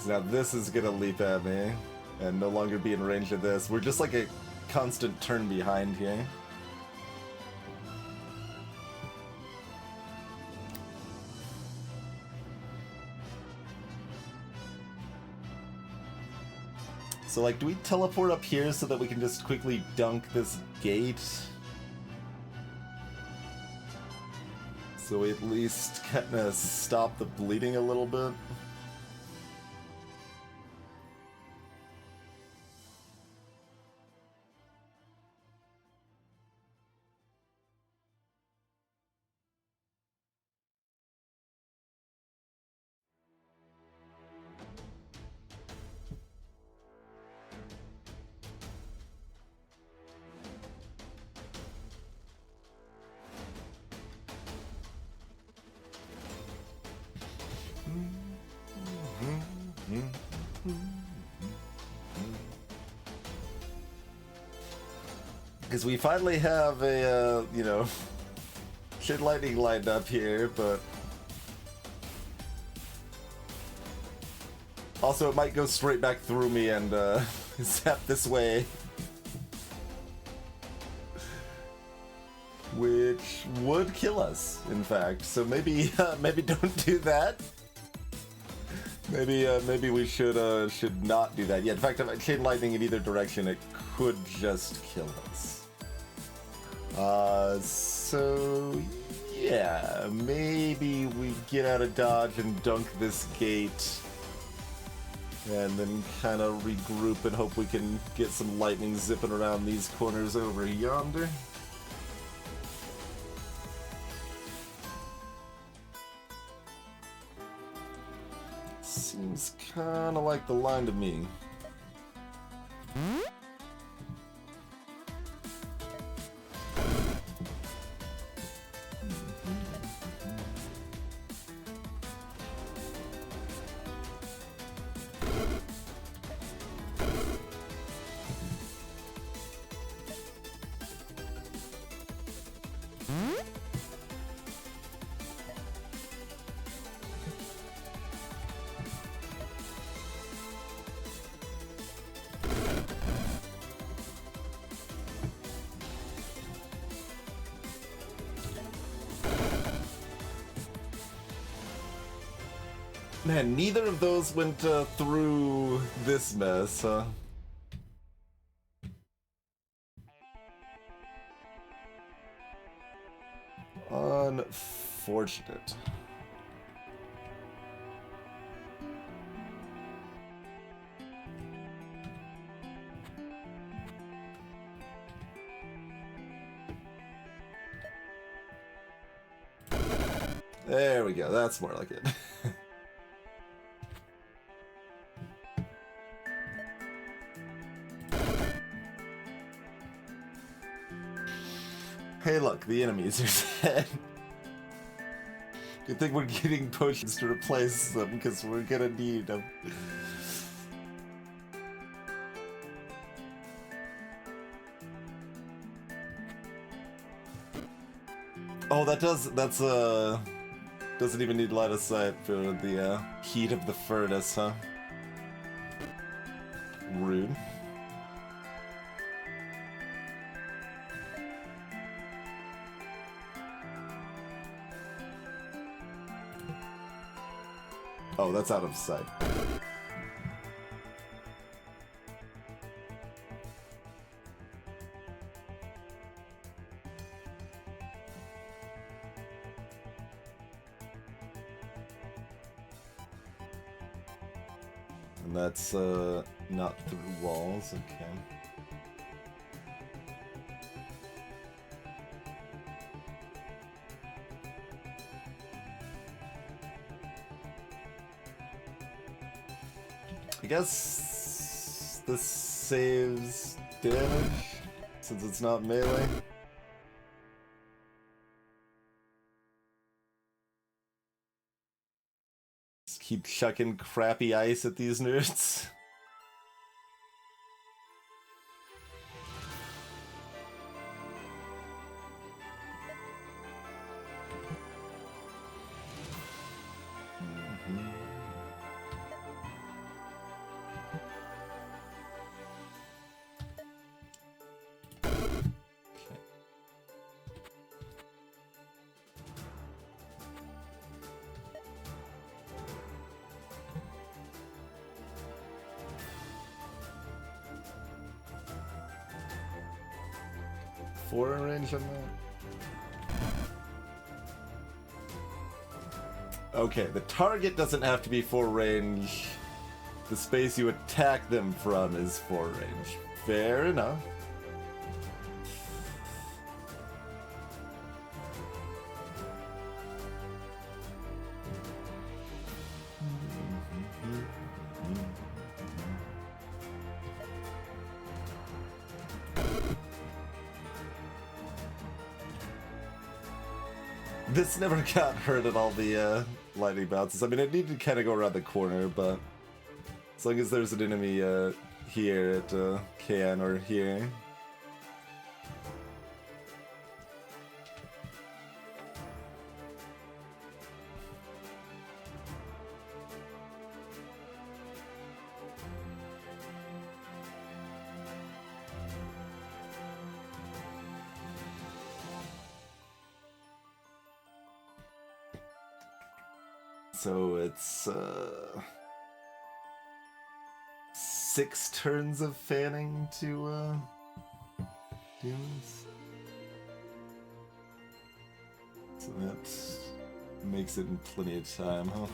Now this is gonna leap at me and no longer be in range of this. We're just like a constant turn behind here. So, like, do we teleport up here so that we can just quickly dunk this gate? So we at least kind of stop the bleeding a little bit? Because we finally have a, you know, Chain Lightning lined up here, but... Also, it might go straight back through me and zap this way. Which would kill us, in fact. So maybe maybe don't do that. Maybe we should not do that. Yeah, in fact, if I Chain Lightning in either direction, it could just kill us. So yeah, maybe we get out of dodge and dunk this gate. And then kind of regroup and hope we can get some lightning zipping around these corners over yonder. Seems kind of like the line to me. Man, neither of those went through this mess, huh? Unfortunate. There we go, that's more like it. Hey look, the enemies are dead. Good thing we're getting potions to replace them, because we're gonna need them. Oh, that's doesn't even need line of sight for the heat of the furnace, huh? Rude. Oh, that's out of sight. And that's not through walls, okay. I guess this saves damage, since it's not melee. Just keep chucking crappy ice at these nerds. Four range on that? Okay, the target doesn't have to be 4 range. The space you attack them from is 4 range. Fair enough. This never got hurt at all the lightning bounces. I mean, it needed to kind of go around the corner, but as long as there's an enemy here at KN or here. So it's 6 turns of fanning to do this. So that makes it in plenty of time, huh?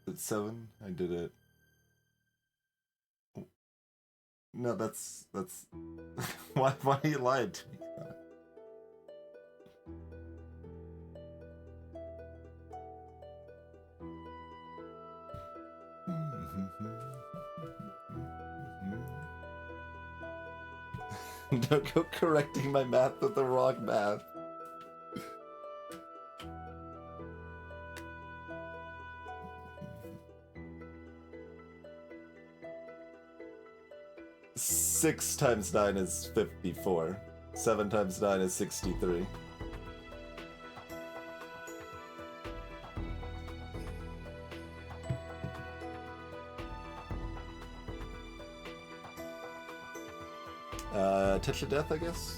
It's 7. I did it. Oh. No, that's why you lied to me? Don't go correcting my math with the wrong math. Six times 9 is 54. 7 times 9 is 63. Touch of Death, I guess?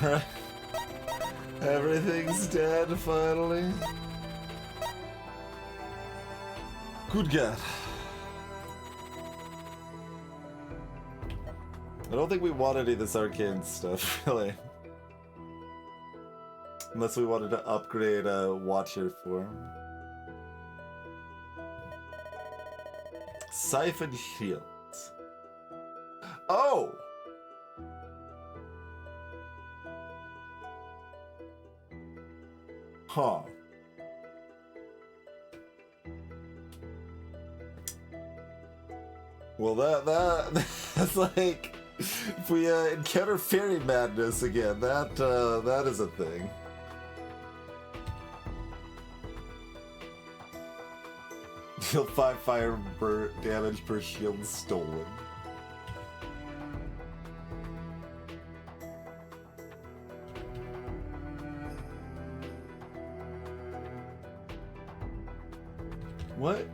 Alright. Everything's dead, finally. Good God. I don't think we want any of this arcane stuff, really. Unless we wanted to upgrade a Watcher form. Siphon Shields. Oh! Huh. Well, that's like, if we encounter fairy madness again, that is a thing. Deal 5 fire damage per shield stolen. What?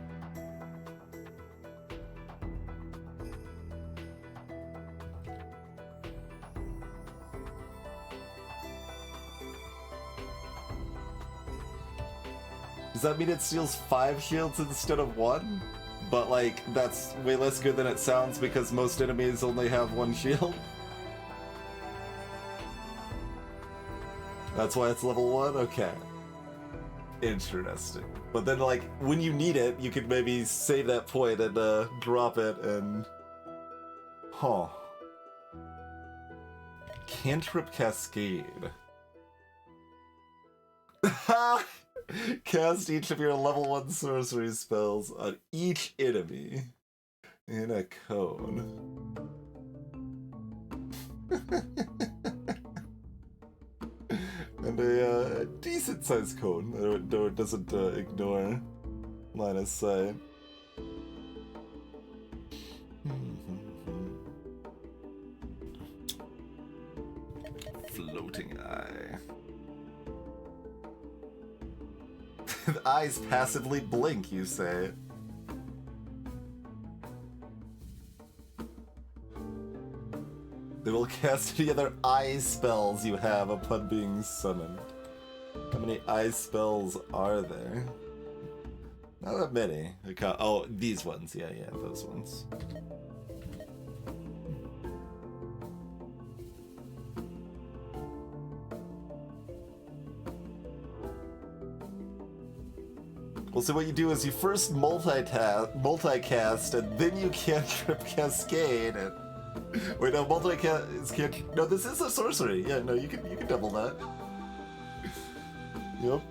Does that mean it steals 5 shields instead of 1? But like, that's way less good than it sounds because most enemies only have 1 shield? That's why it's level 1? Okay. Interesting. But then, like, when you need it, you could maybe save that point and drop it and... Huh. Cantrip Cascade. Cast each of your level 1 sorcery spells on each enemy in a cone. And a decent sized cone, though it doesn't ignore line of sight. Floating eye. The eyes passively blink, you say. They will cast any other eye spells you have upon being summoned. How many eye spells are there? Not that many. Oh, these ones. Yeah, those ones. Well, so what you do is you first multicast, and then you cantrip Cascade, and Wait, no, can't. No, this is a sorcery. Yeah, no, you can double that. Yep.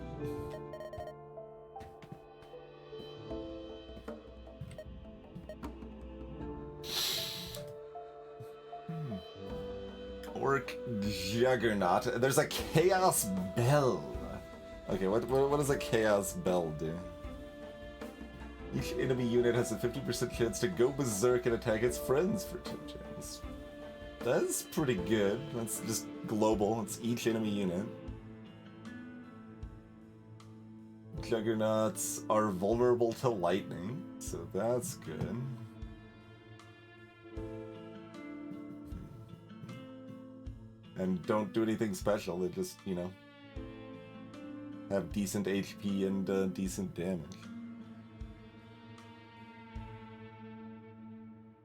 Orc Juggernaut. There's a Chaos Bell. Okay, what does a Chaos Bell do? Each enemy unit has a 50% chance to go berserk and attack its friends for 2 turns. That's pretty good. That's just global. It's each enemy unit. Juggernauts are vulnerable to lightning, so that's good. And don't do anything special, they just, you know, have decent HP and decent damage.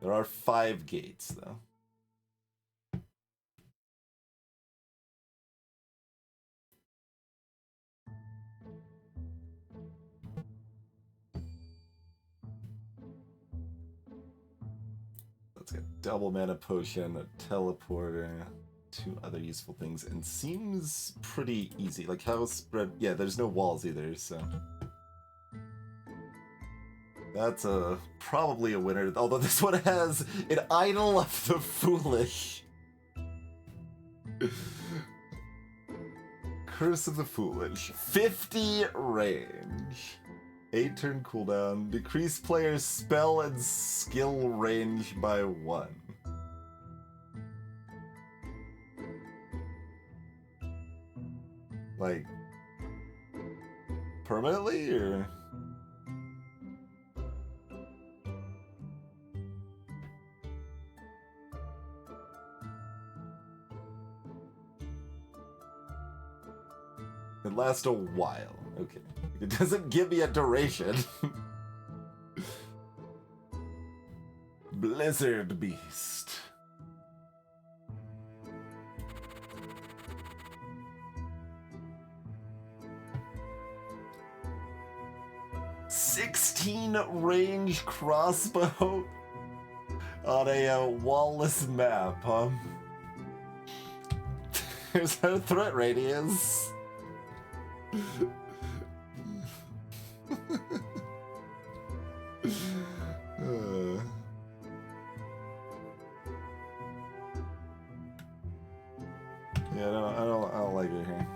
There are 5 gates, though. Let's get double mana potion, a teleporter, 2 other useful things, and seems pretty easy. Like how spread? Yeah, there's no walls either, so that's probably a winner. Although this one has an Idol of the Foolish. Curse of the Foolish. 50 range. 8 turn cooldown. Decrease player's spell and skill range by 1. Like, permanently, or? It lasts a while. Okay. It doesn't give me a duration. Blizzard Beast. .16 range crossbow on a wall-less map, huh? Here's our threat radius. Yeah, I don't like it here.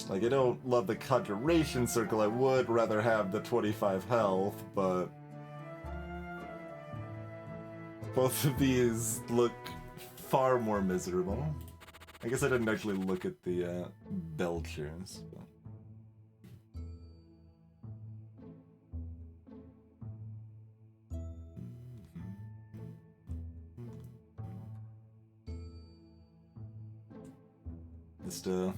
Like, I don't love the conjuration circle. I would rather have the 25 health, but both of these look far more miserable. I guess I didn't actually look at the Belchers. But... Just a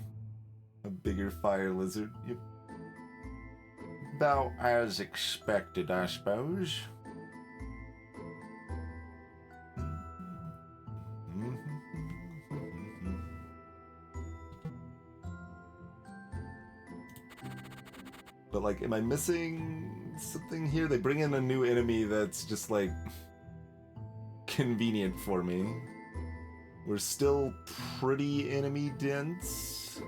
bigger fire lizard. Yep. About as expected, I suppose. But, like, am I missing something here? They bring in a new enemy that's just, like, convenient for me. We're still pretty enemy dense.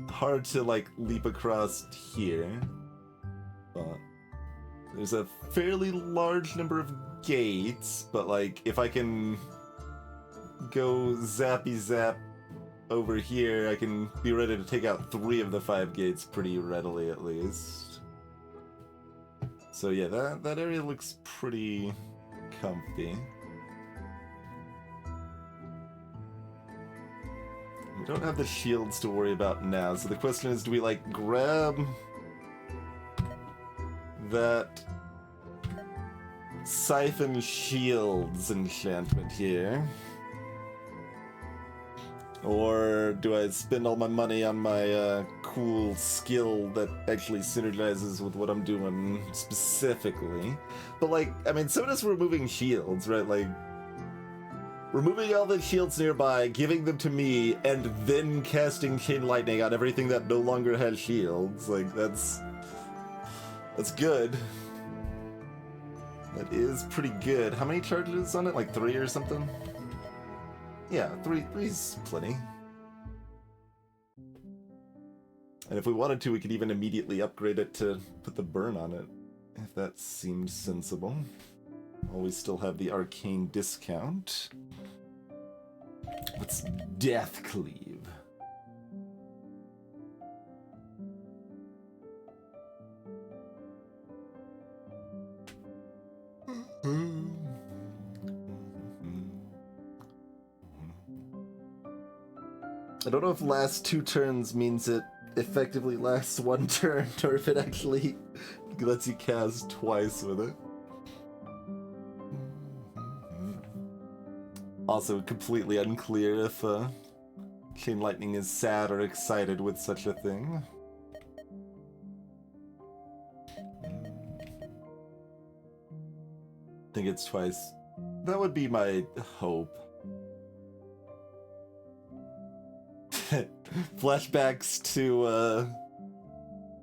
Hard to, like, leap across here. But there's a fairly large number of gates, but, like, if I can go zappy zap over here, I can be ready to take out 3 of the 5 gates pretty readily, at least. So yeah, that area looks pretty comfy. We don't have the shields to worry about now, so the question is, do we, like, grab that Siphon Shields enchantment here? Or do I spend all my money on my cool skill that actually synergizes with what I'm doing specifically? But, like, I mean, so does removing shields, right? Like, removing all the shields nearby, giving them to me, and then casting Chain Lightning on everything that no longer has shields. Like, that's... That's good. That is pretty good. How many charges on it? Like 3 or something? Yeah, three's plenty. And if we wanted to, we could even immediately upgrade it to put the burn on it, if that seemed sensible. While we still have the arcane discount. Let's Death Cleave. I don't know if last 2 turns means it effectively lasts 1 turn, or if it actually lets you cast twice with it. Also, completely unclear if Chain Lightning is sad or excited with such a thing. I think it's twice. That would be my hope. Flashbacks to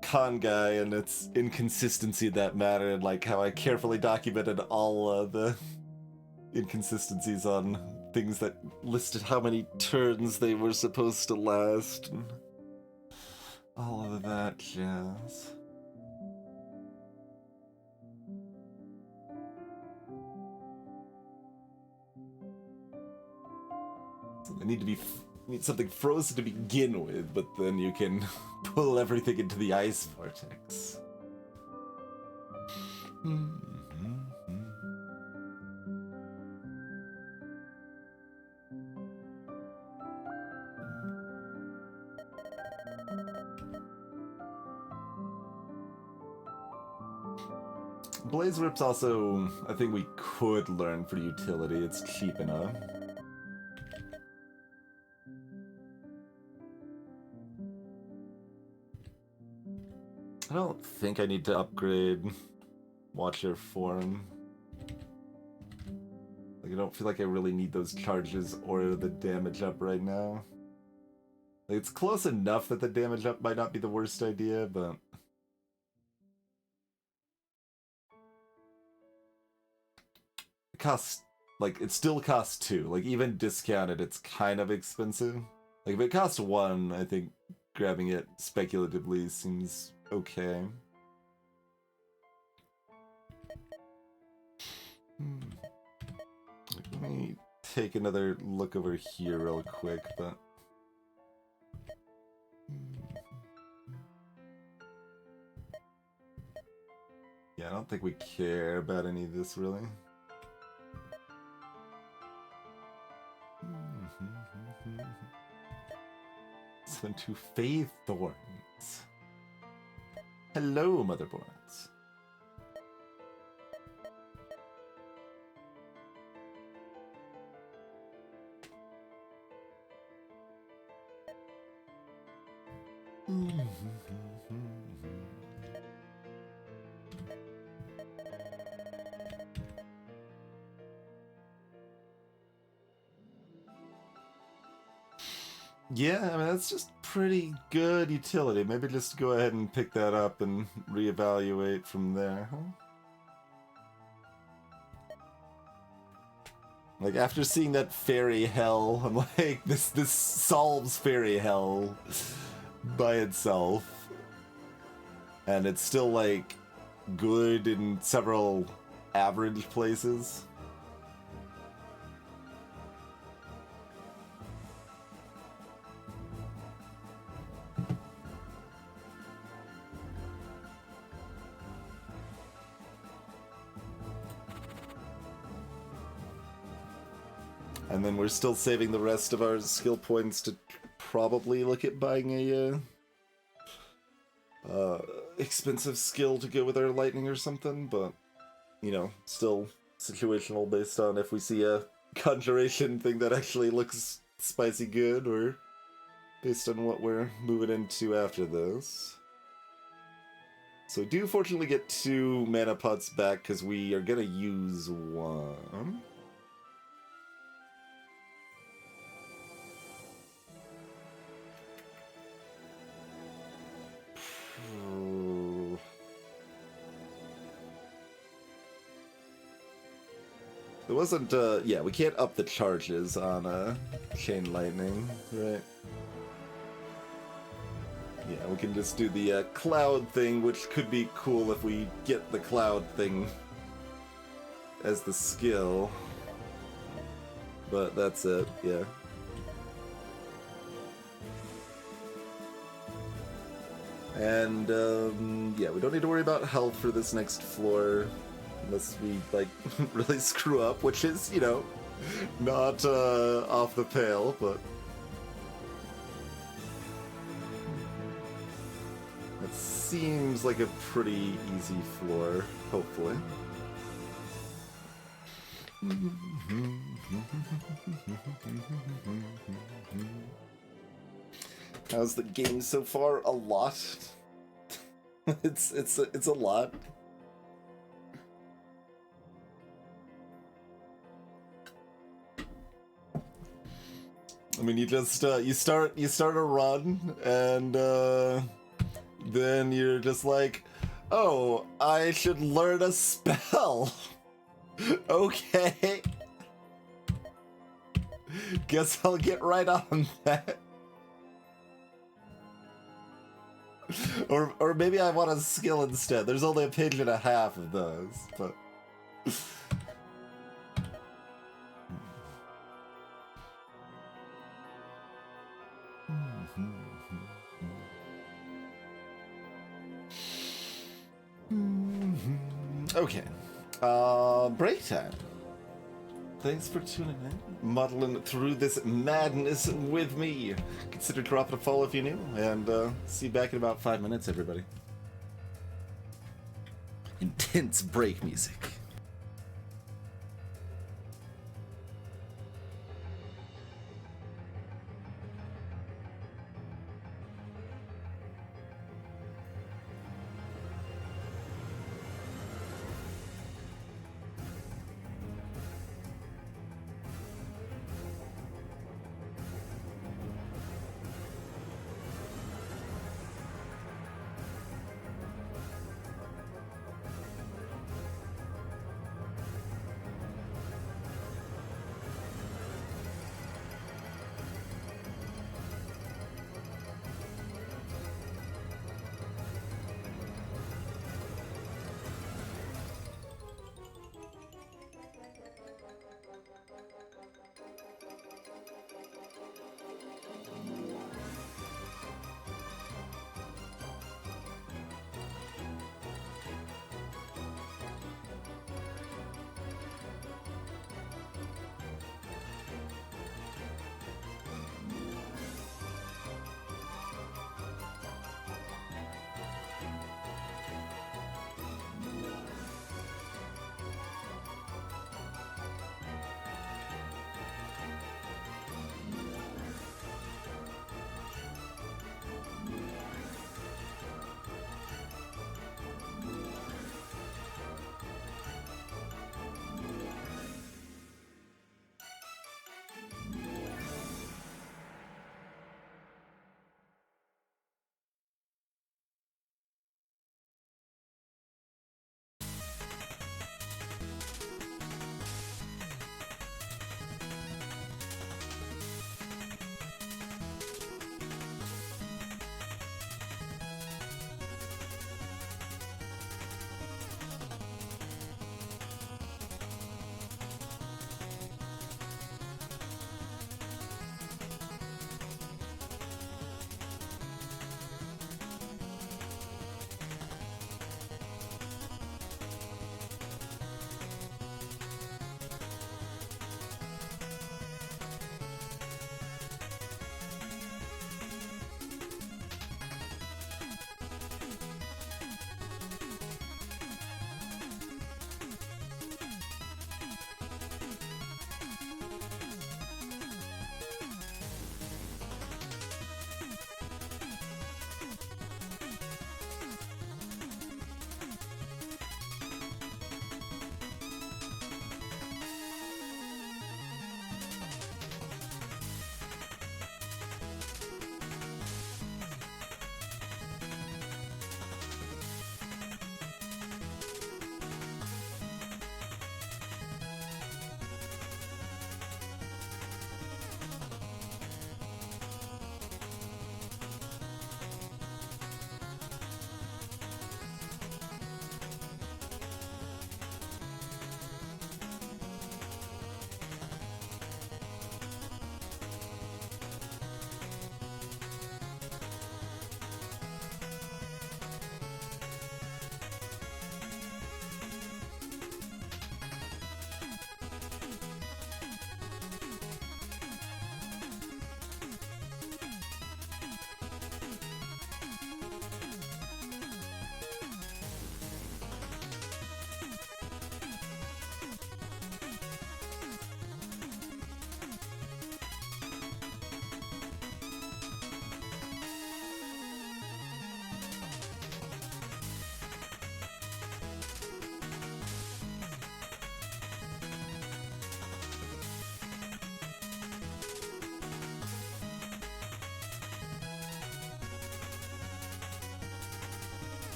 Con Guy and its inconsistency that mattered, like how I carefully documented all the inconsistencies on things that listed how many turns they were supposed to last, and all of that jazz. So they need to be need something frozen to begin with, but then you can pull everything into the ice vortex. Blaze Rip's also a thing we could learn for utility. It's cheap enough. I don't think I need to upgrade Watcher Form. Like, I don't feel like I really need those charges or the damage up right now. Like, it's close enough that the damage up might not be the worst idea, but... it costs... like, it still costs 2. Like, even discounted, it's kind of expensive. Like, if it costs 1, I think grabbing it speculatively seems okay. Let me take another look over here real quick, but... yeah, I don't think we care about any of this, really. Send to Faith Thorns. Hello, Motherboards. Yeah, I mean, that's just pretty good utility. Maybe just go ahead and pick that up and reevaluate from there, huh? Like, after seeing that fairy hell, I'm like, this solves fairy hell by itself. And it's still, like, good in several average places. And then we're still saving the rest of our skill points to probably look at buying a expensive skill to go with our lightning or something, but, you know, still situational based on if we see a conjuration thing that actually looks spicy good, or based on what we're moving into after this. So we do fortunately get 2 mana pots back, because we are gonna use 1. There wasn't, yeah, we can't up the charges on, Chain Lightning, right? Yeah, we can just do the, cloud thing, which could be cool if we get the cloud thing as the skill. But that's it, yeah. And, yeah, we don't need to worry about health for this next floor. Unless we, like, really screw up, which is, you know, not, off the pale, but... It seems like a pretty easy floor, hopefully. How's the game so far? A lot. It's a lot. I mean, you just you start a run, and then you're just like, oh, I should learn a spell. Okay. Guess I'll get right on that. Or maybe I want a skill instead. There's only a page and a half of those, but... Okay. Break time. Thanks for tuning in, muddling through this madness with me. Consider dropping a follow if you're new, and see you back in about 5 minutes, everybody. Intense break music.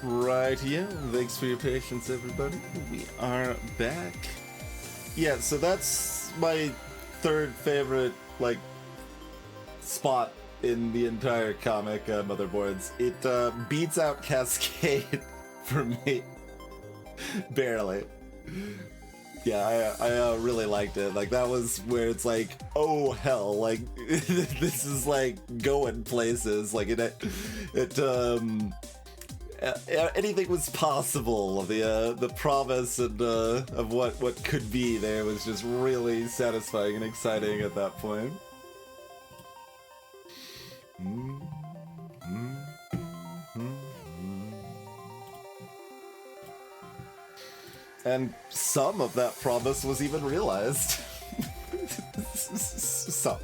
Right here. Thanks for your patience, everybody. We are back. Yeah, so that's my third favorite, like, spot in the entire comic, Motherboards. It beats out Cascade for me. Barely. Yeah, I really liked it. Like, that was where it's like, oh hell, like, this is like going places. Like, anything was possible. The promise and of what could be there was just really satisfying and exciting at that point. And some of that promise was even realized. Some.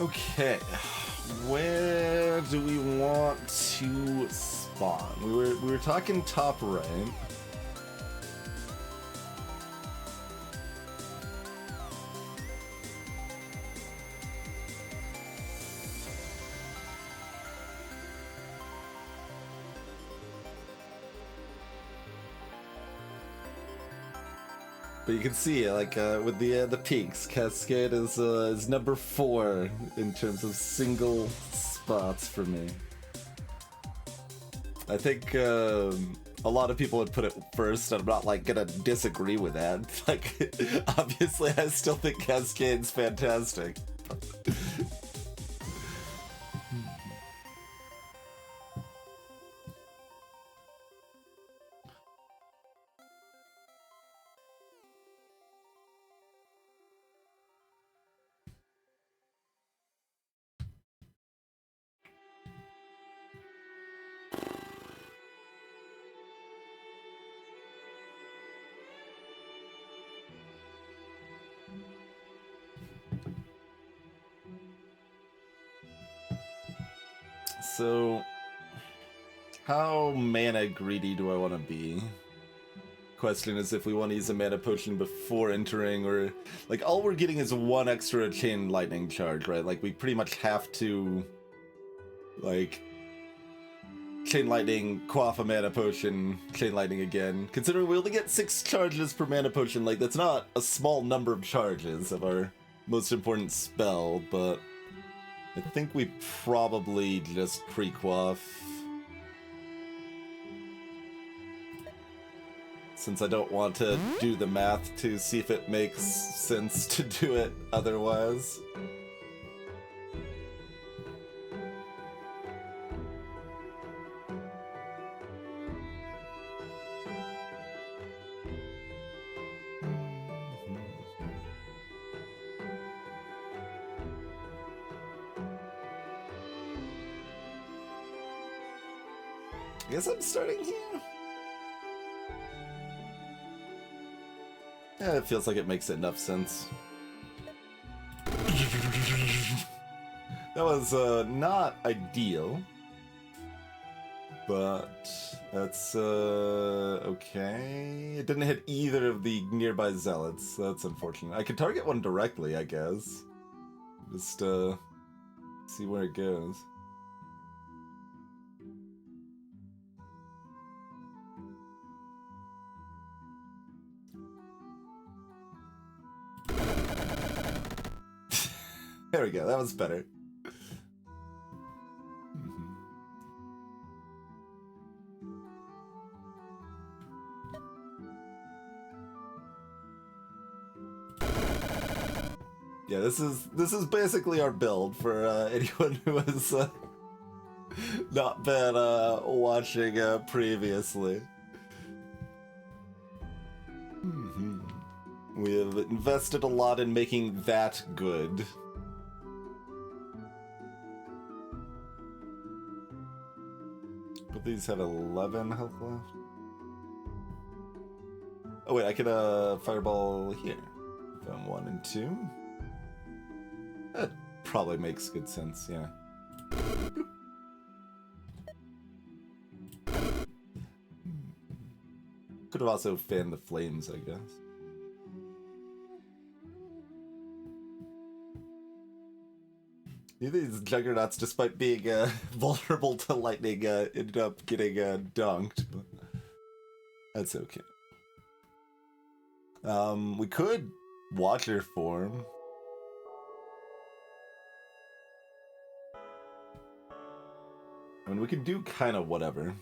Okay, where do we want to spawn? We were talking top right. But you can see, like, with the peaks, Cascade is number 4 in terms of single spots for me. I think a lot of people would put it first, and I'm not, like, gonna disagree with that. Like, obviously, I still think Cascade's fantastic. So, how mana greedy do I want to be? Question is if we want to use a mana potion before entering, or like all we're getting is 1 extra chain lightning charge, right? Like we pretty much have to like chain lightning, quaff a mana potion, chain lightning again. Considering we only get 6 charges per mana potion, like that's not a small number of charges of our most important spell, but I think we probably just pre-quaff. Since I don't want to do the math to see if it makes sense to do it otherwise. I guess I'm starting here. Yeah, it feels like it makes enough sense. That was not ideal, but that's okay. It didn't hit either of the nearby zealots. That's unfortunate. I could target one directly, I guess. Just see where it goes. There we go, that was better. Yeah, this is basically our build for anyone who has not been watching previously. We have invested a lot in making that good. But these have 11 health left. Oh wait, I could fireball here. From 1 and 2. That probably makes good sense, yeah. Could have also fanned the flames, I guess. These juggernauts, despite being vulnerable to lightning, ended up getting dunked, but that's okay. We could Watcher form. I mean, we can do kind of whatever.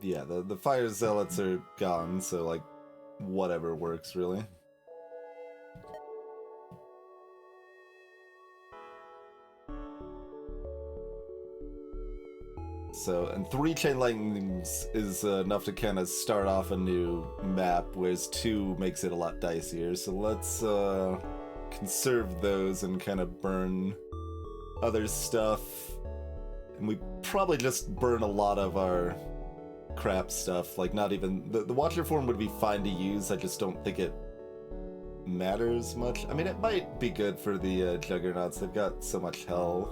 Yeah, the fire zealots are gone, so like whatever works really. So, and 3 chain lightnings is enough to kind of start off a new map, whereas 2 makes it a lot dicier. So let's conserve those and kind of burn other stuff. And we probably just burn a lot of our crap stuff. Like, not even... The Watcher form would be fine to use, I just don't think it matters much. I mean, it might be good for the Juggernauts, they've got so much health.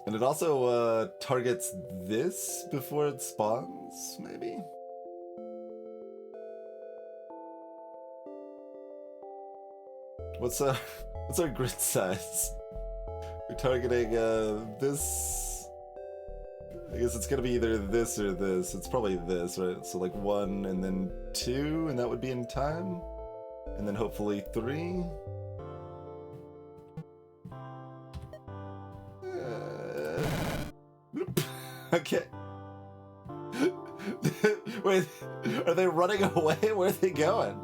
And it also targets this before it spawns, maybe? What's our grid size? We're targeting this. I guess it's gonna be either this or this. It's probably this, right? So like 1 and then 2, and that would be in time. And then hopefully 3. Okay. Wait, are they running away? Where are they going?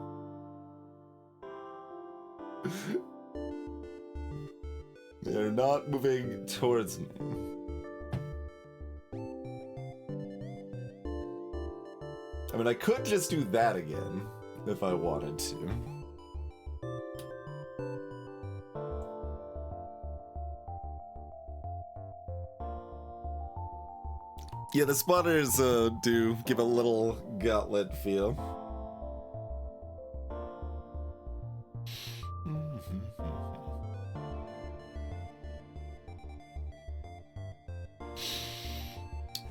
They're not moving towards me. I mean, I could just do that again if I wanted to. Yeah, the spawners do give a little gauntlet feel.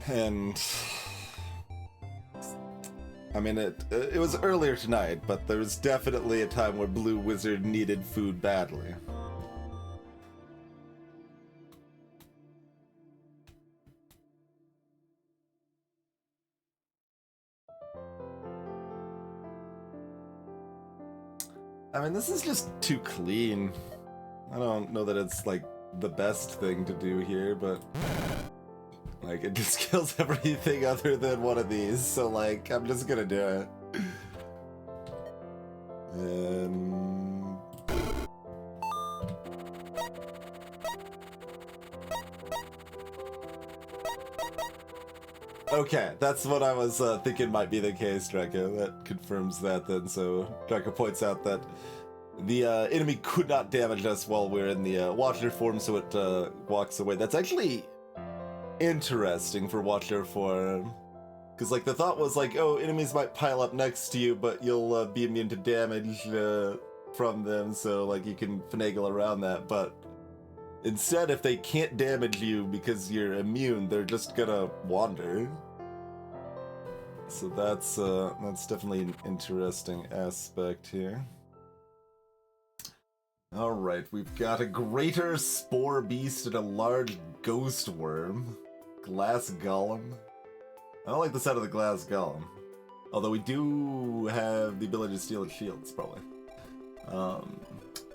And I mean, it was earlier tonight, but there was definitely a time where Blue Wizard needed food badly. I mean, this is just too clean. I don't know that it's, like, the best thing to do here, but... like, it just kills everything other than one of these, so, like, I'm just gonna do it. And... okay, that's what I was thinking might be the case, Draco. That confirms that then, so Draco points out that the enemy could not damage us while we're in the Watcher form, so it walks away. That's actually interesting for Watcher form. Because, like, the thought was, like, oh, enemies might pile up next to you, but you'll be immune to damage from them, so, like, you can finagle around that, but instead, if they can't damage you because you're immune, they're just gonna wander. So that's definitely an interesting aspect here. Alright, we've got a greater spore beast and a large ghost worm. Glass golem. I don't like the sound of the glass golem. Although we do have the ability to steal its shields, probably.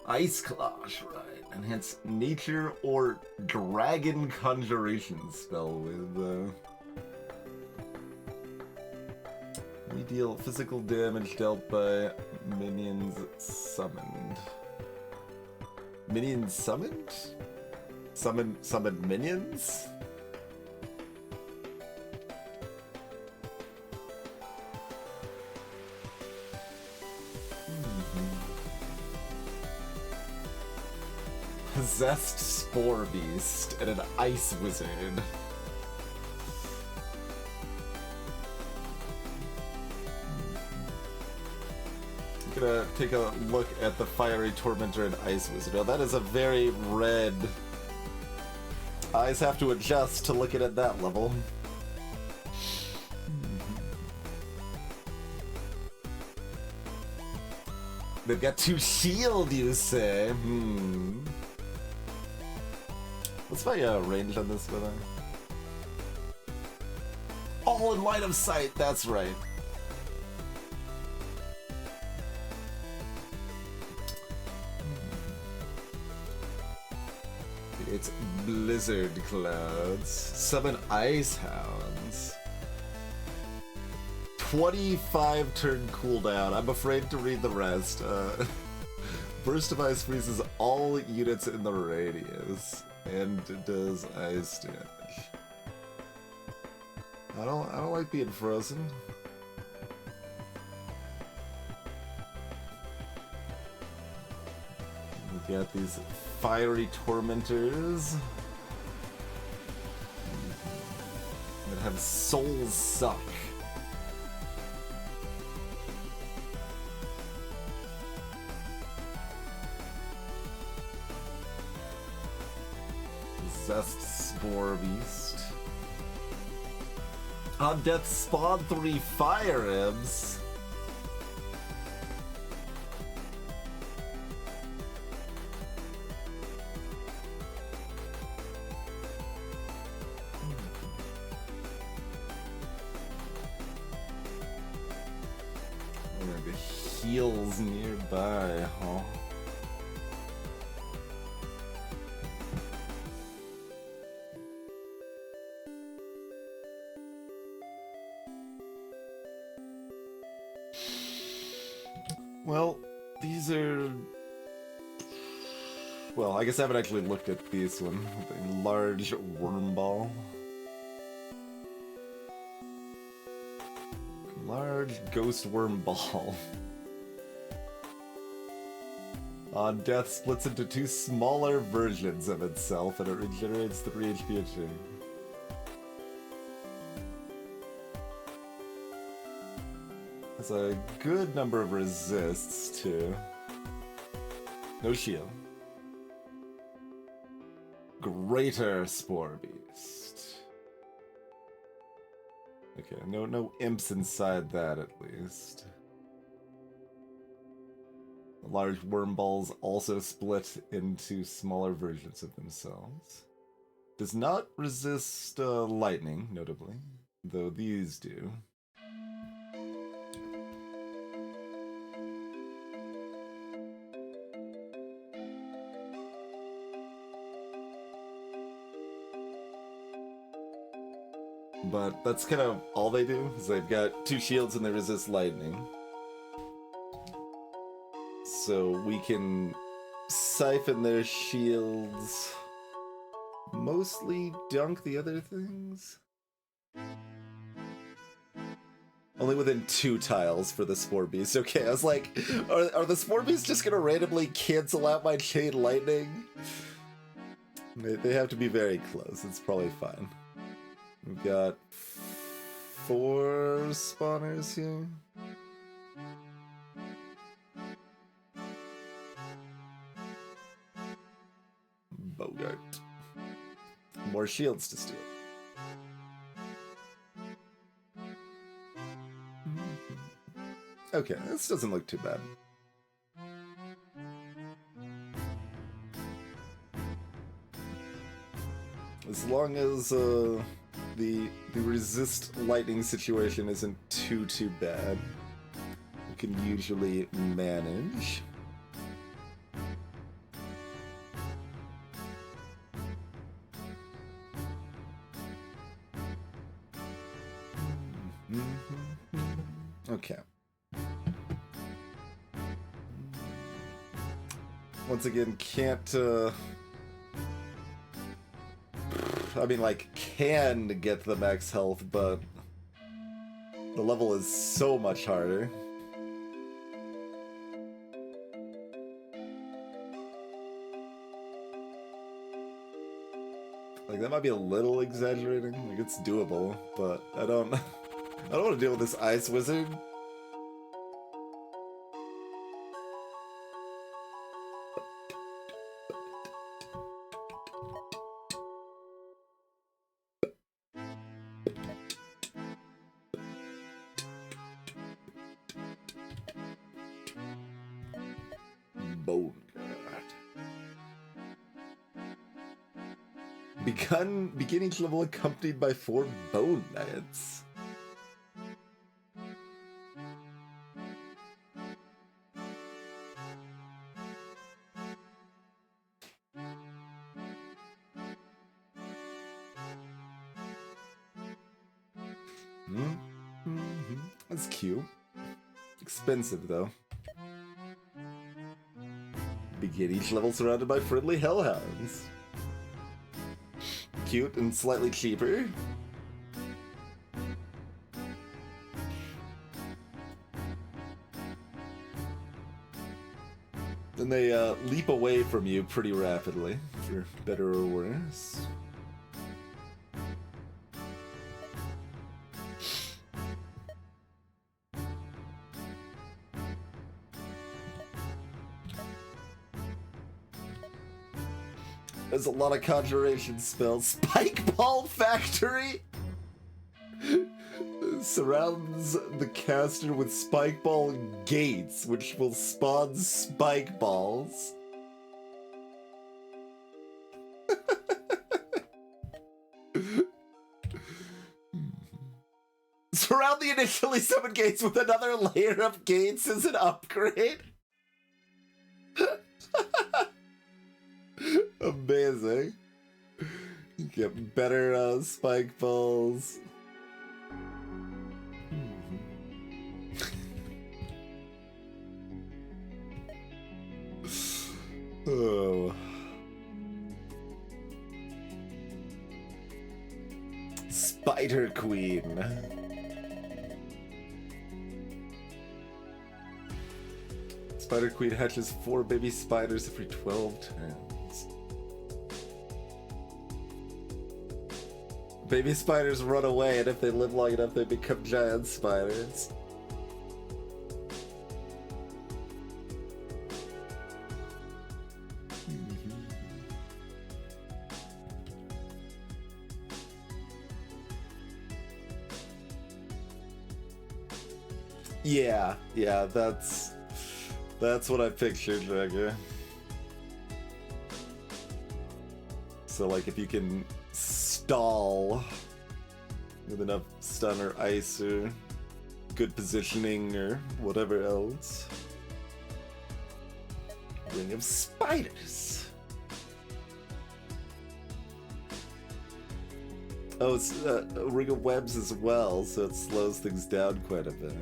Ice Clash, right. Enhance nature or dragon conjuration spell with we deal physical damage dealt by minions summoned. Minions summoned? Summoned minions? Possessed Spore Beast and an Ice Wizard. I'm gonna take a look at the Fiery Tormentor and Ice Wizard. Oh, that is a very red... eyes have to adjust to look at it at that level. They've got 2 shield, you say? What's my range on this weather? All in line of sight, that's right. It's blizzard clouds. Summon ice hounds. 25 turn cooldown. I'm afraid to read the rest. Burst of ice freezes all units in the radius and does ice damage. I don't like being frozen. We got these fiery tormentors that have souls suck. Zest Spore Beast. On death, spawn 3 fire imps. The heals nearby, huh? Well, these are... Well, I guess I haven't actually looked at this one. The large worm ball. Large ghost worm ball. On death, splits into 2 smaller versions of itself, and it regenerates 3 HP a chain. Has a good number of resists, too. No shield. Greater Spore Beast. Okay, no imps inside that, at least. The large worm balls also split into smaller versions of themselves. Does not resist lightning, notably, though these do. But that's kind of all they do, is they've got 2 shields and they resist lightning. So we can siphon their shields, mostly dunk the other things. Only within 2 tiles for the Spore Beast. Okay, I was like, are the Spore Beasts just gonna randomly cancel out my chain lightning? They have to be very close, it's probably fine. We've got 4 spawners here. Bogart. More shields to steal. Okay, this doesn't look too bad. As long as the resist lightning situation isn't too bad, we can usually manage. Okay. Once again, can't I mean, like, can get the max health, but the level is so much harder. Like, that might be a little exaggerating. Like, it's doable, but I don't want to deal with this ice wizard. Bone Guard. Begin each level accompanied by 4 bone knights. That's cute. Expensive though. Begin each level surrounded by friendly hellhounds. Cute and slightly cheaper. Then they leap away from you pretty rapidly, for better or worse. There's a lot of conjuration spells. Spike Ball Factory surrounds the caster with Spike Ball gates, which will spawn spike balls. Surround the initially summoned gates with another layer of gates as an upgrade. Amazing. You get better spike balls. Oh. Spider Queen. Spider Queen hatches 4 baby spiders every 12 turns. Baby spiders run away, and if they live long enough, they become giant spiders. Yeah, that's what I pictured, Jagger. So, like, if you can stall with enough stun or ice or good positioning or whatever else. Ring of Spiders. Oh, it's a Ring of Webs as well, so it slows things down quite a bit.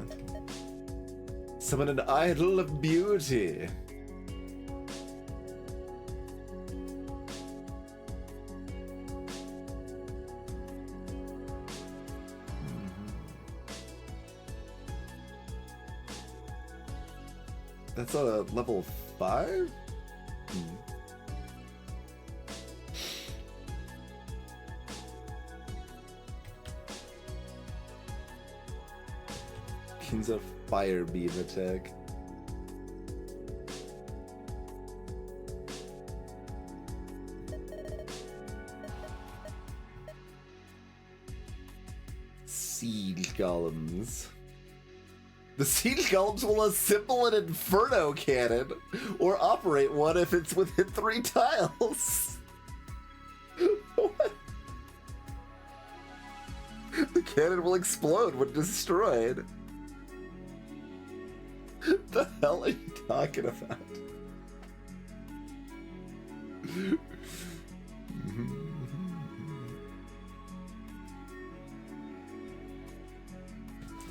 Summon an Idol of Beauty. That's a level 5? Kings of Fire Beam attack. Siege Golems. The Siege Golems will assemble an Inferno Cannon, or operate one if it's within 3 tiles. What? The cannon will explode when destroyed. The hell are you talking about?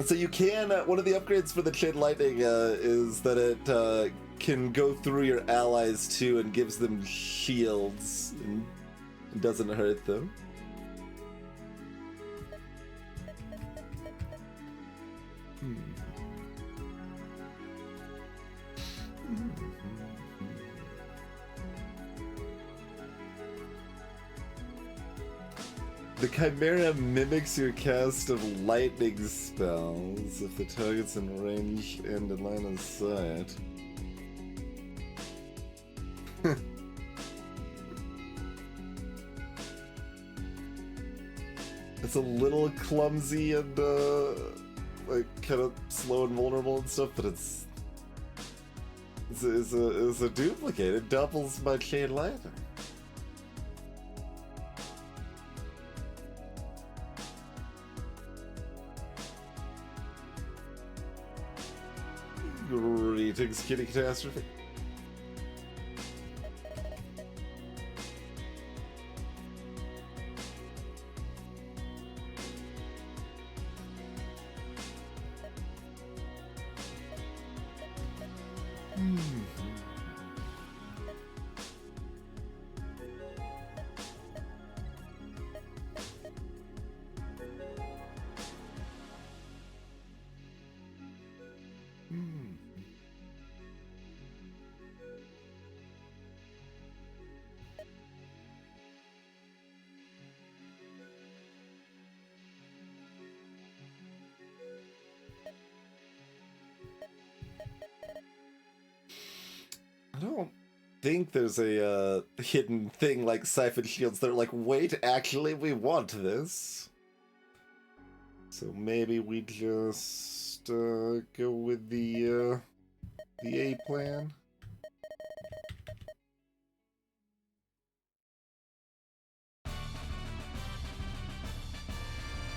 So you can, one of the upgrades for the Chain Lightning is that it can go through your allies too and gives them shields and doesn't hurt them. The Chimera mimics your cast of lightning spells if the target's in range and in line of sight. It's a little clumsy and like kind of slow and vulnerable and stuff, but it's is a duplicate. It doubles my chain lightning. Greetings, Kitty Catastrophe. I don't think there's a hidden thing like Siphon Shields that are like, wait, actually, we want this. So maybe we just go with the A plan.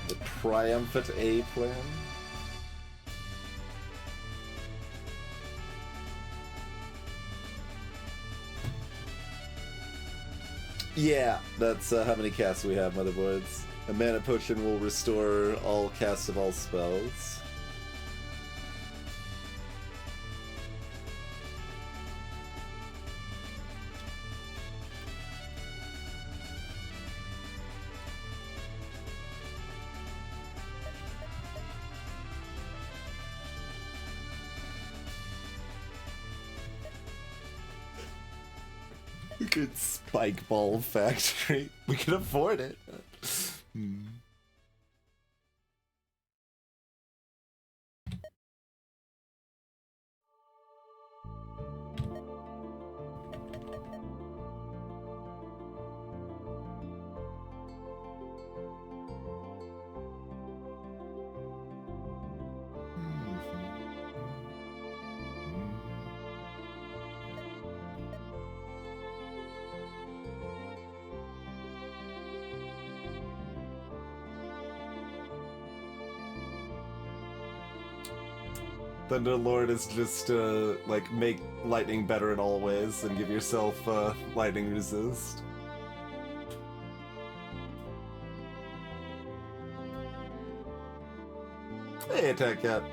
The triumphant A plan. Yeah, that's how many casts we have, motherboards. A mana potion will restore all casts of all spells. Good spike ball factory. We can afford it. Thunderlord is just like make lightning better in all ways and give yourself lightning resist. Hey, Attack Cat.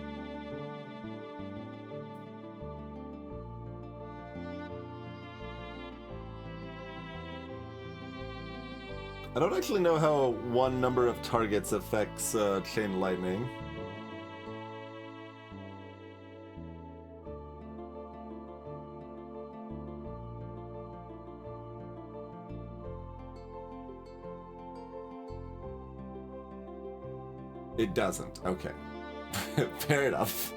I don't actually know how one number of targets affects chain lightning. It doesn't. Okay. Fair enough.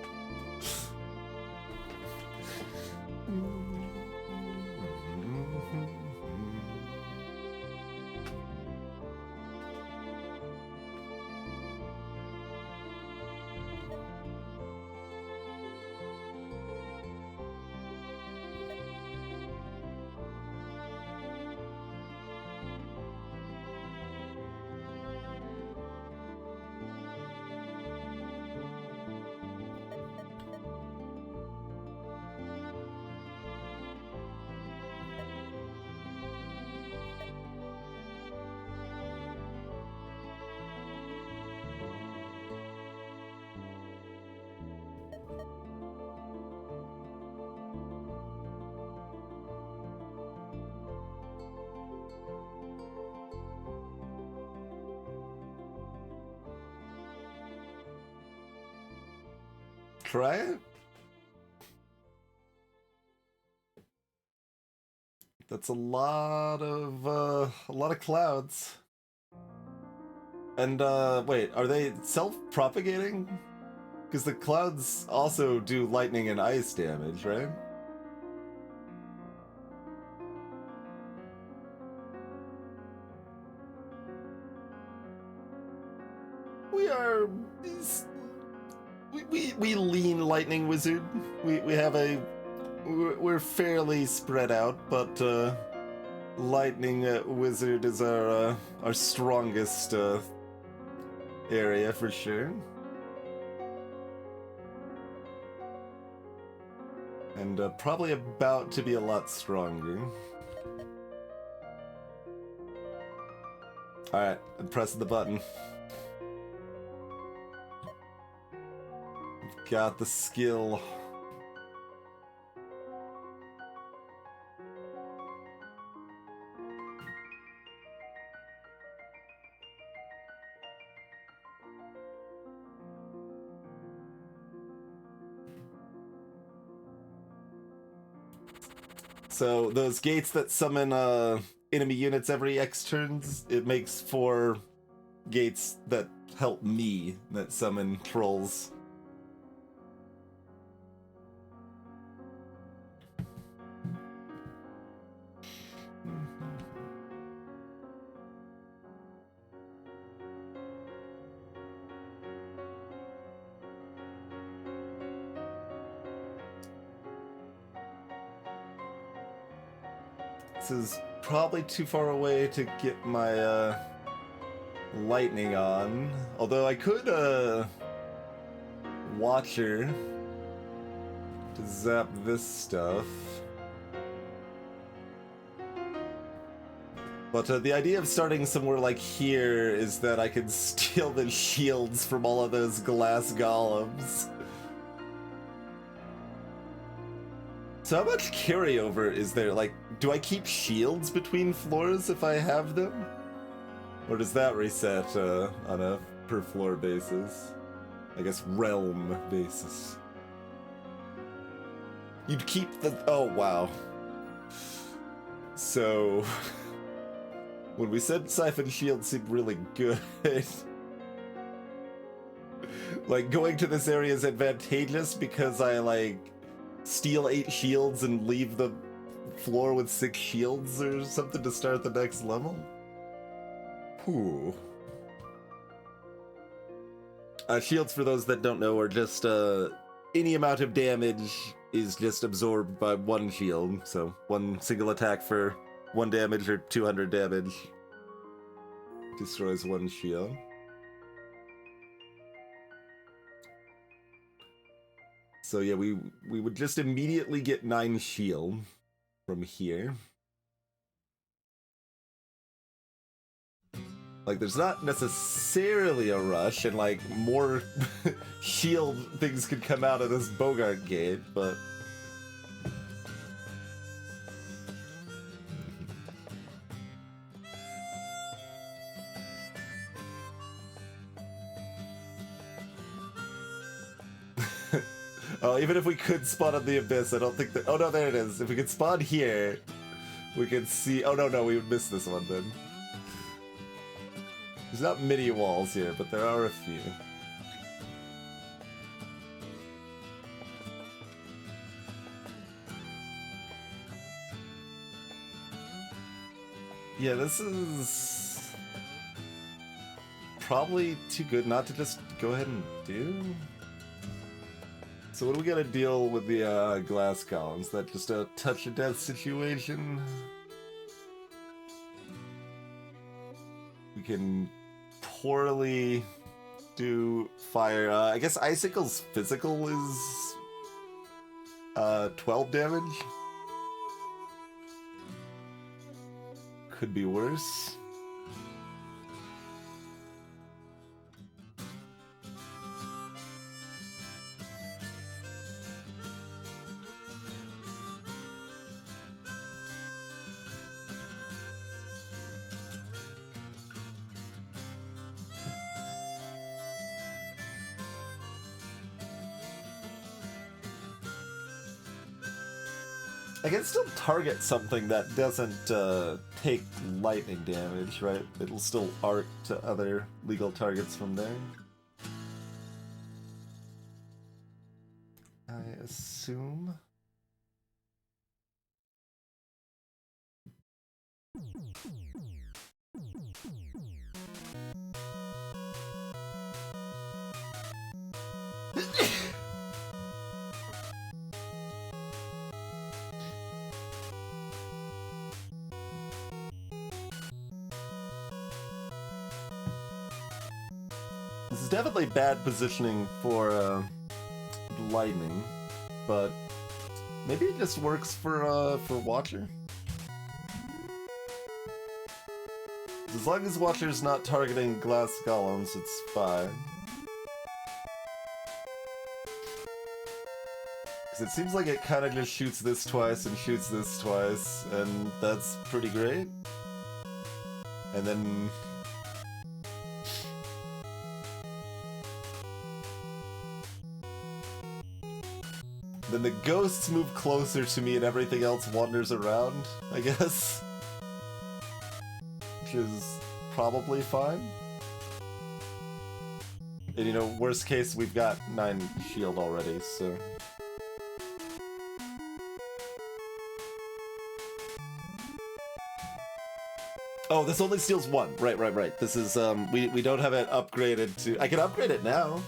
Try it? That's a lot of clouds. And wait, are they self-propagating? Because the clouds also do lightning and ice damage, right? We are... We lean lightning wizard. We have a we're fairly spread out, but lightning wizard is our strongest area for sure. And probably about to be a lot stronger. Alright, I'm pressing the button. I've got the skill. So those gates that summon enemy units every X turns, it makes 4 gates that help me that summon trolls. This is probably too far away to get my lightning on. Although I could Watcher to zap this stuff. But the idea of starting somewhere like here is that I could steal the shields from all of those glass golems. So how much carryover is there? Like, do I keep shields between floors if I have them? Or does that reset on a per floor basis? I guess realm basis. You'd keep the... Oh, wow. So... when we said Siphon Shield seemed really good... like, going to this area is advantageous because I, like... steal 8 shields and leave the floor with 6 shields or something to start the next level? Ooh. Shields, for those that don't know, are just any amount of damage is just absorbed by 1 shield. So 1 single attack for 1 damage or 200 damage destroys 1 shield. So yeah, we would just immediately get 9 shield from here. Like, there's not necessarily a rush, and like more shield things could come out of this Bogart gate, but oh, even if we could spawn on the Abyss, I don't think that... Oh no, there it is. If we could spawn here, we could see... Oh no, we would miss this one then. There's not many walls here, but there are a few. Yeah, this is... probably too good not to just go ahead and do. So what do we gotta deal with the glass columns? That just a touch of death situation? We can poorly do fire. I guess Icicle's physical is 12 damage. Could be worse. I can still target something that doesn't take lightning damage, right? It'll still arc to other legal targets from there. I assume. This is definitely bad positioning for lightning, but maybe it just works for Watcher. As long as Watcher's not targeting glass golems, it's fine. Because it seems like it kind of just shoots this twice and shoots this twice, and that's pretty great. And then... then the ghosts move closer to me and everything else wanders around, I guess. Which is probably fine. And you know, worst case, we've got 9 shield already, so... Oh, this only steals 1. Right. This is, we don't have it upgraded to... I can upgrade it now.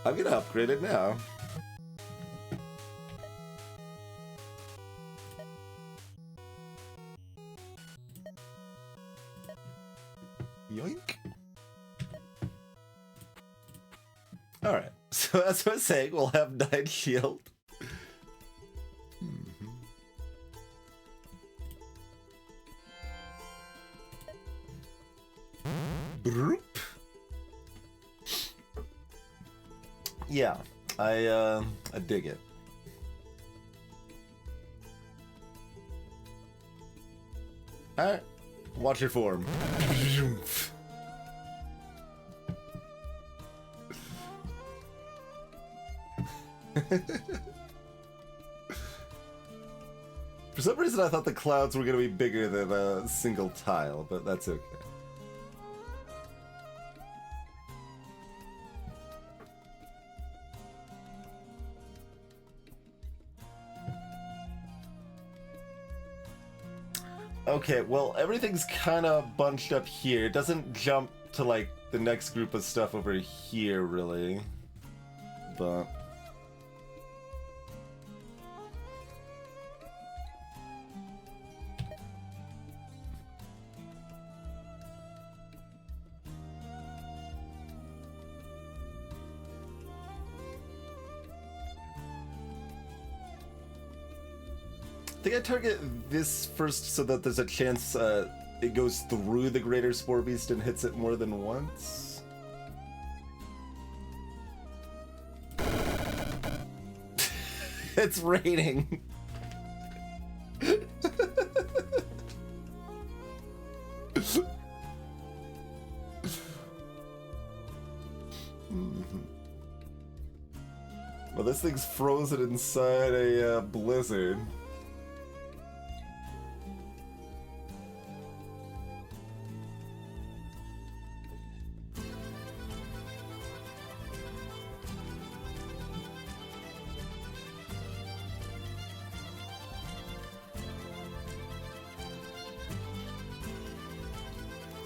I'm gonna upgrade it now. Yoink. Alright, so as I was saying, we'll have 9 shield. Broop. Yeah, I dig it. Alright, watch your form. For some reason I thought the clouds were going to be bigger than a single tile, but that's okay. Okay, well, everything's kind of bunched up here. It doesn't jump to, like, the next group of stuff over here, really. But... I think I target this first so that there's a chance it goes through the Greater Spore Beast and hits it more than once. It's raining. Well, this thing's frozen inside a blizzard.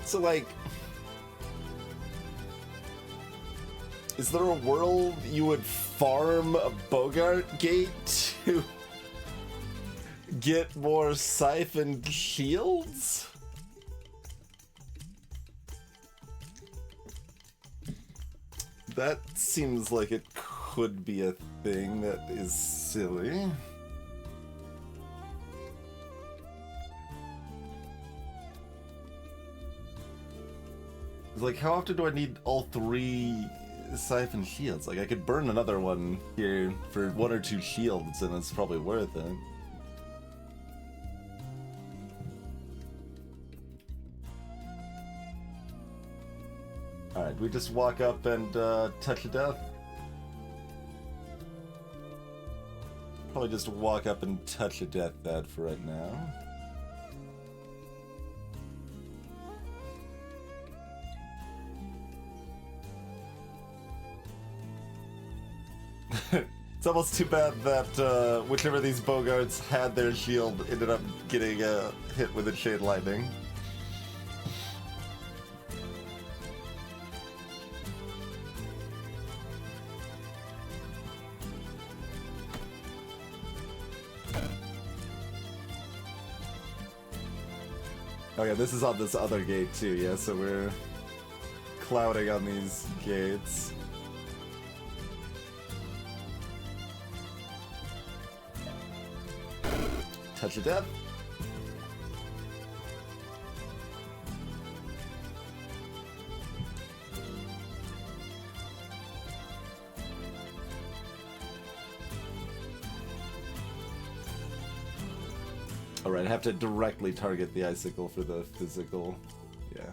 So, like, is there a world you would farm a Bogart Gate to get more siphoned shields? That seems like it could be a thing that is silly. Like, how often do I need all 3 siphon shields? Like, I could burn another one here for 1 or 2 shields, and it's probably worth it. Alright, we just walk up and touch of death. Probably just walk up and touch of death that for right now. It's almost too bad that whichever of these Bogarts had their shield ended up getting hit with a Chain Lightning. Oh yeah, this is on this other gate too, yeah, so we're clouding on these gates. Touch of death. Alright, I have to directly target the icicle for the physical. Yeah.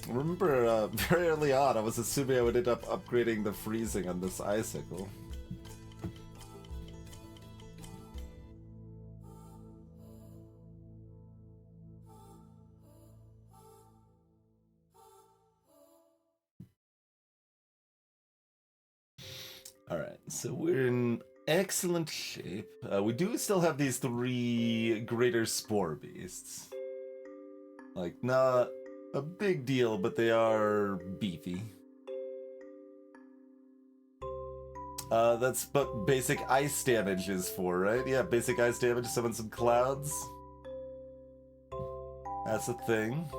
Remember, very early on, I was assuming I would end up upgrading the freezing on this icicle. Alright, so we're in excellent shape. We do still have these 3 greater spore beasts. Like, not a big deal, but they are beefy. That's what basic ice damage is for, right? Yeah, basic ice damage, summon some clouds. That's a thing.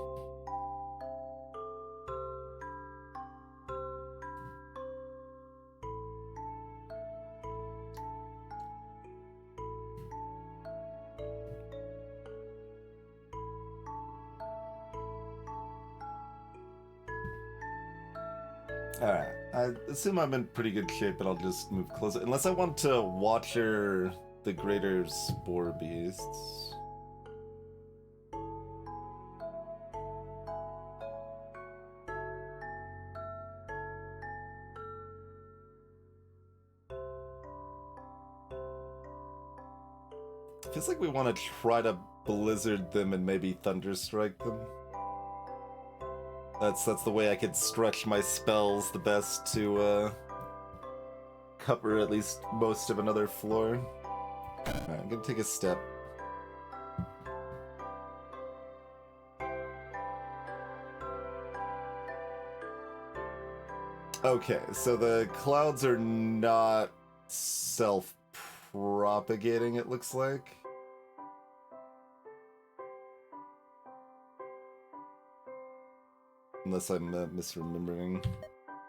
Alright, I assume I'm in pretty good shape, but I'll just move closer. Unless I want to Watcher the greater spore beasts. Feels like we want to try to blizzard them and maybe thunderstrike them. That's the way I could stretch my spells the best to cover at least most of another floor. Alright, I'm gonna take a step. Okay, so the clouds are not self-propagating, it looks like. Unless I'm misremembering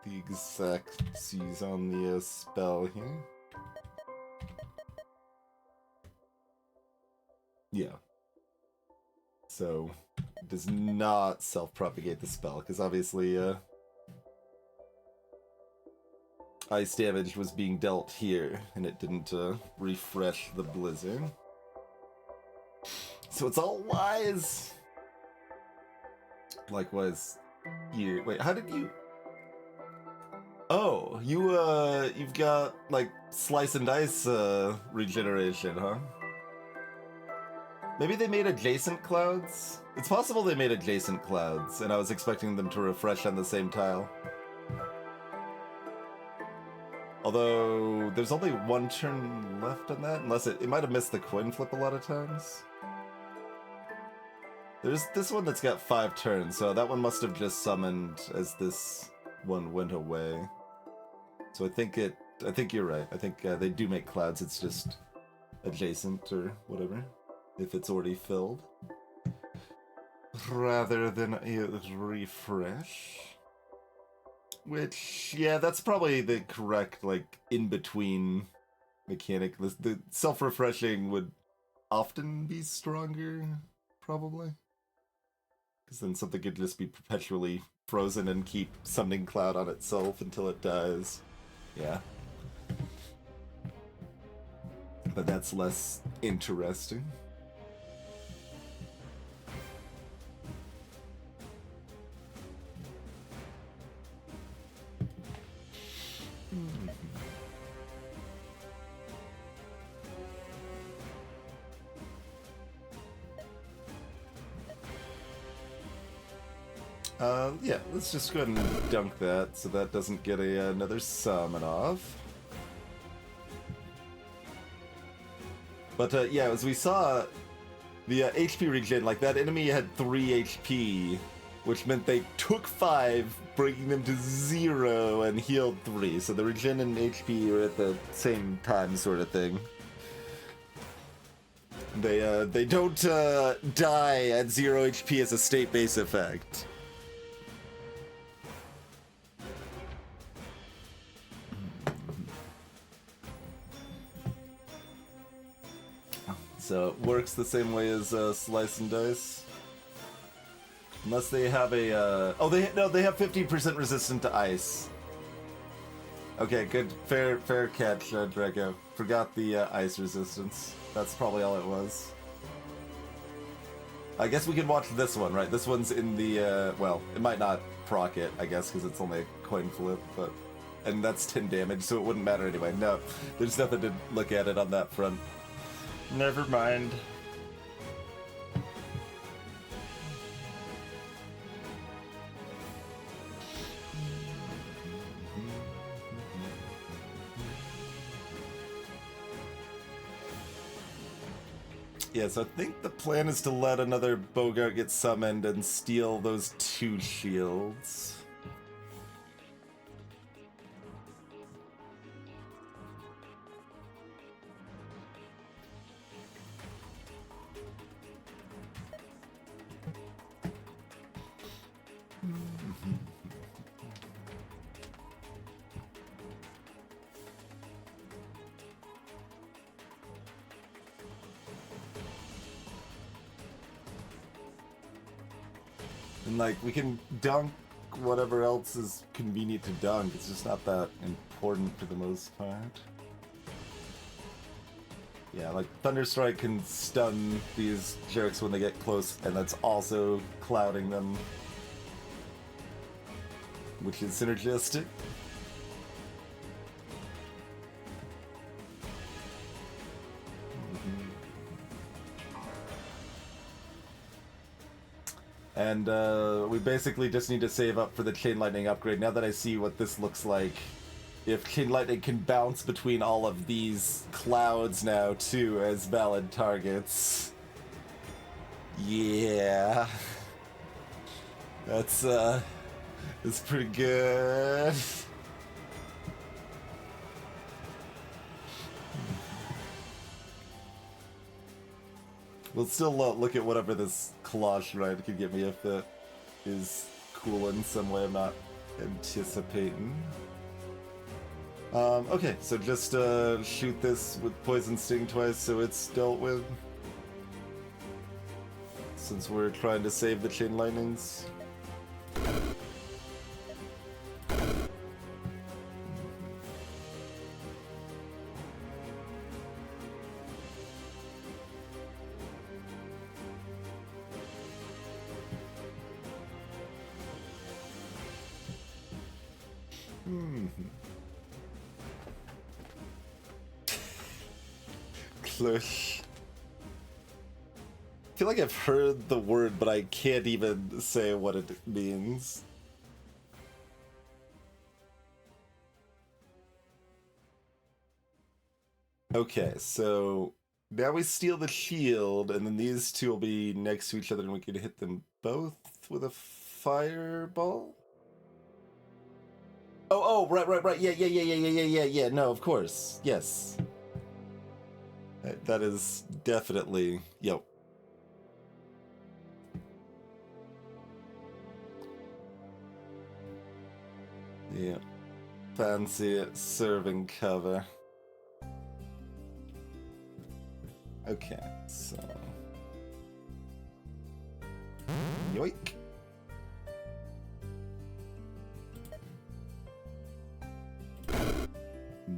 the exact C's on the spell here. Yeah. So, it does not self-propagate the spell, because obviously, ice damage was being dealt here, and it didn't refresh the blizzard. So it's all wise. Likewise, you. Wait, how did you? Oh, you've got like slice and dice regeneration, huh? Maybe they made adjacent clouds? It's possible they made adjacent clouds, and I was expecting them to refresh on the same tile. Although, there's only 1 turn left on that, unless it might have missed the coin flip a lot of times. There's this one that's got 5 turns, so that one must have just summoned as this one went away. So I think you're right. I think they do make clouds, it's just adjacent or whatever, if it's already filled. Rather than a refresh. Which, yeah, that's probably the correct, like, in-between mechanic. The self-refreshing would often be stronger, probably. Because then something could just be perpetually frozen and keep summoning cloud on itself until it dies. Yeah. But that's less interesting. Yeah, let's just go ahead and dunk that so that doesn't get another summon off. But yeah, as we saw, the HP regen, like that enemy had 3 HP which meant they took 5, bringing them to 0 and healed 3. So the regen and HP are at the same time, sort of thing. They don't die at 0 HP as a state base effect. So it works the same way as Slice and Dice. Unless they have a they have 15% resistant to ice. Okay, good, fair catch, Draco. Forgot the ice resistance. That's probably all it was. I guess we could watch this one, right? This one's in the well, it might not proc it, I guess, because it's only a coin flip, but and that's 10 damage, so it wouldn't matter anyway. No, there's nothing to look at it on that front. Never mind. Yeah, so I think the plan is to let another Bogart get summoned and steal those 2 shields. And like, we can dunk whatever else is convenient to dunk. It's just not that important for the most part. Yeah, like Thunderstrike can stun these jerks when they get close, and that's also clouding them, which is synergistic. And we basically just need to save up for the Chain Lightning upgrade. Now that I see what this looks like, if Chain Lightning can bounce between all of these clouds now too as valid targets. Yeah. That's pretty good. We'll still look at whatever this Kalash ride could get me if it is cool in some way I'm not anticipating. Okay, so just shoot this with Poison Sting twice so it's dealt with. Since we're trying to save the Chain Lightnings. Clush. I feel like I've heard the word, but I can't even say what it means. Okay, so now we steal the shield, and then these two will be next to each other, and we can hit them both with a fireball? Oh, right. Yeah. No, of course. Yes. That is definitely... Yep. Yeah. Fancy serving cover. Okay, so... Yoink.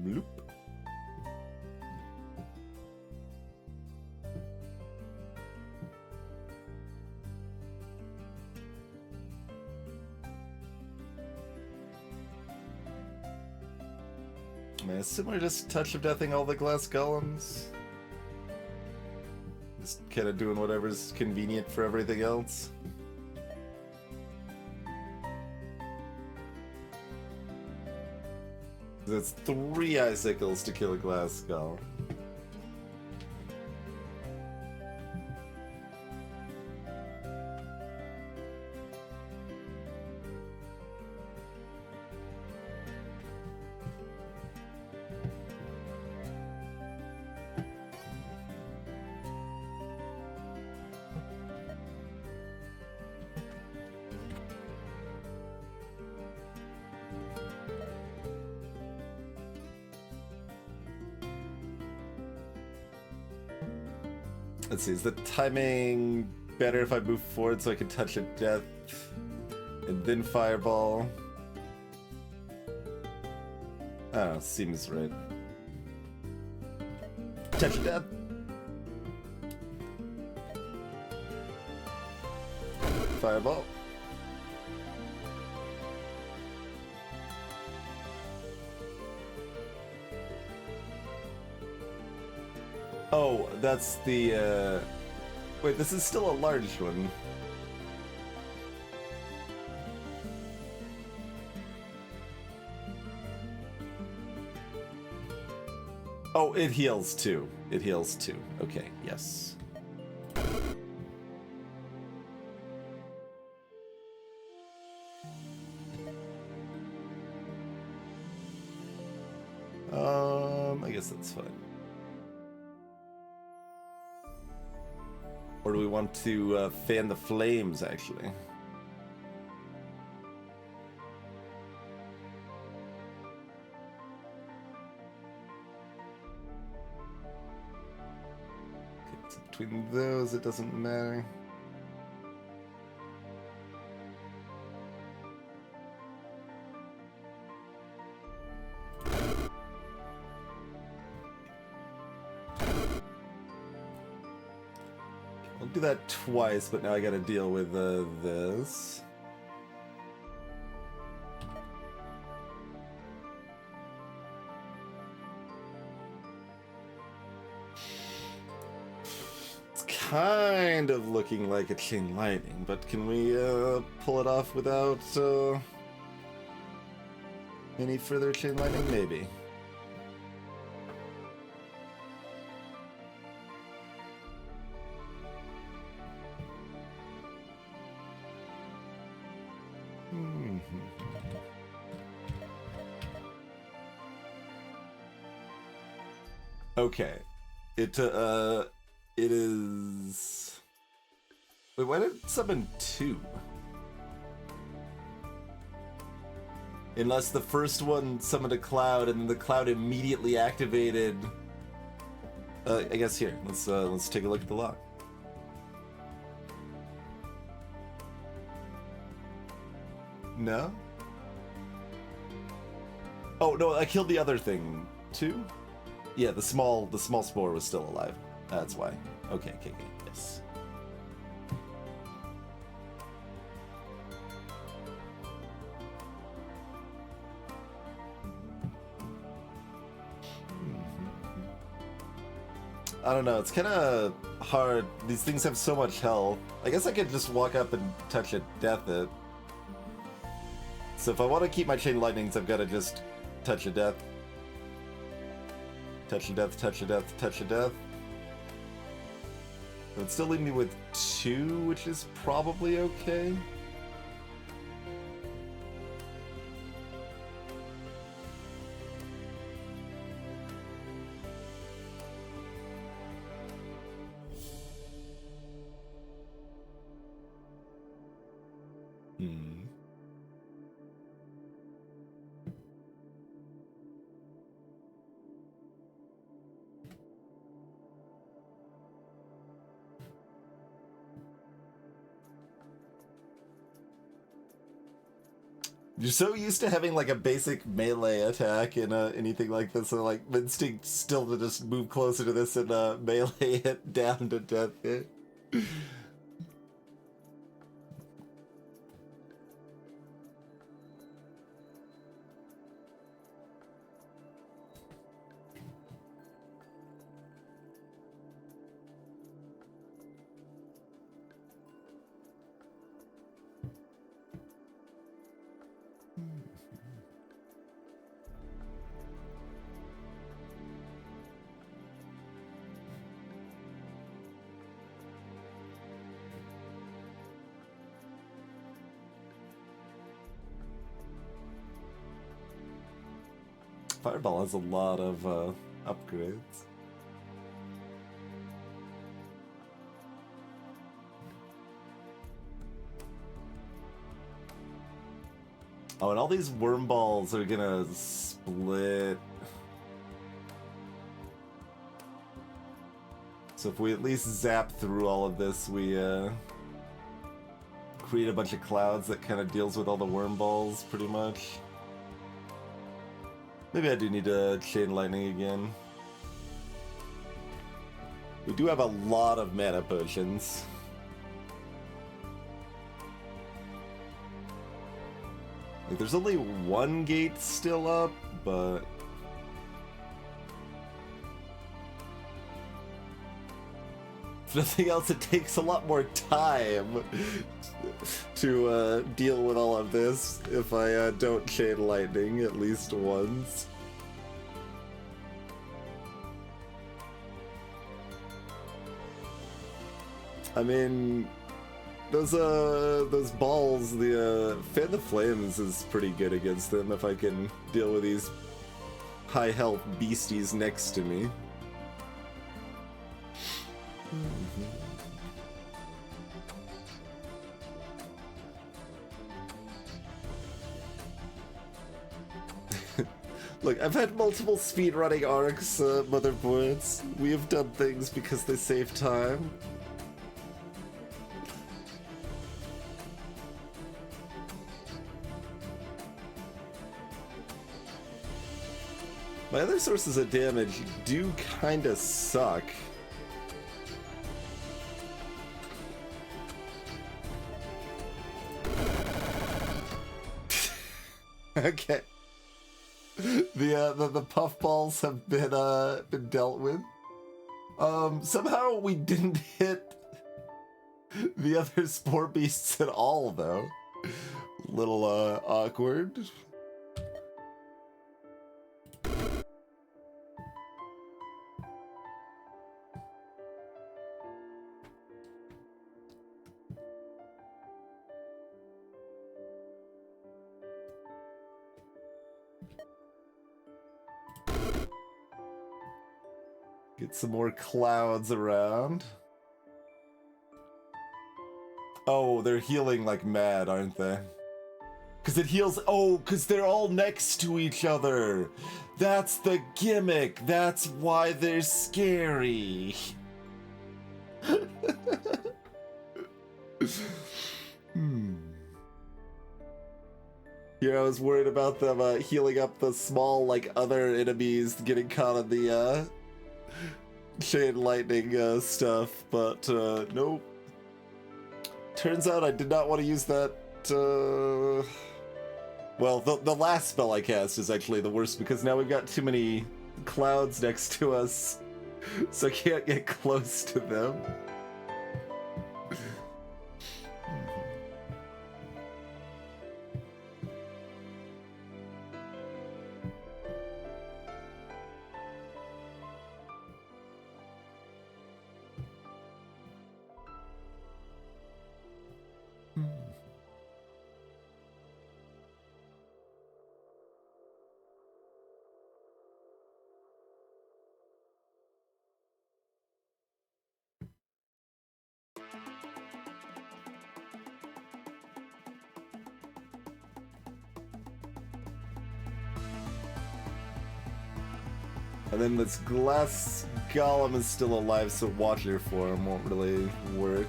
Bloop. Man, it's similar to Touch of Deathing all the glass golems. Just kind of doing whatever's convenient for everything else. That's 3 icicles to kill a glass skull. Let's see, is the timing better if I move forward so I can touch a death and then fireball? I don't know, seems right. Touch a death. Fireball. Oh, that's the, wait, this is still a large one. Oh, it heals too. It heals too. Okay, yes. I guess that's fine. Or do we want to fan the flames, actually? Okay, so between those, it doesn't matter. I'll do that twice, but now I gotta deal with this. It's kind of looking like a chain lightning, but can we pull it off without any further chain lightning? Maybe. Okay. It is... Wait, why did it summon 2? Unless the first one summoned a cloud and then the cloud immediately activated... I guess here, let's take a look at the log. No? Oh, no, I killed the other thing, too? Yeah, the small spore was still alive. That's why. Okay, yes. I don't know, it's kind of hard. These things have so much health. I guess I could just walk up and touch a death it. So if I want to keep my chain lightnings, I've got to just touch a death. Touch a death, touch a death, touch a death. It would still leave me with 2, which is probably okay. You're so used to having like a basic melee attack in anything like this, so like instinct still to just move closer to this and melee it down to death. Fireball has a lot of upgrades. Oh, and all these worm balls are gonna split. So if we at least zap through all of this, we create a bunch of clouds that kind of deals with all the worm balls, pretty much. Maybe I do need to chain lightning again. We do have a lot of mana potions. Like, there's only one gate still up, but... if nothing else, it takes a lot more time to deal with all of this if I don't chain lightning at least once. I mean, those balls, the Fan the Flames is pretty good against them if I can deal with these high health beasties next to me. Look, I've had multiple speedrunning arcs, motherboards. We have done things because they save time. My other sources of damage do kinda suck. Okay. The puffballs have been dealt with. Somehow we didn't hit the other spore beasts at all, though. Little awkward. Get some more clouds around. Oh, they're healing like mad, aren't they? Because it heals... oh, because they're all next to each other. That's the gimmick. That's why they're scary. Here I was worried about them healing up the small, like, other enemies getting caught in the, chain lightning stuff, but nope. Turns out I did not want to use that. Well, the last spell I cast is actually the worst because now we've got too many clouds next to us, so I can't get close to them. And then this glass golem is still alive, so Watcher form won't really work.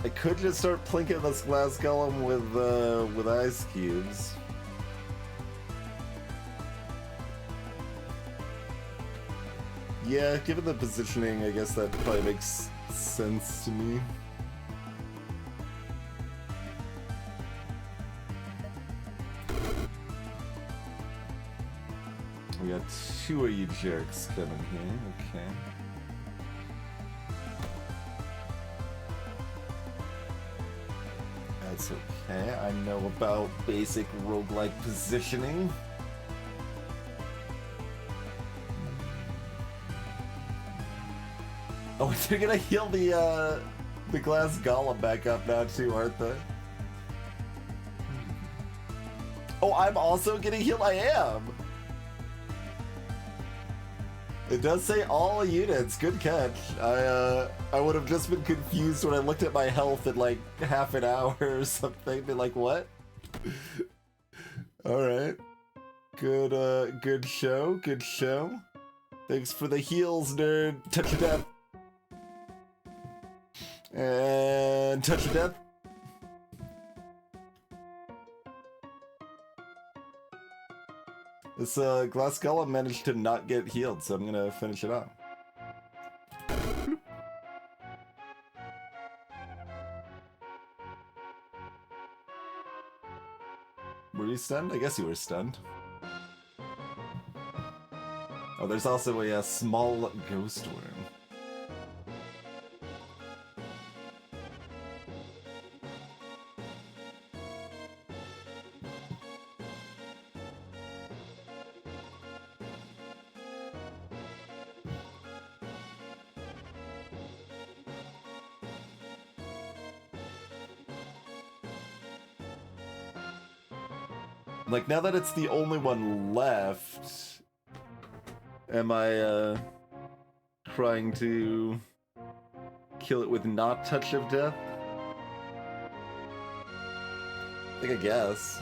I could just start plinking this glass golem with ice cubes. Yeah, given the positioning, I guess that probably makes sense to me. We got two of you jerks coming here, okay. That's okay, I know about basic roguelike positioning. Oh, they're gonna heal the glass golem back up now too, aren't they? Oh, I'm also getting healed? I am! It does say all units. Good catch. I would have just been confused when I looked at my health in like half an hour or something. Be like, what? Alright. Good show, good show. Thanks for the heals, nerd. Touch of death. And touch of death. This glass golem managed to not get healed, so I'm gonna finish it off. Were you stunned? I guess you were stunned. Oh, there's also a small ghost worm. Like, now that it's the only one left, am I, trying to kill it with not touch of death? I guess.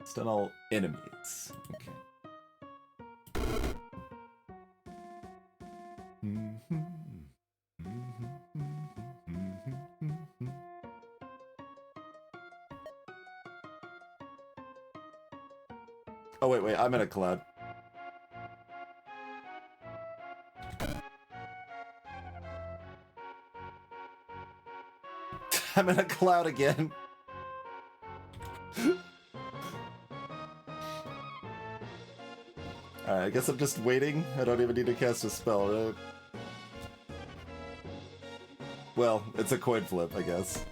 Stun all enemies. Okay. Oh, wait, I'm in a cloud. I'm in a cloud again. Alright, I guess I'm just waiting. I don't even need to cast a spell, right? Well, it's a coin flip, I guess.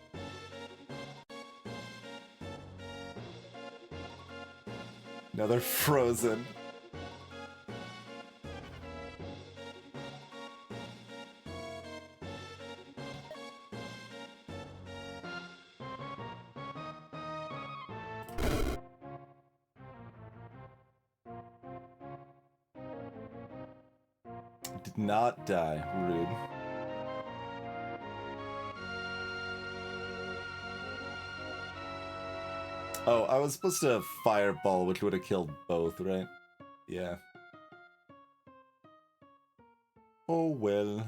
Now they're frozen. Did not die. Rude. Oh, I was supposed to fireball, which would have killed both, right? Yeah. Oh well.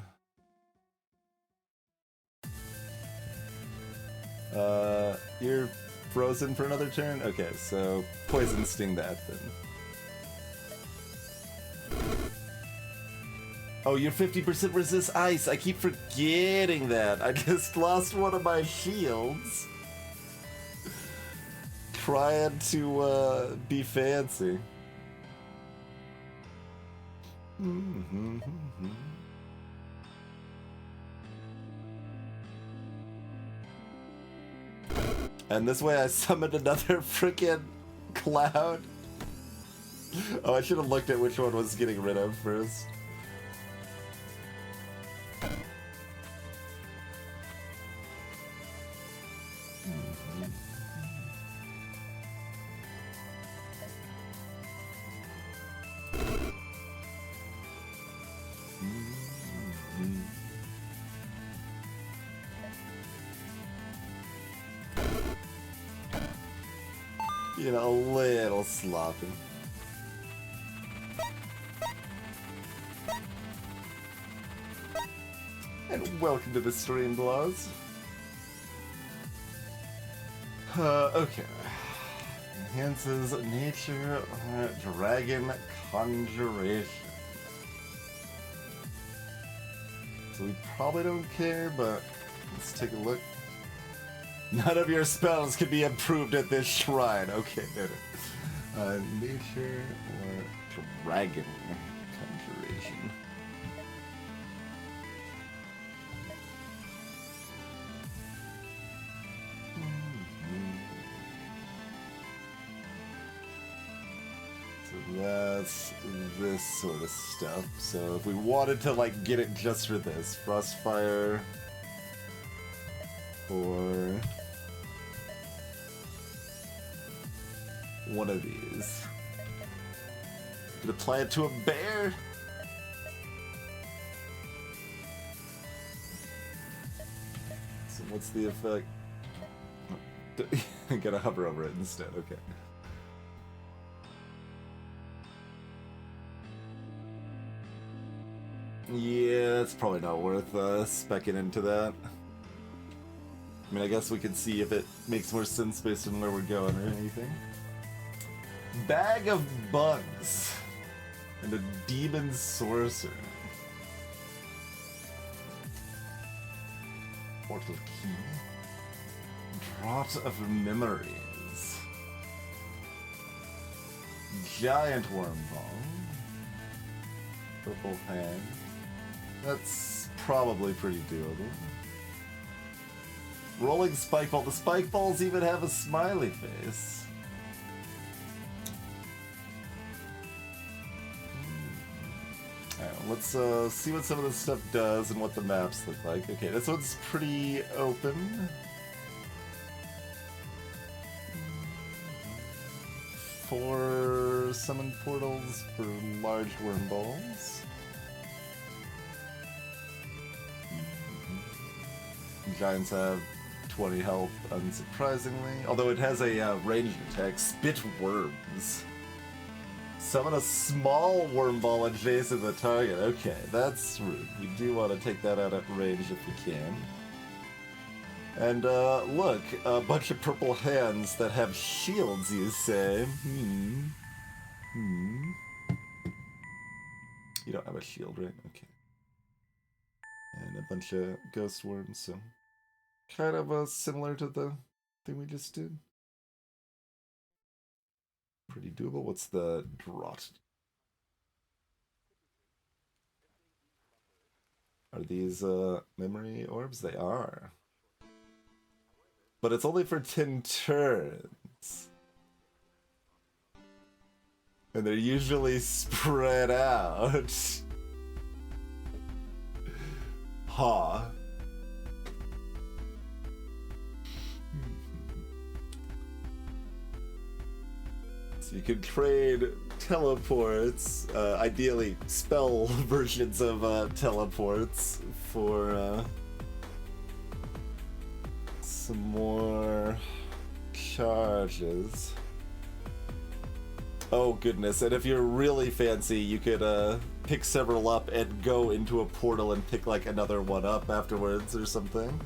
You're frozen for another turn? Okay, so poison sting that then. Oh, you're 50% resist ice. I keep forgetting that. I just lost one of my shields. Trying to be fancy. And this way I summoned another freaking cloud. Oh, I should have looked at which one was getting rid of first. You know, a little sloppy. And welcome to the stream, Blaws. Okay. Enhances nature dragon conjuration. So we probably don't care, but let's take a look. None of your spells can be improved at this shrine. Okay, nature or dragon conjuration. So that's this sort of stuff. So if we wanted to like get it just for this, Frostfire or one of these. Could apply it to a bear. So What's the effect? Gotta hover over it instead, okay. Yeah, it's probably not worth specking into that. I mean, I guess we could see if it makes more sense based on where we're going or anything. Bag of Bugs. And a Demon Sorcerer. Portal Key. Draught of Memories. Giant Wormball. Purple Hand. That's probably pretty doable. Rolling Spike Ball. The Spike Balls even have a smiley face. Alright, let's see what some of this stuff does and what the maps look like. Okay, this one's pretty open. 4 summon portals for large worm balls. Giants have 20 health, unsurprisingly. Although it has a ranged attack, Spit Worms. Summon a small worm ball adjacent to the target. Okay, that's rude. We do want to take that out at range if we can. And look, a bunch of purple hands that have shields, you say? You don't have a shield, right? Okay. And a bunch of ghost worms, so kind of similar to the thing we just did. Pretty doable. What's the draught? Are these memory orbs? They are. But it's only for 10 turns. And they're usually spread out. Huh. So you could trade teleports, ideally spell versions of teleports, for some more charges. Oh goodness, and if you're really fancy, you could pick several up and go into a portal and pick like another one up afterwards or something.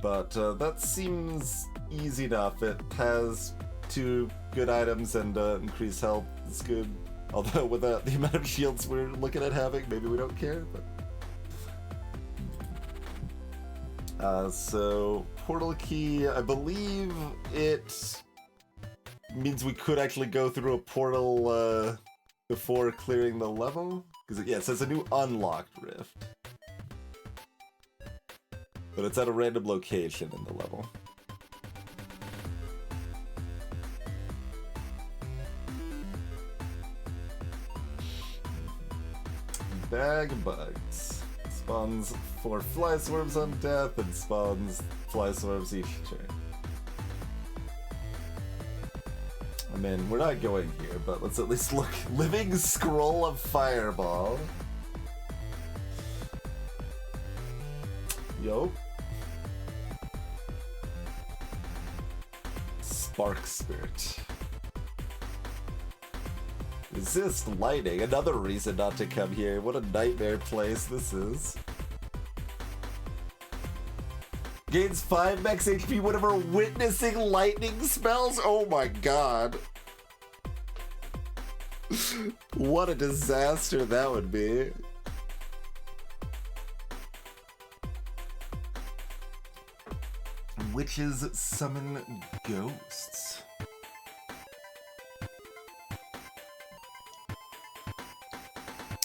But that seems easy enough. It has 2 good items and increased health is good. Although with the amount of shields we're looking at having, maybe we don't care. But so portal key, I believe it means we could actually go through a portal before clearing the level. Because yeah, it says a new unlocked rift. But it's at a random location in the level. Bag of Bugs. Spawns 4 fly swarms on death and spawns fly swarms each turn. I mean, we're not going here, but let's at least look. Living Scroll of Fireball. Yo. Spark Spirit. Resist lightning. Another reason not to come here. What a nightmare place this is. Gains 5 max HP whenever witnessing lightning spells? Oh my god. What a disaster that would be. Witches summon ghosts.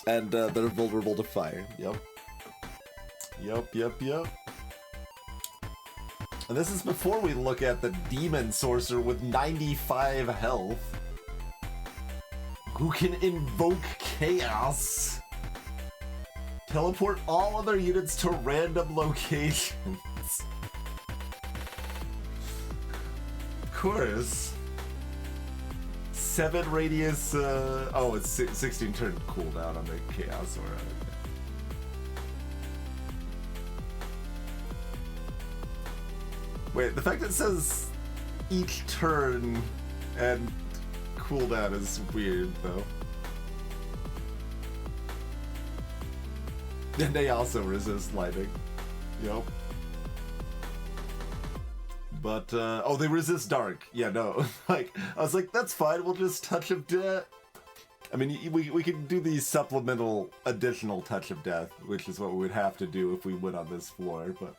And they're vulnerable to fire. Yep. Yep. And this is before we look at the Demon Sorcerer with 95 health, who can invoke chaos. Teleport all other units to random locations. Of course. 7 radius, oh, it's 16 turn cooldown on the Chaos Aura. Wait, the fact that it says each turn and cooldown is weird, though. And they also resist lightning. Yep. But, oh, they resist dark. Yeah, no. Like, I was like, that's fine, we'll just Touch of Death. I mean, we can do the supplemental additional Touch of Death, which is what we would have to do if we went on this floor, but...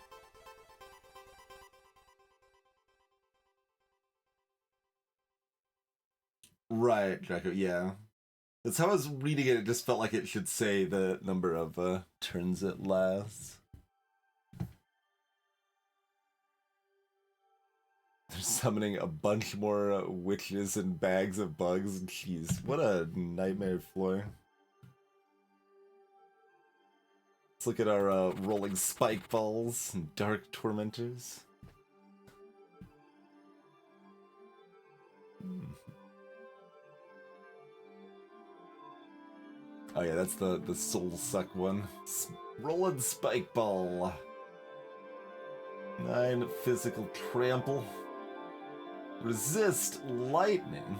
Right, Draco, yeah. That's how I was reading it, it just felt like it should say the number of turns it lasts. They're summoning a bunch more witches and bags of bugs. Jeez, what a nightmare floor. Let's look at our rolling spike balls and dark tormentors. Oh yeah, that's the soul suck one. Rolling spike ball. 9 physical trample. Resist lightning.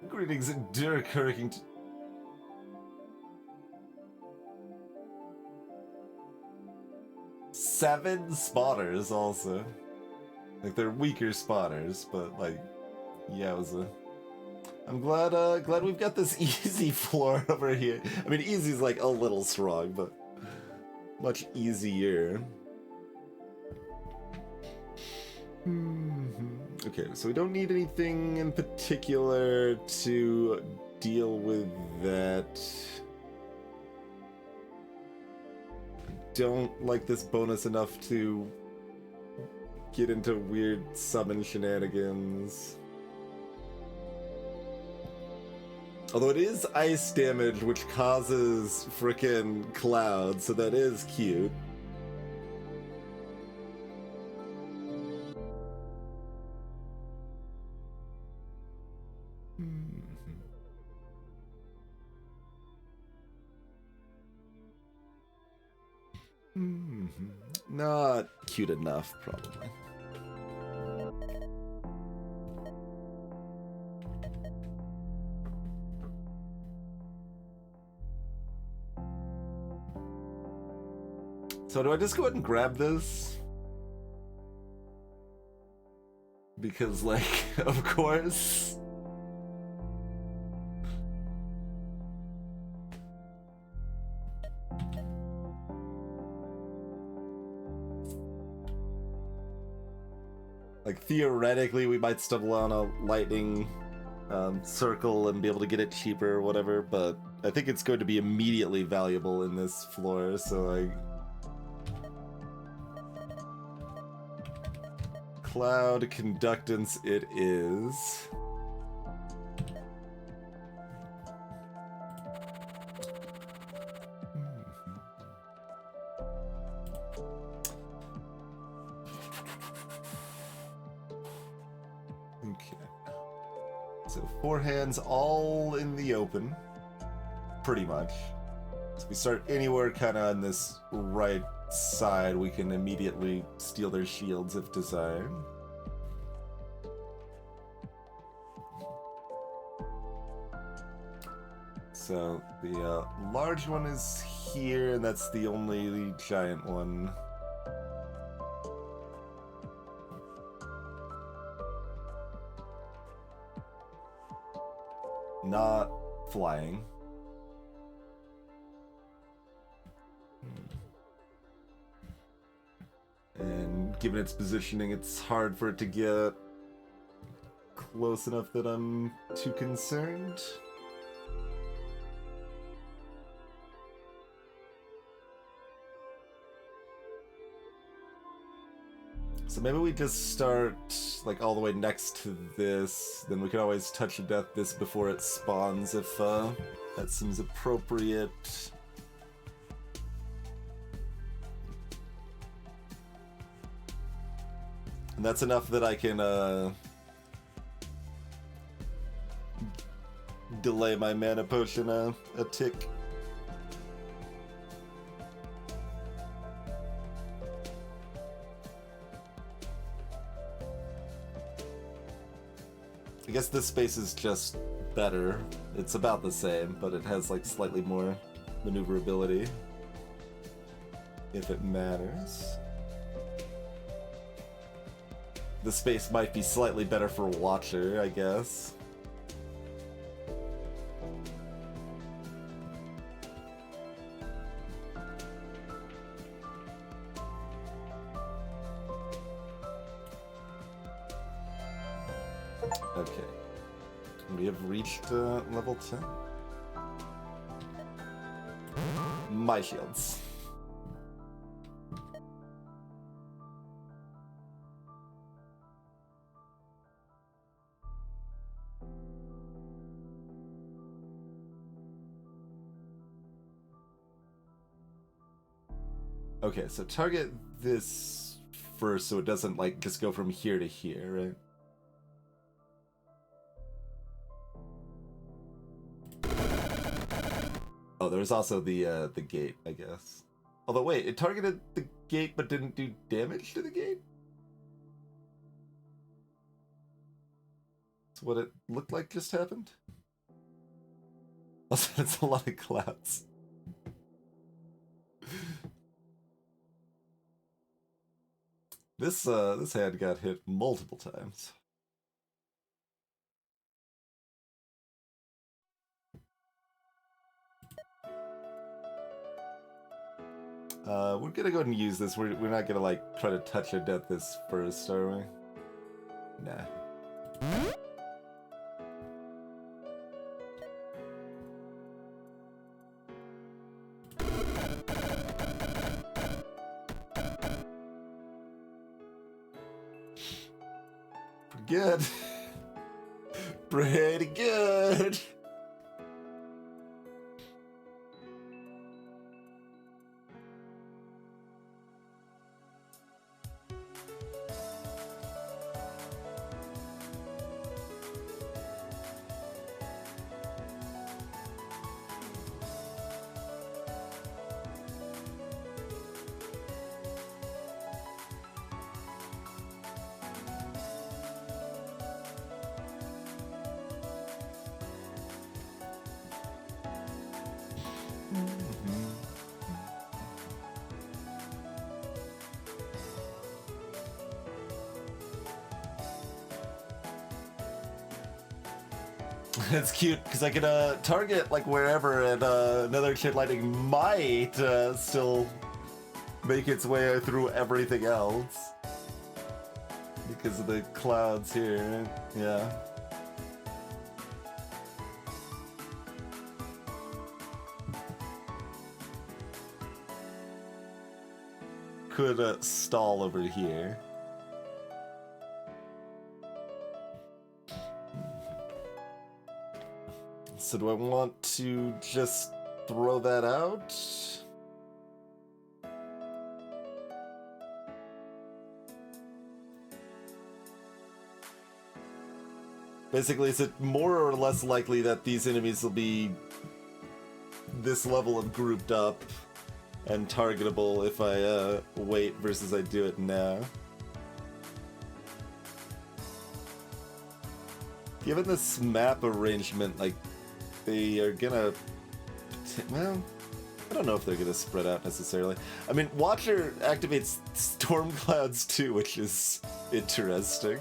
Greetings, Dirk Hurricane. 7 spotters also. Like they're weaker spotters, but like, yeah, it was a. I'm glad we've got this easy floor over here. I mean, easy's like a little strong, but much easier. Okay, so we don't need anything in particular to deal with that. Don't like this bonus enough to get into weird summon shenanigans. Although it is ice damage, which causes frickin' clouds, so that is cute. Not cute enough, probably. So do I just go ahead and grab this? Because, like, of course. Like, theoretically, we might stumble on a lightning circle and be able to get it cheaper or whatever, but I think it's going to be immediately valuable in this floor, so, like... Cloud Conductance it is. Okay. So 4 hands all in the open. Pretty much. So we start anywhere kind of on this right side, we can immediately steal their shields if desired. So the large one is here, and that's the only giant one. Not flying. And given its positioning, it's hard for it to get close enough that I'm too concerned. So maybe we just start like all the way next to this, then we can always Touch of Death this before it spawns if that seems appropriate. And that's enough that I can delay my mana potion a tick. I guess this space is just better. It's about the same, but it has like slightly more maneuverability. If it matters. The space might be slightly better for Watcher, I guess. Okay. We have reached level 10. My shields. Okay, so target this first so it doesn't like just go from here to here, right? Oh, there's also the gate, I guess. Although wait, it targeted the gate but didn't do damage to the gate? That's what it looked like just happened? Also, it's a lot of clouds. This hand got hit multiple times. We're gonna go ahead and use this. We're not gonna like try to touch or death this first, are we? Nah. Good. Pretty good. It's cute because I can target like wherever, and another shit lightning might still make its way through everything else because of the clouds here. Yeah. Could stall over here. So do I want to just throw that out? Basically, is it more or less likely that these enemies will be this level of grouped up and targetable if I wait versus I do it now? Given this map arrangement, like, they are gonna... well, I don't know if they're gonna spread out necessarily. I mean, Watcher activates Storm Clouds too, which is interesting.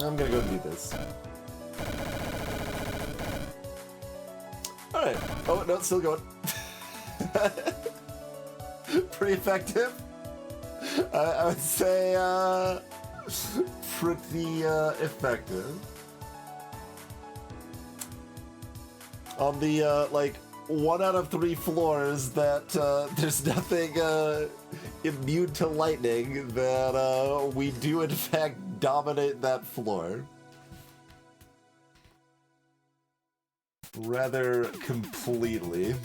I'm gonna go and do this. Alright. Oh, no, it's still going. Pretty effective. I would say, pretty effective. On the, like, 1 out of 3 floors that there's nothing immune to lightning, that we do in fact dominate that floor. Rather completely.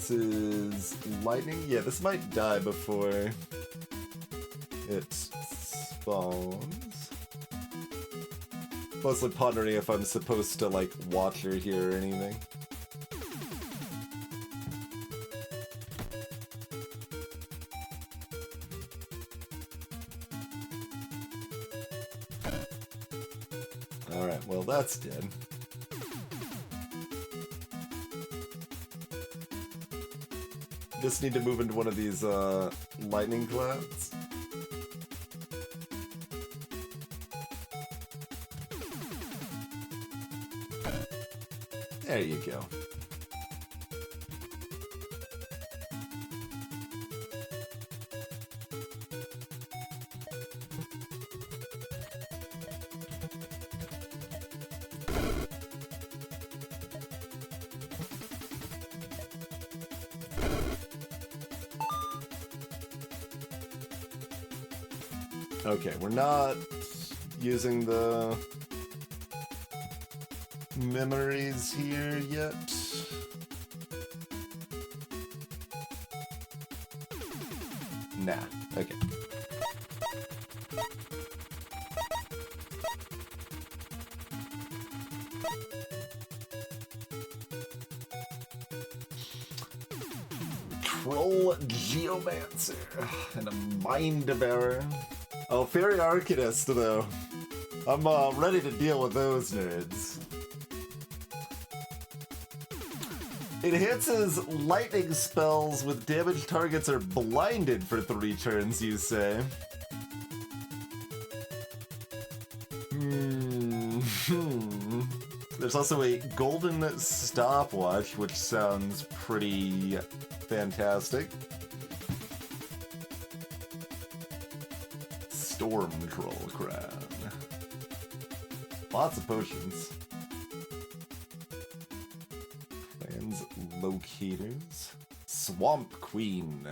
This is lightning? Yeah, this might die before it spawns. Mostly pondering if I'm supposed to, like, watch her here or anything. Alright, well that's dead. Just need to move into one of these lightning clouds. There you go. Okay, we're not using the memories here yet. Nah, okay. Troll Geomancer and a Mind Bearer. Oh, Fairy Arcanist, though. I'm ready to deal with those nerds. It enhances lightning spells with damage targets are blinded for 3 turns, you say? There's also a golden stopwatch, which sounds pretty fantastic. Storm Troll Crown. Lots of potions. Locators. Swamp Queen.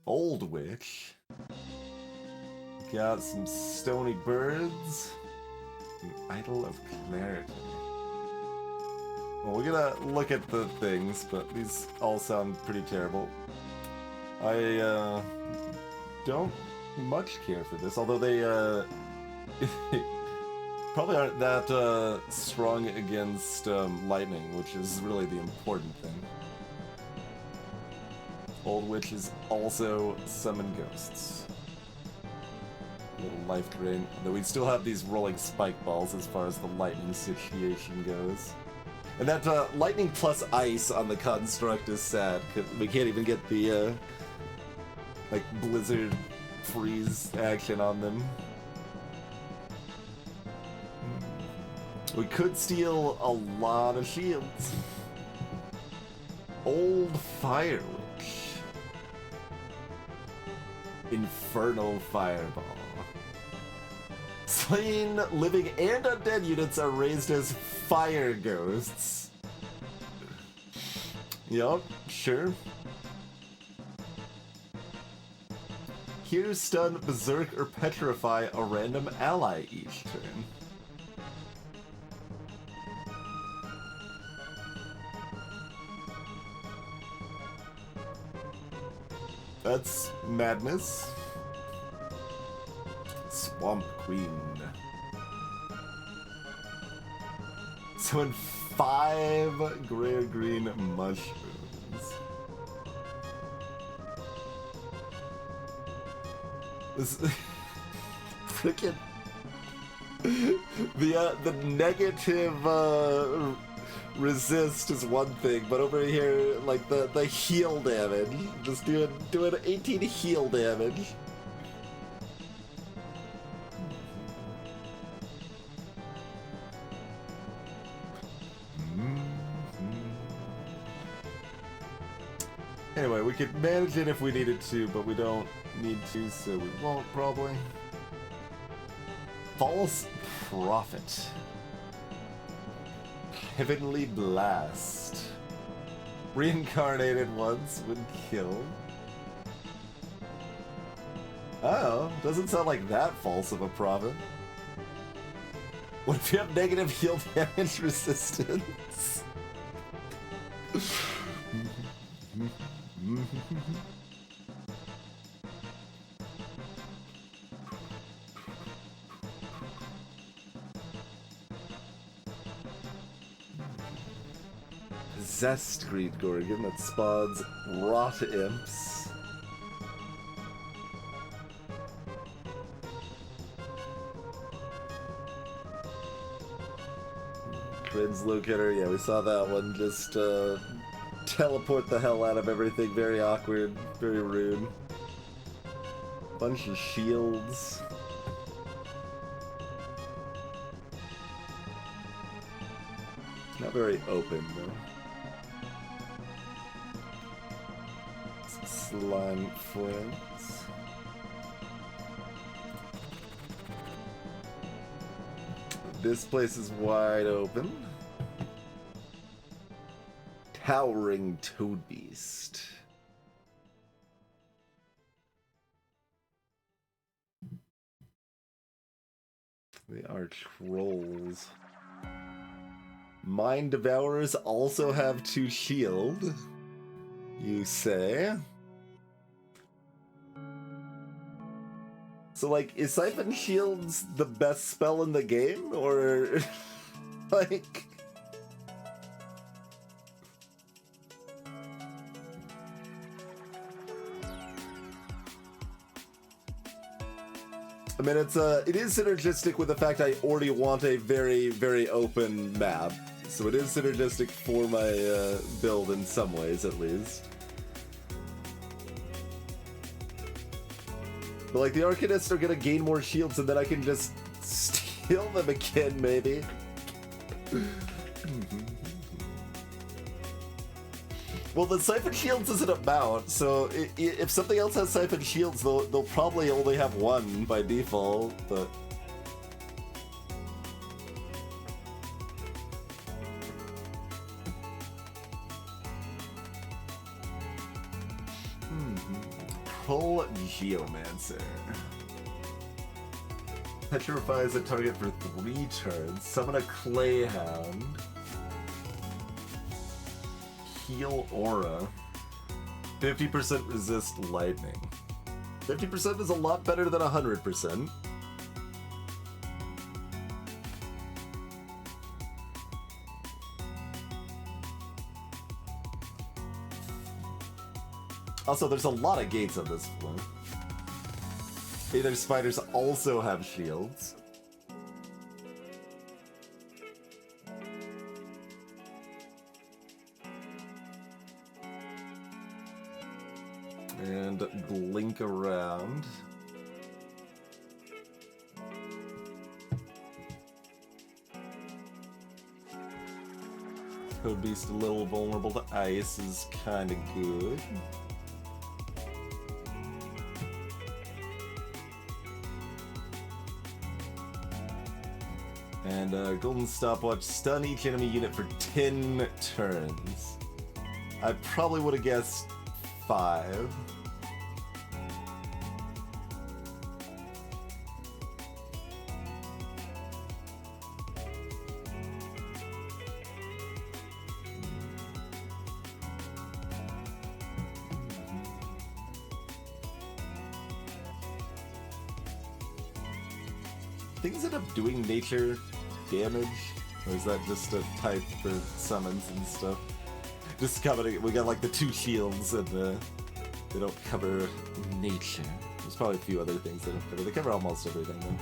Old Witch. Got some stony birds. The Idol of Clarity. Well, we're gonna look at the things, but these all sound pretty terrible. I don't much care for this, although they probably aren't that strong against lightning, which is really the important thing. Old Witches also summon ghosts. Little life drain. Though we still have these rolling spike balls as far as the lightning situation goes. And that lightning plus ice on the construct is sad, because we can't even get the like blizzard freeze action on them. We could steal a lot of shields. Old Fire Witch. Infernal Fireball. Slain, living, and undead units are raised as fire ghosts. Yup, sure. Here, stun, berserk, or petrify a random ally each turn. That's madness. Swamp Queen. So in 5 gray or green mushrooms. This frickin' the negative resist is one thing, but over here, like the heal damage, just doing 18 heal damage. Anyway, we could manage it if we needed to, but we don't need to, so we won't probably. False Prophet. Heavenly Blast. Reincarnated once when killed. Oh, doesn't sound like that false of a prophet. What if you have negative heal damage resistance? Zest Greed Gorgon that spawns Rot Imps. Crin's Locator, yeah, we saw that one. Just teleport the hell out of everything. Very awkward, very rude. Bunch of shields. Not very open, though. Some slime friends. This place is wide open. Towering Toadbeast. They are trolls. Mind Devourers also have 2 shield, you say? So, like, is Siphon Shields the best spell in the game, or, like... I mean, it is synergistic with the fact I already want a very, very open map. So it is synergistic for my build in some ways, at least. But, like, the Arcanists are gonna gain more shields, and then I can just steal them again, maybe. Well, the Siphon Shields isn't a mount, so if something else has Siphon Shields, they'll probably only have 1 by default, but... Pull Geomancer. Petrifies a target for 3 turns. Summon a Clayhound. Heal Aura. 50% resist lightning. 50% is a lot better than 100%. Also, there's a lot of gates on this one. Aether Spiders also have shields. And blink around. Toadbeast a little vulnerable to ice is kind of good. And Golden Stopwatch, stun each enemy unit for 10 turns. I probably would have guessed 5. Things end up doing nature damage, or is that just a type for summons and stuff? Just covering, we got like the 2 shields and they don't cover nature. There's probably a few other things they don't cover. They cover almost everything though.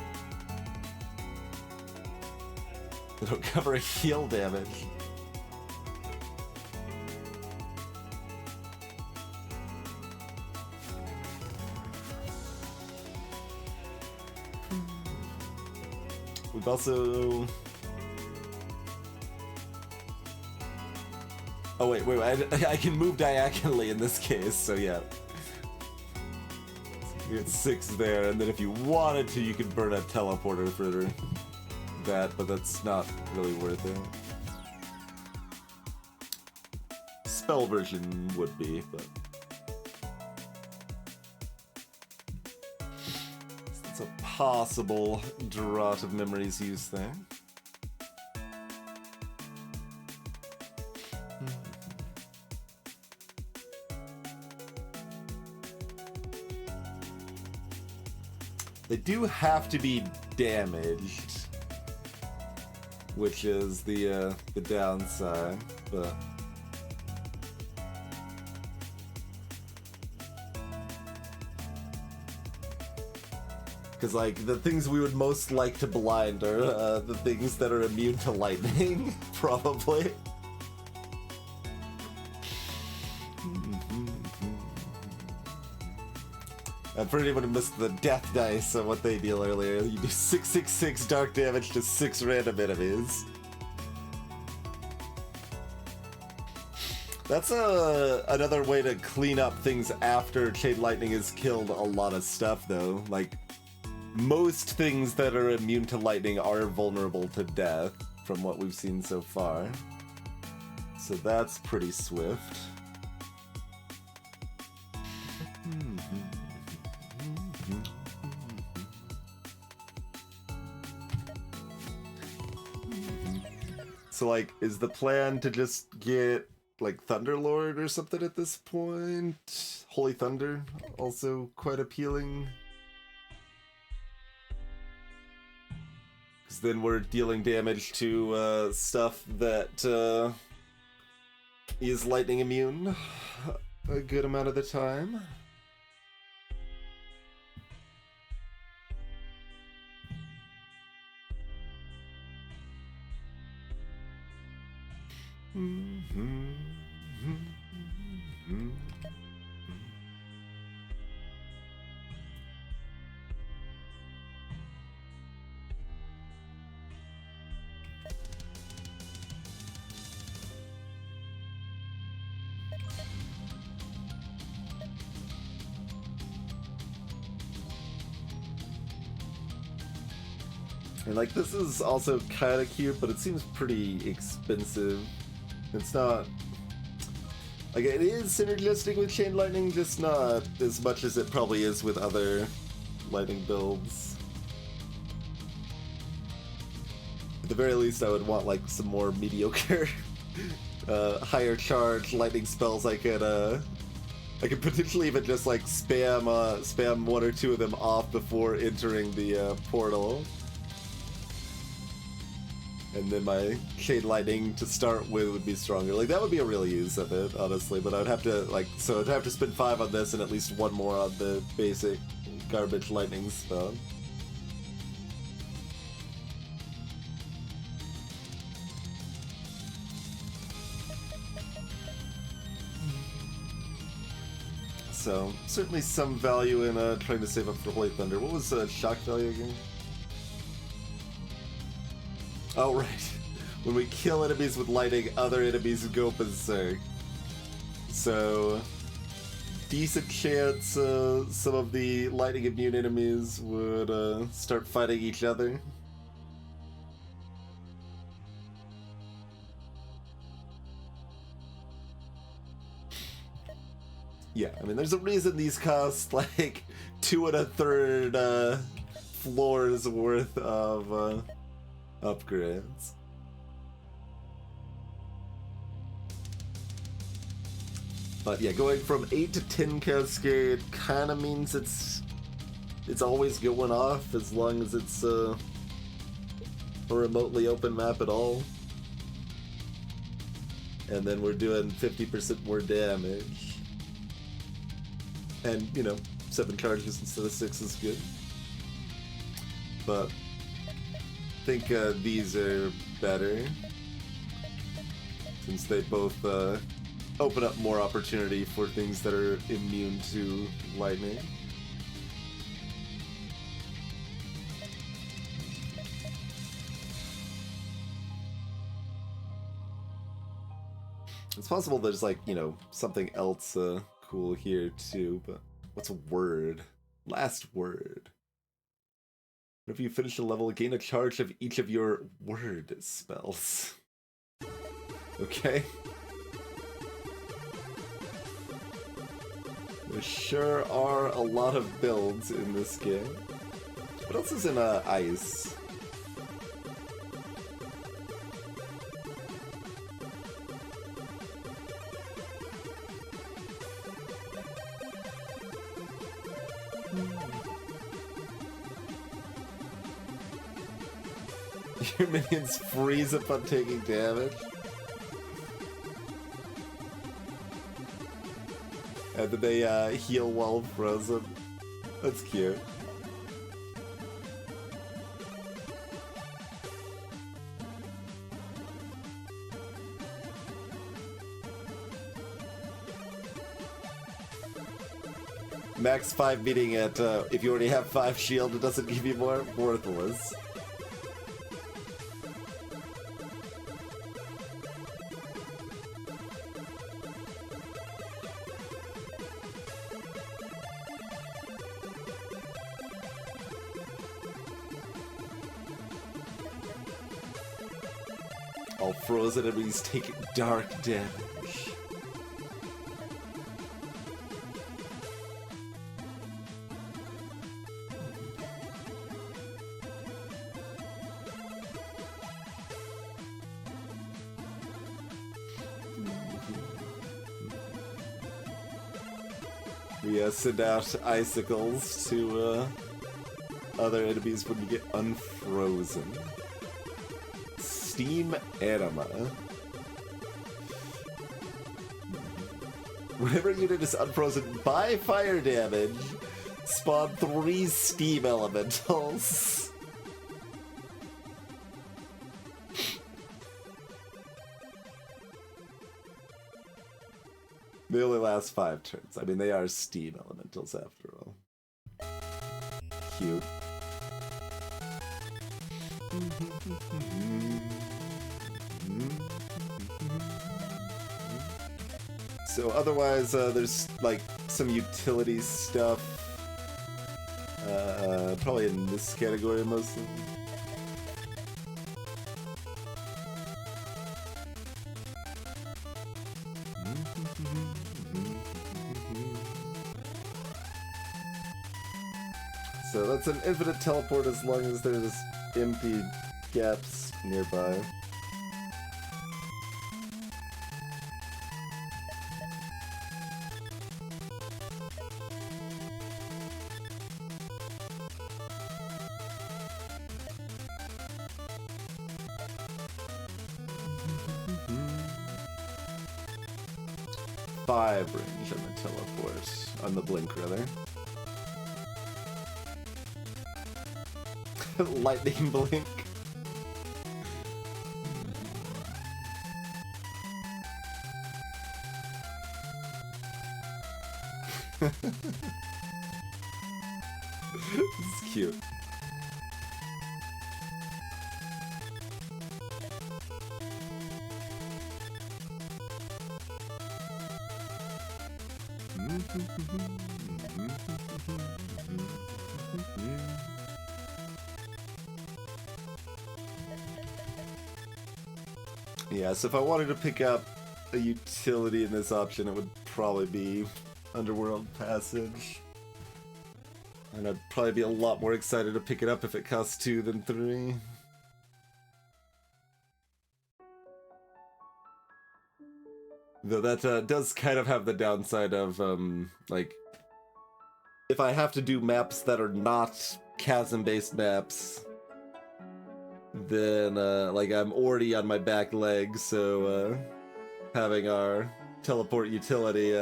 They don't cover heal damage. We've also... Oh wait, I can move diagonally in this case, so yeah. You get 6 there, and then if you wanted to, you could burn a teleporter for that, but that's not really worth it. Spell version would be, but... It's a possible Draught of Memories use thing. They do have to be damaged, which is the downside, but... Because, like, the things we would most like to blind are the things that are immune to lightning, probably. And for anyone who missed the death dice of what they deal earlier, you do 666 dark damage to 6 random enemies. That's another way to clean up things after Chain Lightning has killed a lot of stuff, though. Like, most things that are immune to lightning are vulnerable to death, from what we've seen so far. So that's pretty swift. So, like, is the plan to just get, like, Thunderlord or something at this point? Holy Thunder, also quite appealing. Because then we're dealing damage to stuff that is lightning immune a good amount of the time. And, like, this is also kind of cute, but it seems pretty expensive. It's not... Like, it is synergistic with Chain Lightning, just not as much as it probably is with other lightning builds. At the very least, I would want, like, some more mediocre, higher charge lightning spells I could potentially even just, like, spam one or two of them off before entering the portal. And then my Chain Lightning to start with would be stronger. Like, that would be a real use of it, honestly, but I would have to, like, so I'd have to spend 5 on this and at least 1 more on the basic garbage lightning spell. So, certainly some value in trying to save up for Holy Thunder. What was shock value again? Oh, right. When we kill enemies with lightning, other enemies go berserk. So, decent chance some of the lightning immune enemies would start fighting each other. Yeah, I mean, there's a reason these cost like 2 1/3 floors worth of upgrades. But yeah, going from 8 to 10 Cascade kind of means it's always going off as long as it's a remotely open map at all. And then we're doing 50% more damage. And, you know, 7 charges instead of 6 is good. But I think these are better, since they both open up more opportunity for things that are immune to lightning. It's possible there's, like, you know, something else cool here too, but what's a word? Last word. Whenever you finish a level, gain a charge of each of your word spells. Okay. There sure are a lot of builds in this game. What else is in ice? Your minions freeze upon taking damage. And then they heal while frozen. That's cute. Max 5 meaning at if you already have 5 shield, it doesn't give you more. Worthless. All frozen enemies take dark damage. We send out icicles to other enemies when you get unfrozen. Steam Anima. Whenever a unit is unfrozen by fire damage, spawn 3 steam elementals. They only last 5 turns. I mean, they are steam elementals after all. Cute. So otherwise, there's like some utility stuff. Probably in this category mostly. So that's an infinite teleport as long as there's empty gaps nearby. Five range on the teleport. On the blink, rather. Lightning blink. It's cute. Yeah, so if I wanted to pick up a utility in this option, it would probably be Underworld Passage. And I'd probably be a lot more excited to pick it up if it costs 2 than 3. Though that does kind of have the downside of, like, if I have to do maps that are not chasm-based maps, then, like, I'm already on my back leg, so, having our teleport utility,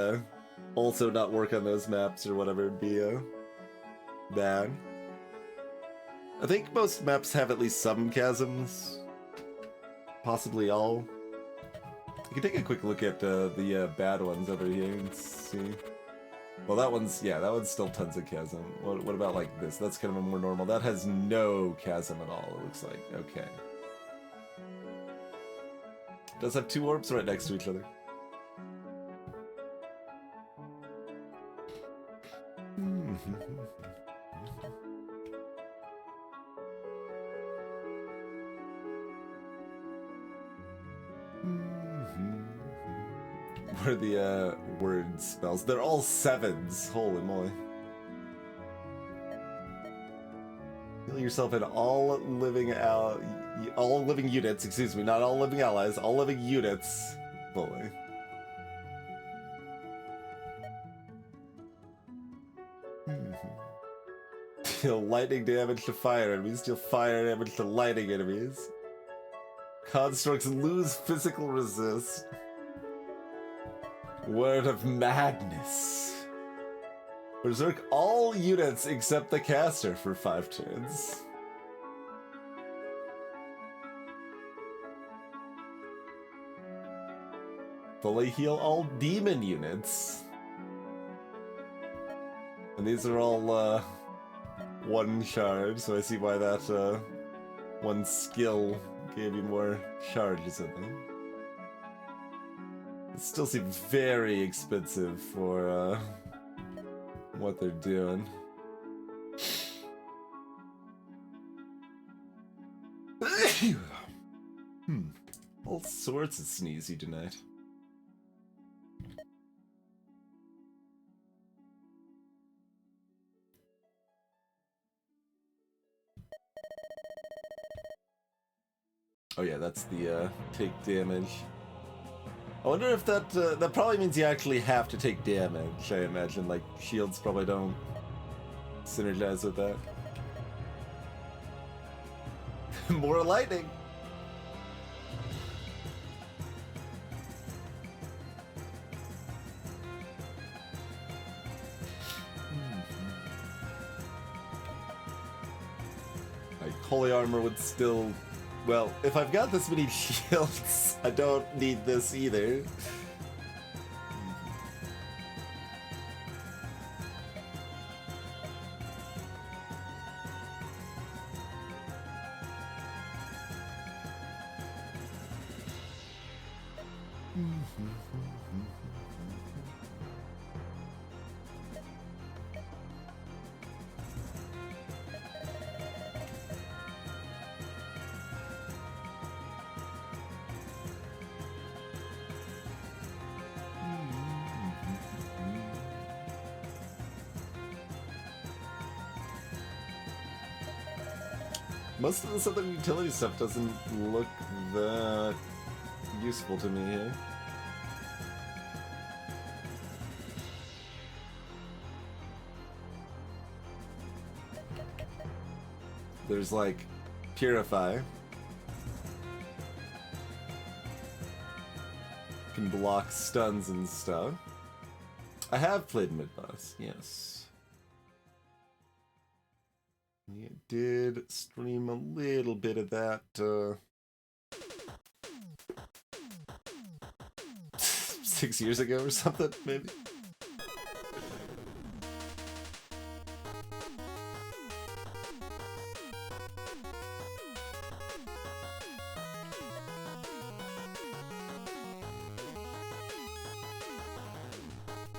also not work on those maps or whatever would be, bad. I think most maps have at least some chasms. Possibly all. You can take a quick look at the bad ones over here and see. Well, that one's still tons of chasm. What about like this? That's kind of a more normal. That has no chasm at all, it looks like. Okay. It does have 2 orbs right next to each other. What are the word spells? They're all 7s. Holy moly. Heal yourself in all living units, excuse me, not all living allies, all living units fully. Deal lightning damage to fire enemies, deal fire damage to lightning enemies. Constructs lose physical resist. Word of Madness. Berserk all units except the caster for 5 turns. Fully heal all demon units. And these are all 1 shard, so I see why that 1 skill gave you more charges in them. It still seems very expensive for what they're doing. All sorts of sneezy tonight. Oh yeah, that's the take damage. I wonder if that that probably means you actually have to take damage. I imagine like shields probably don't synergize with that. More lightning. Like holy armor would still. Well, if I've got this many shields, I don't need this either. Most of this other utility stuff doesn't look that useful to me here. There's like Purify. Can block stuns and stuff. I have played mid-boss, yes. Yeah, did stream a little bit of that 6 years ago or something, maybe.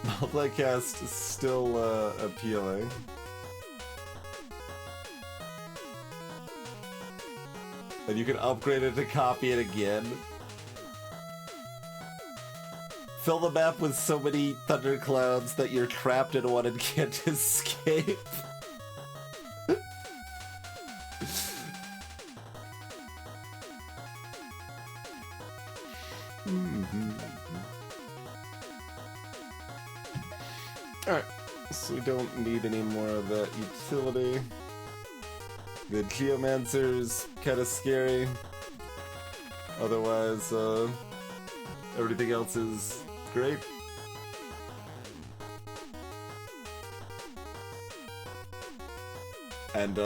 Multicast is still appealing. And you can upgrade it to copy it again. Fill the map with so many thunderclouds that you're trapped in one and can't escape. Alright, so we don't need any more of that utility. The Geomancer's kind of scary. Otherwise, everything else is great. And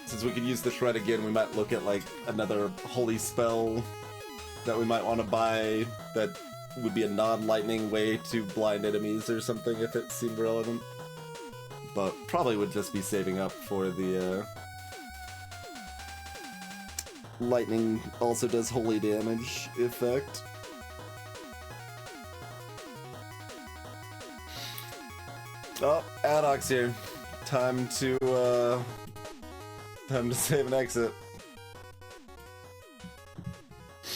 since we could use the shred again, we might look at like another holy spell that we might want to buy that would be a non-lightning way to blind enemies or something if it seemed relevant. But probably would just be saving up for the lightning also does holy damage effect. Oh, Addox here. Time to save and exit.